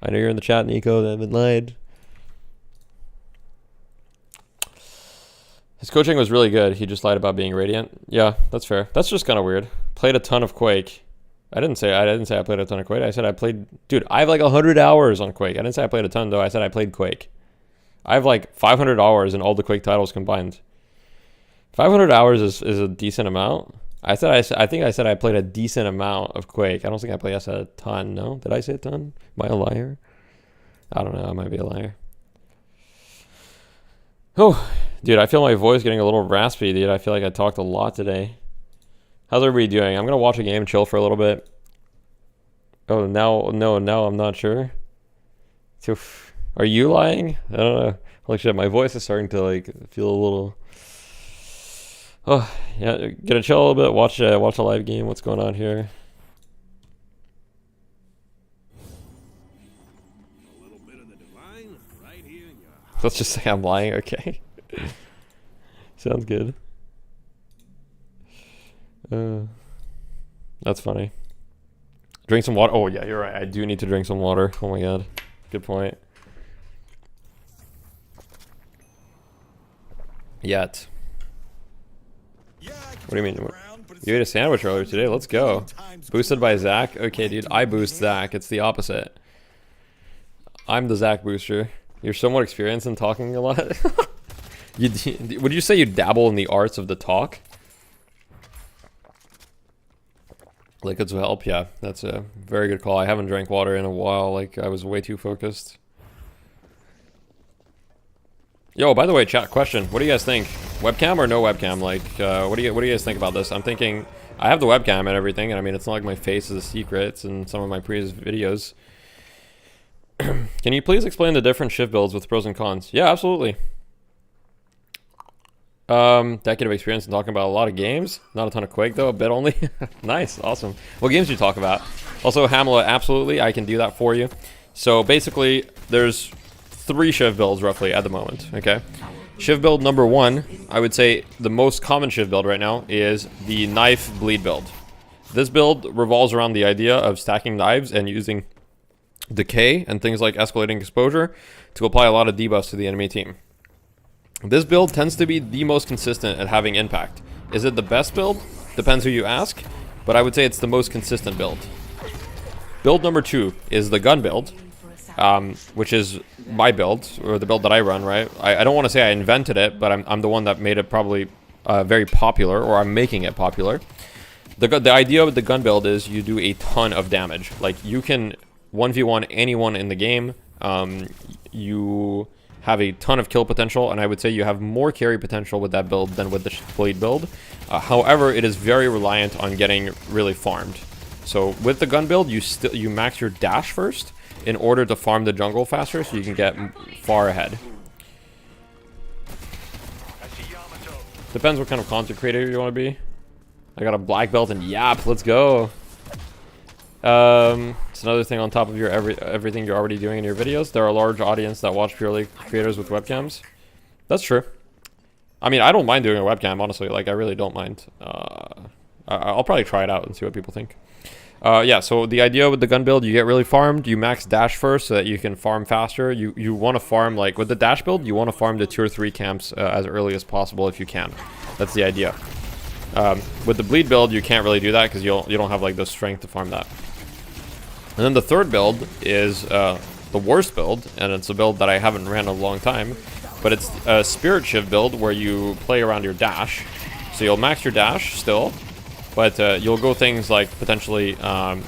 I know you're in the chat, Nico. I haven't lied. His coaching was really good. He just lied about being Radiant. Yeah, that's fair. That's just kind of weird. Played a ton of Quake. I didn't say I played a ton of Quake. I said I played... Dude, I have like 100 hours on Quake. I didn't say I played a ton, though. I said I played Quake. I have like 500 hours in all the Quake titles combined. 500 hours is a decent amount. I think I said I played a decent amount of Quake. I don't think I said a ton. No? Did I say a ton? Am I a liar? I don't know. I might be a liar. Oh, dude, I feel my voice getting a little raspy, dude. I feel like I talked a lot today. How's everybody doing? I'm going to watch a game, chill for a little bit. Oh, now I'm not sure. Are you lying? I don't know. Holy shit, my voice is starting to like feel a little... Oh, yeah, gonna chill a little bit, watch a live game. What's going on here? A little bit of the divine right here in your Let's just say I'm lying, okay. Sounds good. That's funny. Drink some water. Oh yeah, you're right. I do need to drink some water. Oh my god. Good point. Yet. What do you mean? You ate a sandwich earlier today? Let's go. Boosted by Zach? Okay, dude. I boost Zach. It's the opposite. I'm the Zach booster. You're somewhat experienced in talking a lot. Would you say you dabble in the arts of the talk? Liquids will help. Yeah, that's a very good call. I haven't drank water in a while. Like, I was way too focused. Yo, by the way, chat question. What do you guys think? Webcam or no webcam? Like, what do you guys think about this? I'm thinking I have the webcam and everything, and I mean, it's not like my face is a secret. It's in some of my previous videos. Can you please explain the different Shiv builds with pros and cons? Yeah, absolutely. Decade of experience in talking about a lot of games. Not a ton of Quake though, a bit only. Nice, awesome. What games do you talk about? Also, Hamlet, absolutely, I can do that for you. So basically, there's 3 Shiv builds roughly at the moment, okay? Shiv build number 1, I would say the most common Shiv build right now is the knife bleed build. This build revolves around the idea of stacking knives and using decay and things like escalating exposure to apply a lot of debuffs to the enemy team. This build tends to be the most consistent at having impact. Is it the best build? Depends who you ask, but I would say it's the most consistent build. Build number 2 is the gun build, which is my build, or the build that I run, right? I don't want to say I invented it, but I'm the one that made it probably very popular, or I'm making it popular. The idea with the gun build is you do a ton of damage. Like, you can 1v1 anyone in the game. You have a ton of kill potential, and I would say you have more carry potential with that build than with the Blade build. However, it is very reliant on getting really farmed. So with the gun build, you max your dash first in order to farm the jungle faster, so you can get far ahead. Depends what kind of content creator you want to be. I got a black belt and yap, let's go. It's another thing on top of your everything you're already doing in your videos. There are a large audience that watch purely creators with webcams. That's true. I mean, I don't mind doing a webcam, honestly. Like, I really don't mind. I'll probably try it out and see what people think. Yeah, so the idea with the gun build, you get really farmed. You max dash first so that you can farm faster. You want to farm, like, with the dash build, you want to farm the tier 3 camps as early as possible if you can. That's the idea. With the bleed build, you can't really do that because you don't have, like, the strength to farm that. And then the third build is the worst build, and it's a build that I haven't ran in a long time, but it's a Spirit Shiv build where you play around your dash. So you'll max your dash still, but you'll go things like potentially, Mystic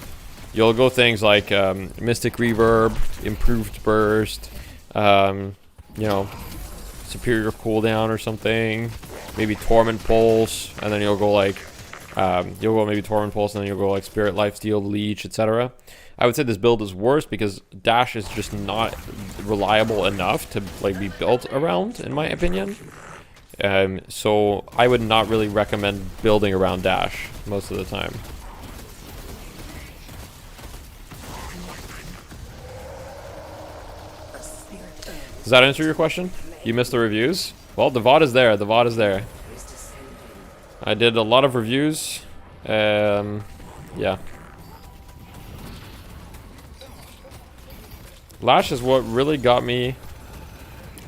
Reverb, Improved Burst, you know, Superior Cooldown or something, maybe Torment Pulse, and then you'll go like, maybe Torment Pulse, and then you'll go like Spirit Lifesteal, Leech, etc. I would say this build is worse because dash is just not reliable enough to like be built around, in my opinion. So I would not really recommend building around dash most of the time. Does that answer your question? You missed the reviews? Well, the VOD is there. The VOD is there. I did a lot of reviews. Yeah. Lash is what really got me.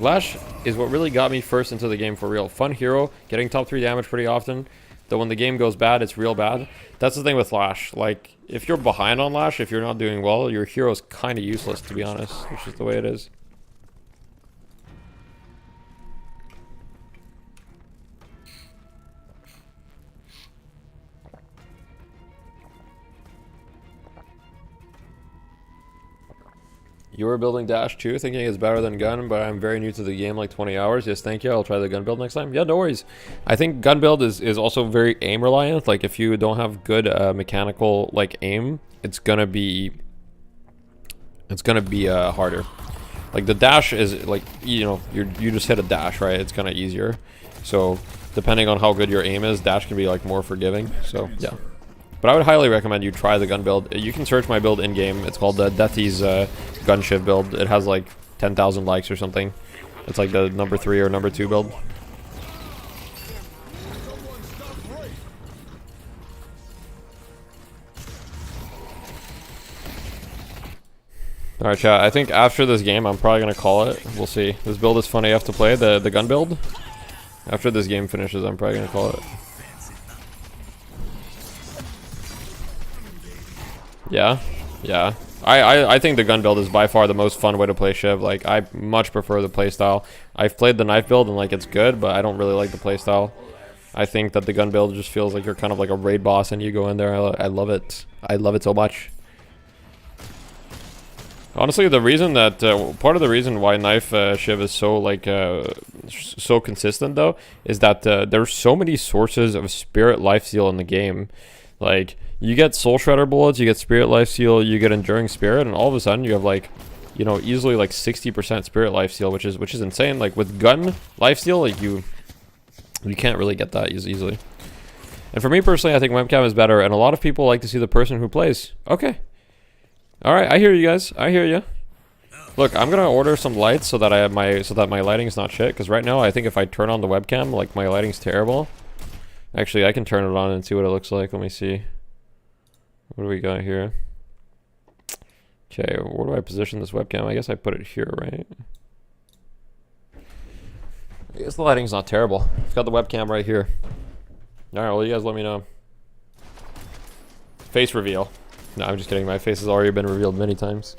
Lash is what really got me first into the game for real. Fun hero, getting top 3 damage pretty often. Though when the game goes bad, it's real bad. That's the thing with Lash. Like, if you're behind on Lash, if you're not doing well, your hero's kind of useless, to be honest. Which is the way it is. You were building dash too, thinking it's better than gun, but I'm very new to the game, like 20 hours. Yes, thank you. I'll try the gun build next time. Yeah, no worries. I think gun build is also very aim reliant. Like, if you don't have good mechanical like aim, it's gonna be harder. Like, the dash is like, you know, you just hit a dash, right? It's kind of easier. So depending on how good your aim is, dash can be like more forgiving. So yeah. But I would highly recommend you try the gun build. You can search my build in-game. It's called the Deathy's Gun Shiv build. It has like 10,000 likes or something. It's like the number 3 or number 2 build. Alright, chat. I think after this game, I'm probably going to call it. We'll see. This build is fun AF to play, the gun build. After this game finishes, I'm probably going to call it. Yeah, yeah. I think the gun build is by far the most fun way to play Shiv. Like, I much prefer the playstyle. I've played the knife build and like it's good, but I don't really like the playstyle. I think that the gun build just feels like you're kind of like a raid boss and you go in there. I love it. I love it so much. Honestly, the reason that part of the reason why knife Shiv is so like so consistent though is that there's so many sources of spirit lifesteal in the game. Like, you get Soul Shredder bullets, you get Spirit Lifesteal, you get Enduring Spirit, and all of a sudden you have like, you know, easily like 60% Spirit Lifesteal, which is insane. Like, with gun lifesteal, like you can't really get that easily. And for me personally, I think webcam is better, and a lot of people like to see the person who plays. Okay. All right, I hear you guys. I hear you. Look, I'm gonna order some lights so that my lighting is not shit. Because right now, I think if I turn on the webcam, like my lighting's terrible. Actually, I can turn it on and see what it looks like. Let me see. What do we got here? Okay, where do I position this webcam? I guess I put it here, right? I guess the lighting's not terrible. I've got the webcam right here. Alright, well, you guys let me know. Face reveal. No, I'm just kidding. My face has already been revealed many times.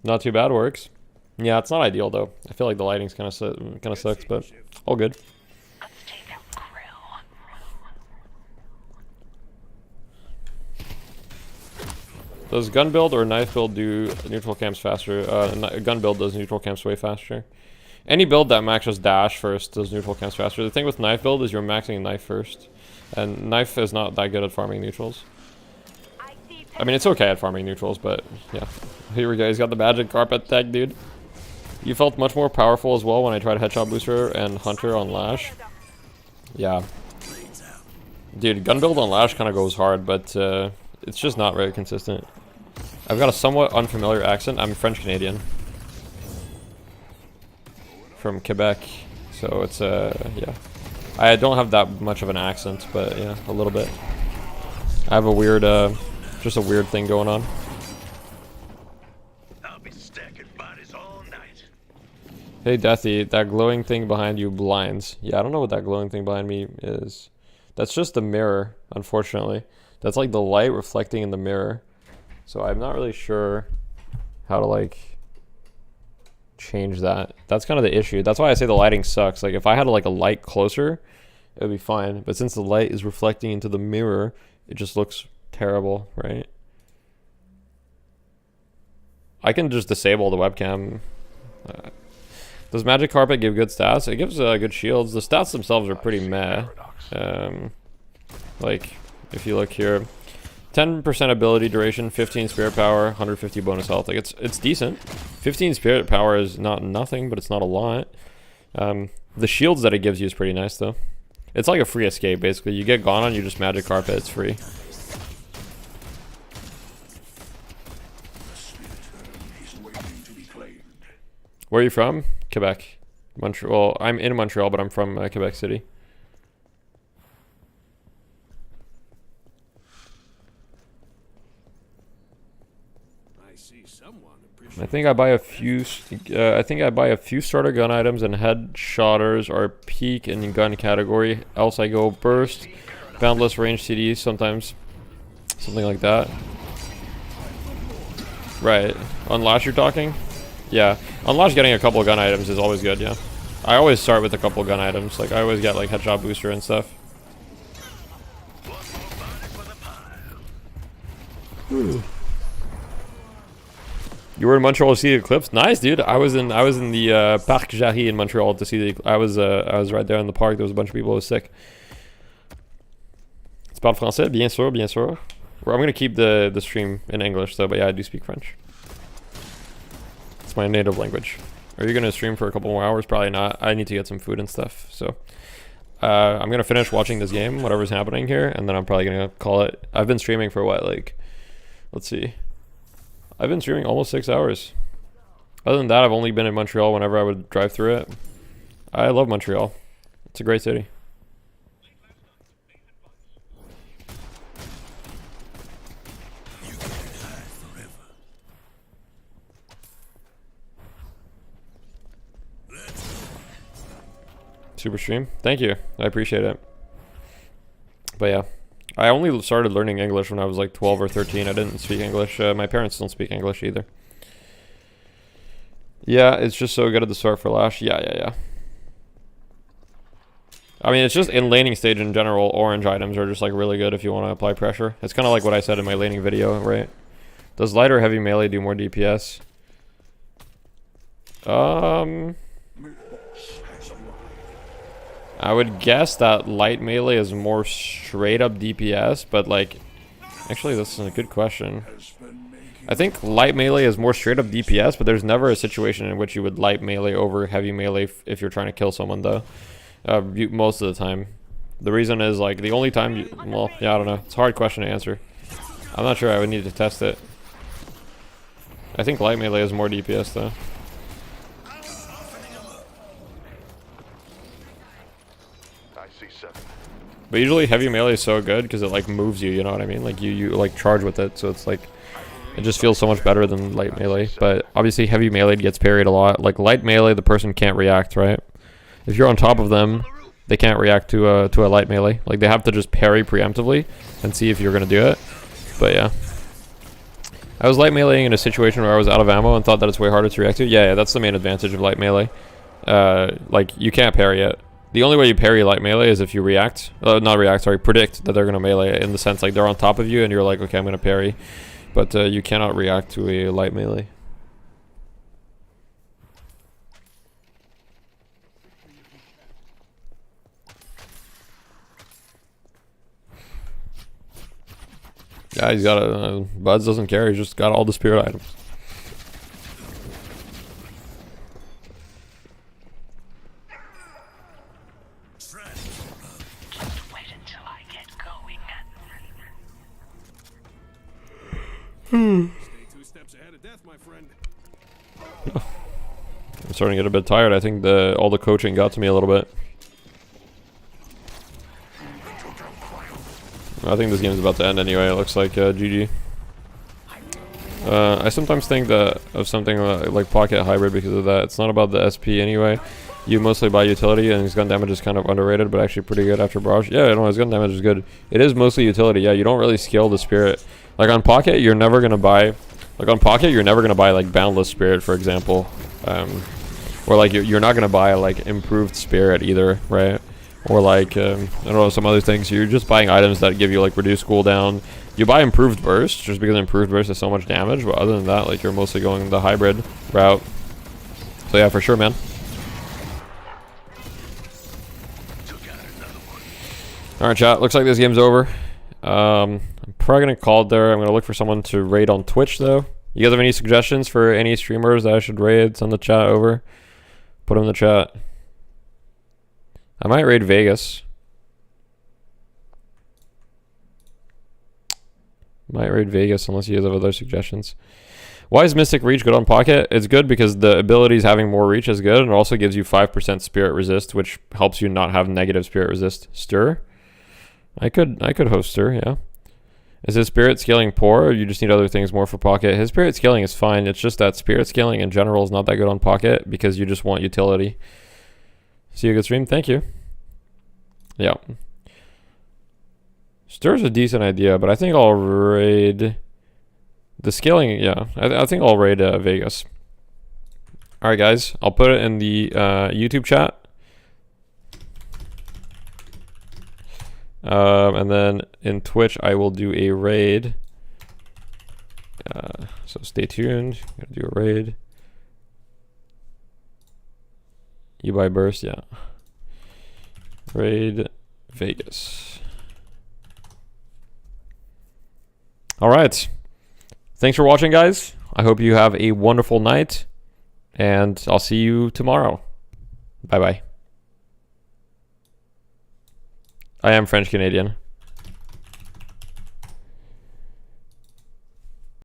Not too bad, works. Yeah, it's not ideal though. I feel like the lighting's kind of sucks, but all good. Does gun build or knife build do neutral camps faster? Gun build does neutral camps way faster. Any build that maxes dash first does neutral camps faster. The thing with knife build is you're maxing knife first. And knife is not that good at farming neutrals. I mean, it's okay at farming neutrals, but yeah. Here we go. He's got the magic carpet tag, dude. You felt much more powerful as well when I tried Headshot Booster and Hunter on Lash. Yeah. Dude, gun build on Lash kind of goes hard, but it's just not very consistent. I've got a somewhat unfamiliar accent. I'm French-Canadian. From Quebec. So it's, yeah. I don't have that much of an accent, but yeah, a little bit. I have a weird, just a weird thing going on. I'll be stacking bodies all night. Hey, Deathy, that glowing thing behind you blinds. Yeah, I don't know what that glowing thing behind me is. That's just the mirror, unfortunately. That's like the light reflecting in the mirror. So I'm not really sure how to, like, change that. That's kind of the issue. That's why I say the lighting sucks. Like, if I had like a light closer, it would be fine. But since the light is reflecting into the mirror, it just looks terrible, right? I can just disable the webcam. Does Magic Carpet give good stats? It gives good shields. The stats themselves are pretty meh. Like, if you look here, 10% ability duration, 15 spirit power, 150 bonus health. Like, it's decent. 15 spirit power is not nothing, but it's not a lot. The shields that it gives you is pretty nice, though. It's like a free escape, basically. You get gone on, you just Magic Carpet, it's free. Where are you from? Quebec. Montreal. I'm in Montreal, but I'm from Quebec City. I think I buy a few. I think I buy a few starter gun items, and headshotters are peak in gun category. Else I go burst, boundless range CDs sometimes, something like that. Right. On Lash you're talking? Yeah. On Lash getting a couple gun items is always good. Yeah. I always start with a couple gun items. Like I always get like headshot booster and stuff. Ooh. You were in Montreal to see the eclipse? Nice, dude. I was in the Parc Jarry in Montreal to see the. I was right there in the park. There was a bunch of people who was sick. Tu parles français? Bien sûr, bien sûr. Well, I'm gonna keep the stream in English though, but yeah, I do speak French. It's my native language. Are you gonna stream for a couple more hours? Probably not. I need to get some food and stuff. So I'm gonna finish watching this game, whatever's happening here, and then I'm probably gonna call it. I've been streaming for what, like, let's see. I've been streaming almost 6 hours. Other than that, I've only been in Montreal whenever I would drive through it. I love Montreal. It's a great city. Super stream. Thank you. I appreciate it. But yeah. I only started learning English when I was like 12 or 13. I didn't speak English. My parents don't speak English either. Yeah, it's just so good at the start for Lash. Yeah. I mean, it's just in laning stage in general, orange items are just like really good if you want to apply pressure. It's kind of like what I said in my laning video, right? Does light or heavy melee do more DPS? I would guess that light melee is more straight up DPS, but like, actually that's a good question. I think light melee is more straight up DPS, but there's never a situation in which you would light melee over heavy melee if you're trying to kill someone though. Most of the time. The reason is like the only time you, well, yeah, I don't know. It's a hard question to answer. I'm not sure. I would need to test it. I think light melee is more DPS though. But usually heavy melee is so good because it like moves you, you know what I mean? Like you like charge with it, so it's like It just feels so much better than light melee. But obviously heavy melee gets parried a lot. Like light melee, the person can't react, right? If you're on top of them, they can't react to a light melee. Like they have to just parry preemptively and see if you're gonna do it. But yeah. I was light meleeing in a situation where I was out of ammo and thought that it's way harder to react to. Yeah, that's the main advantage of light melee. Like, you can't parry it. The only way you parry light melee is if you react. Predict that they're going to melee, in the sense, like, they're on top of you and you're like, okay, I'm going to parry. But you cannot react to a light melee. Yeah, he's got a... Buds doesn't care, he's just got all the spirit items. Just wait until I get going. Stay 2 steps ahead of death, my friend. I'm starting to get a bit tired. I think all the coaching got to me a little bit. I think this game's about to end anyway. It looks like GG. I sometimes think that of something like Pocket Hybrid because of that. It's not about the SP anyway. You mostly buy utility, and his gun damage is kind of underrated, but actually pretty good after Barrage. Yeah, no, his gun damage is good. It is mostly utility. Yeah, you don't really scale the spirit. Like on Pocket, you're never gonna buy. Like on Pocket, you're never gonna buy like Boundless Spirit, for example, or like you're not gonna buy like Improved Spirit either, right? Or like, I don't know, some other things. You're just buying items that give you like reduced cooldown. You buy Improved Burst just because Improved Burst is so much damage, but other than that, like you're mostly going the hybrid route. So yeah, for sure, man. Alright, chat. Looks like this game's over. I'm probably gonna call it there. I'm gonna look for someone to raid on Twitch though. You guys have any suggestions for any streamers that I should raid? Send the chat over. Put them in the chat. I might raid Vegas. Might raid Vegas unless you guys have other suggestions. Why is Mystic Reach good on Pocket? It's good because the abilities having more reach is good, and it also gives you 5% spirit resist, which helps you not have negative spirit resist. Stir? I could host Stir, yeah. Is his spirit scaling poor, or you just need other things more for Pocket? His spirit scaling is fine. It's just that spirit scaling in general is not that good on Pocket because you just want utility. See you, good stream. Thank you. Yeah. Stir's a decent idea, but I think I'll raid the scaling. Yeah, I think I'll raid Vegas. All right, guys. I'll put it in the YouTube chat. And then in Twitch, I will do a raid. So stay tuned. Gotta do a raid. You buy burst, yeah. Raid Vegas. All right. Thanks for watching, guys. I hope you have a wonderful night, and I'll see you tomorrow. Bye-bye. I am French Canadian.